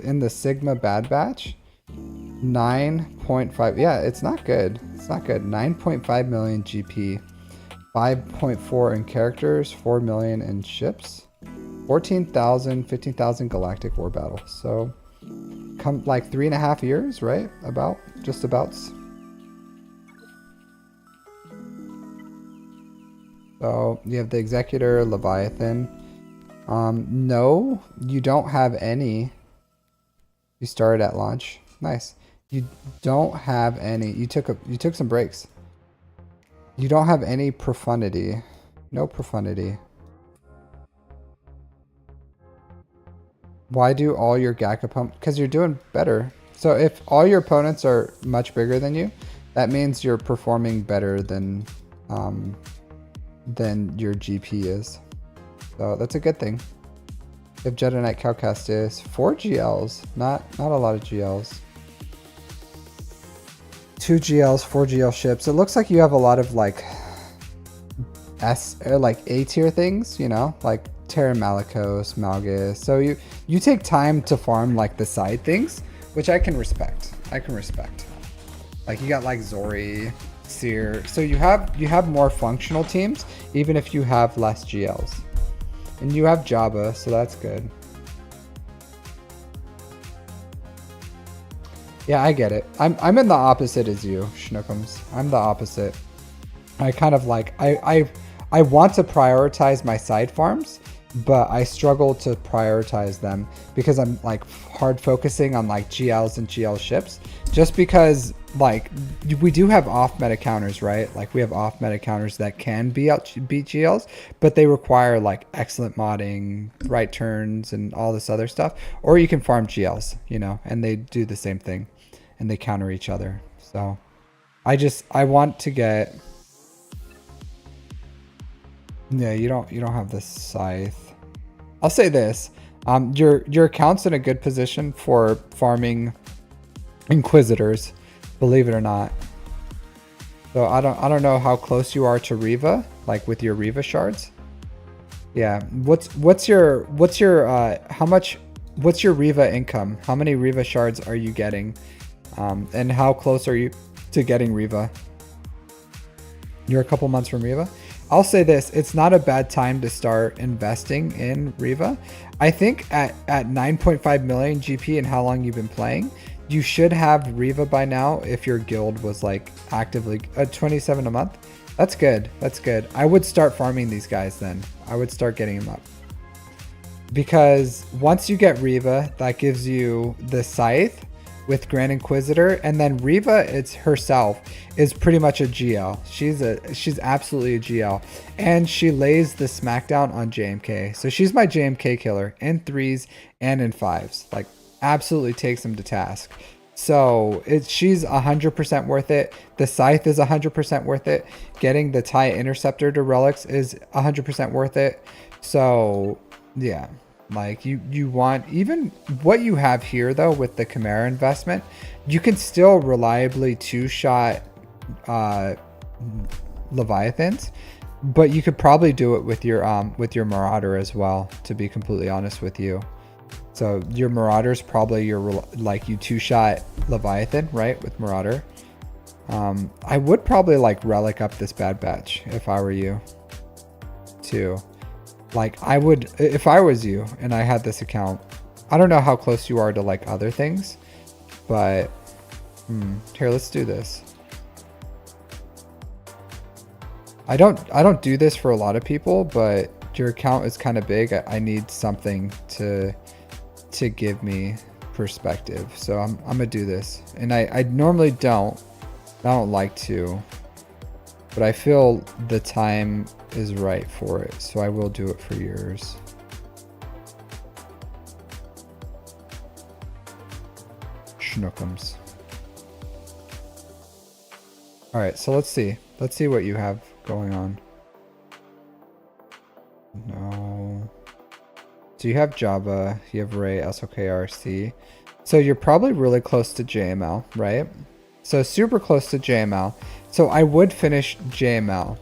in the Sigma Bad Batch. 9.5. Yeah, it's not good. It's not good. 9.5 million GP. 5.4 in characters. 4 million in ships. 14,000, 15,000 galactic war battles. So, come like 3.5 years, right? About. Just abouts. So, you have the Executor, Leviathan. No, you don't have any. You started at launch. Nice. You don't have any. You took some breaks. You don't have any profundity. No profundity. Why do all your GAC opponents? Because you're doing better. So if all your opponents are much bigger than you, that means you're performing better than your GP is. So that's a good thing. If Jedi Knight Cowcast is 4 GLs, not a lot of GLs. 2 GLs, 4 GL ships. It looks like you have a lot of like A tier things, you know, like Terra Malicos, Malgus. So you take time to farm like the side things, which I can respect. Like you got like Zori, Seer. So you have more functional teams, even if you have less GLs. And you have Jabba, so that's good. Yeah, I get it. I'm in the opposite as you, Schnookums. I'm the opposite. I kind of like I want to prioritize my side farms, but I struggle to prioritize them because I'm like hard focusing on like GLs and GL ships, just because like we do have off meta counters, right? Like we have off meta counters that can beat GLs, but they require like excellent modding, right turns, and all this other stuff. Or you can farm GLs, you know, and they do the same thing, and they counter each other. So I want to get. Yeah, you don't have the scythe. I'll say this. Your account's in a good position for farming Inquisitors, believe it or not. So I don't know how close you are to Riva, like with your Riva shards. Yeah, what's your Riva income? How many Riva shards are you getting? And how close are you to getting Riva? You're a couple months from Riva. I'll say this, it's not a bad time to start investing in Riva. I think at 9.5 million GP and how long you've been playing, you should have Riva by now if your guild was like actively 27 a month. That's good. That's good. I would start farming these guys then. I would start getting them up. Because once you get Riva, that gives you the Scythe with Grand Inquisitor, and then Riva herself is pretty much a GL. She's absolutely a GL, and she lays the smackdown on JMK. So she's my JMK killer in 3s and in 5s. Like absolutely takes him to task. So she's 100% worth it. The Scythe is 100% worth it. Getting the TIE Interceptor to relics is 100% worth it. So yeah. Like you want, even what you have here though with the Chimera investment, you can still reliably two-shot Leviathans, but you could probably do it with your Marauder as well, to be completely honest with you. So your Marauder is probably you two-shot Leviathan, right, with Marauder. I would probably like relic up this Bad Batch if I were you too. Like I would, if I was you and I had this account, I don't know how close you are to like other things, but here, let's do this. I don't do this for a lot of people, but your account is kind of big. I need something to give me perspective. So I'm gonna do this. And I normally don't like to, but I feel the time is right for it, so I will do it for yours. Schnookums. All right, so let's see what you have going on. No. So you have Jabba, you have Rey, SOKRC. So you're probably really close to JML, right? So super close to JML. So I would finish JML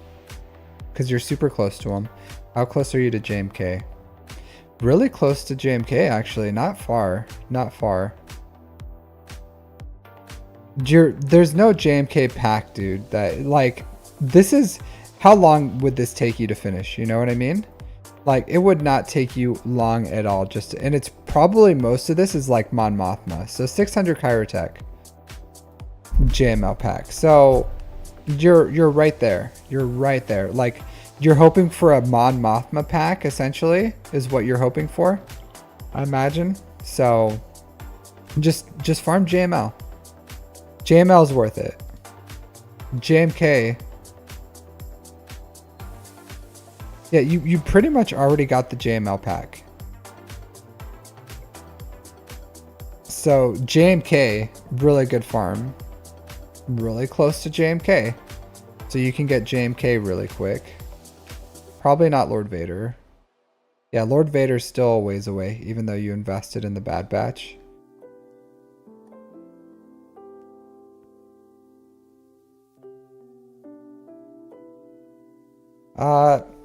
because you're super close to him. How close are you to JMK? Really close to JMK, actually. Not far. Not far. There's no JMK pack, dude. That, like, this is... How long would this take you to finish? You know what I mean? Like, it would not take you long at all. And it's probably... Most of this is, like, Mon Mothma. So, 600 Chirotech. JML pack. So, you're right there. You're right there. Like... You're hoping for a Mon Mothma pack, essentially, is what you're hoping for, I imagine. So, just farm JML. JML is worth it. JMK. Yeah, you pretty much already got the JML pack. So, JMK, really good farm. Really close to JMK. So you can get JMK really quick. Probably not Lord Vader. Yeah, Lord Vader's still a ways away, even though you invested in the Bad Batch.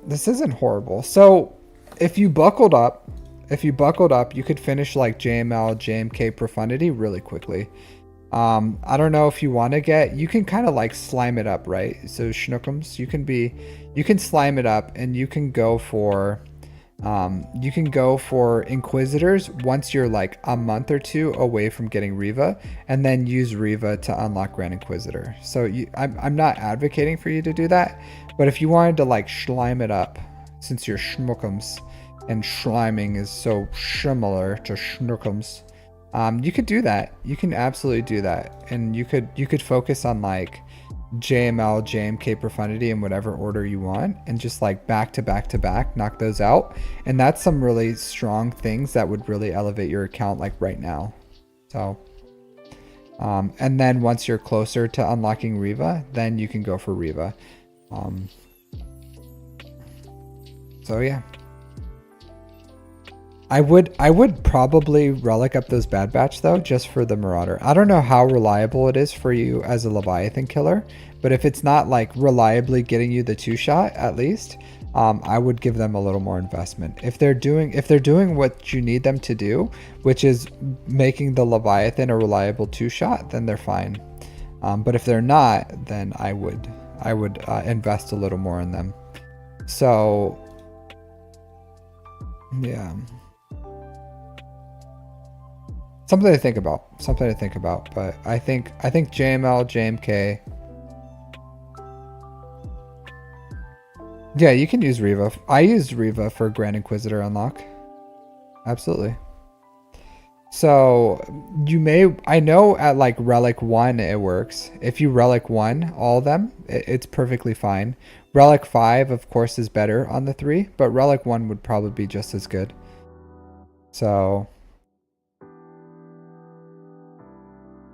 This isn't horrible. So, if you buckled up, you could finish like JML, JMK Profundity really quickly. I don't know if you want to get, you can kind of like slime it up, right? So schnookums, you can slime it up and you can go for Inquisitors once you're like a month or two away from getting Reva, and then use Reva to unlock Grand Inquisitor. So I'm not advocating for you to do that, but if you wanted to like slime it up, since you're schmookums and sliming is so similar to schnookums, you could do that. You can absolutely do that, and you could focus on like JML, JMK Profundity in whatever order you want, and just like back to back to back knock those out. And that's some really strong things that would really elevate your account like right now. So and then once you're closer to unlocking Reva, then you can go for Reva. So yeah, I would probably relic up those Bad Batch though, just for the Marauder. I don't know how reliable it is for you as a Leviathan killer, but if it's not like reliably getting you the 2-shot at least, I would give them a little more investment. If they're doing what you need them to do, which is making the Leviathan a reliable 2-shot, then they're fine. But if they're not, then I would invest a little more in them. So yeah. Something to think about. But I think JML, JMK. Yeah, you can use Reva. I used Reva for Grand Inquisitor unlock. Absolutely. So I know at like Relic 1 it works. If you Relic 1, all of them, it's perfectly fine. Relic 5, of course, is better on the 3, but Relic 1 would probably be just as good. So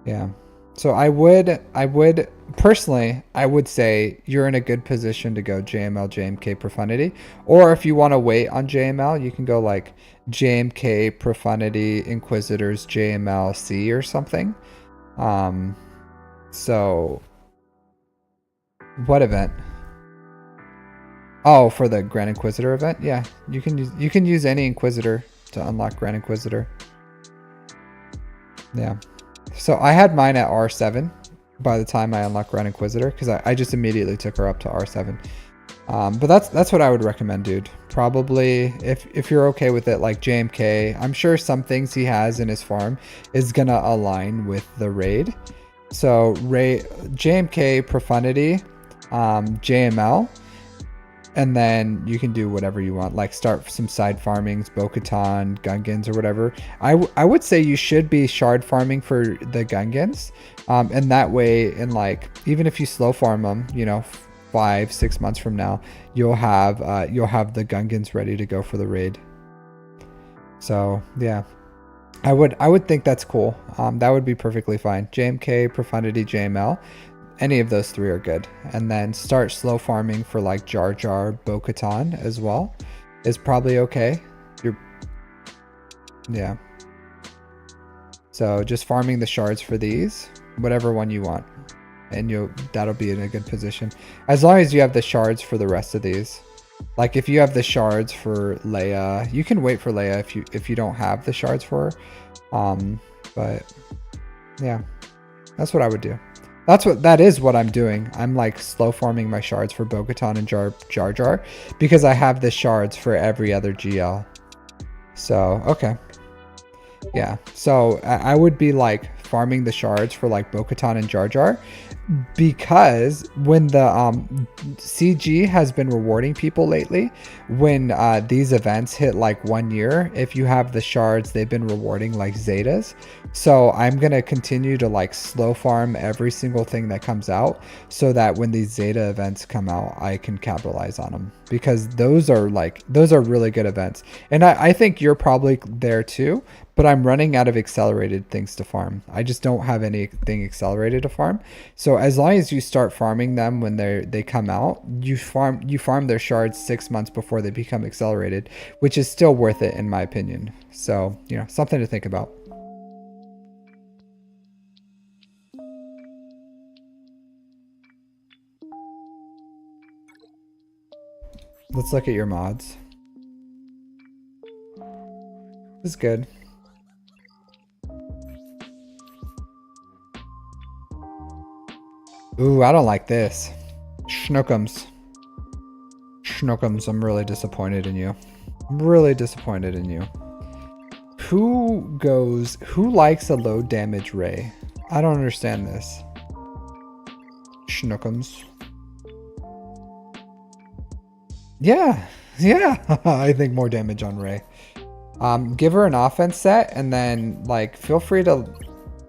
yeah. So I would personally, I would say you're in a good position to go JML, JMK Profundity. Or if you want to wait on JML, you can go like JMK Profundity, Inquisitors, JML C or something. So what event? Oh, for the Grand Inquisitor event? Yeah, you can use any Inquisitor to unlock Grand Inquisitor. Yeah. So I had mine at R7 by the time I unlocked Grand Inquisitor, because I just immediately took her up to R7. But that's what I would recommend, dude. Probably if you're okay with it, like JMK, I'm sure some things he has in his farm is gonna align with the raid. So JMK Profundity, JML, and then you can do whatever you want, like start some side farmings, Bo-Katan, Gungans, or whatever. I would say you should be shard farming for the Gungans, and that way, and like even if you slow farm them, you know, 5-6 months from now, you'll have the Gungans ready to go for the raid. So yeah, I would think that's cool. That would be perfectly fine. JMK, Profundity, JML. Any of those 3 are good. And then start slow farming for like Jar Jar, Bo-Katan as well is probably okay. Yeah. So just farming the shards for these, whatever one you want, and that'll be in a good position. As long as you have the shards for the rest of these. Like if you have the shards for Leia, you can wait for Leia if you don't have the shards for her. But yeah, that's what I would do. That is what I'm doing. I'm like slow farming my shards for Bo-Katan and Jar Jar because I have the shards for every other GL. So okay. Yeah, so I would be like farming the shards for like Bo-Katan and Jar Jar, because when the CG has been rewarding people lately, when these events hit like 1 year, if you have the shards, they've been rewarding like Zetas. So I'm gonna continue to like slow farm every single thing that comes out, so that when these Zeta events come out, I can capitalize on them, because those are really good events. And I think you're probably there too, but I'm running out of accelerated things to farm. I just don't have anything accelerated to farm. So as long as you start farming them when they come out, you farm their shards 6 months before they become accelerated, which is still worth it in my opinion. So, you know, something to think about. Let's look at your mods. This is good. Ooh, I don't like this. Schnookums. Schnookums, I'm really disappointed in you. I'm really disappointed in you. Who likes a low damage Ray? I don't understand this. Schnookums. Yeah, I think more damage on Ray. Give her an offense set, and then like feel free to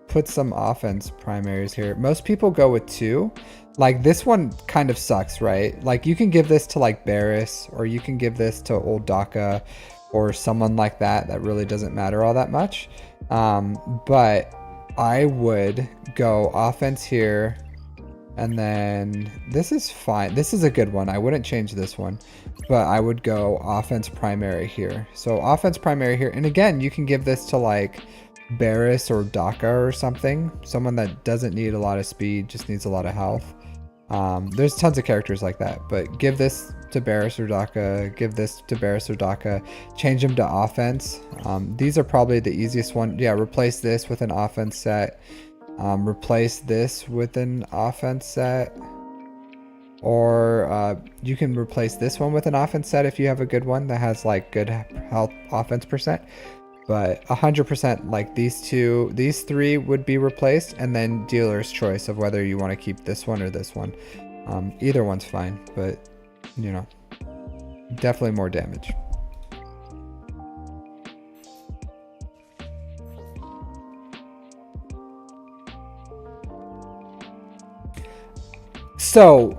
put some offense primaries here. Most people go with 2. Like this one kind of sucks, right? Like you can give this to like Barris, or you can give this to old Daka, or someone like that really doesn't matter all that much. But I would go offense here. And then this is fine. This is a good one. I wouldn't change this one, but I would go offense primary here. So offense primary here. And again, you can give this to like Barris or Daka or something. Someone that doesn't need a lot of speed, just needs a lot of health. There's tons of characters like that, but give this to Barris or Daka, give this to Barris or Daka, change them to offense. These are probably the easiest one. Yeah, replace this with an offense set. Replace this with an offense set, or you can replace this one with an offense set if you have a good one that has like good health offense percent. But 100%, like these 3 would be replaced, and then dealer's choice of whether you want to keep this one or this one. Either one's fine, but you know, definitely more damage. So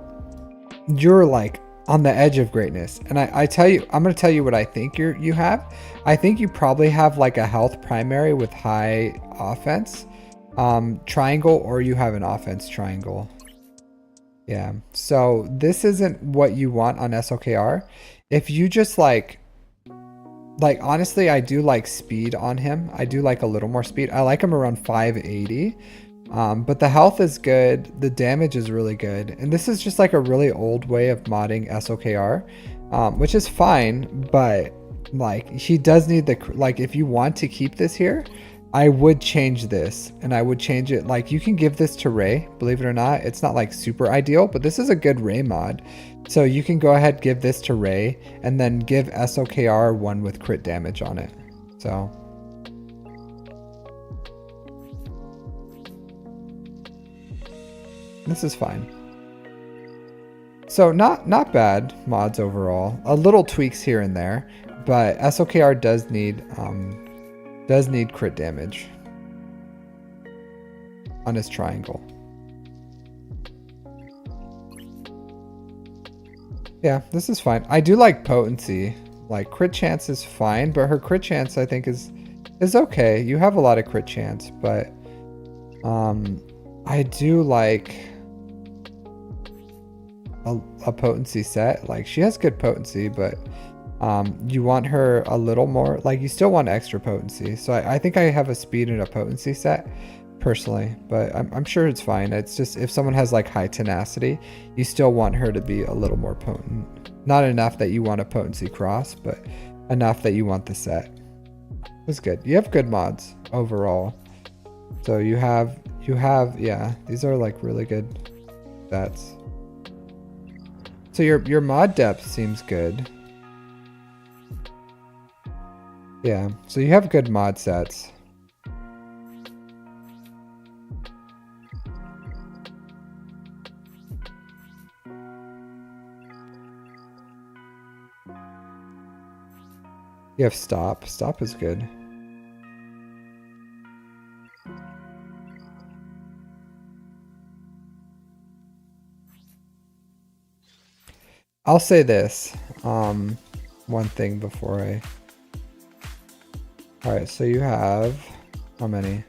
you're like on the edge of greatness, and I'm gonna tell you what I think you have. I think you probably have like a health primary with high offense triangle, or you have an offense triangle. Yeah, so this isn't what you want on SOKR. If you just like honestly, I do like speed on him. I do like a little more speed. I like him around 580. But the health is good, the damage is really good, and this is just like a really old way of modding SOKR, which is fine, but like he does need the, like if you want to keep this here, I would change this, and I would change it, like you can give this to Ray, believe it or not. It's not like super ideal, but this is a good Ray mod. So you can go ahead, give this to Ray, and then give SOKR one with crit damage on it. So this is fine. So not bad mods overall. A little tweaks here and there, but SOKR does need crit damage on his triangle. Yeah, this is fine. I do like potency. Like crit chance is fine, but her crit chance I think is okay. You have a lot of crit chance, but I do like a potency set. Like she has good potency, but you want her a little more, like you still want extra potency. So I think I have a speed and a potency set personally, but I'm sure it's fine. It's just if someone has like high tenacity, you still want her to be a little more potent. Not enough that you want a potency cross, but enough that you want the set. It's good. You have good mods overall. So you have, yeah, these are like really good sets. So your mod depth seems good. Yeah, so you have good mod sets. You have stop. Stop is good. I'll say this, one thing before I... Alright, so you have, how many?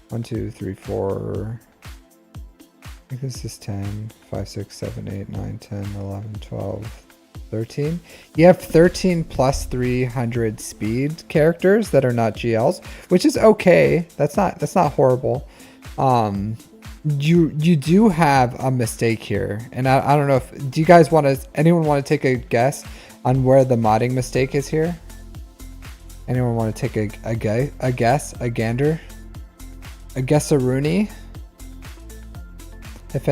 1, 2, 3, 4, I think this is 10, 5, 6, 7, 8, 9, 10, 11, 12, 13. You have 13 plus 300 speed characters that are not GLs, which is okay. That's not horrible. You do have a mistake here, and I don't know if, do you guys want to, anyone want to take a guess on where the modding mistake is here? Anyone want to take a guess, a gander, a guess-a-rooney? If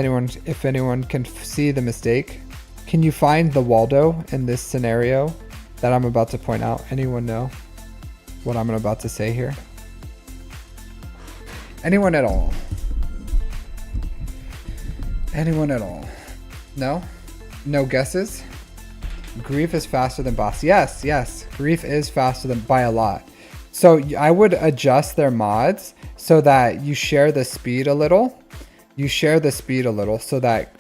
anyone can see the mistake, can you find the Waldo in this scenario that I'm about to point out? Anyone know what I'm about to say here? Anyone at all? Anyone at all? No? No guesses? Grief is faster than boss. Yes, yes. Grief is faster than by a lot. So I would adjust their mods so that you share the speed a little. You share the speed a little so that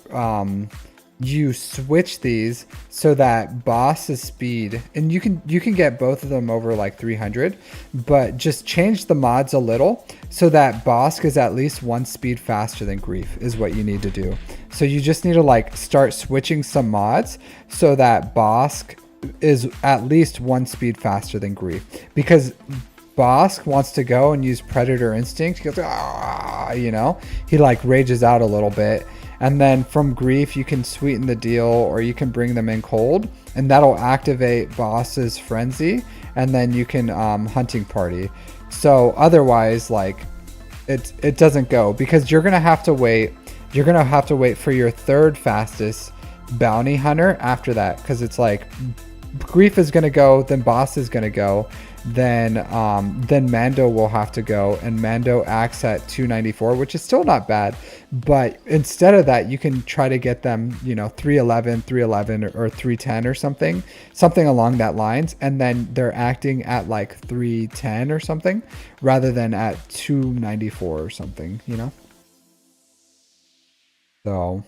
you switch these so that boss's speed, and you can get both of them over like 300, but just change the mods a little so that boss is at least 1 speed faster than grief is what you need to do. So you just need to like start switching some mods so that Bosk is at least 1 speed faster than grief, because Bosk wants to go and use Predator Instinct. He goes, ah, you know, he like rages out a little bit. And then from grief, you can sweeten the deal, or you can bring them in cold, and that'll activate Boss's frenzy, and then you can hunting party. So otherwise, like it doesn't go, because you're gonna have to wait. You're gonna have to wait for your 3rd fastest bounty hunter after that, because it's like grief is gonna go, then Boss is gonna go, then Mando will have to go, and Mando acts at 294, which is still not bad, but instead of that, you can try to get them, you know, 311 or 310 or something along that lines, and then they're acting at like 310 or something rather than at 294 or something, you know. So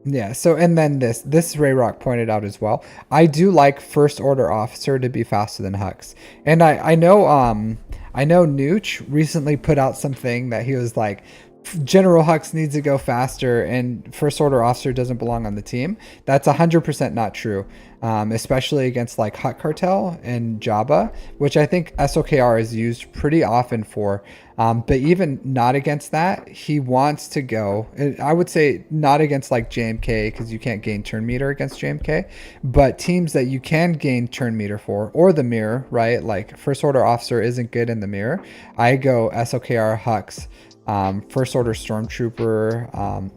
yeah, so, and then this Rayrock pointed out as well, I do like First Order Officer to be faster than Hux. And I know Nooch recently put out something that he was like, General Hux needs to go faster and First Order Officer doesn't belong on the team. That's 100% not true, especially against like Hut Cartel and Jabba, which I think SOKR is used pretty often for. But even not against that, he wants to go. I would say not against like JMK, because you can't gain turn meter against JMK, but teams that you can gain turn meter for, or the mirror, right? Like First Order Officer isn't good in the mirror. I go SOKR Hux. First Order Stormtrooper,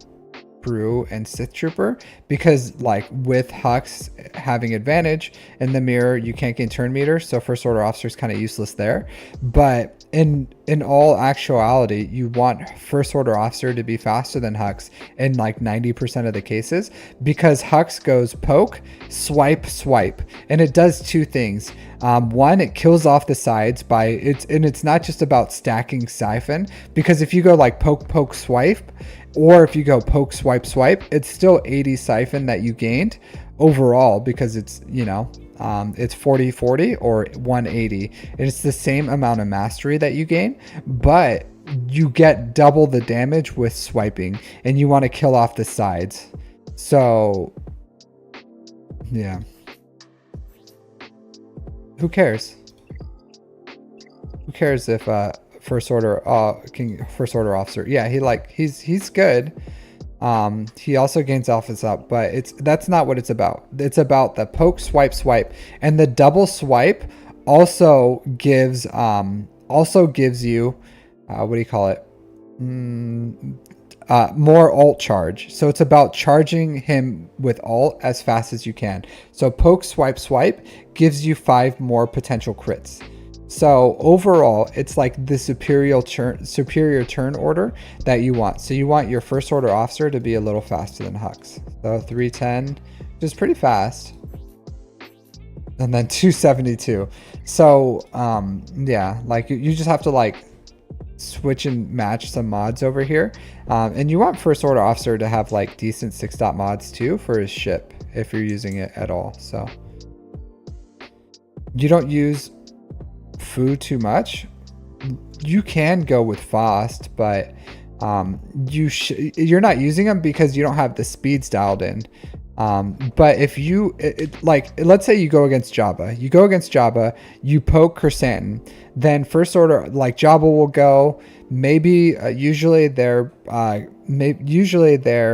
Brew, and Sith Trooper, because like with Hux having advantage in the mirror, you can't gain turn meter, so First Order Officer is kind of useless there. But in all actuality, you want First Order Officer to be faster than Hux in like 90% of the cases, because Hux goes poke, swipe, swipe, and it does 2 things. One, it kills off the sides by it's not just about stacking siphon, because if you go like poke, poke, swipe, or if you go poke, swipe, swipe, it's still 80 siphon that you gained overall, because it's, you know, it's 40-40 or 180. And it's the same amount of mastery that you gain, but you get double the damage with swiping, and you want to kill off the sides. So yeah. Who cares? Who cares if First Order Officer? Yeah, he's good, He also gains offense up, but that's not what it's about. It's about the poke, swipe, swipe, and the double swipe also gives you what do you call it? More ult charge. So it's about charging him with ult as fast as you can. So poke, swipe, swipe gives you 5 more potential crits. So overall, it's like the superior turn order that you want. So you want your first order officer to be a little faster than Hux. So 310, which is pretty fast. And then 272. So yeah, like you just have to like switch and match some mods over here. And you want first order officer to have like decent 6-dot mods too for his ship if you're using it at all. So you don't use food too much. You can go with fast, but you're not using them because you don't have the speeds dialed in. But if you like, let's say you go against Jabba, you poke Chrysanthemum, then first order, like Jabba will go, maybe usually their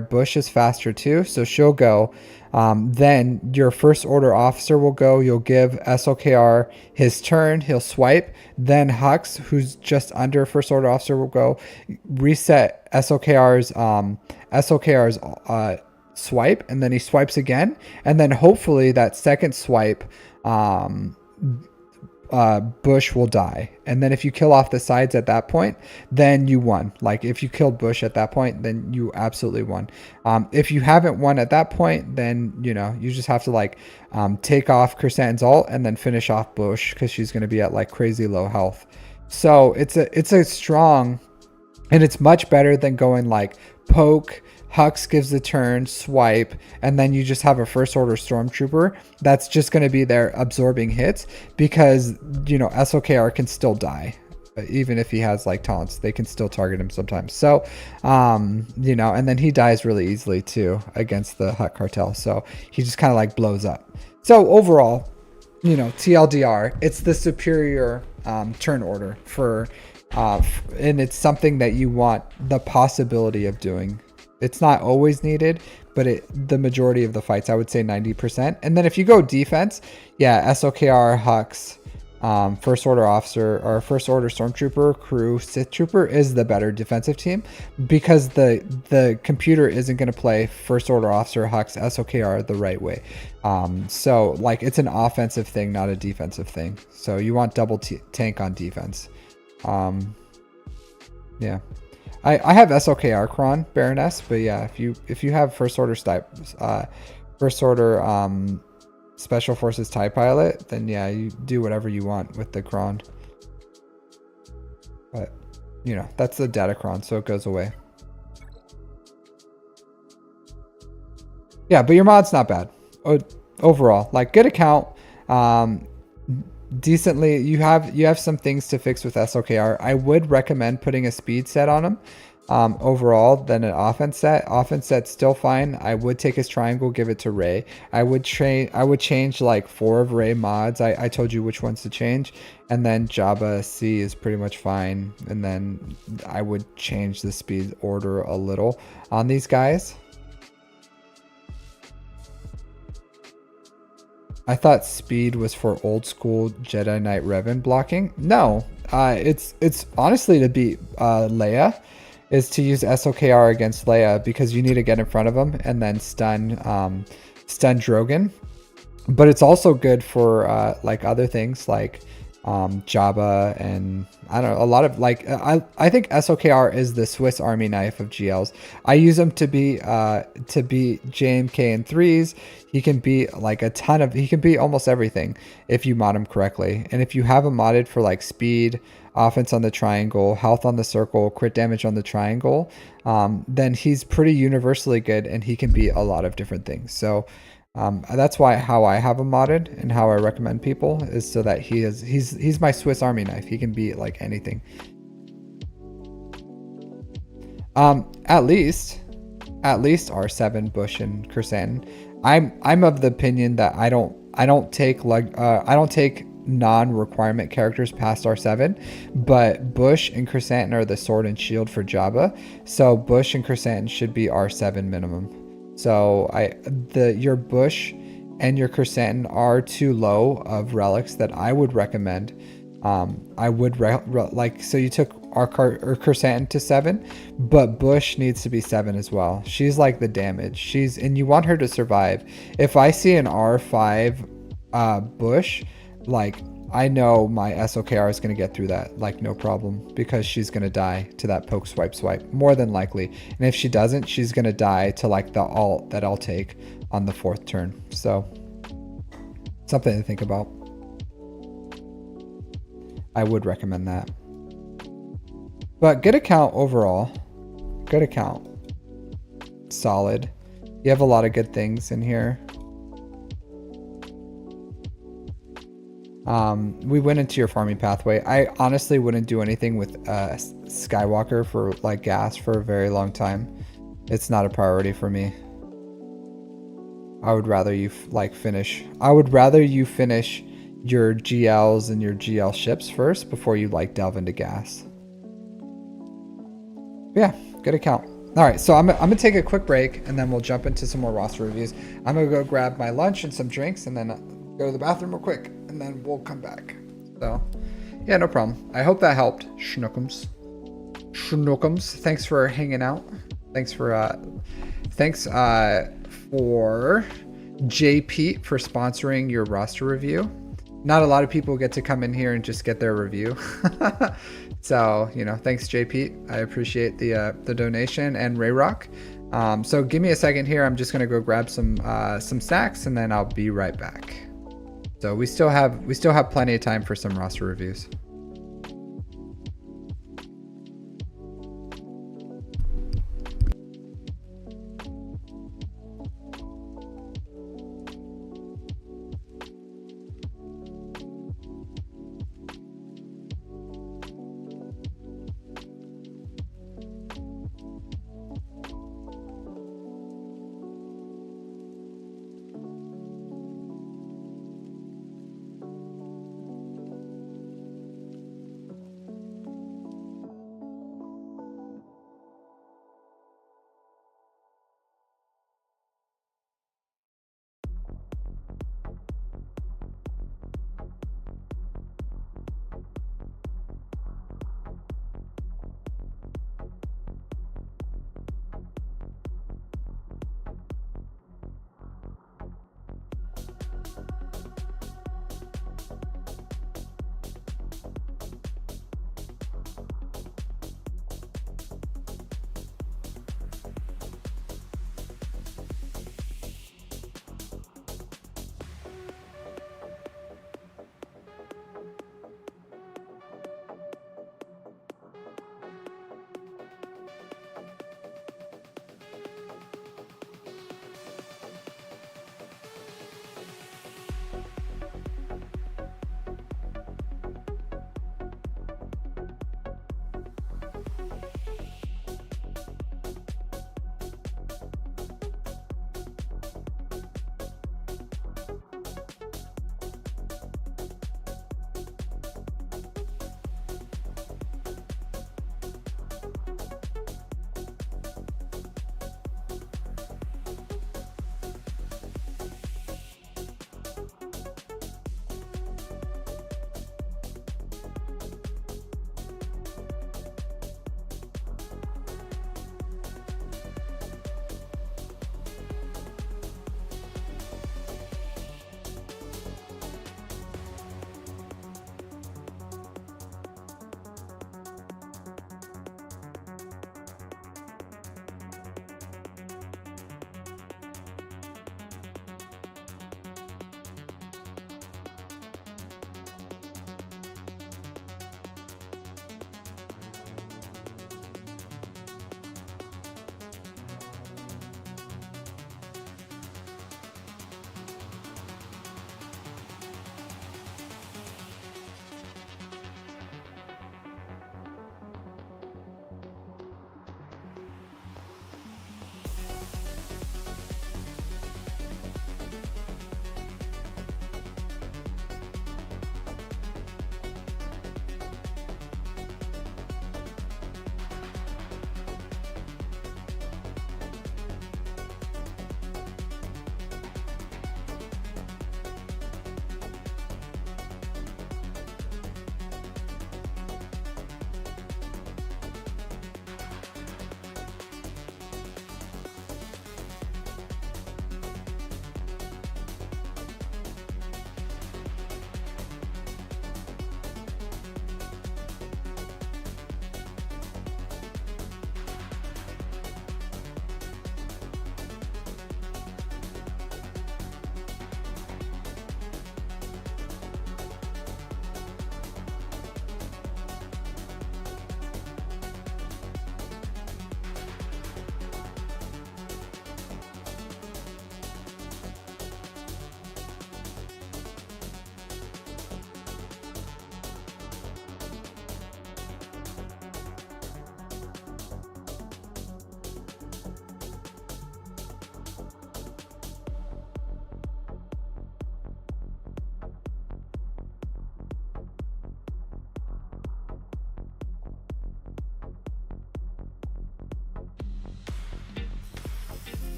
bush is faster too, so she'll go. Then your first order officer will go. You'll give SOKR his turn. He'll swipe. Then Hux, who's just under first order officer, will go reset SOKR's swipe, and then he swipes again, and then hopefully that second swipe Bush will die, and then if you kill off the sides at that point, then you won. Like if you killed Bush at that point, then you absolutely won. If you haven't won at that point, then you just have to like take off Chrysanthemum's ult and then finish off Bush because she's going to be at like crazy low health. So it's a strong, and it's much better than going like poke, Hux gives the turn, swipe, and then you just have a first order stormtrooper that's just going to be there absorbing hits, because SOKR can still die. Even if he has like taunts, they can still target him sometimes. So and then he dies really easily too against the Hutt cartel, so he just kind of like blows up. So overall, TLDR, it's the superior turn order for and it's something that you want the possibility of doing. It's not always needed, but the majority of the fights, I would say 90%. And then if you go defense, yeah, SOKR, Hux, first order officer or first order stormtrooper, crew, Sith trooper is the better defensive team, because the computer isn't going to play first order officer, Hux, SOKR the right way. So like it's an offensive thing, not a defensive thing. So you want double tank on defense. Yeah. I have SOKR Kron Baroness, but yeah, if you have first order special forces TIE pilot, then yeah, you do whatever you want with the Kron. But that's the data Kron, so it goes away. Yeah, but your mod's not bad overall. Like good account. Decently, you have some things to fix with SOKR. I would recommend putting a speed set on him overall than an offense set. Offense set's still fine. I would take his triangle, give it to Rey. I would change like 4 of Rey mods. I told you which ones to change, and then Jabba C is pretty much fine. And then I would change the speed order a little on these guys. I thought speed was for old school Jedi Knight Revan blocking. No, it's honestly to beat Leia, is to use SOKR against Leia, because you need to get in front of him and then stun Drogon. But it's also good for like other things like Jabba, and I don't know, a lot of like I think SOKR is the Swiss Army knife of GLs. I use him to beat JMK in 3s. He can beat like he can beat almost everything if you mod him correctly. And if you have him modded for like speed, offense on the triangle, health on the circle, crit damage on the triangle, then he's pretty universally good, and he can beat a lot of different things. So that's how I have him modded, and how I recommend people is so that he's my Swiss Army knife. He can beat like anything. At least R7, Bush, and Chrysanthemum. I'm of the opinion that I don't take non-requirement characters past R7, but Bush and Chrysanthemum are the sword and shield for Jabba. So Bush and Chrysanthemum should be R7 minimum. So your Bush and your Chrysanthemum are too low of relics that I would recommend. I would so you took our Chrysanthemum to 7, but Bush needs to be 7 as well. She's like the damage. And you want her to survive. If I see an R5 Bush, like, I know my SOKR is going to get through that, like, no problem, because she's going to die to that poke swipe, more than likely. And if she doesn't, she's going to die to, like, the alt that I'll take on the 4th turn. So, something to think about. I would recommend that. But good account overall. Good account. Solid. You have a lot of good things in here. We went into your farming pathway. I honestly wouldn't do anything with Skywalker for like gas for a very long time. It's not a priority for me. I would rather you finish. I would rather you finish your GLs and your GL ships first before you like delve into gas. But yeah, good account. All right, so I'm gonna take a quick break and then we'll jump into some more roster reviews. I'm gonna go grab my lunch and some drinks and then go to the bathroom real quick and then we'll come back. So yeah, no problem. I hope that helped. Schnookums. Thanks for hanging out. Thanks for JP for sponsoring your roster review. Not a lot of people get to come in here and just get their review. So, you know, thanks JP. I appreciate the donation, and Rayrock. So give me a second here. I'm just gonna go grab some snacks and then I'll be right back. So we still have plenty of time for some roster reviews.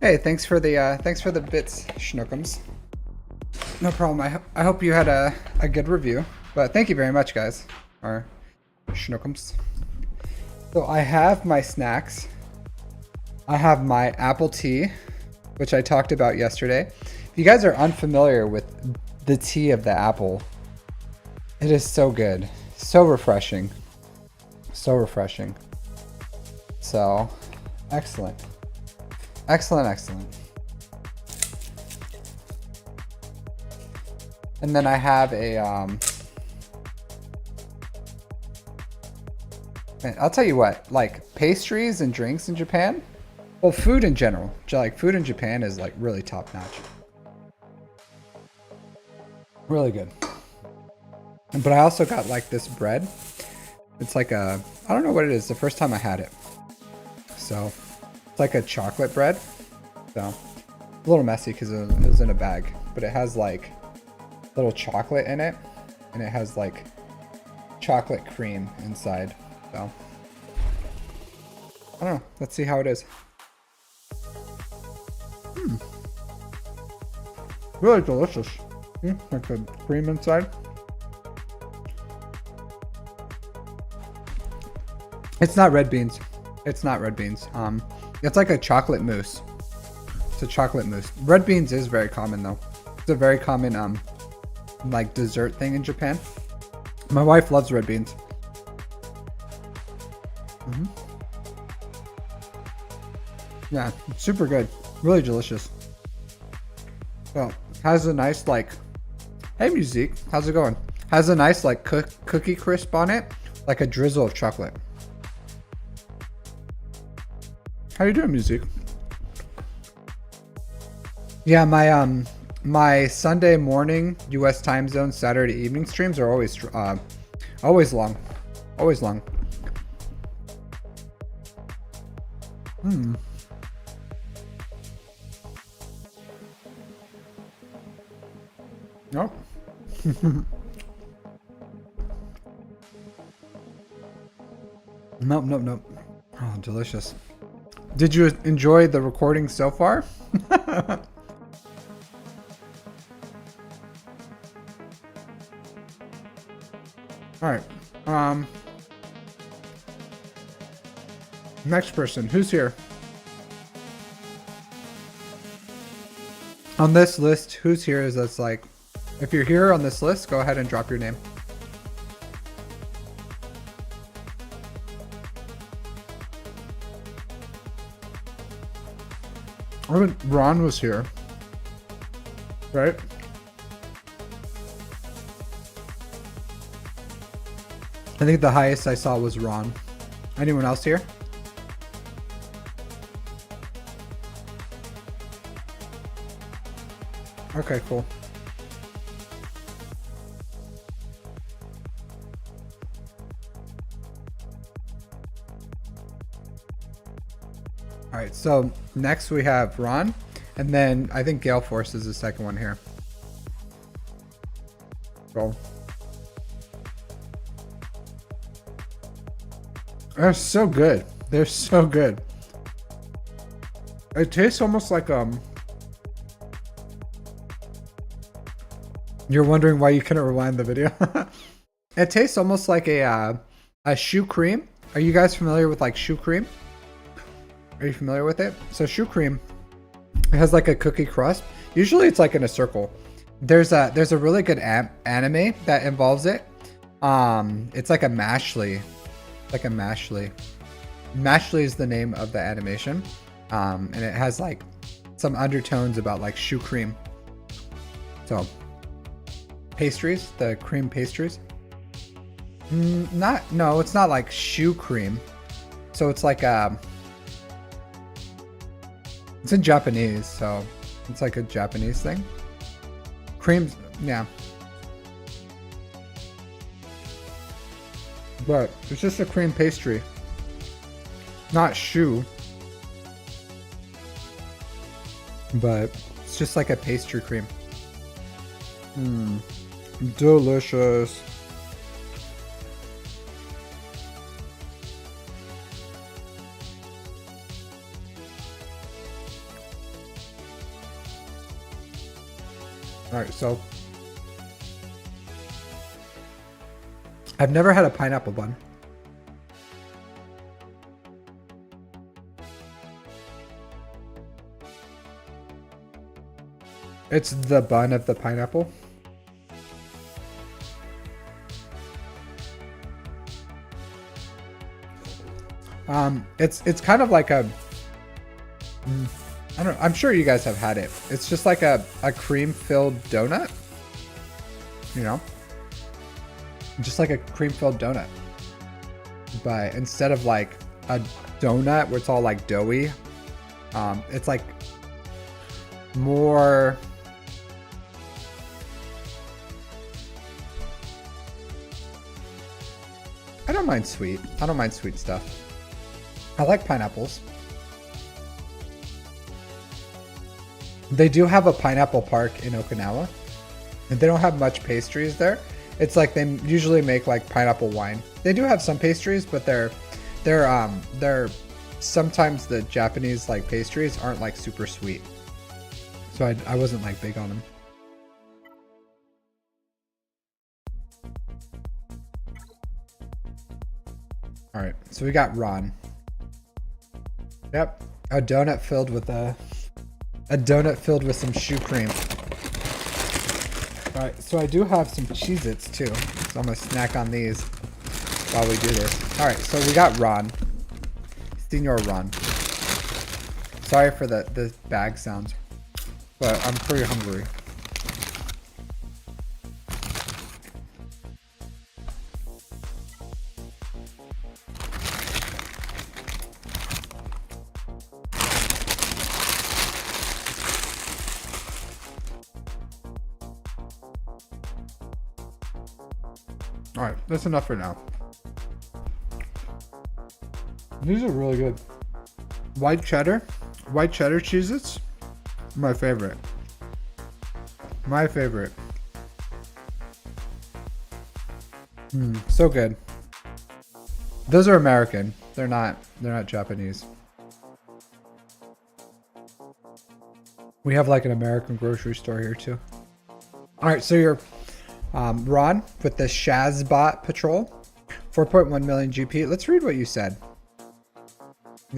Hey, thanks for the bits, Schnookums. No problem. I hope you had a good review. But thank you very much, guys. Or Schnookums. So I have my snacks. I have my apple tea, which I talked about yesterday. If you guys are unfamiliar with the tea of the apple, it is so good. So refreshing. So refreshing. So, excellent. Excellent, excellent. And then I have a, man, I'll tell you what, like pastries and drinks in Japan, well, food in general, like food in Japan is like really top notch. Really good. But I also got like this bread. It's like a, I don't know what it is, the first time I had it. So, it's like a chocolate bread. So, a little messy because it was in a bag. But it has like little chocolate in it. And it has like chocolate cream inside. So, I don't know. Let's see how it is. Really delicious. Like the cream inside. It's not red beans. It's not red beans. It's like a chocolate mousse. It's a chocolate mousse. Red beans is very common though. It's a very common like dessert thing in Japan. My wife loves red beans. Yeah, it's super good. Really delicious. So has a nice like, hey Musique, how's it going? Has a nice like cookie crisp on it, like a drizzle of chocolate. How you doing, Musique? Yeah, my Sunday morning U.S. time zone, Saturday evening streams are always long, always long. Nope. Nope. Oh, delicious. Did you enjoy the recording so far? All right. Next person. Who's here? On this list, who's here is that's like, if you're here on this list, go ahead and drop your name. Ron was here, right? I think the highest I saw was Ron. Anyone else here? Okay, cool. All right, so next we have Ron, and then I think Gale Force is the second one here. So they're so good. They're so good. It tastes almost like You're wondering why you couldn't rewind the video. It tastes almost like a choux cream. Are you guys familiar with like choux cream? Are you familiar with it? So choux cream, it has like a cookie crust. Usually it's like in a circle. There's a really good anime that involves it. It's like a Mashly. Like a Mashly. Mashly is the name of the animation. And it has like some undertones about like choux cream. So pastries, the cream pastries. No, it's not like choux cream. So it's like it's in Japanese, so it's like a Japanese thing. Creams, yeah. But it's just a cream pastry. Not choux. But it's just like a pastry cream. Delicious. All right, so I've never had a pineapple bun. It's the bun of the pineapple. It's kind of like a, I don't know, I'm sure you guys have had it. It's just like a cream filled donut, you know, just like a cream filled donut. But instead of like a donut where it's all like doughy, it's like more, I don't mind sweet. I don't mind sweet stuff. I like pineapples. They do have a pineapple park in Okinawa, and they don't have much pastries there. It's like they usually make like pineapple wine. They do have some pastries, but they're sometimes the Japanese like pastries aren't like super sweet. So I wasn't like big on them. All right, so we got Ron. Yep, a donut filled with some shoe cream. All right, so I do have some Cheez-Its too, so I'm gonna snack on these while we do this. All right, so we got Ron, Senior Ron. Sorry for the bag sounds, but I'm pretty hungry. All right, that's enough for now. These are really good. White cheddar Cheez-Its, my favorite. My favorite. So good. Those are American. They're not Japanese. We have like an American grocery store here too. All right, so you're Ron with the Shazbot Patrol, 4.1 million GP. Let's read what you said.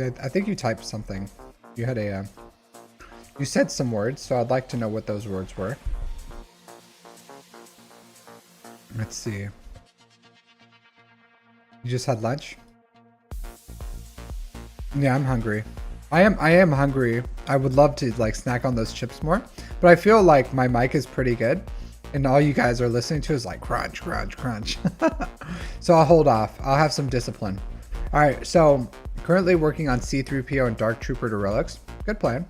I think you typed something. You had a, you said some words, so I'd like to know what those words were. Let's see. You just had lunch? Yeah, I'm hungry. I am hungry. I would love to like snack on those chips more, but I feel like my mic is pretty good. And all you guys are listening to is like crunch, crunch, crunch. So I'll hold off. I'll have some discipline. All right, so currently working on C-3PO and Dark Trooper to Relics. Good plan.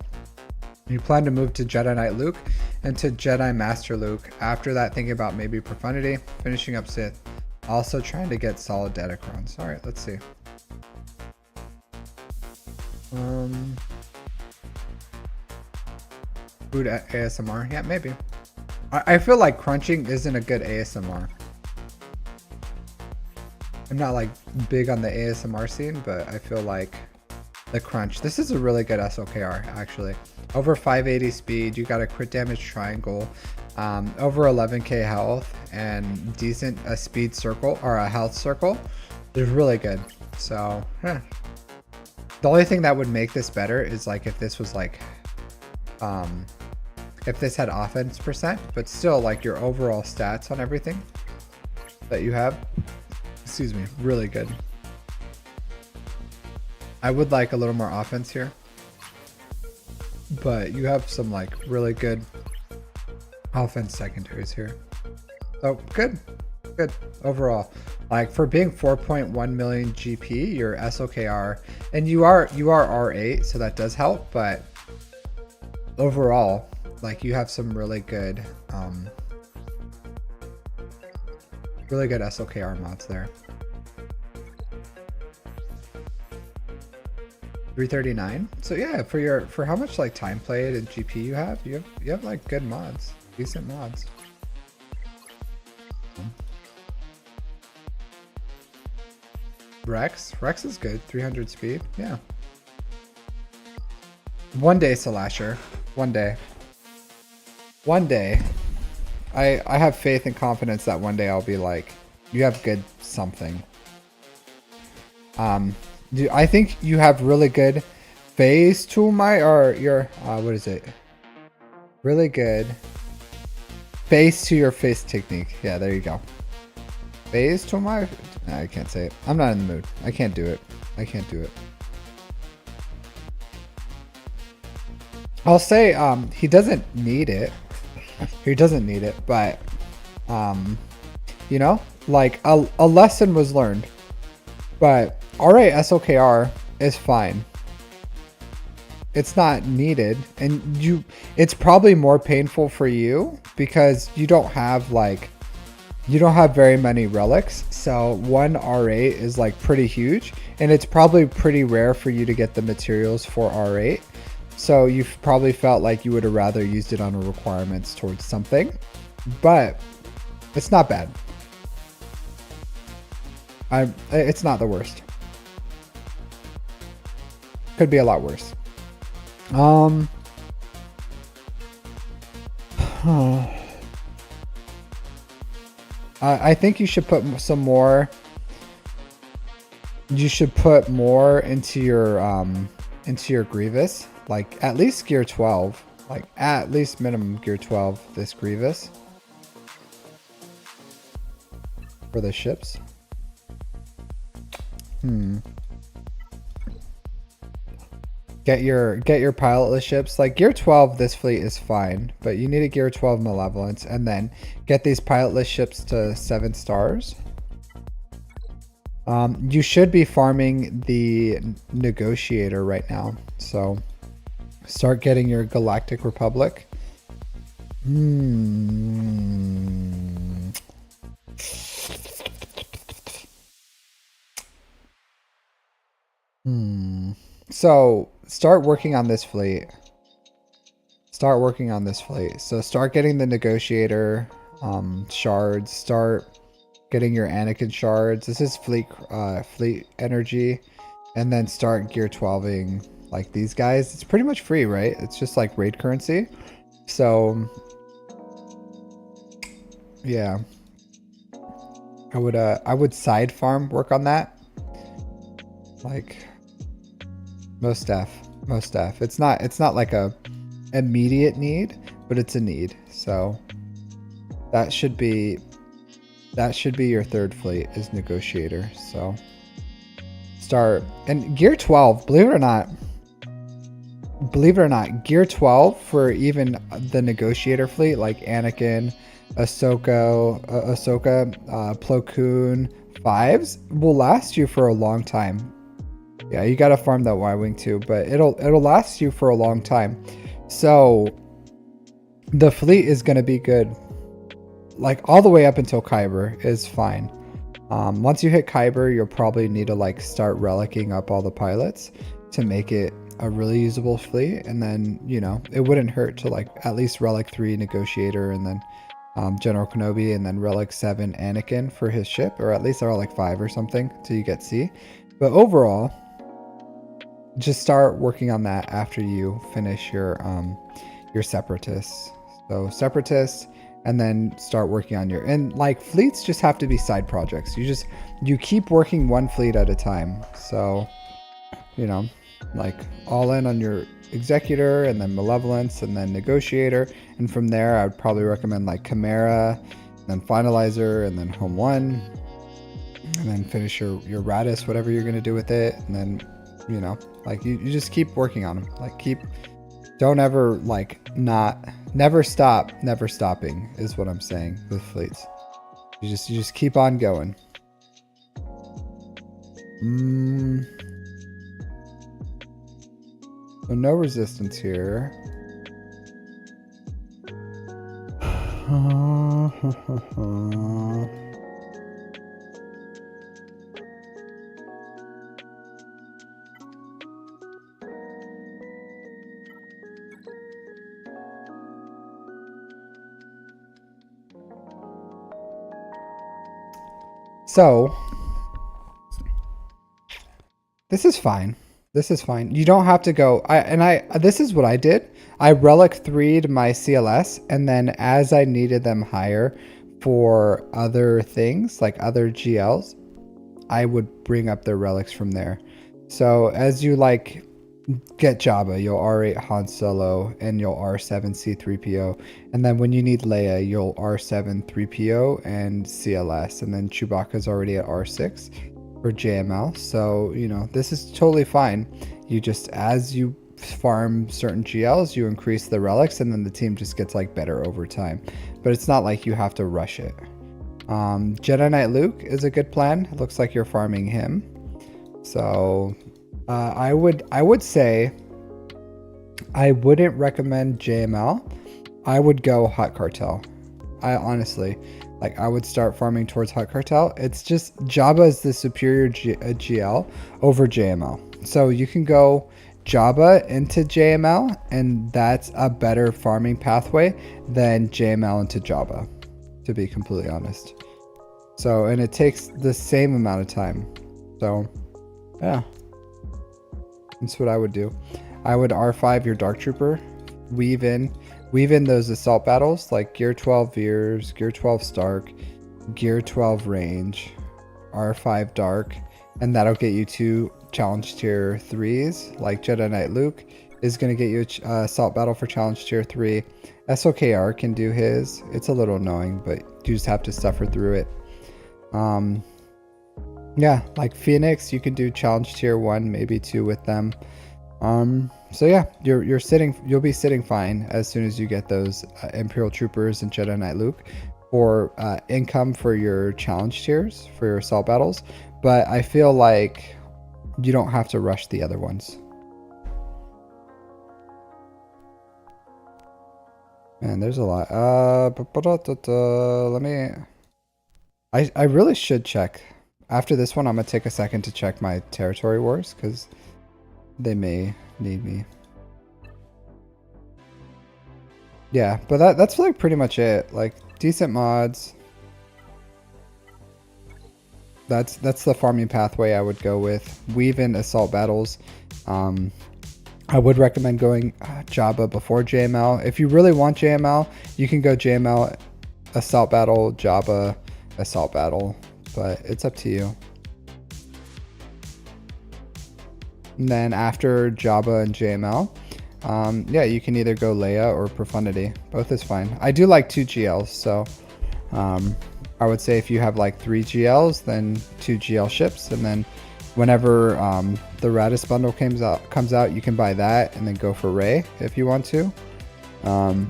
You plan to move to Jedi Knight Luke and to Jedi Master Luke. After that, thinking about maybe Profundity, finishing up Sith. Also trying to get solid Datacrons. All right, let's see. Food ASMR? Yeah, maybe. I feel like crunching isn't a good ASMR. I'm not like big on the ASMR scene, but I feel like the crunch. This is a really good SOKR actually. Over 580 speed, you got a crit damage triangle, over 11k health, and decent a speed circle or a health circle. They're really good. So the only thing that would make this better is like if this was like if this had offense percent, but still like your overall stats on everything that you have, excuse me, really good. I would like a little more offense here, but you have some like really good offense secondaries here. So good overall. Like for being 4.1 million GP, your SOKR, and you are R8, so that does help, but overall, like you have some really good SOKR mods there. 339. So yeah, for how much like time played and GP you have like good mods, decent mods. Rex is good. 300 speed. Yeah. One day, Salasher. One day. I have faith and confidence that one day I'll be like, you have good something. I think you have really good phase to my, or your, what is it? Really good face to your face technique. Yeah, there you go. Phase to my, I can't say it. I'm not in the mood. I can't do it. I can't do it. I'll say, he doesn't need it. He doesn't need it, but, you know, like a lesson was learned. But RA SOKR is fine. It's not needed, and it's probably more painful for you because you don't have very many relics. So one R8 is like pretty huge, and it's probably pretty rare for you to get the materials for R8. So you've probably felt like you would have rather used it on a requirements towards something, but it's not bad. It's not the worst. Could be a lot worse. I think you should put some more. You should put more into your Grievous, like at least gear 12, like at least minimum gear 12. This Grievous for the ships. Get your pilotless ships. Like gear 12, this fleet is fine, but you need a gear 12 Malevolence, and then get these pilotless ships to 7 stars. You should be farming the Negotiator right now, so start getting your Galactic Republic. So start working on this fleet. So start getting the Negotiator shards. Start getting your Anakin shards. This is fleet energy, and then start gear 12ing like these guys. It's pretty much free, right? It's just like raid currency. So yeah, I would side farm work on that. Like most staff. It's not like a immediate need, but it's a need. So that should be your third fleet is Negotiator. So start, and gear 12, believe it or not, gear 12 for even the Negotiator fleet, like Anakin, Ahsoka, Plo Koon 5s, will last you for a long time. Yeah, you gotta farm that Y-Wing too, but it'll last you for a long time. So the fleet is gonna be good, like all the way up until Kyber is fine. Once you hit Kyber, you'll probably need to like start relicking up all the pilots to make it a really usable fleet, and then, you know, it wouldn't hurt to like at least relic 3 Negotiator, and then General Kenobi, and then relic 7 Anakin for his ship, or at least relic 5 or something till you get C. But overall, just start working on that after you finish your Separatists. So Separatists, and then start working on your, and like fleets just have to be side projects. You keep working one fleet at a time. So, you know, like all in on your Executor, and then Malevolence, and then Negotiator, and from there I would probably recommend like Chimera, and then Finalizer, and then Home 1, and then finish your Radis, whatever you're gonna do with it, and then, you know, like you just keep working on them. Like don't ever like never stopping is what I'm saying with fleets. You just keep on going. So no resistance here. So this is fine. You don't have to go. This is what I did. I relic 3'd my CLS, and then as I needed them higher for other things, like other GLs, I would bring up their relics from there. So as you like get Jabba, you'll R8 Han Solo, and you'll R7 C3PO. And then when you need Leia, you'll R7 3PO and CLS. And then Chewbacca's already at R6 for JML. So, you know, this is totally fine. You just, as you farm certain GLs, you increase the relics, and then the team just gets like better over time. But it's not like you have to rush it. Jedi Knight Luke is a good plan. It looks like you're farming him. So I would say I wouldn't recommend JML. I would go Hut Cartel. I honestly, like, I would start farming towards Hut Cartel. It's just Jabba is the superior GL over JML. So you can go Jabba into JML, and that's a better farming pathway than JML into Jabba, to be completely honest. So, and it takes the same amount of time. So, yeah. That's what I would do. I would R5 your Dark Trooper, weave in those assault battles like Gear 12 Veers, Gear 12 Stark, Gear 12 Range, R5 Dark, and that'll get you 2 challenge tier 3s. Like Jedi Knight Luke is going to get you a assault battle for challenge tier 3. SOKR can do his. It's a little annoying, but you just have to suffer through it. Yeah, like Phoenix, you can do challenge tier 1, maybe 2 with them. So yeah, you'll be sitting fine as soon as you get those Imperial Troopers and Jedi Knight Luke for income for your challenge tiers for your assault battles. But I feel like you don't have to rush the other ones. Man, there's a lot. Let me. I really should check. After this one, I'm gonna take a second to check my territory wars because they may need me. Yeah, but that's like pretty much it. Like decent mods. That's the farming pathway I would go with. Weave in assault battles. I would recommend going Jabba before JML. If you really want JML, you can go JML assault battle, Jabba assault battle, but it's up to you. And then after Jabba and JML, yeah, you can either go Leia or Profundity. Both is fine. I do like 2 GLs, so I would say if you have like 3 GLs, then 2 GL ships, and then whenever the Radis bundle comes out, you can buy that and then go for Rey if you want to.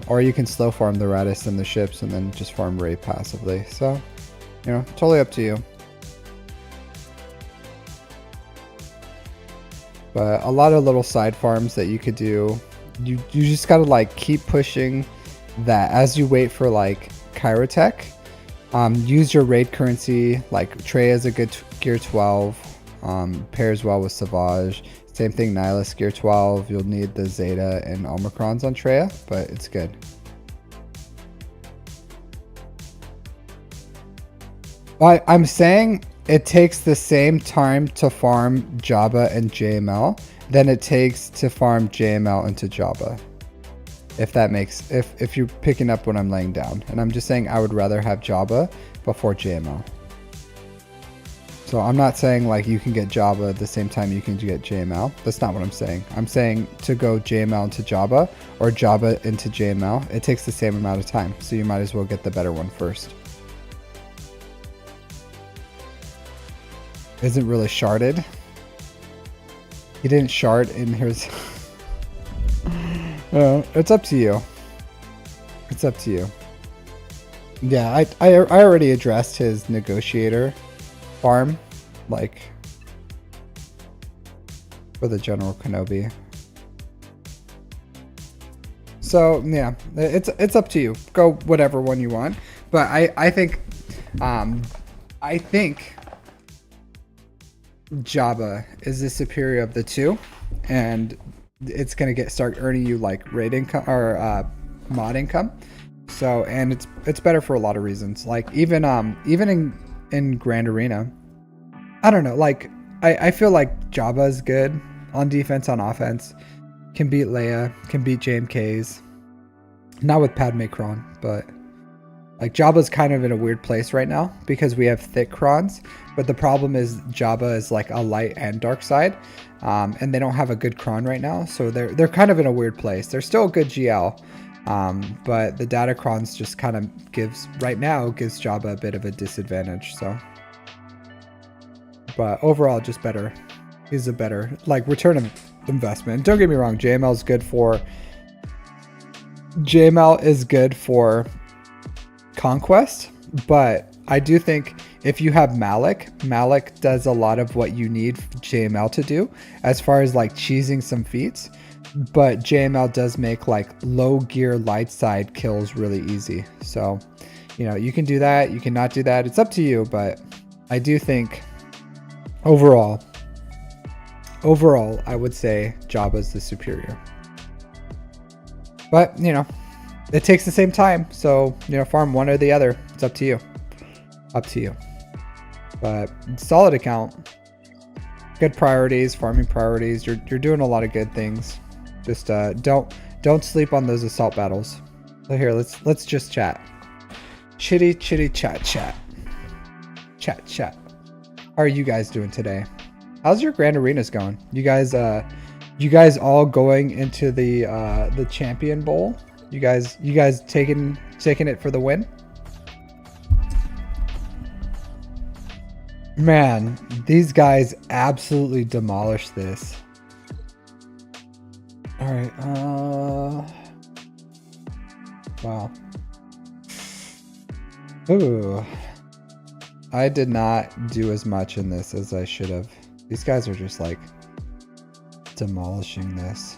Or you can slow farm the Radis and the ships and then just farm Rey passively. So, you know, totally up to you. But a lot of little side farms that you could do. You just gotta like keep pushing that as you wait for like Kyrotech. Use your raid currency, like Trey is a good gear 12. Pairs well with Savage. Same thing, Nihilus gear 12. You'll need the Zeta and Omicrons on Treya, but it's good. I'm saying it takes the same time to farm Jabba and JML than it takes to farm JML into Jabba. If that makes, if you're picking up what I'm laying down. And I'm just saying I would rather have Jabba before JML. So I'm not saying like you can get Jabba at the same time you can get JML. That's not what I'm saying. I'm saying to go JML into Jabba or Jabba into JML, it takes the same amount of time. So you might as well get the better one first. Isn't really sharded. He didn't shard in his... it's up to you. It's up to you. Yeah, I already addressed his negotiator farm, like for the General Kenobi. So yeah, it's up to you. Go whatever one you want. But I think Jabba is the superior of the two, and it's gonna start earning you like raid income or mod income. So, and it's better for a lot of reasons. Like even in Grand Arena, I don't know. Like I feel like Jabba is good on defense, on offense. Can beat Leia, can beat JMKs. Not with Padme Kron, but like Jabba's kind of in a weird place right now because we have thick Krons, but the problem is Jabba is like a light and dark side, and they don't have a good Kron right now, so they're kind of in a weird place. They're still a good GL, but the data Krons just kind of gives Jabba a bit of a disadvantage. So, but overall, just better. He's a better like return of investment. Don't get me wrong, JML is good for Conquest, but I do think if you have Malik does a lot of what you need JML to do as far as like cheesing some feats, but JML does make like low gear light side kills really easy. So, you know, you can do that, you cannot do that. It's up to you, but I do think overall, I would say Jabba's the superior. But, you know, it takes the same time. So, you know, farm one or the other. It's up to you. Up to you. But solid account. Good priorities, farming priorities. You're doing a lot of good things. Just don't sleep on those assault battles. So here, let's just chat. Chitty chat. Chat. How are you guys doing today? How's your Grand Arenas going? You guys all going into the Champion Bowl? You guys taking it for the win? Man, these guys absolutely demolished this. All right. Wow. Ooh. I did not do as much in this as I should have. These guys are just like demolishing this.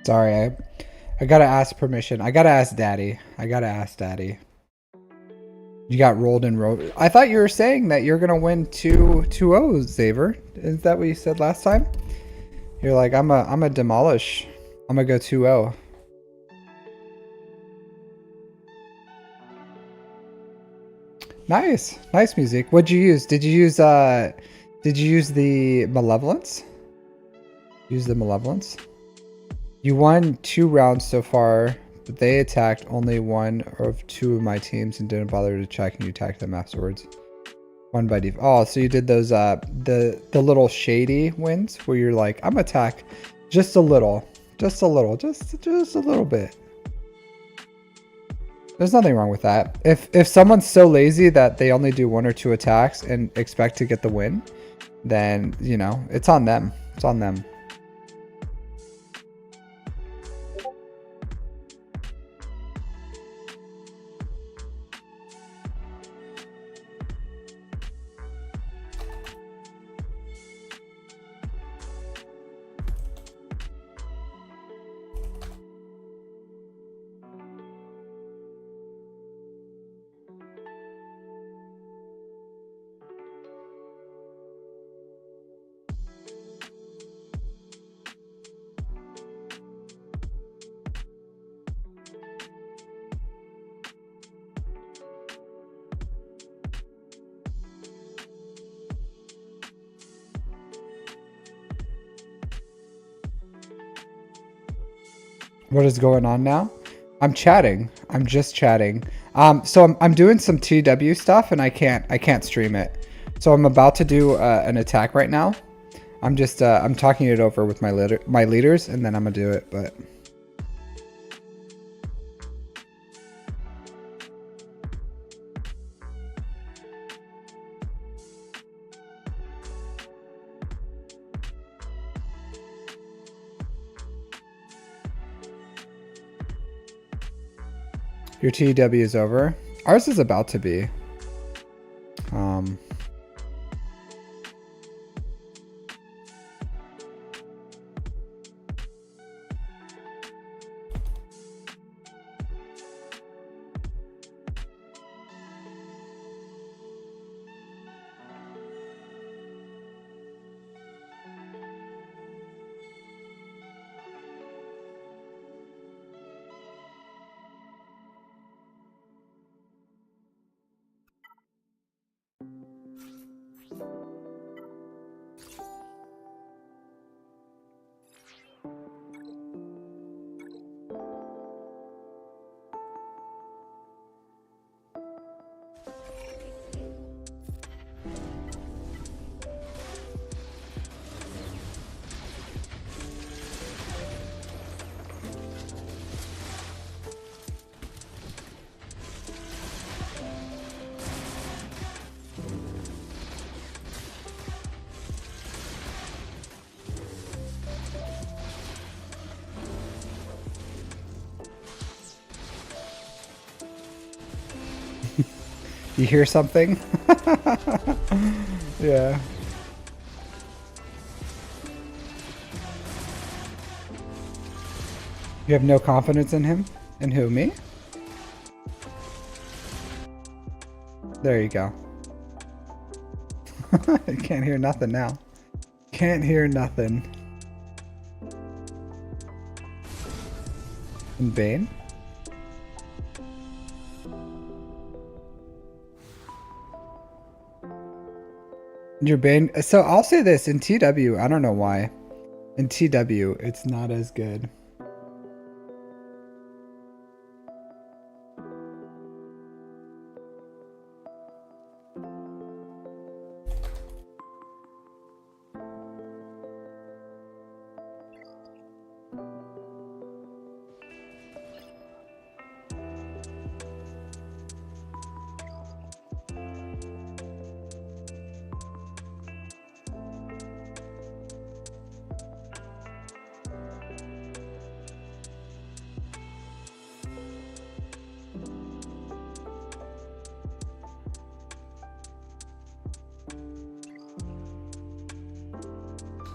Sorry, I gotta ask permission. I gotta ask Daddy. You got rolled and rolled. I thought you were saying that you're gonna win 2-0, Xaver. Is that what you said last time? You're like, I'm a demolish. I'm gonna go 2-0. Nice music. What'd you use? Did you use the Malevolence? Use the Malevolence? You won 2 rounds so far, but they attacked only 1 of 2 of my teams and didn't bother to check, and you attacked them afterwards. 1 by default. Oh, so you did those the little shady wins where you're like, I'm gonna attack just a little bit. There's nothing wrong with that. If someone's so lazy that they only do 1 or 2 attacks and expect to get the win, then, you know, it's on them. It's on them. What is going on now? I'm chatting. I'm just chatting. So I'm doing some TW stuff and I can't stream it. So I'm about to do an attack right now. I'm just I'm talking it over with my leaders and then I'm gonna do it. But Your TW is over. Ours is about to be. You hear something? Yeah. You have no confidence in him? In who, me? There you go. I can't hear nothing now. Can't hear nothing. In Bane? Your Bane. So I'll say this in TW. I don't know why. In TW, it's not as good.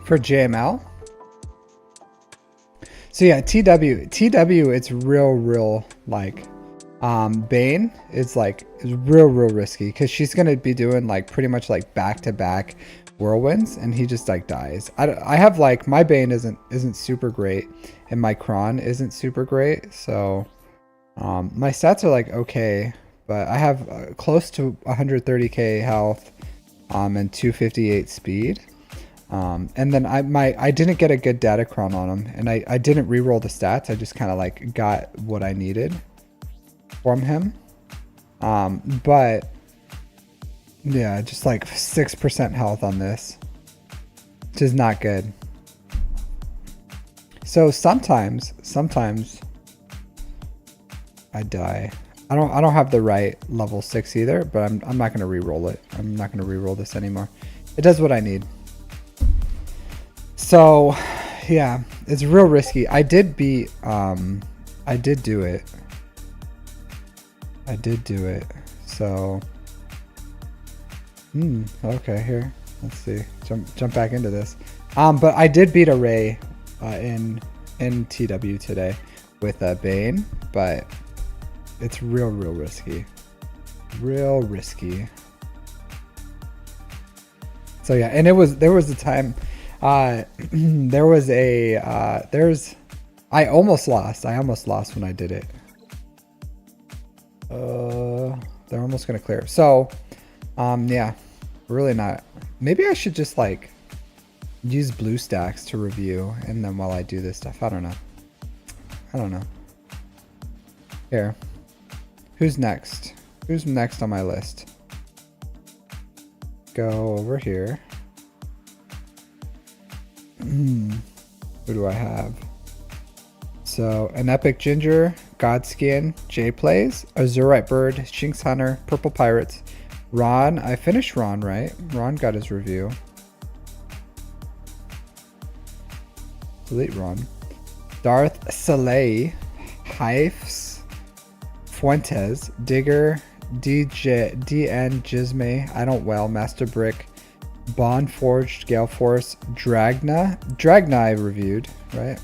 For JML? So yeah, TW, it's real, like, Bane is real risky because she's going to be doing like pretty much like back-to-back whirlwinds and he just like dies. I have like, my Bane isn't super great and my Kron isn't super great. So, my stats are like, okay, but I have close to 130k health, and 258 speed. And then I didn't get a good Datacron on him, and I didn't reroll the stats. I just kind of like got what I needed from him. But yeah, just like 6% health on this, which is not good. So sometimes I die. I don't have the right level 6 either, but I'm not gonna reroll it. I'm not gonna reroll this anymore. It does what I need. So, yeah, it's real risky. I did beat, I did do it. So, okay, here, let's see. Jump back into this. But I did beat a Ray, in TW today with Bane, but it's real risky. Real risky. So yeah, and there was a time. I almost lost when I did it. They're almost gonna clear. So, yeah, really not. Maybe I should just like use blue stacks to review, and then while I do this stuff, I don't know. Here, who's next? Who's next on my list? Go over here. Who do I have? So an Epic Ginger, Godskin, J Plays, Azurite Bird, Shinx Hunter, Purple Pirates, Ron. I finished Ron, right? Ron got his review. Delete Ron. Darth Soleil, Hypes, Fuentes, Digger, DJ, DN, Jizme, I Don't Well, Master Brick, Bond Forged, Gale Force, Dragna. Dragna I reviewed, right?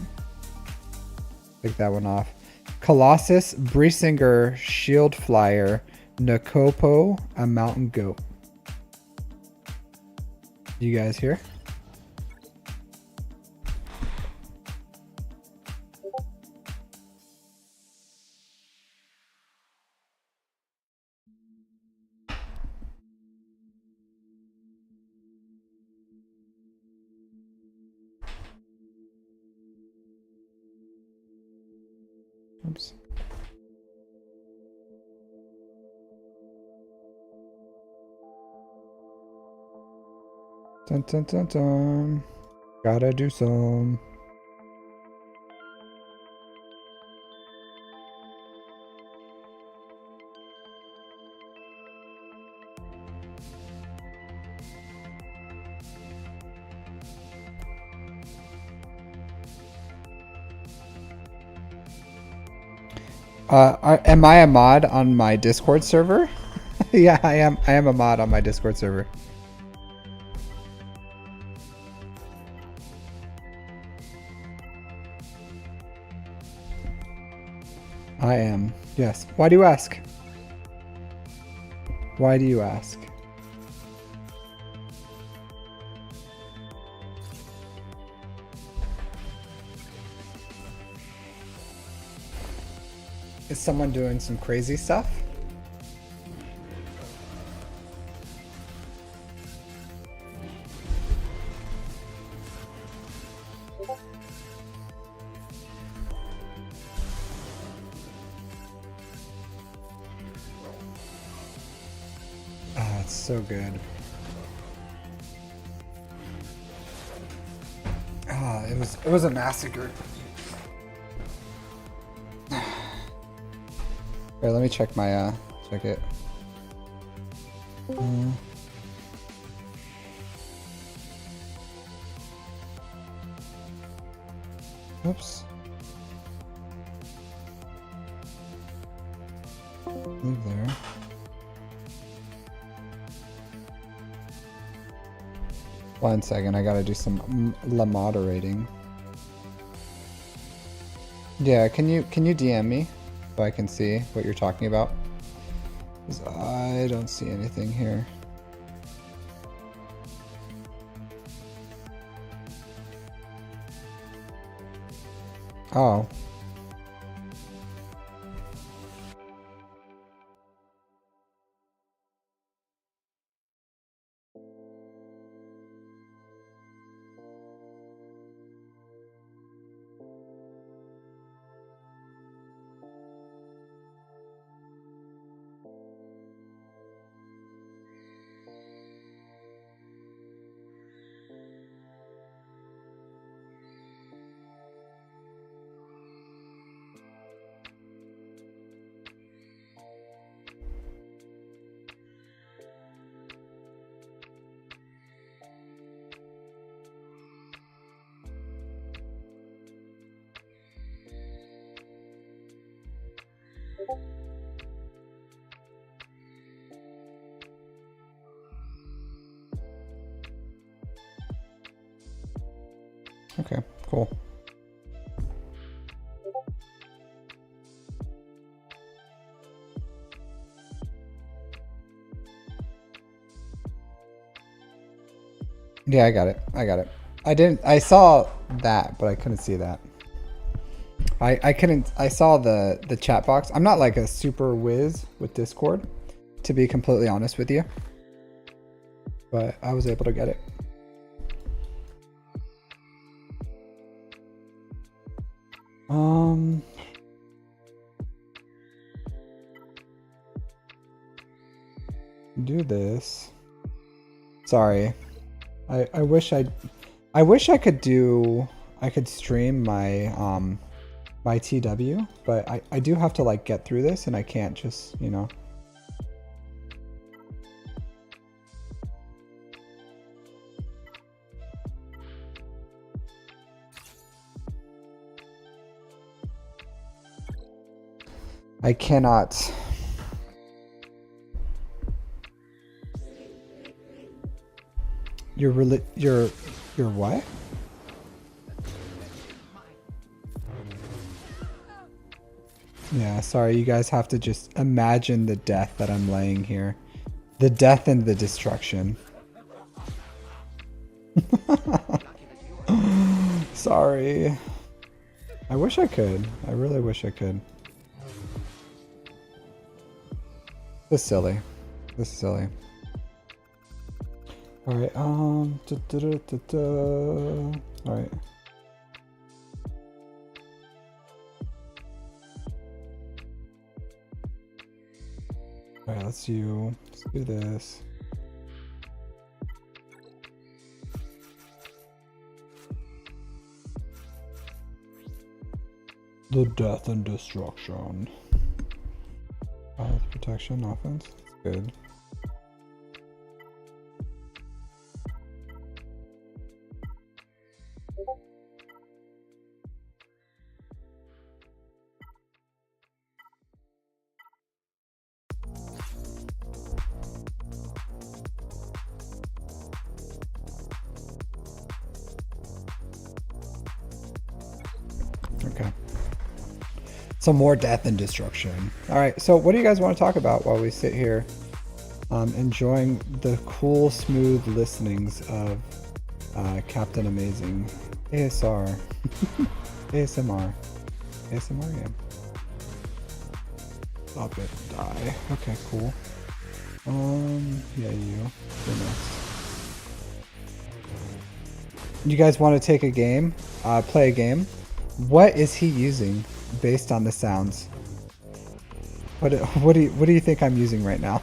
Take that one off. Colossus, Briesinger, Shield Flyer, Nakopo, a Mountain Goat. You guys here? Oops. Dun dun dun dun. Gotta do some. Am I a mod on my Discord server? Yeah, I am. I am a mod on my Discord server. I am. Yes. Why do you ask? Why do you ask? Is someone doing some crazy stuff? Oh, it's so good. Oh, it was a massacre. Here, let me check my check it. Oops. Move there. One second, I gotta do some moderating. Yeah, can you DM me so I can see what you're talking about? 'Cause I don't see anything here. Oh. Okay, cool. Yeah, I got it. I got it. I saw that, but I couldn't see that. I saw the chat box. I'm not like a super whiz with Discord, to be completely honest with you. But I was able to get it. Do this. Sorry. I wish I could stream my my TW, but I do have to like get through this and I can't just, you know. I cannot. You're what? Yeah, sorry, you guys have to just imagine the death that I'm laying here. The death and the destruction. Sorry. I wish I could. I really wish I could. This is silly. This is silly. Alright, alright. Alright, let's do this. The death and destruction. Protection, offense. That's good. Okay. Some more death and destruction. All right, so what do you guys want to talk about while we sit here enjoying the cool, smooth listenings of Captain Amazing ASR, ASMR, ASMR game. Stop it, die. Okay, cool. Yeah, you're next. You guys want to take a game, play a game? What is he using based on the sounds? What do you think I'm using right now?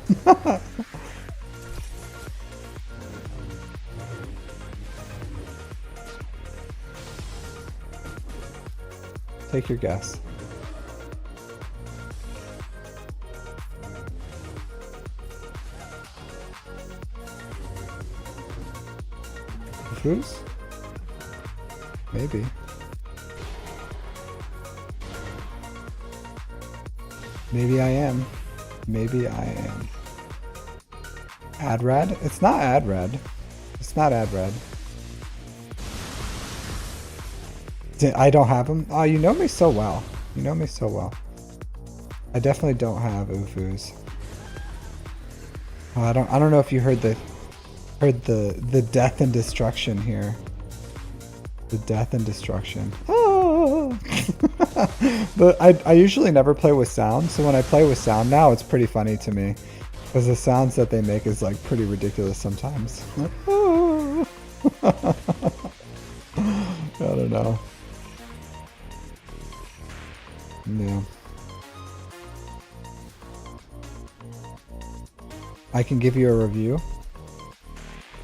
Take your guess. Who's? Maybe. Maybe I am. Maybe I am. Adrad? It's not Adrad. It's not Adrad. I don't have him. Oh, you know me so well. You know me so well. I definitely don't have Ufus. Oh, I don't know if you heard the death and destruction here. The death and destruction. Oh. But I usually never play with sound, so when I play with sound now, it's pretty funny to me because the sounds that they make is like pretty ridiculous sometimes. I don't know. Yeah. I can give you a review.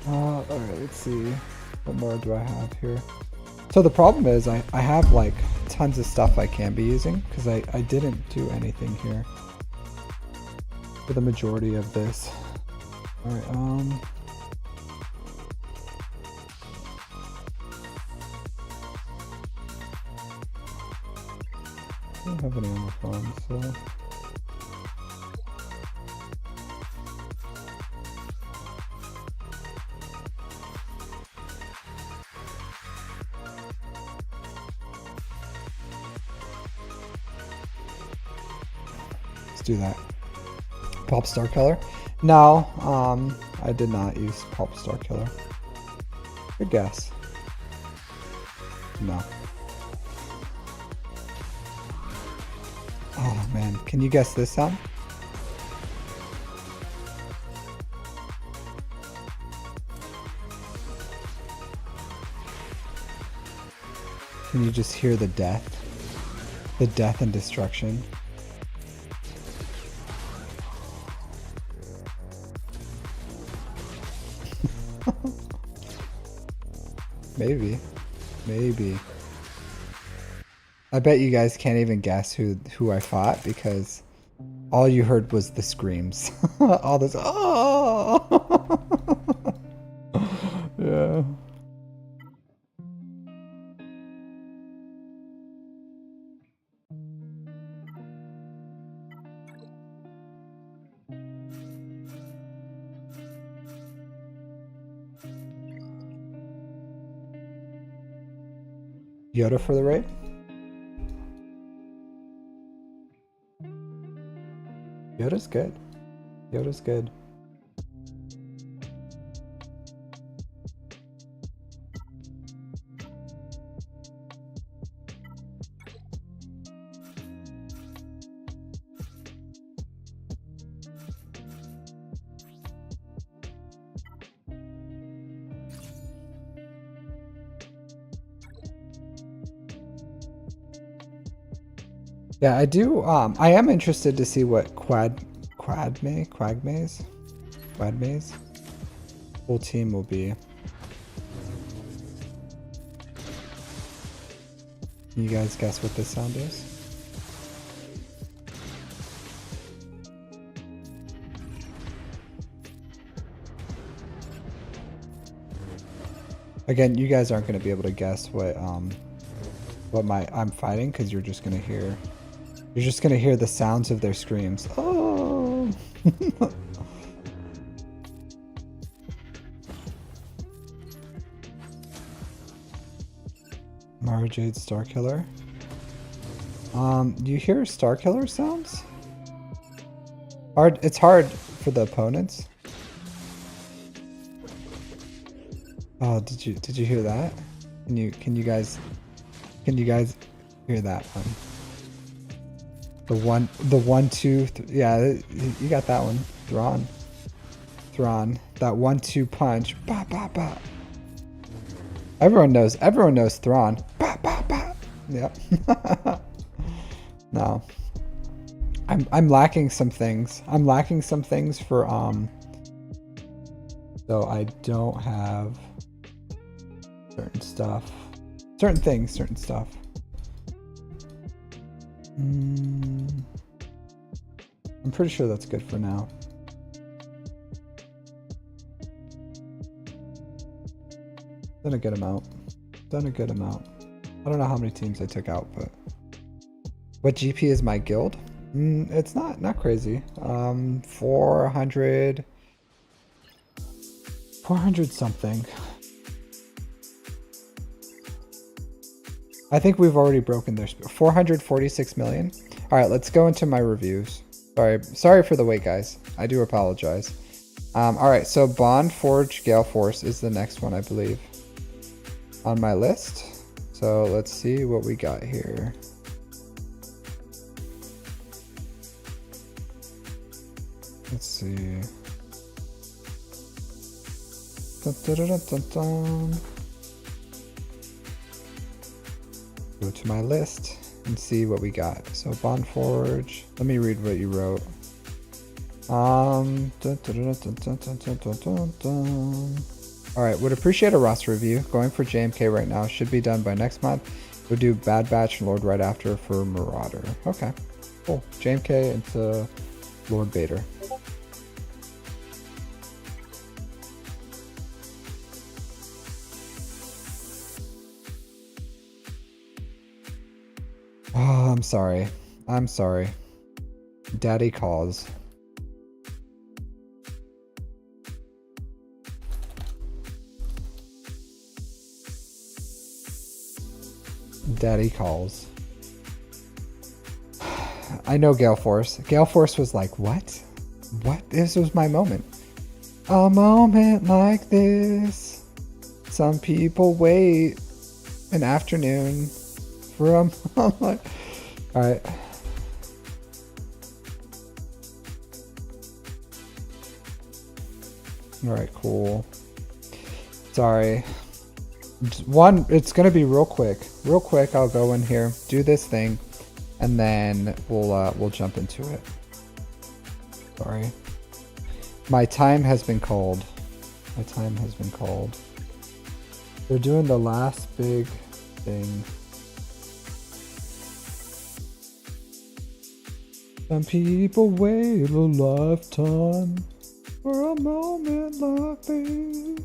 Alright, let's see. What more do I have here? So the problem is I have like tons of stuff I can be using because I didn't do anything here for the majority of this. Alright, I don't have any on my phone, so do that. Pulp Star Killer? No, I did not use Pulp Star Killer. Good guess. No. Oh man, can you guess this sound? Can you just hear the death? The death and destruction? Maybe. Maybe. I bet you guys can't even guess who I fought because all you heard was the screams. All this oh yeah. Yoda for the raid? Yoda's good. Yoda's good. Yeah, I do. I am interested to see what Quagmaze full team will be. Can you guys guess what this sound is? Again, you guys aren't going to be able to guess what I'm fighting because you're just going to hear the sounds of their screams. Oh. Mara Jade Starkiller. Do you hear Starkiller sounds? It's hard for the opponents. Oh, did you hear that? Can you guys hear that one? The 1, 2, yeah, you got that one. Thrawn. That 1-2 punch. Ba ba ba. Everyone knows Thrawn. Ba ba ba. Yep. No. I'm lacking some things. For so I don't have certain stuff. Certain stuff. I'm pretty sure that's good for now. Done a good amount. I don't know how many teams I took out, but what GP is my guild? It's not crazy. 400 something. I think we've already broken their 446 million. All right, let's go into my reviews. Sorry for the wait, guys. I do apologize. All right, so Bond Forge Gale Force is the next one, I believe, on my list. So let's see what we got here. Let's see. Dun, dun, dun, dun, dun. Go to my list and see what we got. So Bond Forge. Let me read what you wrote. Dun, dun, dun, dun, dun, dun, dun, dun, dun, dun. All right, would appreciate a roster review. Going for JMK right now. Should be done by next month. We'll do Bad Batch and Lord right after for Marauder. Okay, cool. JMK into Lord Vader. Oh, I'm sorry. Daddy calls. Daddy calls. I know Gale Force. Gale Force was like, what? What? This was my moment. A moment like this. Some people wait an afternoon for a moment. Alright. Alright, cool. Sorry. It's gonna be real quick. Real quick, I'll go in here, do this thing, and then we'll jump into it. Sorry. My time has been called. They're doing the last big thing. Some people wait a lifetime for a moment like this.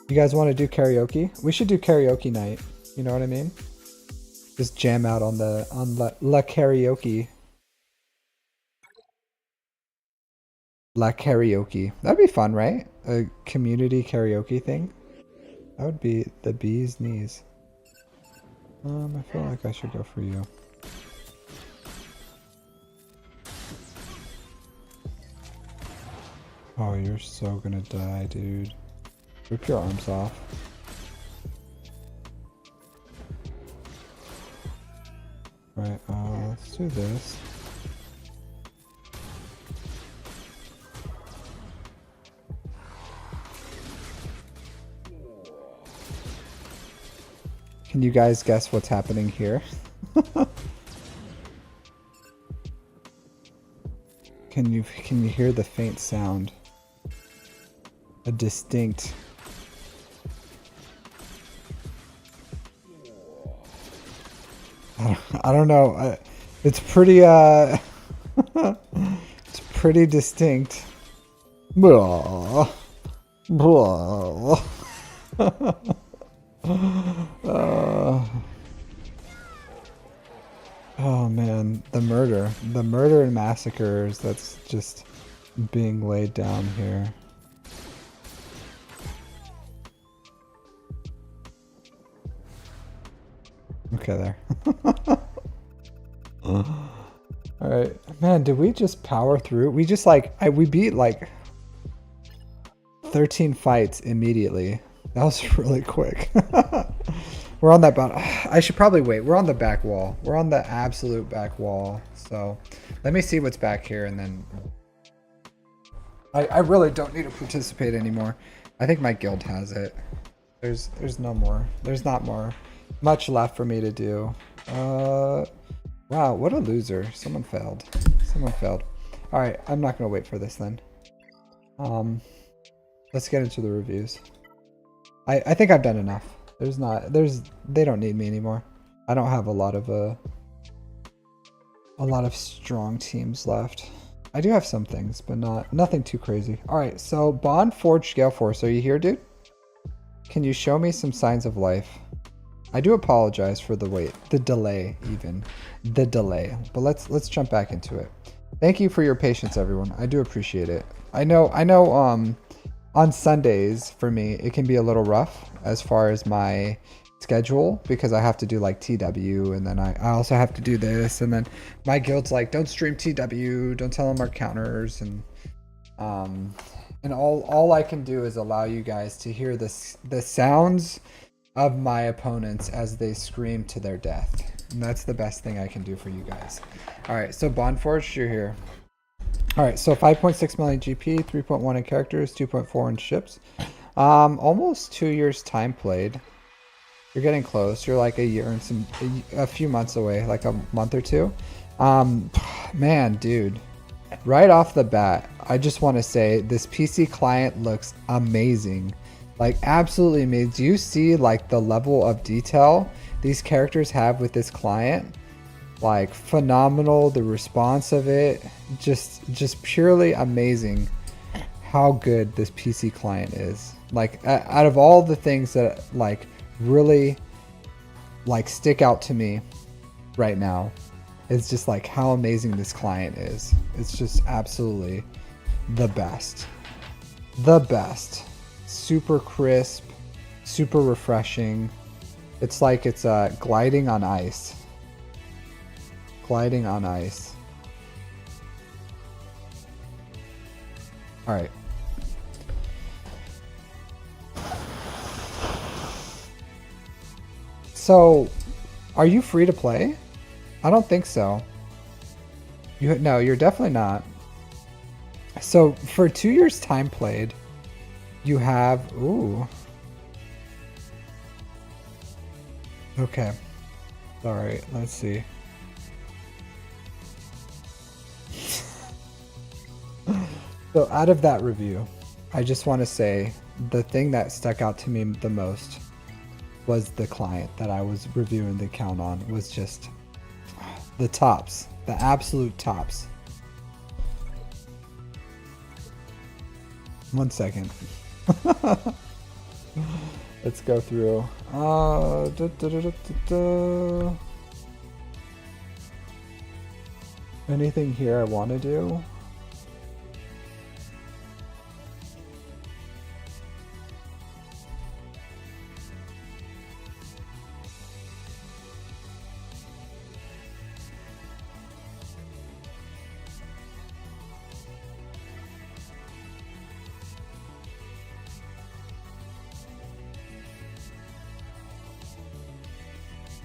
You guys want to do karaoke? We should do karaoke night. You know what I mean? Just jam out on la karaoke. La karaoke. That'd be fun, right? A community karaoke thing. That would be the bee's knees. I feel like I should go for you. Oh, you're so gonna die, dude. Rip your arms off. Right, let's do this. Can you guys guess what's happening here? Can you hear the faint sound? A distinct. I don't know. It's pretty it's pretty distinct. Blah. Blah. Oh man, the murder and massacres that's just being laid down here. Okay, there. Alright. Man, did we just power through? We just we beat like 13 fights immediately. That was really quick. We're on that bottom. I should probably wait. We're on the back wall. We're on the absolute back wall. So let me see what's back here and then... I really don't need to participate anymore. I think my guild has it. There's no more. There's not much left for me to do. Wow, what a loser. Someone failed. Someone failed. Alright, I'm not going to wait for this then. Let's get into the reviews. I think I've done enough. They don't need me anymore. I don't have a lot of strong teams left. I do have some things, but nothing too crazy. Alright, so Bond Forged Gale Force. Are you here, dude? Can you show me some signs of life? I do apologize for the wait, the delay even. The delay. But let's jump back into it. Thank you for your patience, everyone. I do appreciate it. I know on Sundays for me it can be a little rough as far as my schedule because I have to do like TW and then I also have to do this and then my guild's like, don't stream TW, don't tell them our counters, and all I can do is allow you guys to hear the sounds of my opponents as they scream to their death. And that's the best thing I can do for you guys. Alright, so Bondforged, you're here. Alright, so 5.6 million GP, 3.1 in characters, 2.4 in ships. Almost 2 years time played. You're getting close. You're like a year and a few months away, like a month or two. Man, dude. Right off the bat, I just want to say this PC client looks amazing. Like absolutely amazing. Do you see like the level of detail these characters have with this client? Like phenomenal. The response of it, just purely amazing how good this PC client is. Like out of all the things that like really like stick out to me right now, it's just like how amazing this client is. It's just absolutely the best. The best. Super crisp, super refreshing. It's like it's gliding on ice. Gliding on ice. Alright. So, are you free to play? I don't think so. No, you're definitely not. So, for 2 years time played, you have... Ooh. Okay. Alright, let's see. So out of that review, I just want to say the thing that stuck out to me the most was the client that I was reviewing the account on was just the tops, the absolute tops. 1 second. Let's go through. Anything here I want to do?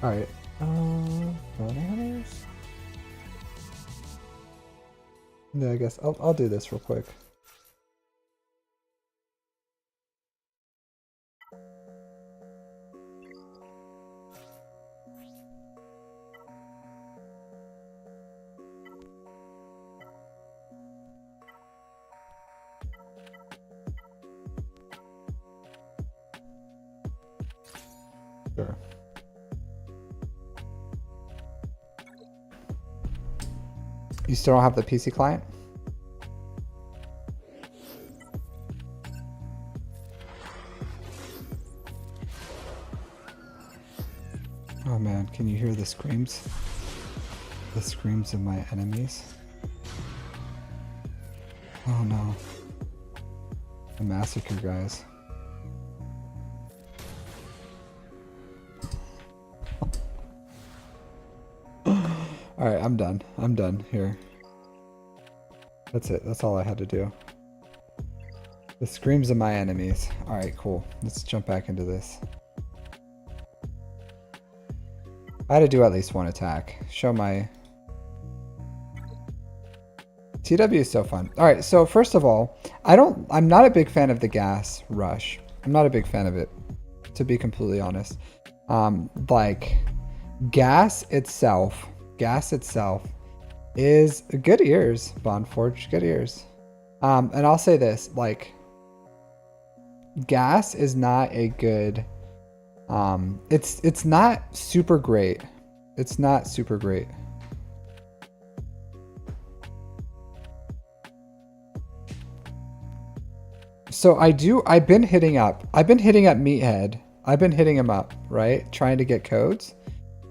Alright. Bounty hunters? Yeah, I guess I'll do this real quick. Sure. You still don't have the PC client? Oh man, can you hear the screams? The screams of my enemies? Oh no. The massacre guys. Alright, I'm done. I'm done here. That's it. That's all I had to do. The screams of my enemies. Alright, cool. Let's jump back into this. I had to do at least one attack. Show my... TW is so fun. Alright, so first of all, I'm not a big fan of the gas rush. I'm not a big fan of it, to be completely honest. Like, gas itself is good ears, Bondforge, good ears. And I'll say this, like, gas is not a good, it's not super great. It's not super great. So I've been hitting up Meathead. I've been hitting him up, right? Trying to get codes.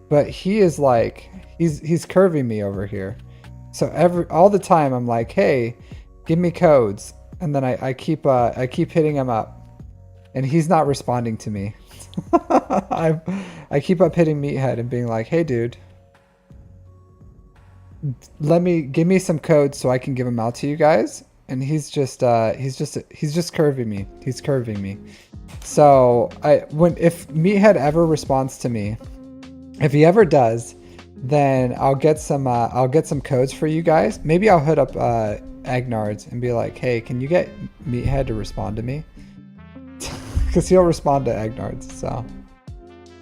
But he is like, he's curving me over here. So all the time I'm like, hey, give me codes. And then I keep hitting him up. And he's not responding to me. I keep up hitting Meathead and being like, hey dude, give me some codes so I can give them out to you guys. And he's just curving me. He's curving me. So if Meathead ever responds to me, if he ever does, then I'll get some codes for you guys. Maybe I'll hit up Agnards and be like, hey, can you get Meathead to respond to me? Because he'll respond to Agnards. So,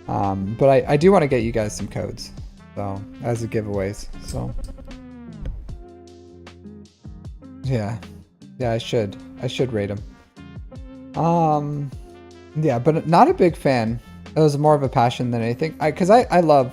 but I do want to get you guys some codes, so as a giveaways. So, yeah, I should rate him. Yeah, but not a big fan. It was more of a passion than anything. Because I love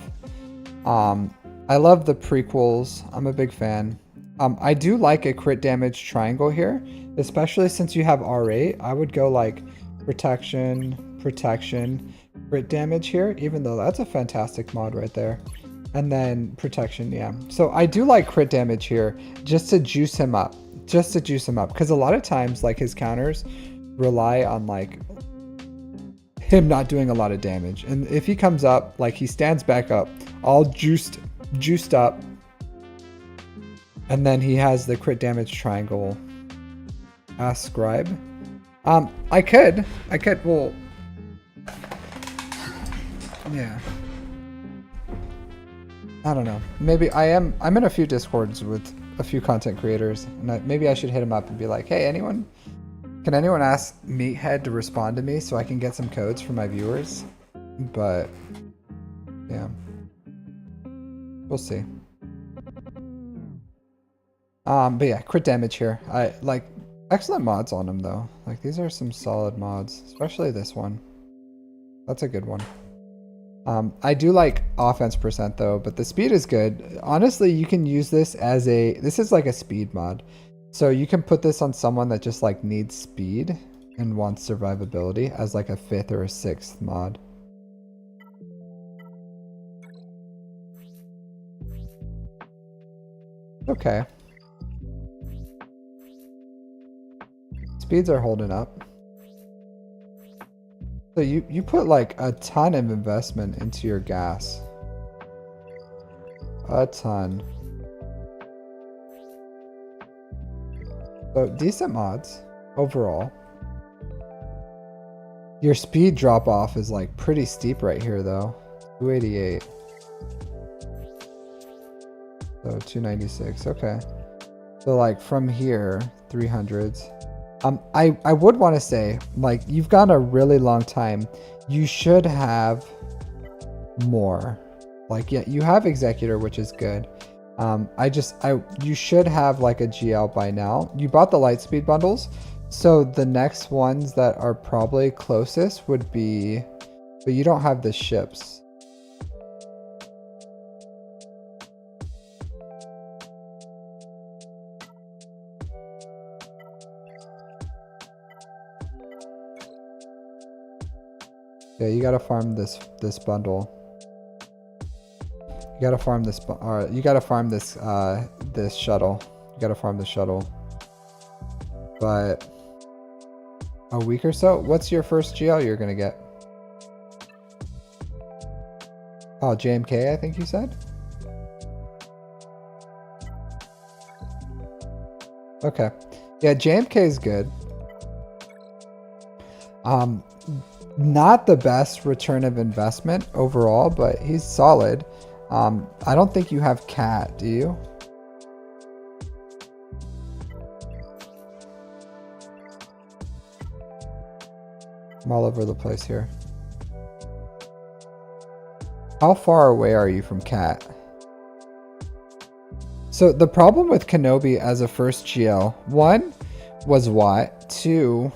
the prequels. I'm a big fan. I do like a crit damage triangle here, especially since you have R8. I would go like protection, crit damage here, even though that's a fantastic mod right there. And then protection, yeah. So I do like crit damage here just to juice him up. Because a lot of times, like, his counters rely on, like, him not doing a lot of damage. And if he comes up, like, he stands back up, all juiced up, and then he has the crit damage triangle. Ask Scribe. I could, well, yeah. I don't know. Maybe I'm in a few Discords with a few content creators, and maybe I should hit him up and be like, hey, can anyone ask Meathead to respond to me so I can get some codes for my viewers? But yeah, we'll see. But yeah, crit damage here. I like excellent mods on him though. Like, these are some solid mods, especially this one. That's a good one. I do like offense percent though, but the speed is good. Honestly, you can use this this is like a speed mod. So you can put this on someone that just like needs speed and wants survivability as like a 5th or a 6th mod. Okay. Speeds are holding up. So you put like a ton of investment into your gas. A ton. So decent mods overall. Your speed drop off is like pretty steep right here though. 288. So 296. Okay. So like from here, 300s. I would want to say, like, you've gone a really long time. You should have more. Like, yeah, you have Executor, which is good. You should have like a GL by now. You bought the Lightspeed bundles, so the next ones that are probably closest would be, but you don't have the ships. Yeah, you gotta farm this bundle. You gotta farm this, you gotta farm this this shuttle. You gotta farm the shuttle. But a week or so. What's your first GL you're gonna get? Oh, JMK, I think you said. Okay, yeah, JMK is good. Not the best return of investment overall, but he's solid. I don't think you have Cat, do you? I'm all over the place here. How far away are you from Cat? So the problem with Kenobi as a first GL, 1 was Watt, 2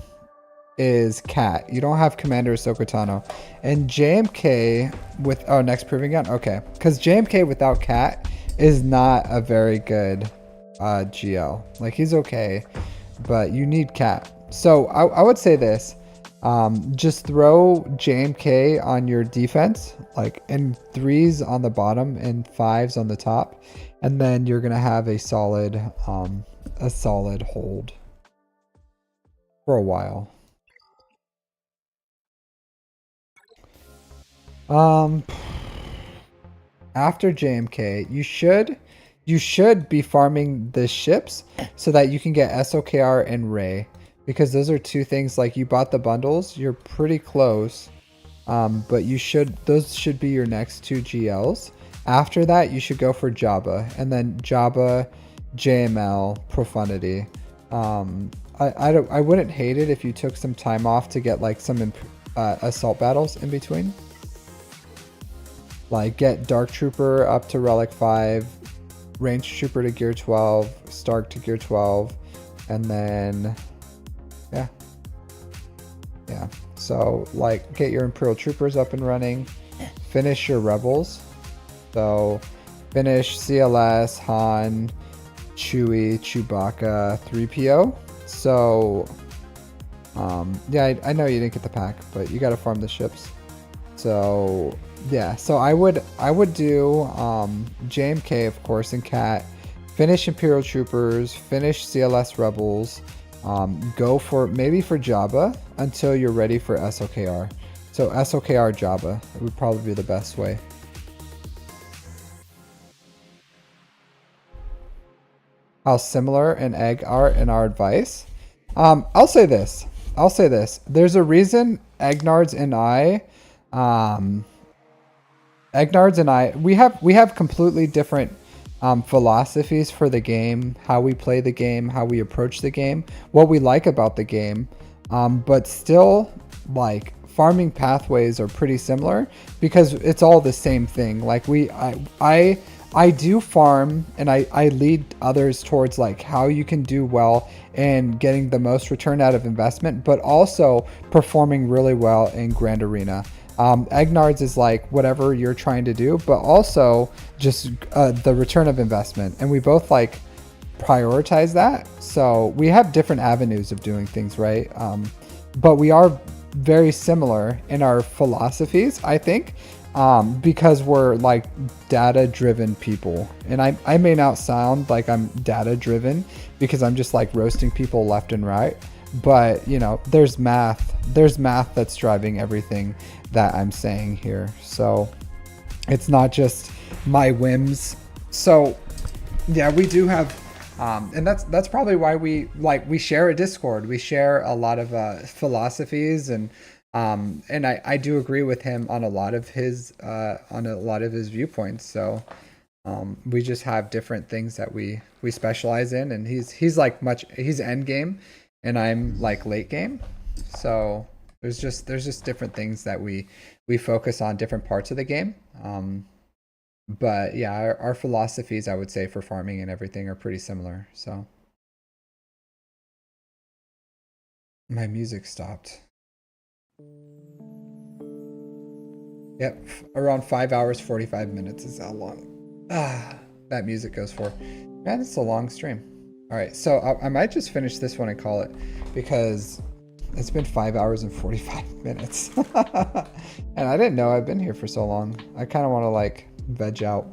is Cat. You don't have Commander Ahsoka Tano. And JMK with, oh, next Proving Ground? Okay. Because JMK without Cat is not a very good GL. Like, he's okay, but you need Cat. So I would say this. Just throw JMK on your defense, like in 3s on the bottom and 5s on the top. And then you're going to have a solid hold for a while. After JMK, you should be farming the ships so that you can get SOKR and Ray, because those are two things. Like, you bought the bundles, you're pretty close, but those should be your next 2 GLs. After that, you should go for Jabba, and then Jabba, JML, Profundity. I wouldn't hate it if you took some time off to get like some assault battles in between. Like, get Dark Trooper up to Relic 5, Range Trooper to Gear 12, Stark to Gear 12, and then, yeah. So, like, get your Imperial Troopers up and running, finish your Rebels. So, finish CLS, Han, Chewie, Chewbacca, 3PO. So, yeah, I know you didn't get the pack, but you gotta farm the ships. So, yeah, so I would do JMK, of course, and Cat, finish Imperial Troopers, finish CLS Rebels, go for maybe for Jabba until you're ready for SOKR. So SOKR Jabba, it would probably be the best way. How similar an egg are in our advice? I'll say this. There's a reason Egnards and I, we have completely different philosophies for the game, how we play the game, how we approach the game, what we like about the game, but still, like, farming pathways are pretty similar because it's all the same thing. Like, I do farm, and I lead others towards like how you can do well and getting the most return out of investment, but also performing really well in Grand Arena. Egnards is like whatever you're trying to do, but also just the return of investment. And we both like prioritize that. So we have different avenues of doing things, right? But we are very similar in our philosophies, I think, because we're like data driven people. And I may not sound like I'm data driven because I'm just like roasting people left and right. But, you know, there's math that's driving everything that I'm saying here. So it's not just my whims. So yeah, we do have, and that's probably why we share a Discord. We share a lot of philosophies and And I do agree with him on a lot of his viewpoints. So we just have different things that we specialize in, and he's end game, and I'm like late game. So there's just different things that we focus on, different parts of the game. But yeah, our philosophies, I would say, for farming and everything are pretty similar. So my music stopped. Yep, around 5 hours 45 minutes is how long that music goes for. Man, it's a long stream. All right, so I might just finish this one and call it, because it's been 5 hours and 45 minutes. And I didn't know I've been here for so long. I kind of want to like veg out.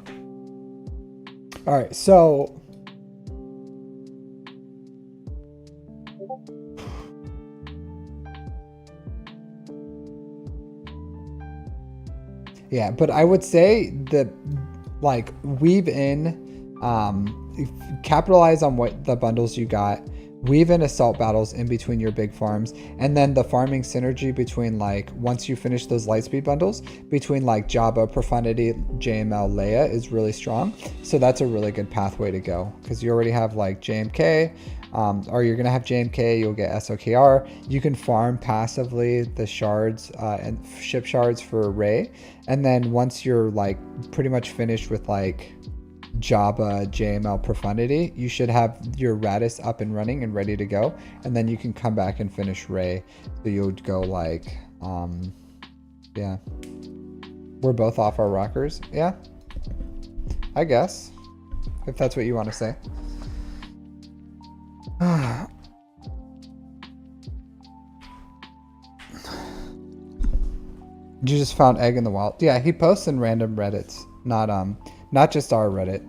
All right, so yeah, but I would say that like weave in, capitalize on what the bundles you got, weave in assault battles in between your big farms, and then the farming synergy between, like, once you finish those lightspeed bundles, between like Jabba, Profundity, JML, Leia is really strong. So that's a really good pathway to go, because you already have like JMK, or you're gonna have JMK, you'll get SOKR. You can farm passively the shards and ship shards for Rey, and then once you're like pretty much finished with like Jabba, JML, Profundity, you should have your Radis up and running and ready to go, and then you can come back and finish Rey. So you would go like, yeah, we're both off our rockers. Yeah, I guess, if that's what you want to say. You just found egg in the wild. Yeah, he posts in random Reddits, not just our Reddit.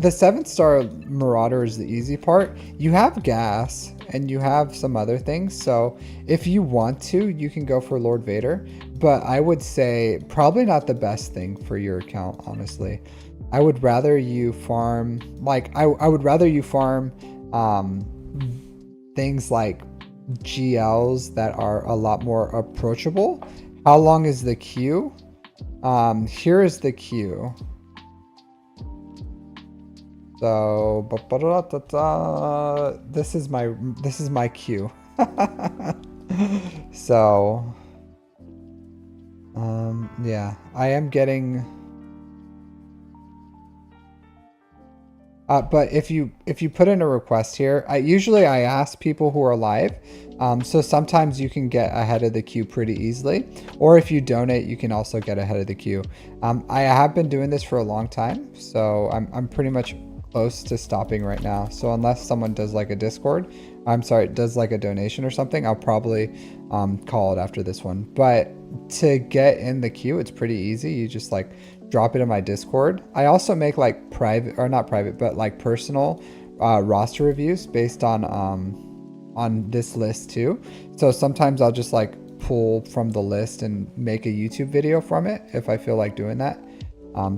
The 7-star Marauder is the easy part. You have gas and you have some other things, so if you want to, you can go for Lord Vader, but I would say probably not the best thing for your account, honestly. I would rather you farm, like, I would rather you farm things like GLs that are a lot more approachable. How long is the queue? Here is the queue. So this is my queue. So yeah, I am getting but if you put in a request here, I usually ask people who are live. So sometimes you can get ahead of the queue pretty easily, or if you donate, you can also get ahead of the queue. I have been doing this for a long time, so I'm pretty much close to stopping right now. So unless someone does like a Discord, does like a donation or something, I'll probably call it after this one. But to get in the queue, it's pretty easy. You just like drop it in my Discord. I also make like private, or not private, but like personal roster reviews based on this list too. So sometimes I'll just like pull from the list and make a YouTube video from it if I feel like doing that.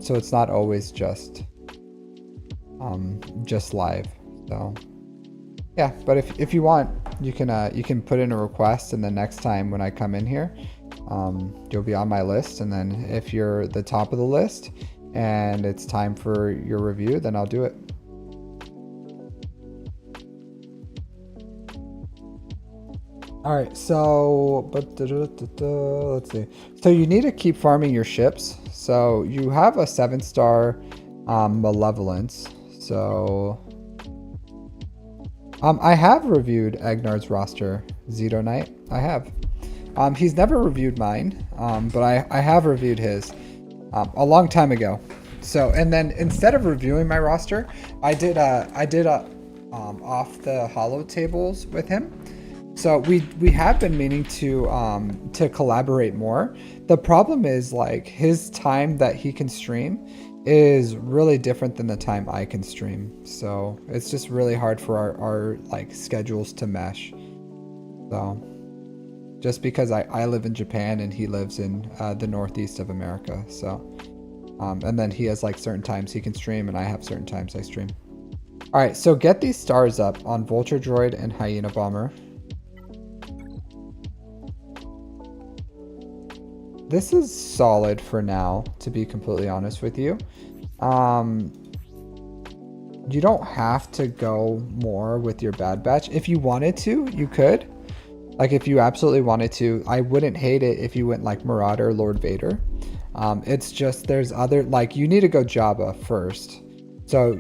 So it's not always just live. So yeah, but if you want, you can put in a request, and the next time when I come in here, you'll be on my list, and then if you're the top of the list and it's time for your review, then I'll do it. All right, so let's see. So you need to keep farming your ships. So you have a 7-star Malevolence. So I have reviewed Agnar's roster, Zito Knight. I have. He's never reviewed mine, but I have reviewed his a long time ago. So, and then instead of reviewing my roster, I did off the holo tables with him. So we have been meaning to collaborate more. The problem is, like, his time that he can stream is really different than the time I can stream. So it's just really hard for our like schedules to mesh. So just because I live in Japan and he lives in the northeast of America. So And then he has like certain times he can stream, and I have certain times I stream. All right, so get these stars up on Vulture Droid and Hyena Bomber. This is solid for now, to be completely honest with you. You don't have to go more with your bad batch. If you wanted to, you could. Like if you absolutely wanted to, I wouldn't hate it if you went like Marauder, Lord Vader. It's just there's other, like you need to go Jabba first. So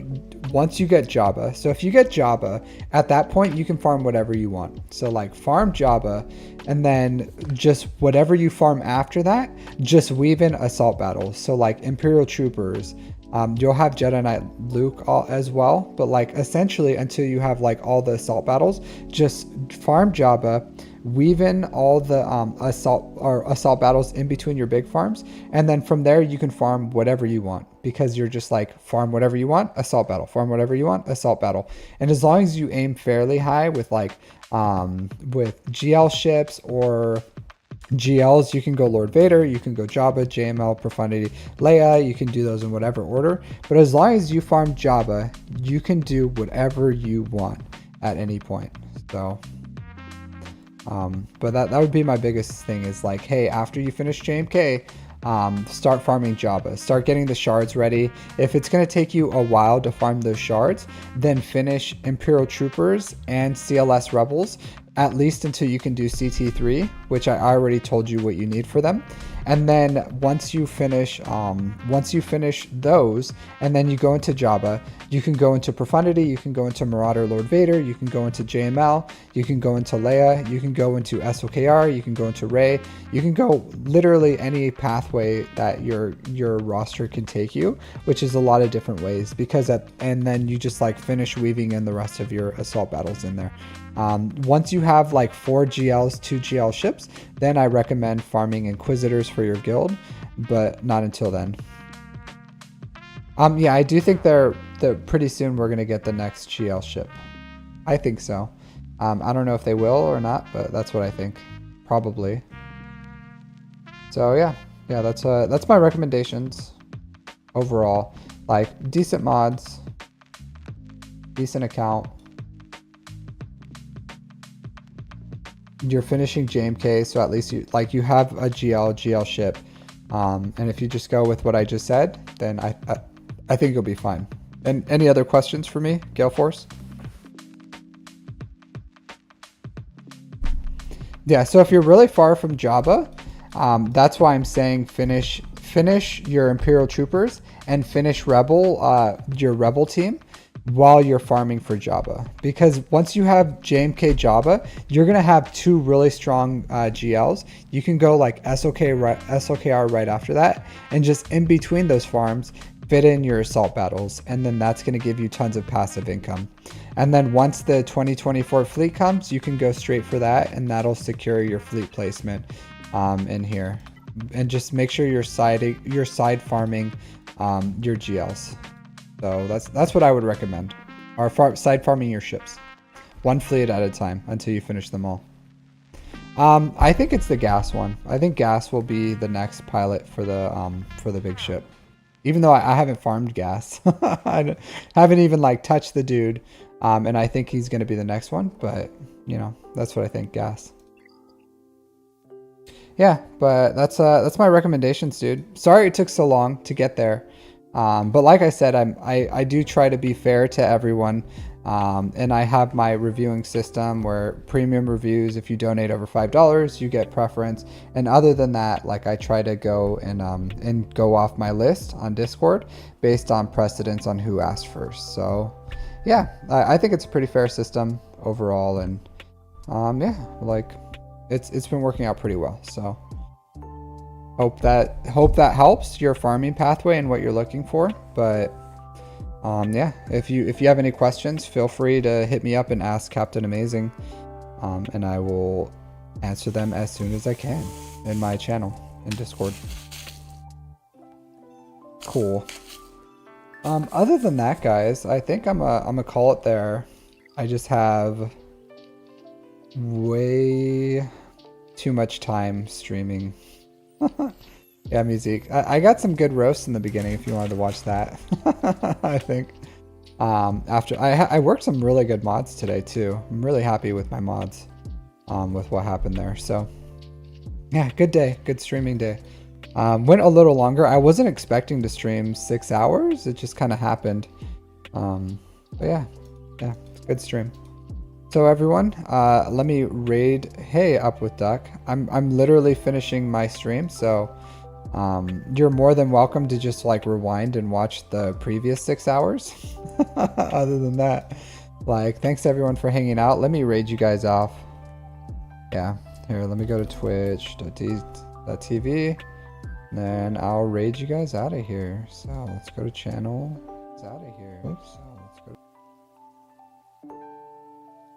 once you get Jabba, so if you get Jabba, at that point you can farm whatever you want. So like farm Jabba, and then just whatever you farm after that, just weave in assault battles. So like Imperial Troopers, you'll have Jedi Knight Luke as well, but like essentially until you have like all the assault battles, just farm Jabba, weave in all the assault battles in between your big farms, and then from there you can farm whatever you want, because you're just like farm whatever you want, assault battle, farm whatever you want, assault battle. And as long as you aim fairly high with like with GL ships or GLs, you can go Lord Vader, you can go Jabba, JML, Profundity, Leia, you can do those in whatever order. But as long as you farm Jabba, you can do whatever you want at any point. So, but that would be my biggest thing is like, hey, after you finish JMK, start farming Jabba, start getting the shards ready. If it's going to take you a while to farm those shards, then finish Imperial Troopers and CLS Rebels, at least until you can do CT3, which I already told you what you need for them. And then once you finish those, and then you go into Jabba, you can go into Profundity, you can go into Marauder Lord Vader, you can go into JML, you can go into Leia, you can go into SOKR, you can go into Rey, you can go literally any pathway that your roster can take you, which is a lot of different ways, because and then you just like finish weaving in the rest of your assault battles in there. Once you have like 4 GLs, 2 GL ships, then I recommend farming Inquisitors for your guild, but not until then. Yeah, I do think they're pretty soon we're gonna get the next GL ship. I think so. I don't know if they will or not, but that's what I think. Probably. So yeah, that's my recommendations overall. Like decent mods, decent account. You're finishing JMK, so at least you have a GL ship, and if you just go with what I just said, then I think you'll be fine. And any other questions for me, Gale Force? Yeah, so if you're really far from Jabba, that's why I'm saying finish your Imperial Troopers and finish your Rebel team while you're farming for Jabba, because once you have JMK Jabba, you're gonna have 2 really strong GLs. You can go like SOKR right after that, and just in between those farms fit in your assault battles, and then that's going to give you tons of passive income. And then once the 2024 fleet comes, you can go straight for that, and that'll secure your fleet placement in here. And just make sure you're side farming your GLs. So that's what I would recommend. Or side farming your ships, 1 fleet at a time until you finish them all. I think it's the gas one. I think gas will be the next pilot for the big ship. Even though I haven't farmed gas, I haven't even like touched the dude, and I think he's gonna be the next one. But you know, that's what I think, gas. Yeah, but that's my recommendations, dude. Sorry it took so long to get there. But like I said, I do try to be fair to everyone, and I have my reviewing system where premium reviews, if you donate over $5, you get preference. And other than that, like I try to go and go off my list on Discord based on precedence on who asked first. So yeah, I think it's a pretty fair system overall, and yeah, like it's been working out pretty well. So. Hope that helps your farming pathway and what you're looking for. But yeah, if you have any questions, feel free to hit me up and ask Captain Amazing, and I will answer them as soon as I can in my channel in Discord. Cool. Other than that, guys, I think I'm gonna call it there. I just have way too much time streaming. Yeah, music. I got some good roasts in the beginning if you wanted to watch that. I think. After I worked some really good mods today too. I'm really happy with my mods. With what happened there. So yeah, good day, good streaming day. Went a little longer. I wasn't expecting to stream 6 hours. It just kind of happened. But yeah, it's a good stream. So everyone, let me raid. Hey, Up with Duck. I'm literally finishing my stream, so you're more than welcome to just like rewind and watch the previous 6 hours. Other than that, like, thanks everyone for hanging out. Let me raid you guys off. Yeah, here, let me go to twitch.tv. Then I'll raid you guys out of here. So let's go to channel. It's out of here. Oops. So let's go.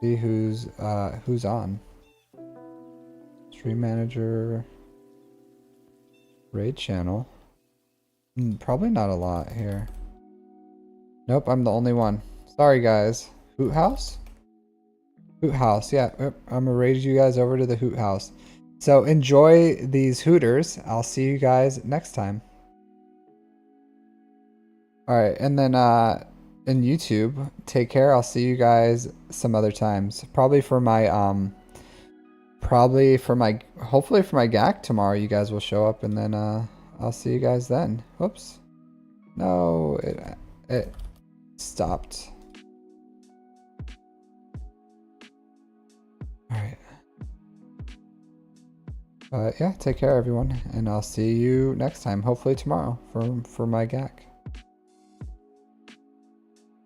See who's on. Stream manager. Raid channel. Probably not a lot here. Nope, I'm the only one. Sorry guys. Hoot house? Hoot house, yeah. I'm gonna raid you guys over to the Hoot house. So enjoy these Hooters. I'll see you guys next time. Alright, and then in YouTube, take care. I'll see you guys some other times. Probably for my hopefully for my GAC tomorrow you guys will show up, and then I'll see you guys then. Whoops. No, it stopped. Alright. Yeah, take care everyone, and I'll see you next time, hopefully tomorrow for my GAC.